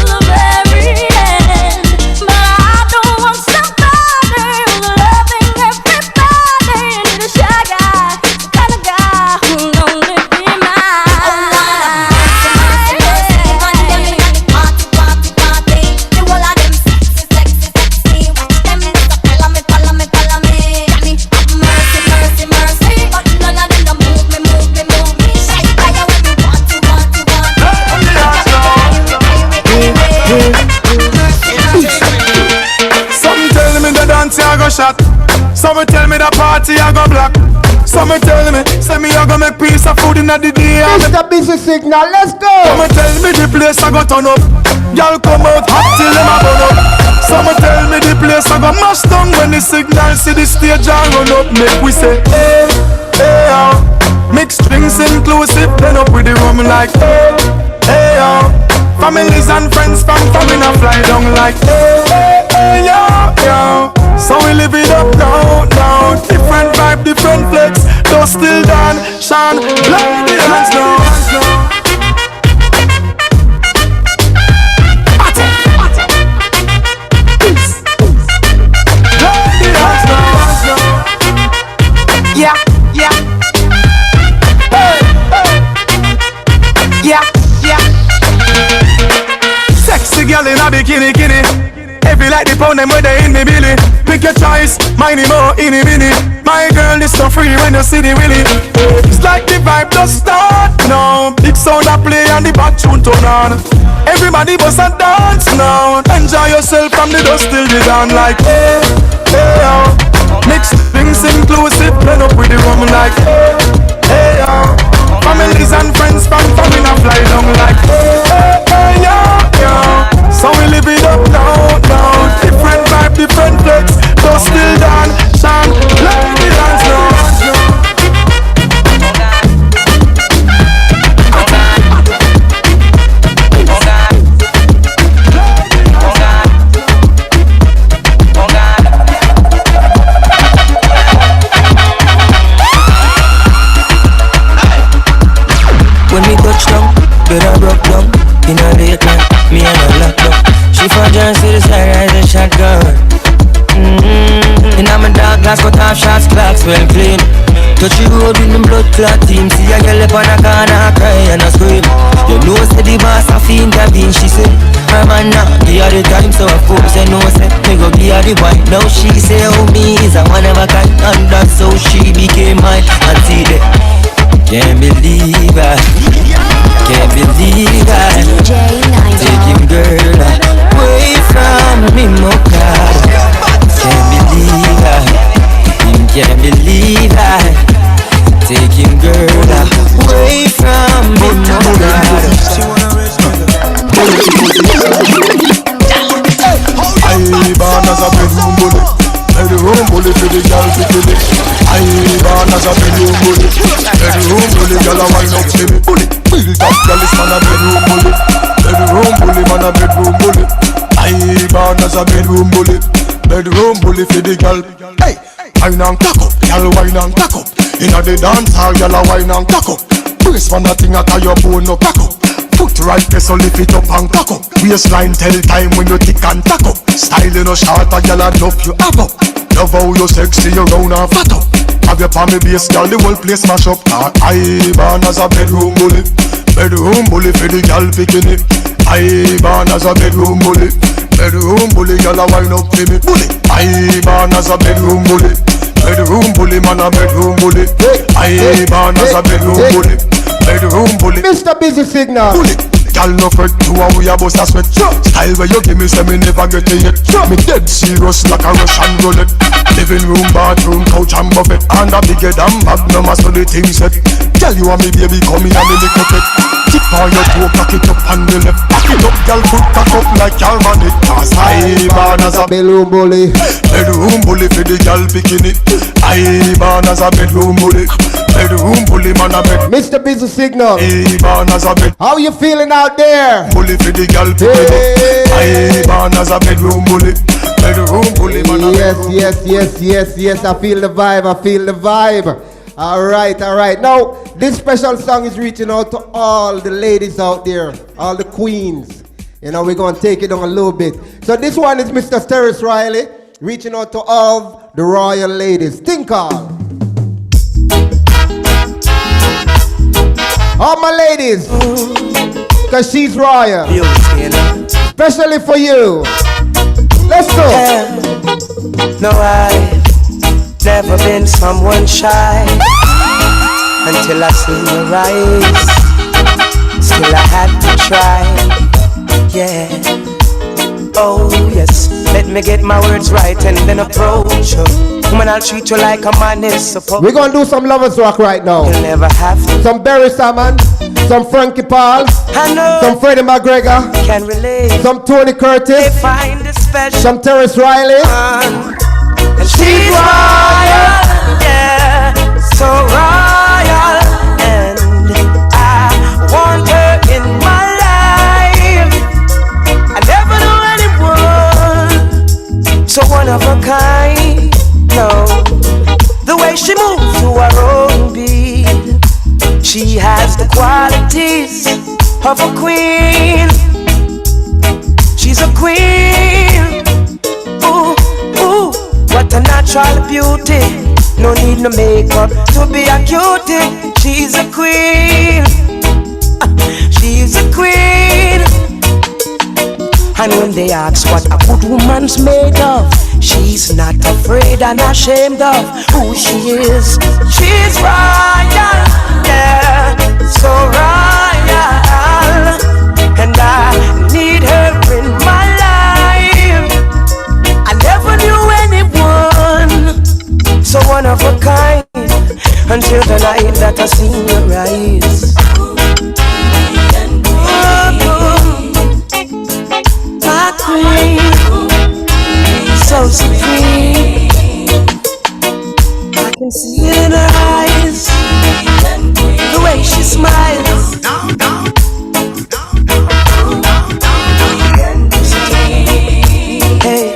the very end. But I don't want somebody who's loving everybody. Need a shy guy, the kind of guy who'll only be mine. Oh Lord have mercy, mercy, mercy. Man, them inna the party. The whole of them sexy, sexy, sexy. Watch them, they follow me. Jammy, have mercy, mercy, mercy. But none of them don't move me. Shy guy when me want it. party I go black. So me tell me, say me I go make piece of food in the day. Mr. Busy Signal, let's go. So me tell me the place I go turn up. Y'all come out hot till them a burn up. So me tell me the place I go mash down when the signal see the stage and run up. Make we say hey, hey, oh. Mixed drinks inclusive, then up with the rum like hey, hey, oh. Families and friends from coming a fly down like hey, hey, hey, yo, yo. So we live it up now, now. Different vibe, different flex. Though still done, shine, blow the hands now. Yeah, yeah. Hey, hey. Yeah, yeah. Sexy girl in a bikini, kinny. Heavy like the pound them where they in me billy. Pick your choice, mine more in a minute. My girl is so free when you see the willy. It's like the vibe just start now. Big sound a play and the back tune turn on. Everybody bust and dance now. Enjoy yourself from the dust till the dawn like hey, hey, oh. Mixed things inclusive, blend up with the rum like hey, hey, oh. Families and friends from coming a fly down like hey, hey, hey, yo, yo. So we live it up now, now. Different vibe, different flex. Though still done, shine, let the dance now. When we touch down, bed I broke down. In a late night, me and her locked up. She for just to the side as a shotgun. In my dark glass, cut off shots, clocks well clean. Touch the road with the blood clot team. See a girl up on a corner, cry and a scream. You know say the boss a fiend intervene. She say, her man now, give her the time. So of course you know say, me go give her the wine. Now she say, oh me is a one of a kind. And that's how she became mine. And see that, can't believe I, can't believe I take him girl away from me, Mocha. Can't believe I, can't believe I take him girl away from me, Mocha. I born as a bedroom bully. Bedroom bully for the girl to kill it. I born as a bedroom bully. Bedroom bully, girl a wine up to me. Bully, build up, girl is man a bedroom bully. Bedroom bully, man a bedroom bully. I born as a bedroom bully. Bedroom bully for the girl. Hey, wine and cock up, girl wine and cock up. Inna the dance hall, girl a wine and cock up. Brace man a thing a tie your bone no crack up. Foot right press so lift it up and cock up. Waistline tell time when you tick and tack up. Style you no short a girl a enough you have up. Love how you sexy, you round and fat up. Have your palmy base, girl, the whole place mash up. I born as a bedroom bully. Bedroom bully for the girl picking it. I born as a bedroom bully. Bedroom bully, girl a wine up to me. Bully. I born as a bedroom bully. Bedroom bully, man a bedroom bully. I born as a bedroom bully. Bedroom bully. Mr. Busy Signal. Bully. Girl no fret, to a we a bust a sweat. Style where you give me, say me never get it yet. Me dead serious like a Russian roulette. Living room, bathroom, couch and buffet. And a bigger than Magnum, so the thing set. Girl you and me baby, come in and me lick up it. Tip on your toe, cock it up on the left. Back it up, girl, put cock up like your man it. Cause I born as a bedroom bully. Bedroom bully for the girl picking it. I born as a bedroom bully. Bedroom bully, man a bed. Mr. Busy Signal. I born as a bed. How you feeling out there? Bully for the girl picking it. I born as a bedroom bully. Bedroom bully, man a bedroom. Yes. I feel the vibe. I feel the vibe. All right. Now, this special song is reaching out to all the ladies out there, all the queens. You know, we're going to take it on a little bit. So this one is Mr. Terrace Riley, reaching out to all the royal ladies. Think all. All my ladies, because she's royal. Especially for you. Let's go. No, I've never been someone shy until I seen your eyes. Still I had to try. Yeah. Oh yes, let me get my words right and then approach you. Woman, I'll treat you like a man is supposed. We're gonna do some lovers rock right now. You'll never have to. Some Barry Salmon, some Frankie Paul, some Freddie McGregor, can relate. some Tony Curtis, They find the special. some Terrence Riley. And she's royal, yeah, so royal. And I want her in my life. I never knew anyone so one of a kind. No, the way she moves to her own beat, she has the qualities of a queen. She's a queen. Ooh, ooh, what a natural beauty. No need no makeup to be a cutie. She's a queen. She's a queen. And when they ask what a good woman's made of, she's not afraid and ashamed of who she is. She's royal, yeah, so royal. And I need her in my life. I never knew anyone so one of a kind until the night that I seen your eyes. My queen, so supreme. I can see it in her eyes, the way she smiles. Hey,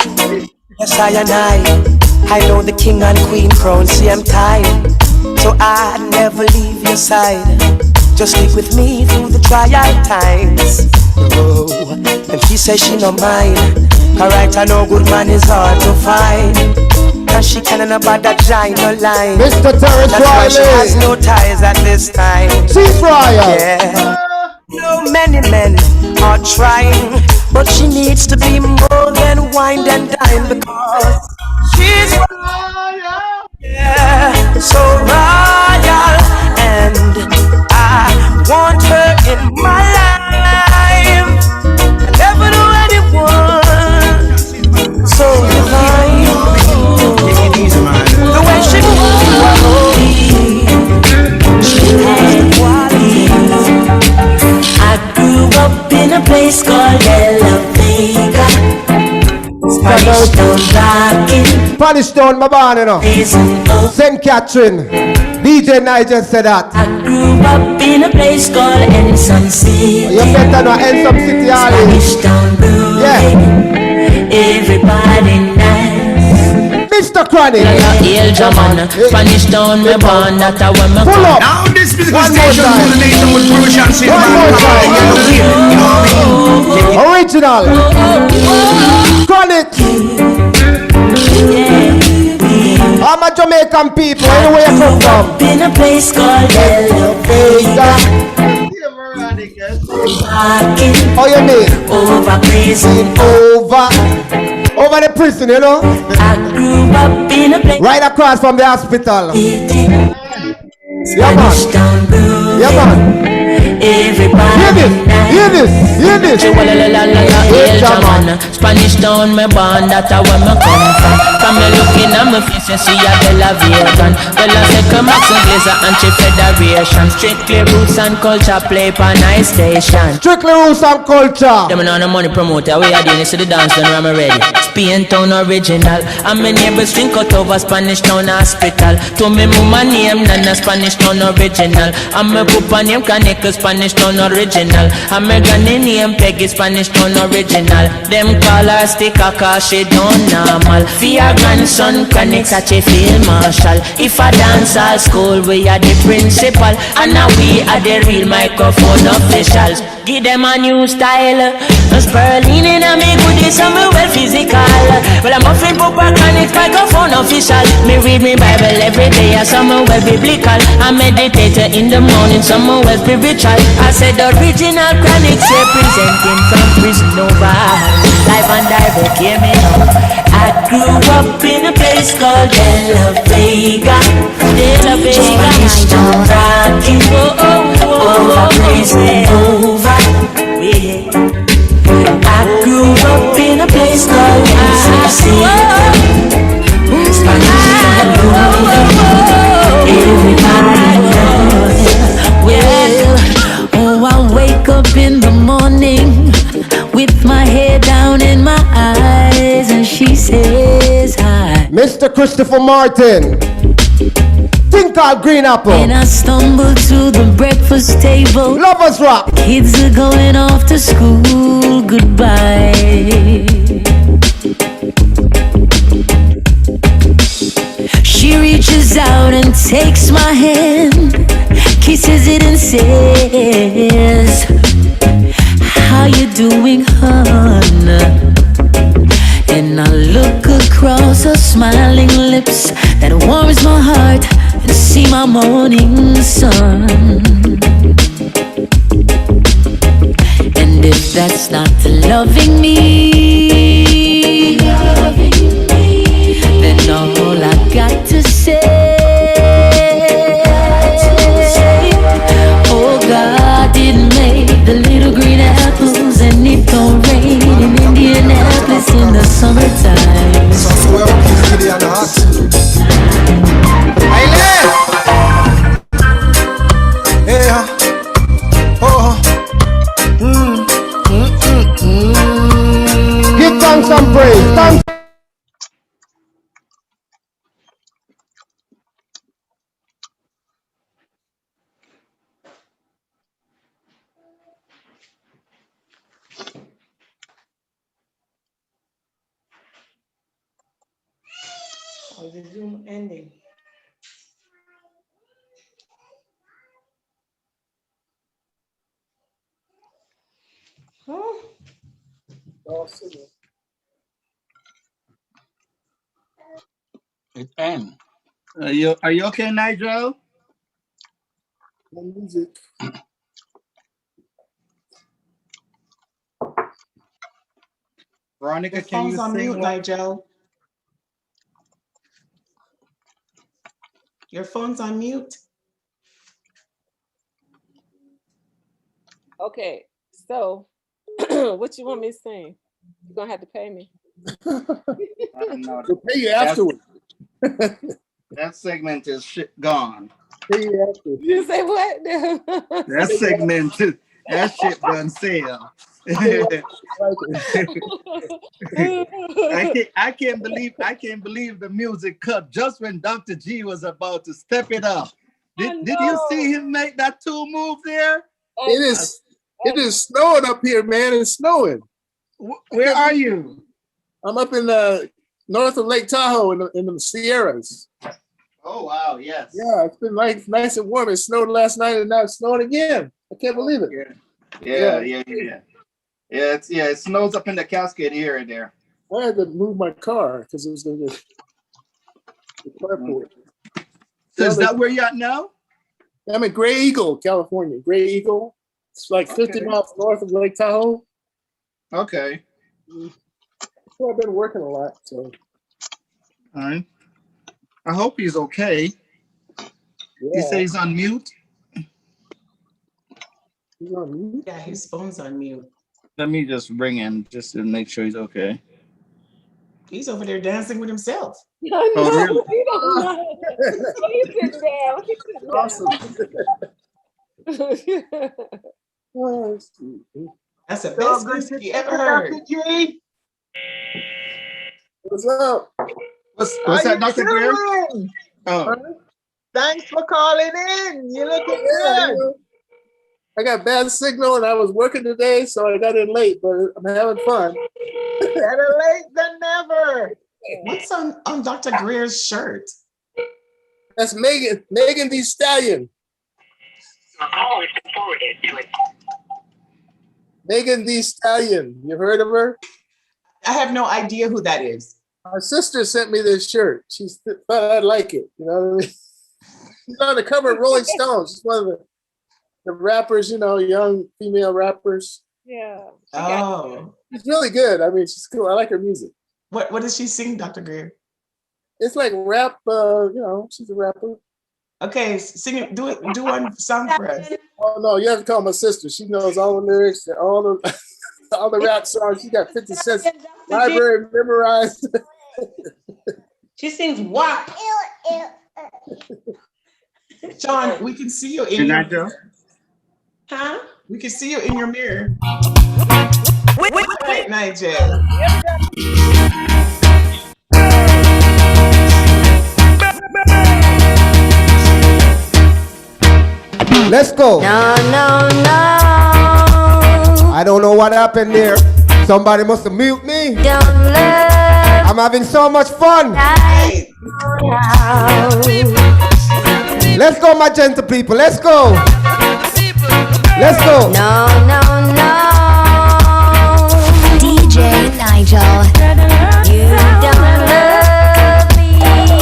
yes I know the king and queen crown, see I'm tired, so I'd never leave your side. Just stick with me through the trial times. Oh, and she says she no mind. Alright, I know good man is hard to find. And she can't about that giant line. Mr. Terrence That's why Riley. she has no ties at this time. She's royal. Yeah. No, many men are trying, but she needs to be more than wine and dine because she's royal. Yeah, so royal, and I want her in my life. I never knew anyone so divine. The way she moves to her own, she has the qualities. I grew up in a place called La Vega. Spanish Town rockin'. Spanish Town, my barn, you know. St. Catherine. DJ Nigel said that. I grew up in a place called Ensom City. You better know Ensom City, Ali. Spanish Town blue. Yeah. Everybody nice. Mr. Chronic. Spanish Town, me born, that's how I'm pull up. Now this music One more station time. to the nation with Persian City. One more time. Original. Chronic. All my Jamaican people, anywhere you come from. In a place called La Vega. How you mean? Over prison. Over the prison, you know? I grew up in a place. Right across from the hospital. Yeah, man. Yeah, man. Everybody Hear this, hear this, hear this. Spanish Town, me born, that's how I'm come from. From me looking at my face, you see a television. Well, I say come back to Glazer and Chief Federation. Strictly roots and culture play for nice station. Strictly roots and culture. Them on the money promoter, we are doing this to the dance, then I'm ready. Spain Town original. And my neighbors drink out over Spanish Town hospital. To me mama name, Nana Spanish Town original. And my papa name Kaneka Spanish Town original. And my granny name Peggy Spanish Town original. Them call her sticker cause she don't normal. For your grandson Kaneka such a field marshal. If I dance all school, we are the principal. And now we are the real microphone officials. Give them a new style. Berlin in a me goodies and me well physical. Well, I'm offering Papa Chronic microphone official. Me read me Bible every day, and some well biblical. I meditate in the morning, some well spiritual. I said original Chronics representing from prison over. Live and direct, hear me now. I grew up in a place called La Vega. La Vega. Spanish Town rockin'. Over prison over. I grew up in a place called up in the morning with my head down in my eyes, and she says hi. Mr. Christopher Martin. Think of green apple. And I stumble to the breakfast table. Lovers rock. Kids are going off to school. Goodbye. She reaches out and takes my hand, kisses it and says, how you doing, hon? And I look across her smiling lips that warms my heart and see my morning sun. And if that's not loving me, then all I got to say, oh, God didn't make the little green apples, and it don't rain in Indianapolis in the summertime. Yeah. Oh. Give thanks and praise. Thanks. Oh, the Zoom ending. Huh? It ends. Are you okay, Nigel? No music. Veronica, Your can you phone's on sing mute, one? Nigel. Your phone's on mute. Okay, so what you want me to sing? You're gonna have to pay me. No, We'll pay you afterwards. that segment is gone. Pay you after. You say what? That segment, that shit done sale. I can't believe the music cut just when Dr. G was about to step it up. Did you see him make that two move there? It is snowing up here, man. It's snowing. Where are you? I'm up in the north of Lake Tahoe in the Sierras. Oh wow, yes. Yeah, it's been nice and warm. It snowed last night and now it's snowing again. I can't believe it. Yeah. It snows up in the Cascade area there. I had to move my car because it was going to get the carport. So is that where you're at now? I'm in Gray Eagle, California. Gray Eagle. It's like 50 miles north of Lake Tahoe. Okay. So I've been working a lot. So. All right. I hope he's okay. Yeah. He says he's on mute. He's on mute? Yeah, his phone's on mute. Let me just bring him just to make sure he's okay. He's over there dancing with himself. Oh, really? We don't know. He's sitting down. He's sitting down. Awesome. That's the best music you ever heard. What's up? What's that, Dr. Greer? Oh. Thanks for calling in. You're looking good. I got bad signal and I was working today, so I got in late, but I'm having fun. Better late than never. What's on Dr. Greer's shirt? That's Megan Thee Stallion. Megan Thee Stallion. You heard of her? I have no idea who that is. My sister sent me this shirt. She thought I'd like it. You know what I mean? She's on the cover of Rolling Stones. She's one of the rappers, young female rappers. Yeah. Oh. She's really good. I mean, she's cool. I like her music. What does she sing, Dr. Greer? It's like rap, she's a rapper. Okay, sing it, do one song for us. Oh no, you have to call my sister. She knows all the lyrics and all the all the rap songs. She got 50 Cent's library memorized. She sings WAP. Sean, we can see your in. Huh? We can see you in your mirror. Right, Nigel. Let's go. No, no, no. I don't know what happened there. Somebody must have mute me. I'm having so much fun. Let's go, my gentle people. Let's go. Let's go. No, no, no. DJ Nigel. You don't love me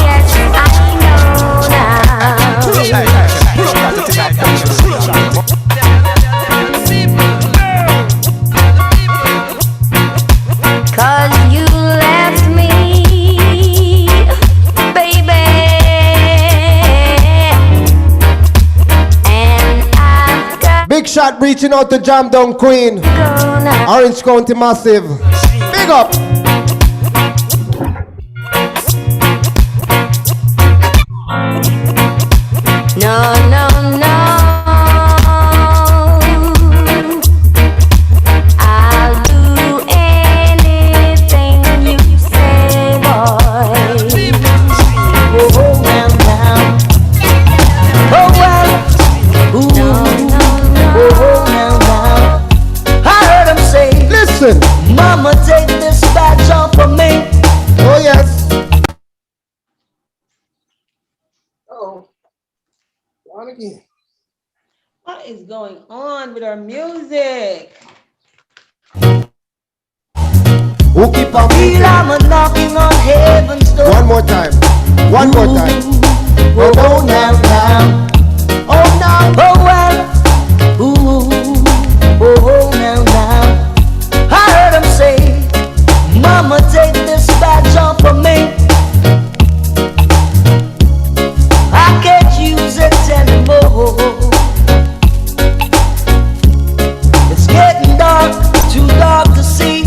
as I know now. Cause you left me, baby. And I've got Big shot reaching out to Jam Down Queen. Orange County Massive. Big up. no, no, no. I'll do anything you say, boy. Oh, well, now. Oh, well. Ooh. No, no, no. Oh, now. I heard him say, listen, Mama, take this badge off of me. Oh, yes. Oh, on again. What is going on with our music? Who keep on Feel beating? I'm knocking on heaven's door. One more time. One more time. Oh, oh, now, now. Oh, now, oh, well. Ooh, oh, oh, now, now. I heard him say, Mama, take this badge off of me. I can't use it anymore. It's getting dark, too dark to see.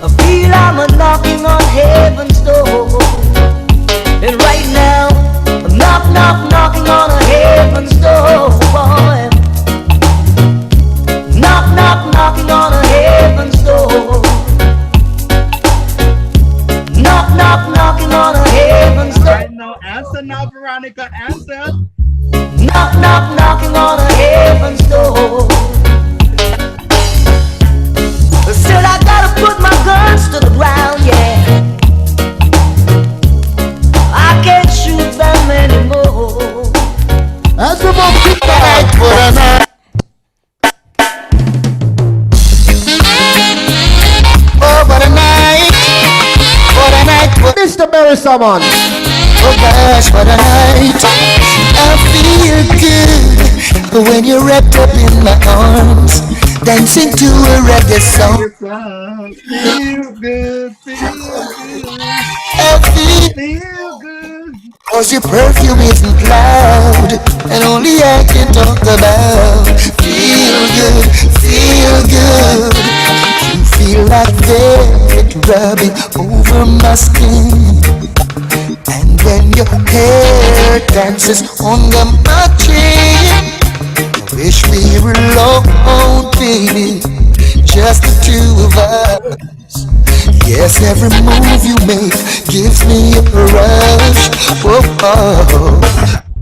I feel I'm knocking on heaven's door. And right now, I'm knocking on a heaven's door, boy. Knocking on a heaven's door. Knocking on a heaven's door. Right now, answer now, Veronica, answer. Knocking on a heaven's door. Still I gotta put my guns to the ground, yeah. I can't shoot them anymore. That's the most Mr. Barry Salmon. Oh gosh, what a night. I feel good when you're wrapped up in my arms, dancing to a reggae song. Feel good, feel good. I Feel good. Cause your perfume isn't loud, and only I can talk about. Feel good, feel good. You feel like velvet rubbing over my skin. And when your hair dances on the machine, I wish we were alone, baby, just the two of us. Yes, every move you make gives me a rush. Whoa, oh.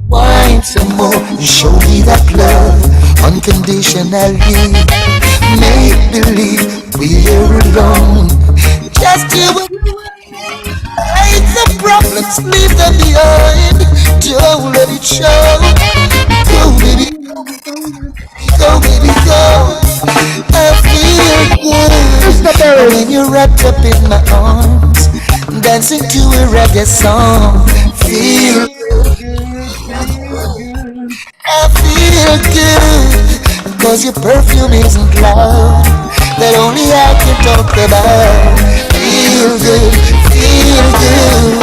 Wine some more and show me that love unconditionally. Make believe we're alone, just you. Hide the problems, leave them behind. Don't let it show. Go, baby, go, baby, go. I feel good when you're wrapped up in my arms, dancing to a reggae song. Feel I feel good, cause your perfume isn't loud, that only I can talk about. Feel good, feel good.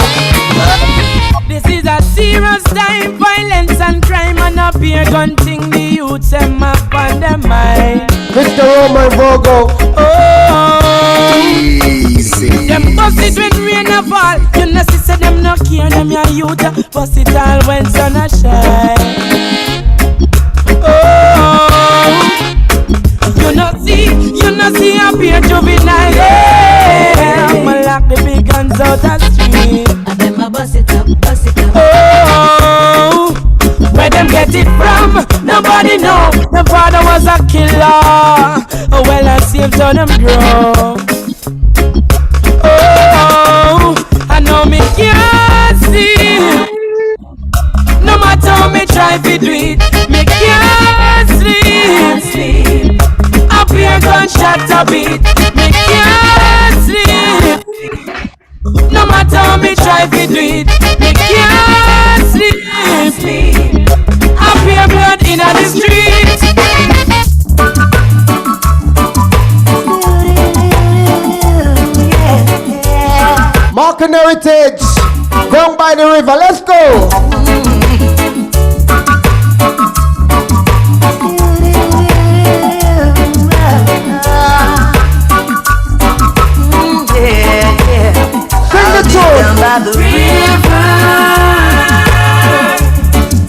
This is a serious time, violence and crime, and up here gunting the youths and map on their mind. Mr. Roman Vogo. Oh, easy. Them bust it when rain a fall. You know, see, say them no care, them your youth. Bust it all when sun a shine. out the street. And them a bust it up, bust it up. Oh, where them get it from? Nobody know. The father was a killer. Oh, well, I saved how them grow. Oh, I know me can't see. No matter how me try to do it, me can't sleep. Up here gunshot a beat, me can't sleep. No matter how me try to do it, me can't sleep. Up here blood in the street. Marking heritage, going by the river, let's go. Sing the tune. Down by the river,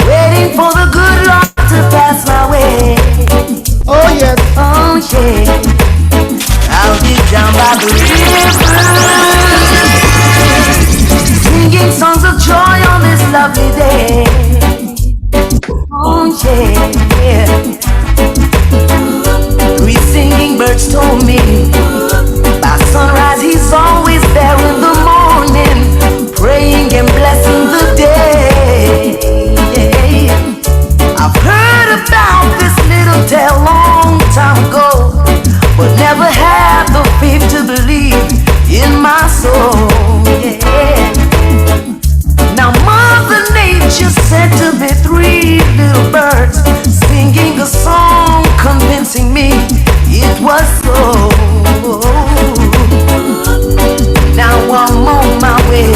waiting for the good Lord to pass my way. Oh yes, oh yeah. I'll be down by the river, singing songs of joy on this lovely day. Oh yeah. Three singing birds told me, by sunrise he's always there in the morning, praying and blessing the day. I've heard about this little tale long time ago, but never had the faith to believe in my soul. Now Mother Nature sent to me three little birds, singing a song, convincing me it was so. Now I'm on my way.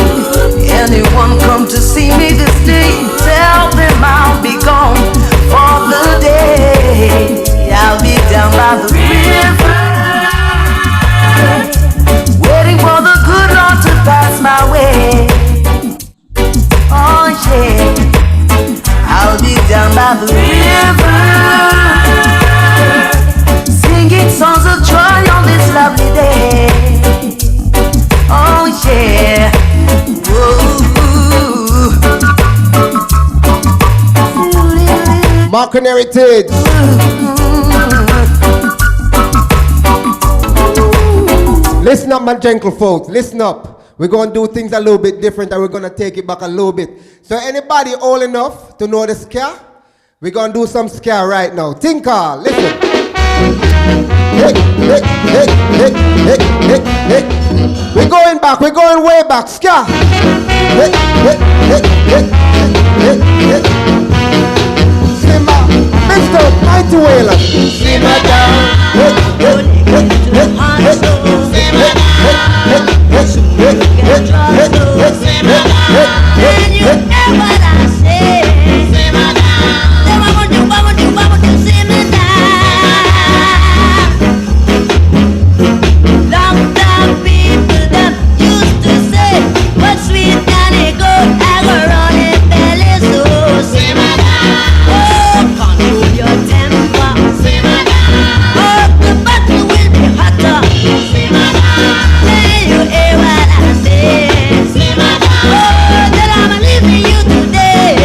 Anyone come to see me this day, tell them I'll be gone for the day. I'll be down by the river, waiting for the good Lord to pass my way. Oh yeah, I'll be down by the river, singing songs of joy on this lovely day. Oh yeah. Marking heritage. Listen up, my gentle folks. Listen up. We're going to do things a little bit different and we're going to take it back a little bit. So anybody old enough to know the ska? We're going to do some ska right now. Tinker, listen. Hey, hey, hey, hey, hey, hey, hey. We're going back. We're going way back. Ska. Hey, hey, hey, hey, hey, hey. Simba, Mr. Mighty Whaler. Simba down. Hey, hey, hey, hey, hey, hey. And you know what I say. Simmer down. Simmer down. Long time people that used to say, but sweet can it go? I go running belly so. Simmer down. Oh, control your temper. Simmer down. Oh, the battle will be hotter. Simmer down. Hey, you hear what I say? Simmer down. Oh, that I'm leaving you today.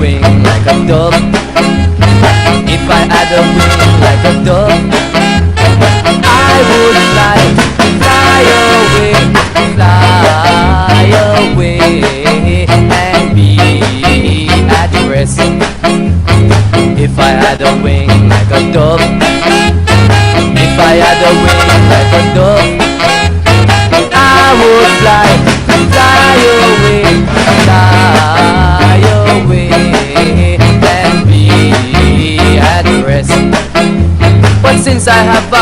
wing like a dove, if I had a wing like a dove, I would fly, fly away, and be at rest. If I had a wing like a dove, if I had a wing like a dove, I would fly, and be at rest. But since I have a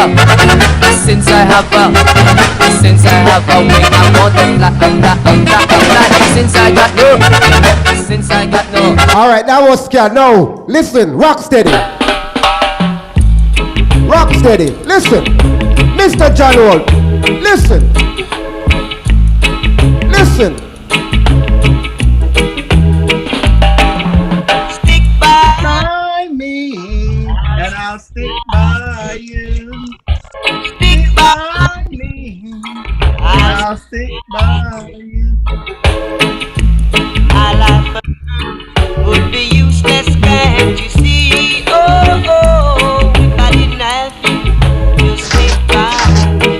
wing, I want to fly. Since I got no. All right, that was scared. No, listen, rock steady. Rock steady. Listen, Mr. John Holt. Listen. Listen. Stick by me, and I'll stick by you. Stick by me, and I'll stick by you. My life would be useless, can't you see? Oh, if I didn't have you to stick by me.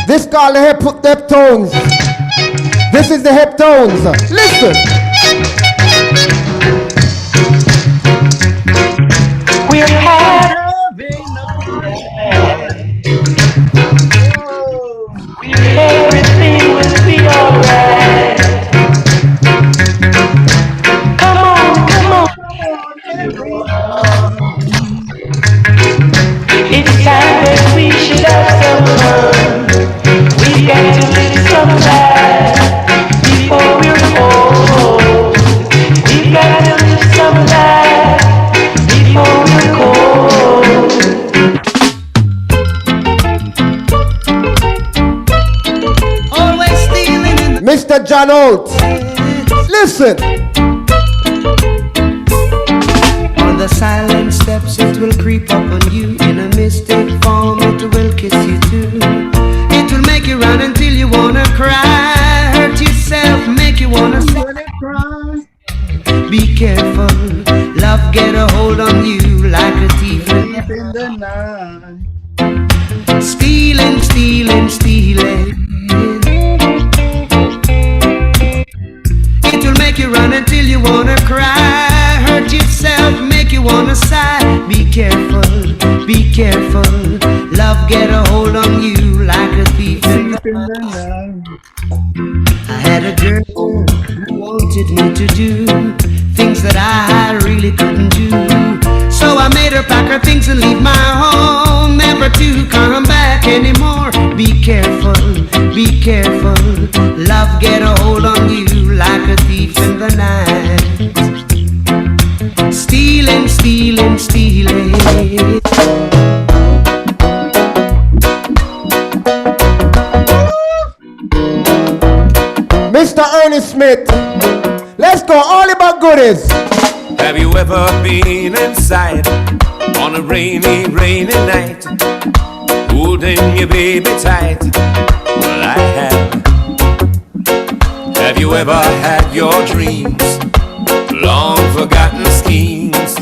This called the heptones. This is the heptones. Listen. We're having everything will be alright. Come on, everyone. It's time that we should have some fun. We got to live some life before we're old. We got to live some life before we're old. Always stealing in the Mr. John Holt. Listen. On the silent steps it will creep up on you. In a mystic form it will kiss you too. It will make you run until you wanna cry. Hurt yourself, make you wanna cry. Be careful, love get a hold on you like a thief in the night. Stealing, stealing, stealing. It will make you run until you wanna cry. Hurt yourself, make you wanna sigh. Be careful, love get a hold on you like a thief in the night. I had a girl who wanted me to do things that I really couldn't do. So I made her pack her things and leave my home, never to come back anymore. Be careful, love get a hold on you like a thief in the night. Stealing, stealing, stealing. Mr. Ernest Smith. Let's go, all about goodies. Have you ever been inside on a rainy, rainy night, holding your baby tight? Well, I have. Have you ever had your dreams, long forgotten schemes,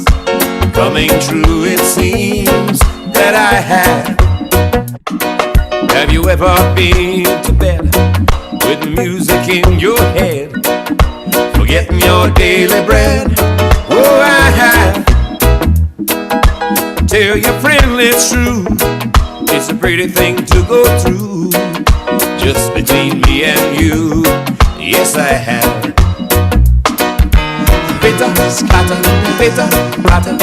coming true it seems that I have? Have you ever been to bed with music in your head, forgetting your daily bread? Oh, I have. Tell your friend it's true, it's a pretty thing to go through, just between me and you. Yes, I have. Bitter, scatter, bitter, ratter,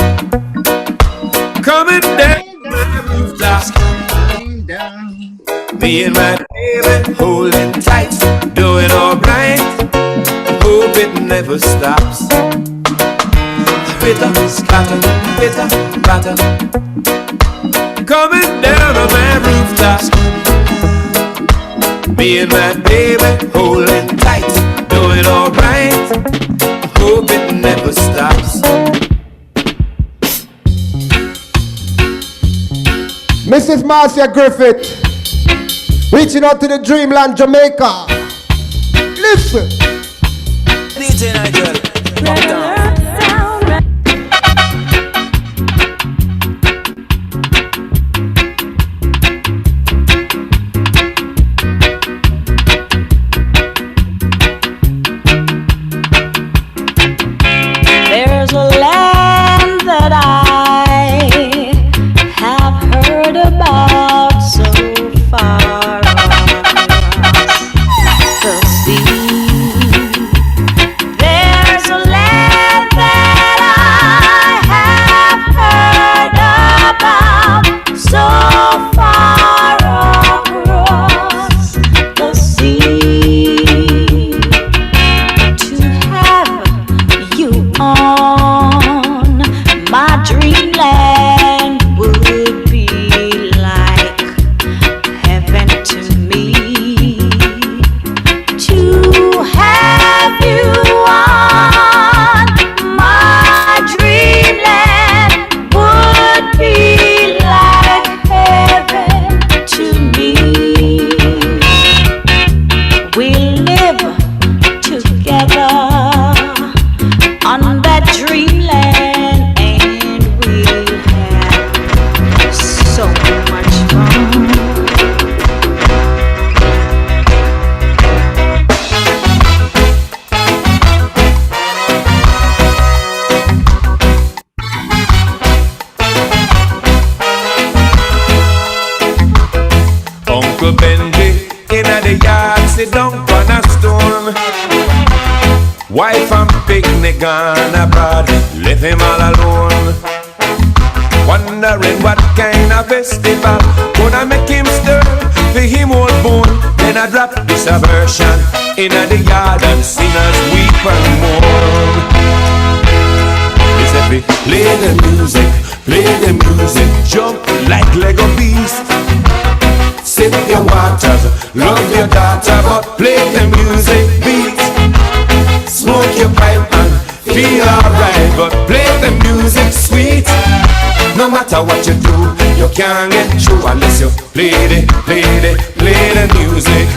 coming down my rooftop. Me and my baby holding tight, doing alright. Hope it never stops. Bitter, scatter, bitter, ratter, coming down on my rooftop. Me and my baby holding tight, doing alright. Hope it never stops. Mrs. Marcia Griffith. Reaching out to the dreamland, Jamaica. Listen. DJ Nigel, uptown. There's a land that I have heard about so far across the sea. There's a land that I have heard about so far across the sea. To have you on my dreamland would be like heaven to me. To have you on my dreamland would be like heaven to me. We live together on that dreamland and we'll have so much fun. Uncle Benji in the yard, sit down on a stone. Wife and picnic gone abroad, leave him all alone. Wondering what kind of festival gonna make him stir for him old bone. Then I drop this aversion in the yard and sinners weep and mourn. He said, play the music, jump like Lego beast. Sip your waters, love your daughter, but play the music beat. Smoke your pipe and feel alright, but play the music sweet. No matter what you do, you can't get through unless you play the music.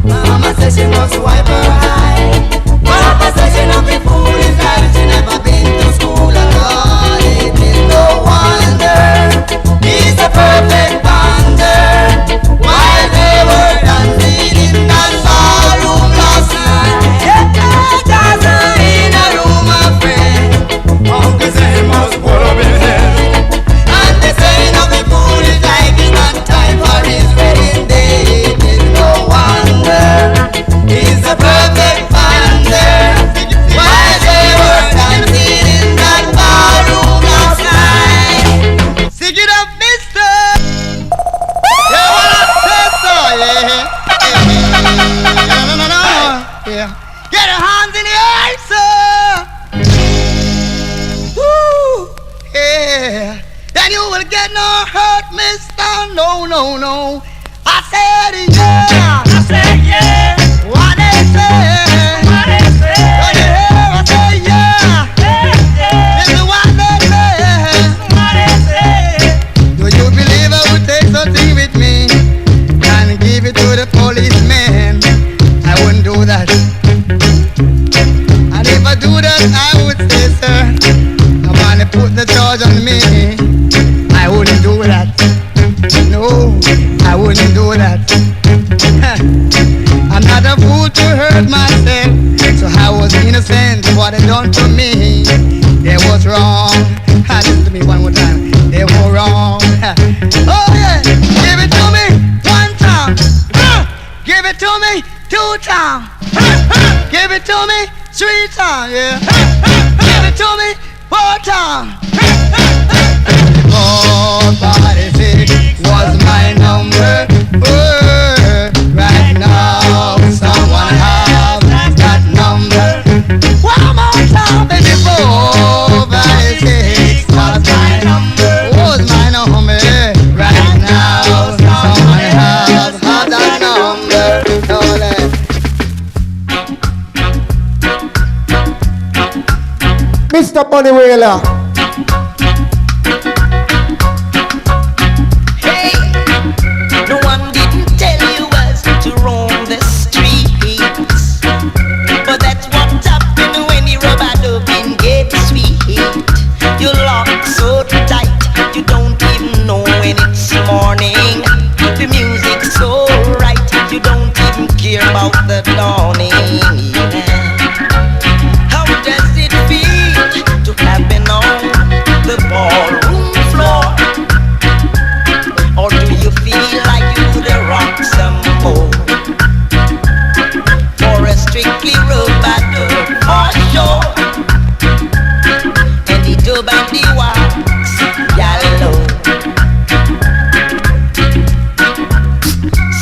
Mama says she must wipe her eye. Papa says she not be foolish, that she never been to school at all. It is no wonder he's a perfect bonder. While they were dancing in that ballroom last night, dancing in a room of friends. Uncle said he must pull up his head, and they say not be foolish like it's not time for his wedding day. It is no wonder he's a perfect bonder. While they were dancing in that ballroom last night. Sing it up, mister. Yeah, what I say so, yeah. No. Yeah. Get your hands in the air, sir. Woo. Yeah. Then you will get no hurt, mister. No. I said yeah. I said yeah. What they say? What they say? What they hear? I say yeah. This is what they say. What they say? Do you believe I would take something with me and give it to the policeman? I wouldn't do that. And if I do that, I would say, sir, I'm gonna put the charge on me. I wouldn't do that. No, I wouldn't do that. I'm not a fool to hurt myself, so I was innocent of what they done to me. They was wrong. Listen to me one more time. They were wrong. Oh yeah, give it to me one time. Give it to me 2 times. Give it to me 3 times. Yeah. Give it to me 4 times. 446 was my number. Right now, someone has that number. One more time, baby. 456 was my number. Was my number. Right now, someone has that number. Bunny Wailer. Hey, no one didn't tell you was to roam the streets, but that's what happened when the rubber dubbing gets sweet. You lock so tight, you don't even know when it's morning. The music's so right, you don't even care about the dawning. How does it feel to have been on the ballroom floor? Or do you feel like you could rock some more? For a strictly rubber dub for sure. And the dub and the wax, yellow.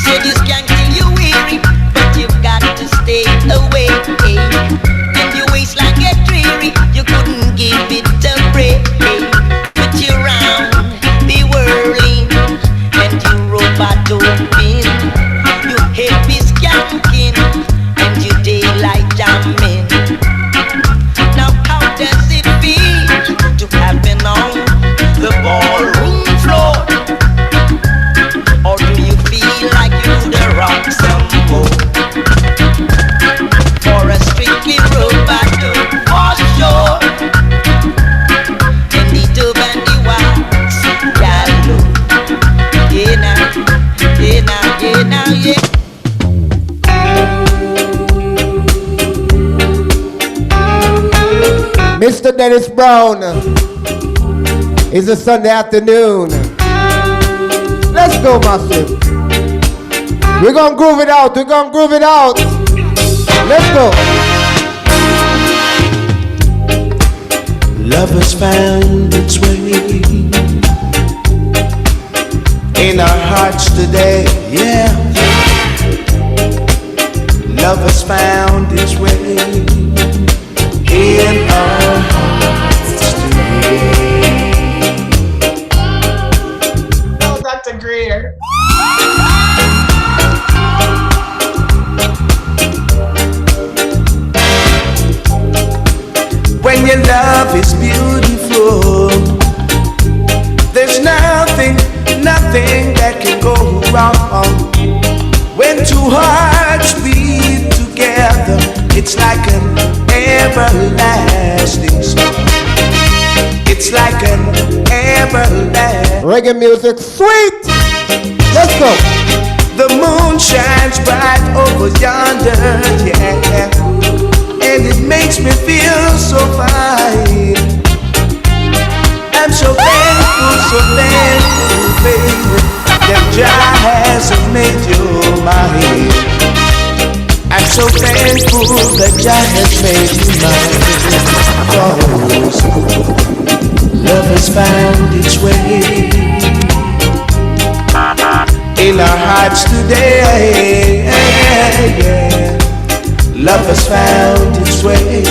Said you skank till you weary, but you've got to stay away. And your waistline get dreary, you couldn't give it a break. Put you round the whirling, and you robot doping. You happy skanking, and you daylight jamming. Now how does it feel to have been on the ballroom floor? Or do you feel like you'd rock some more? For a strictly robot dub for sure. And the dub and the wax, yellow. Yeah now, yeah now, yeah now, yeah. Mr. Dennis Brown. It's a Sunday afternoon. Let's go, Massive. We're gonna groove it out. We're gonna groove it out. Let's go. Love has found its way in our hearts today, yeah. Love has found its way in our hearts today. Oh, Dr. Greer. When your love is beautiful, there's nothing that can go wrong. When two hearts beat together, it's like an everlasting song. It's like an everlasting. Reggae music, sweet. Let's go. The moon shines bright over yonder, yeah, and it makes me feel so fine. I'm so thankful, baby, that Jah hasn't made you mine. I'm so thankful that Jah has made you mine. 'Cause love has found its way in our hearts today, yeah. Love has found its way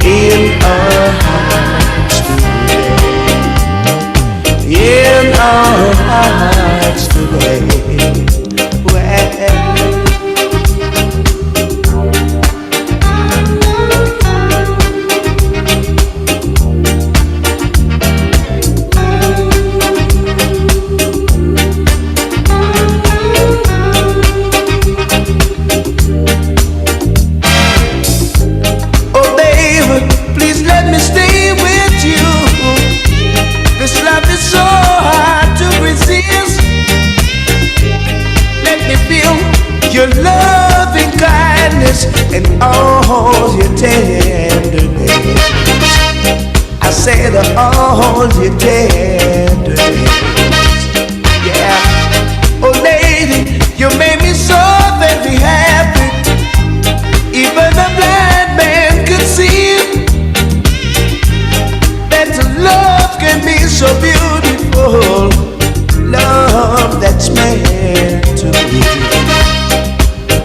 in our hearts today. In our hearts today. Oh baby, please let me stay with you. This love is so hard to resist. Let me feel your loving kindness and all your tenderness. I said all your tenderness. Yeah. Oh lady, you made me so very happy. Even a blind man could see that love can be so beautiful. Love that's meant to be.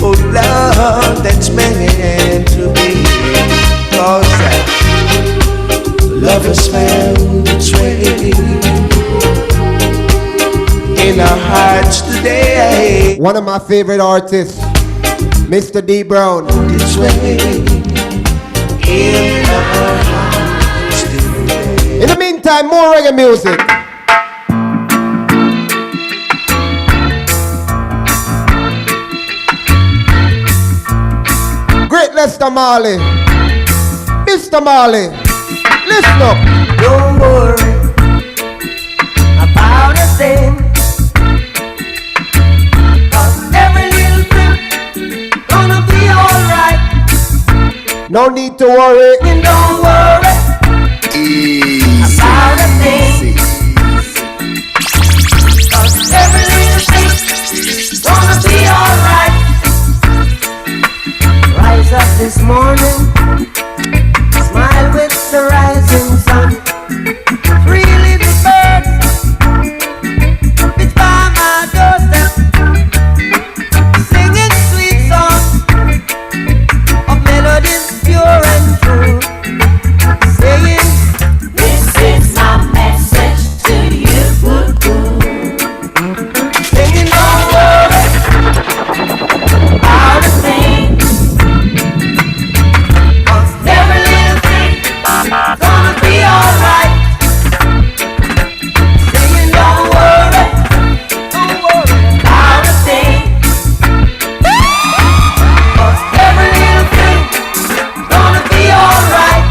Oh, love that's meant to be. 'Cause love has found its way in our hearts today. One of my favorite artists, Mr. D. Brown. Its way in our hearts. meantime, more reggae music. Great Lester Marley, Mr. Marley, listen up. Don't worry about a thing, 'cause every little thing gonna be alright. No need to worry. And don't worry about a thing, 'cause every little thing gonna be alright. Rise up this morning, smile with the rising sun. Three little birds, it's by my doorstep, singing sweet songs of melodies pure and true, saying, this is my message to you. Singing, don't worry about a thing, 'cause every little thing gonna be alright. Singing, don't worry about a thing, 'cause every little thing gonna be alright.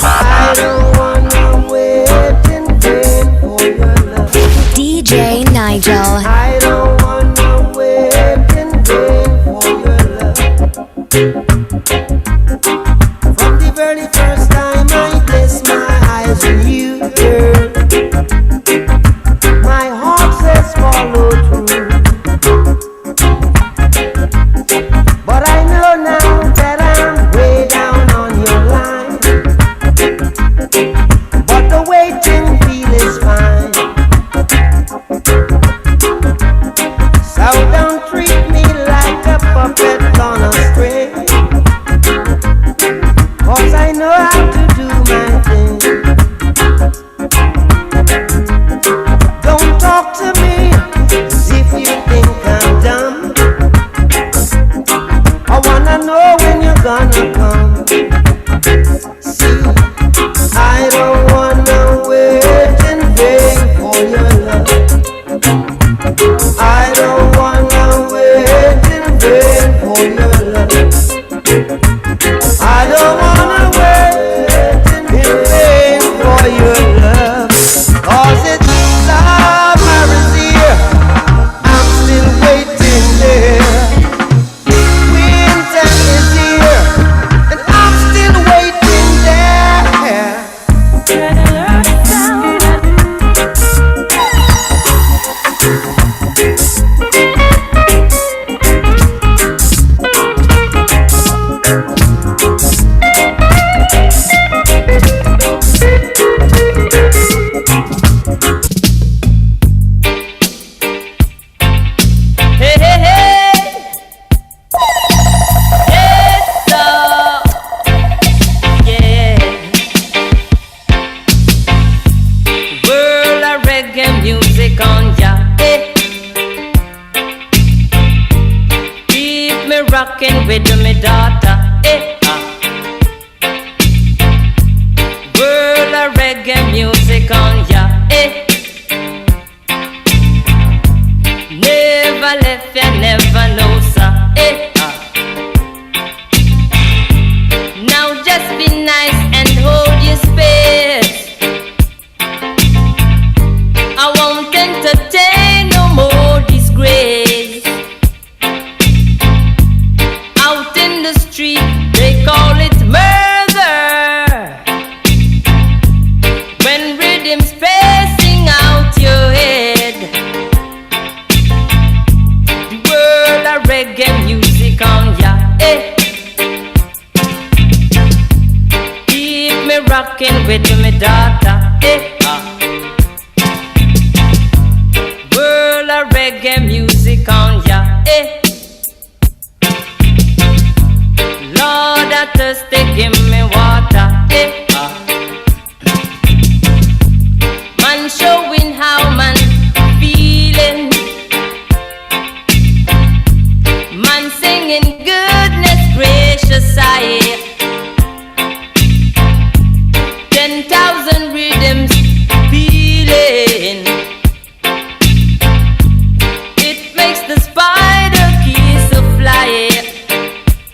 I don't wanna wait in vain for your love. DJ Nigel. I don't wanna wait in vain for your love. From the very first time I place my eyes on you, girl, my heart says follow through. But I know now that I'm way down on your line. But the waiting feel is fine. So don't treat me like a puppet on a string, 'cause I know how to do my thing. Don't talk to me as if you think I'm dumb. I wanna know when you're gonna come. See, I don't wanna wait in vain for your love. I don't wanna wait in vain for your love. I don't wanna wait in vain for your love, 'cause it's summer is here, I'm still waiting there. Winter is here, and I'm still waiting there. Hey, hey, hey. Yes, sir. Yeah. World of reggae music on ya. Eh. Keep me rocking with me daughter. Eh. World of reggae music on ya. Eh. Never left ya, never know, sir. Eh. Now just be nice and hold your space. I won't entertain no more disgrace. Out in the street, they call it murder. When rhythm's passing out your head, the world of reggae music on ya. Eh. Keep me rocking with me daughter. Eh. World of reggae music on ya. Eh. Lord, I thirsty, give me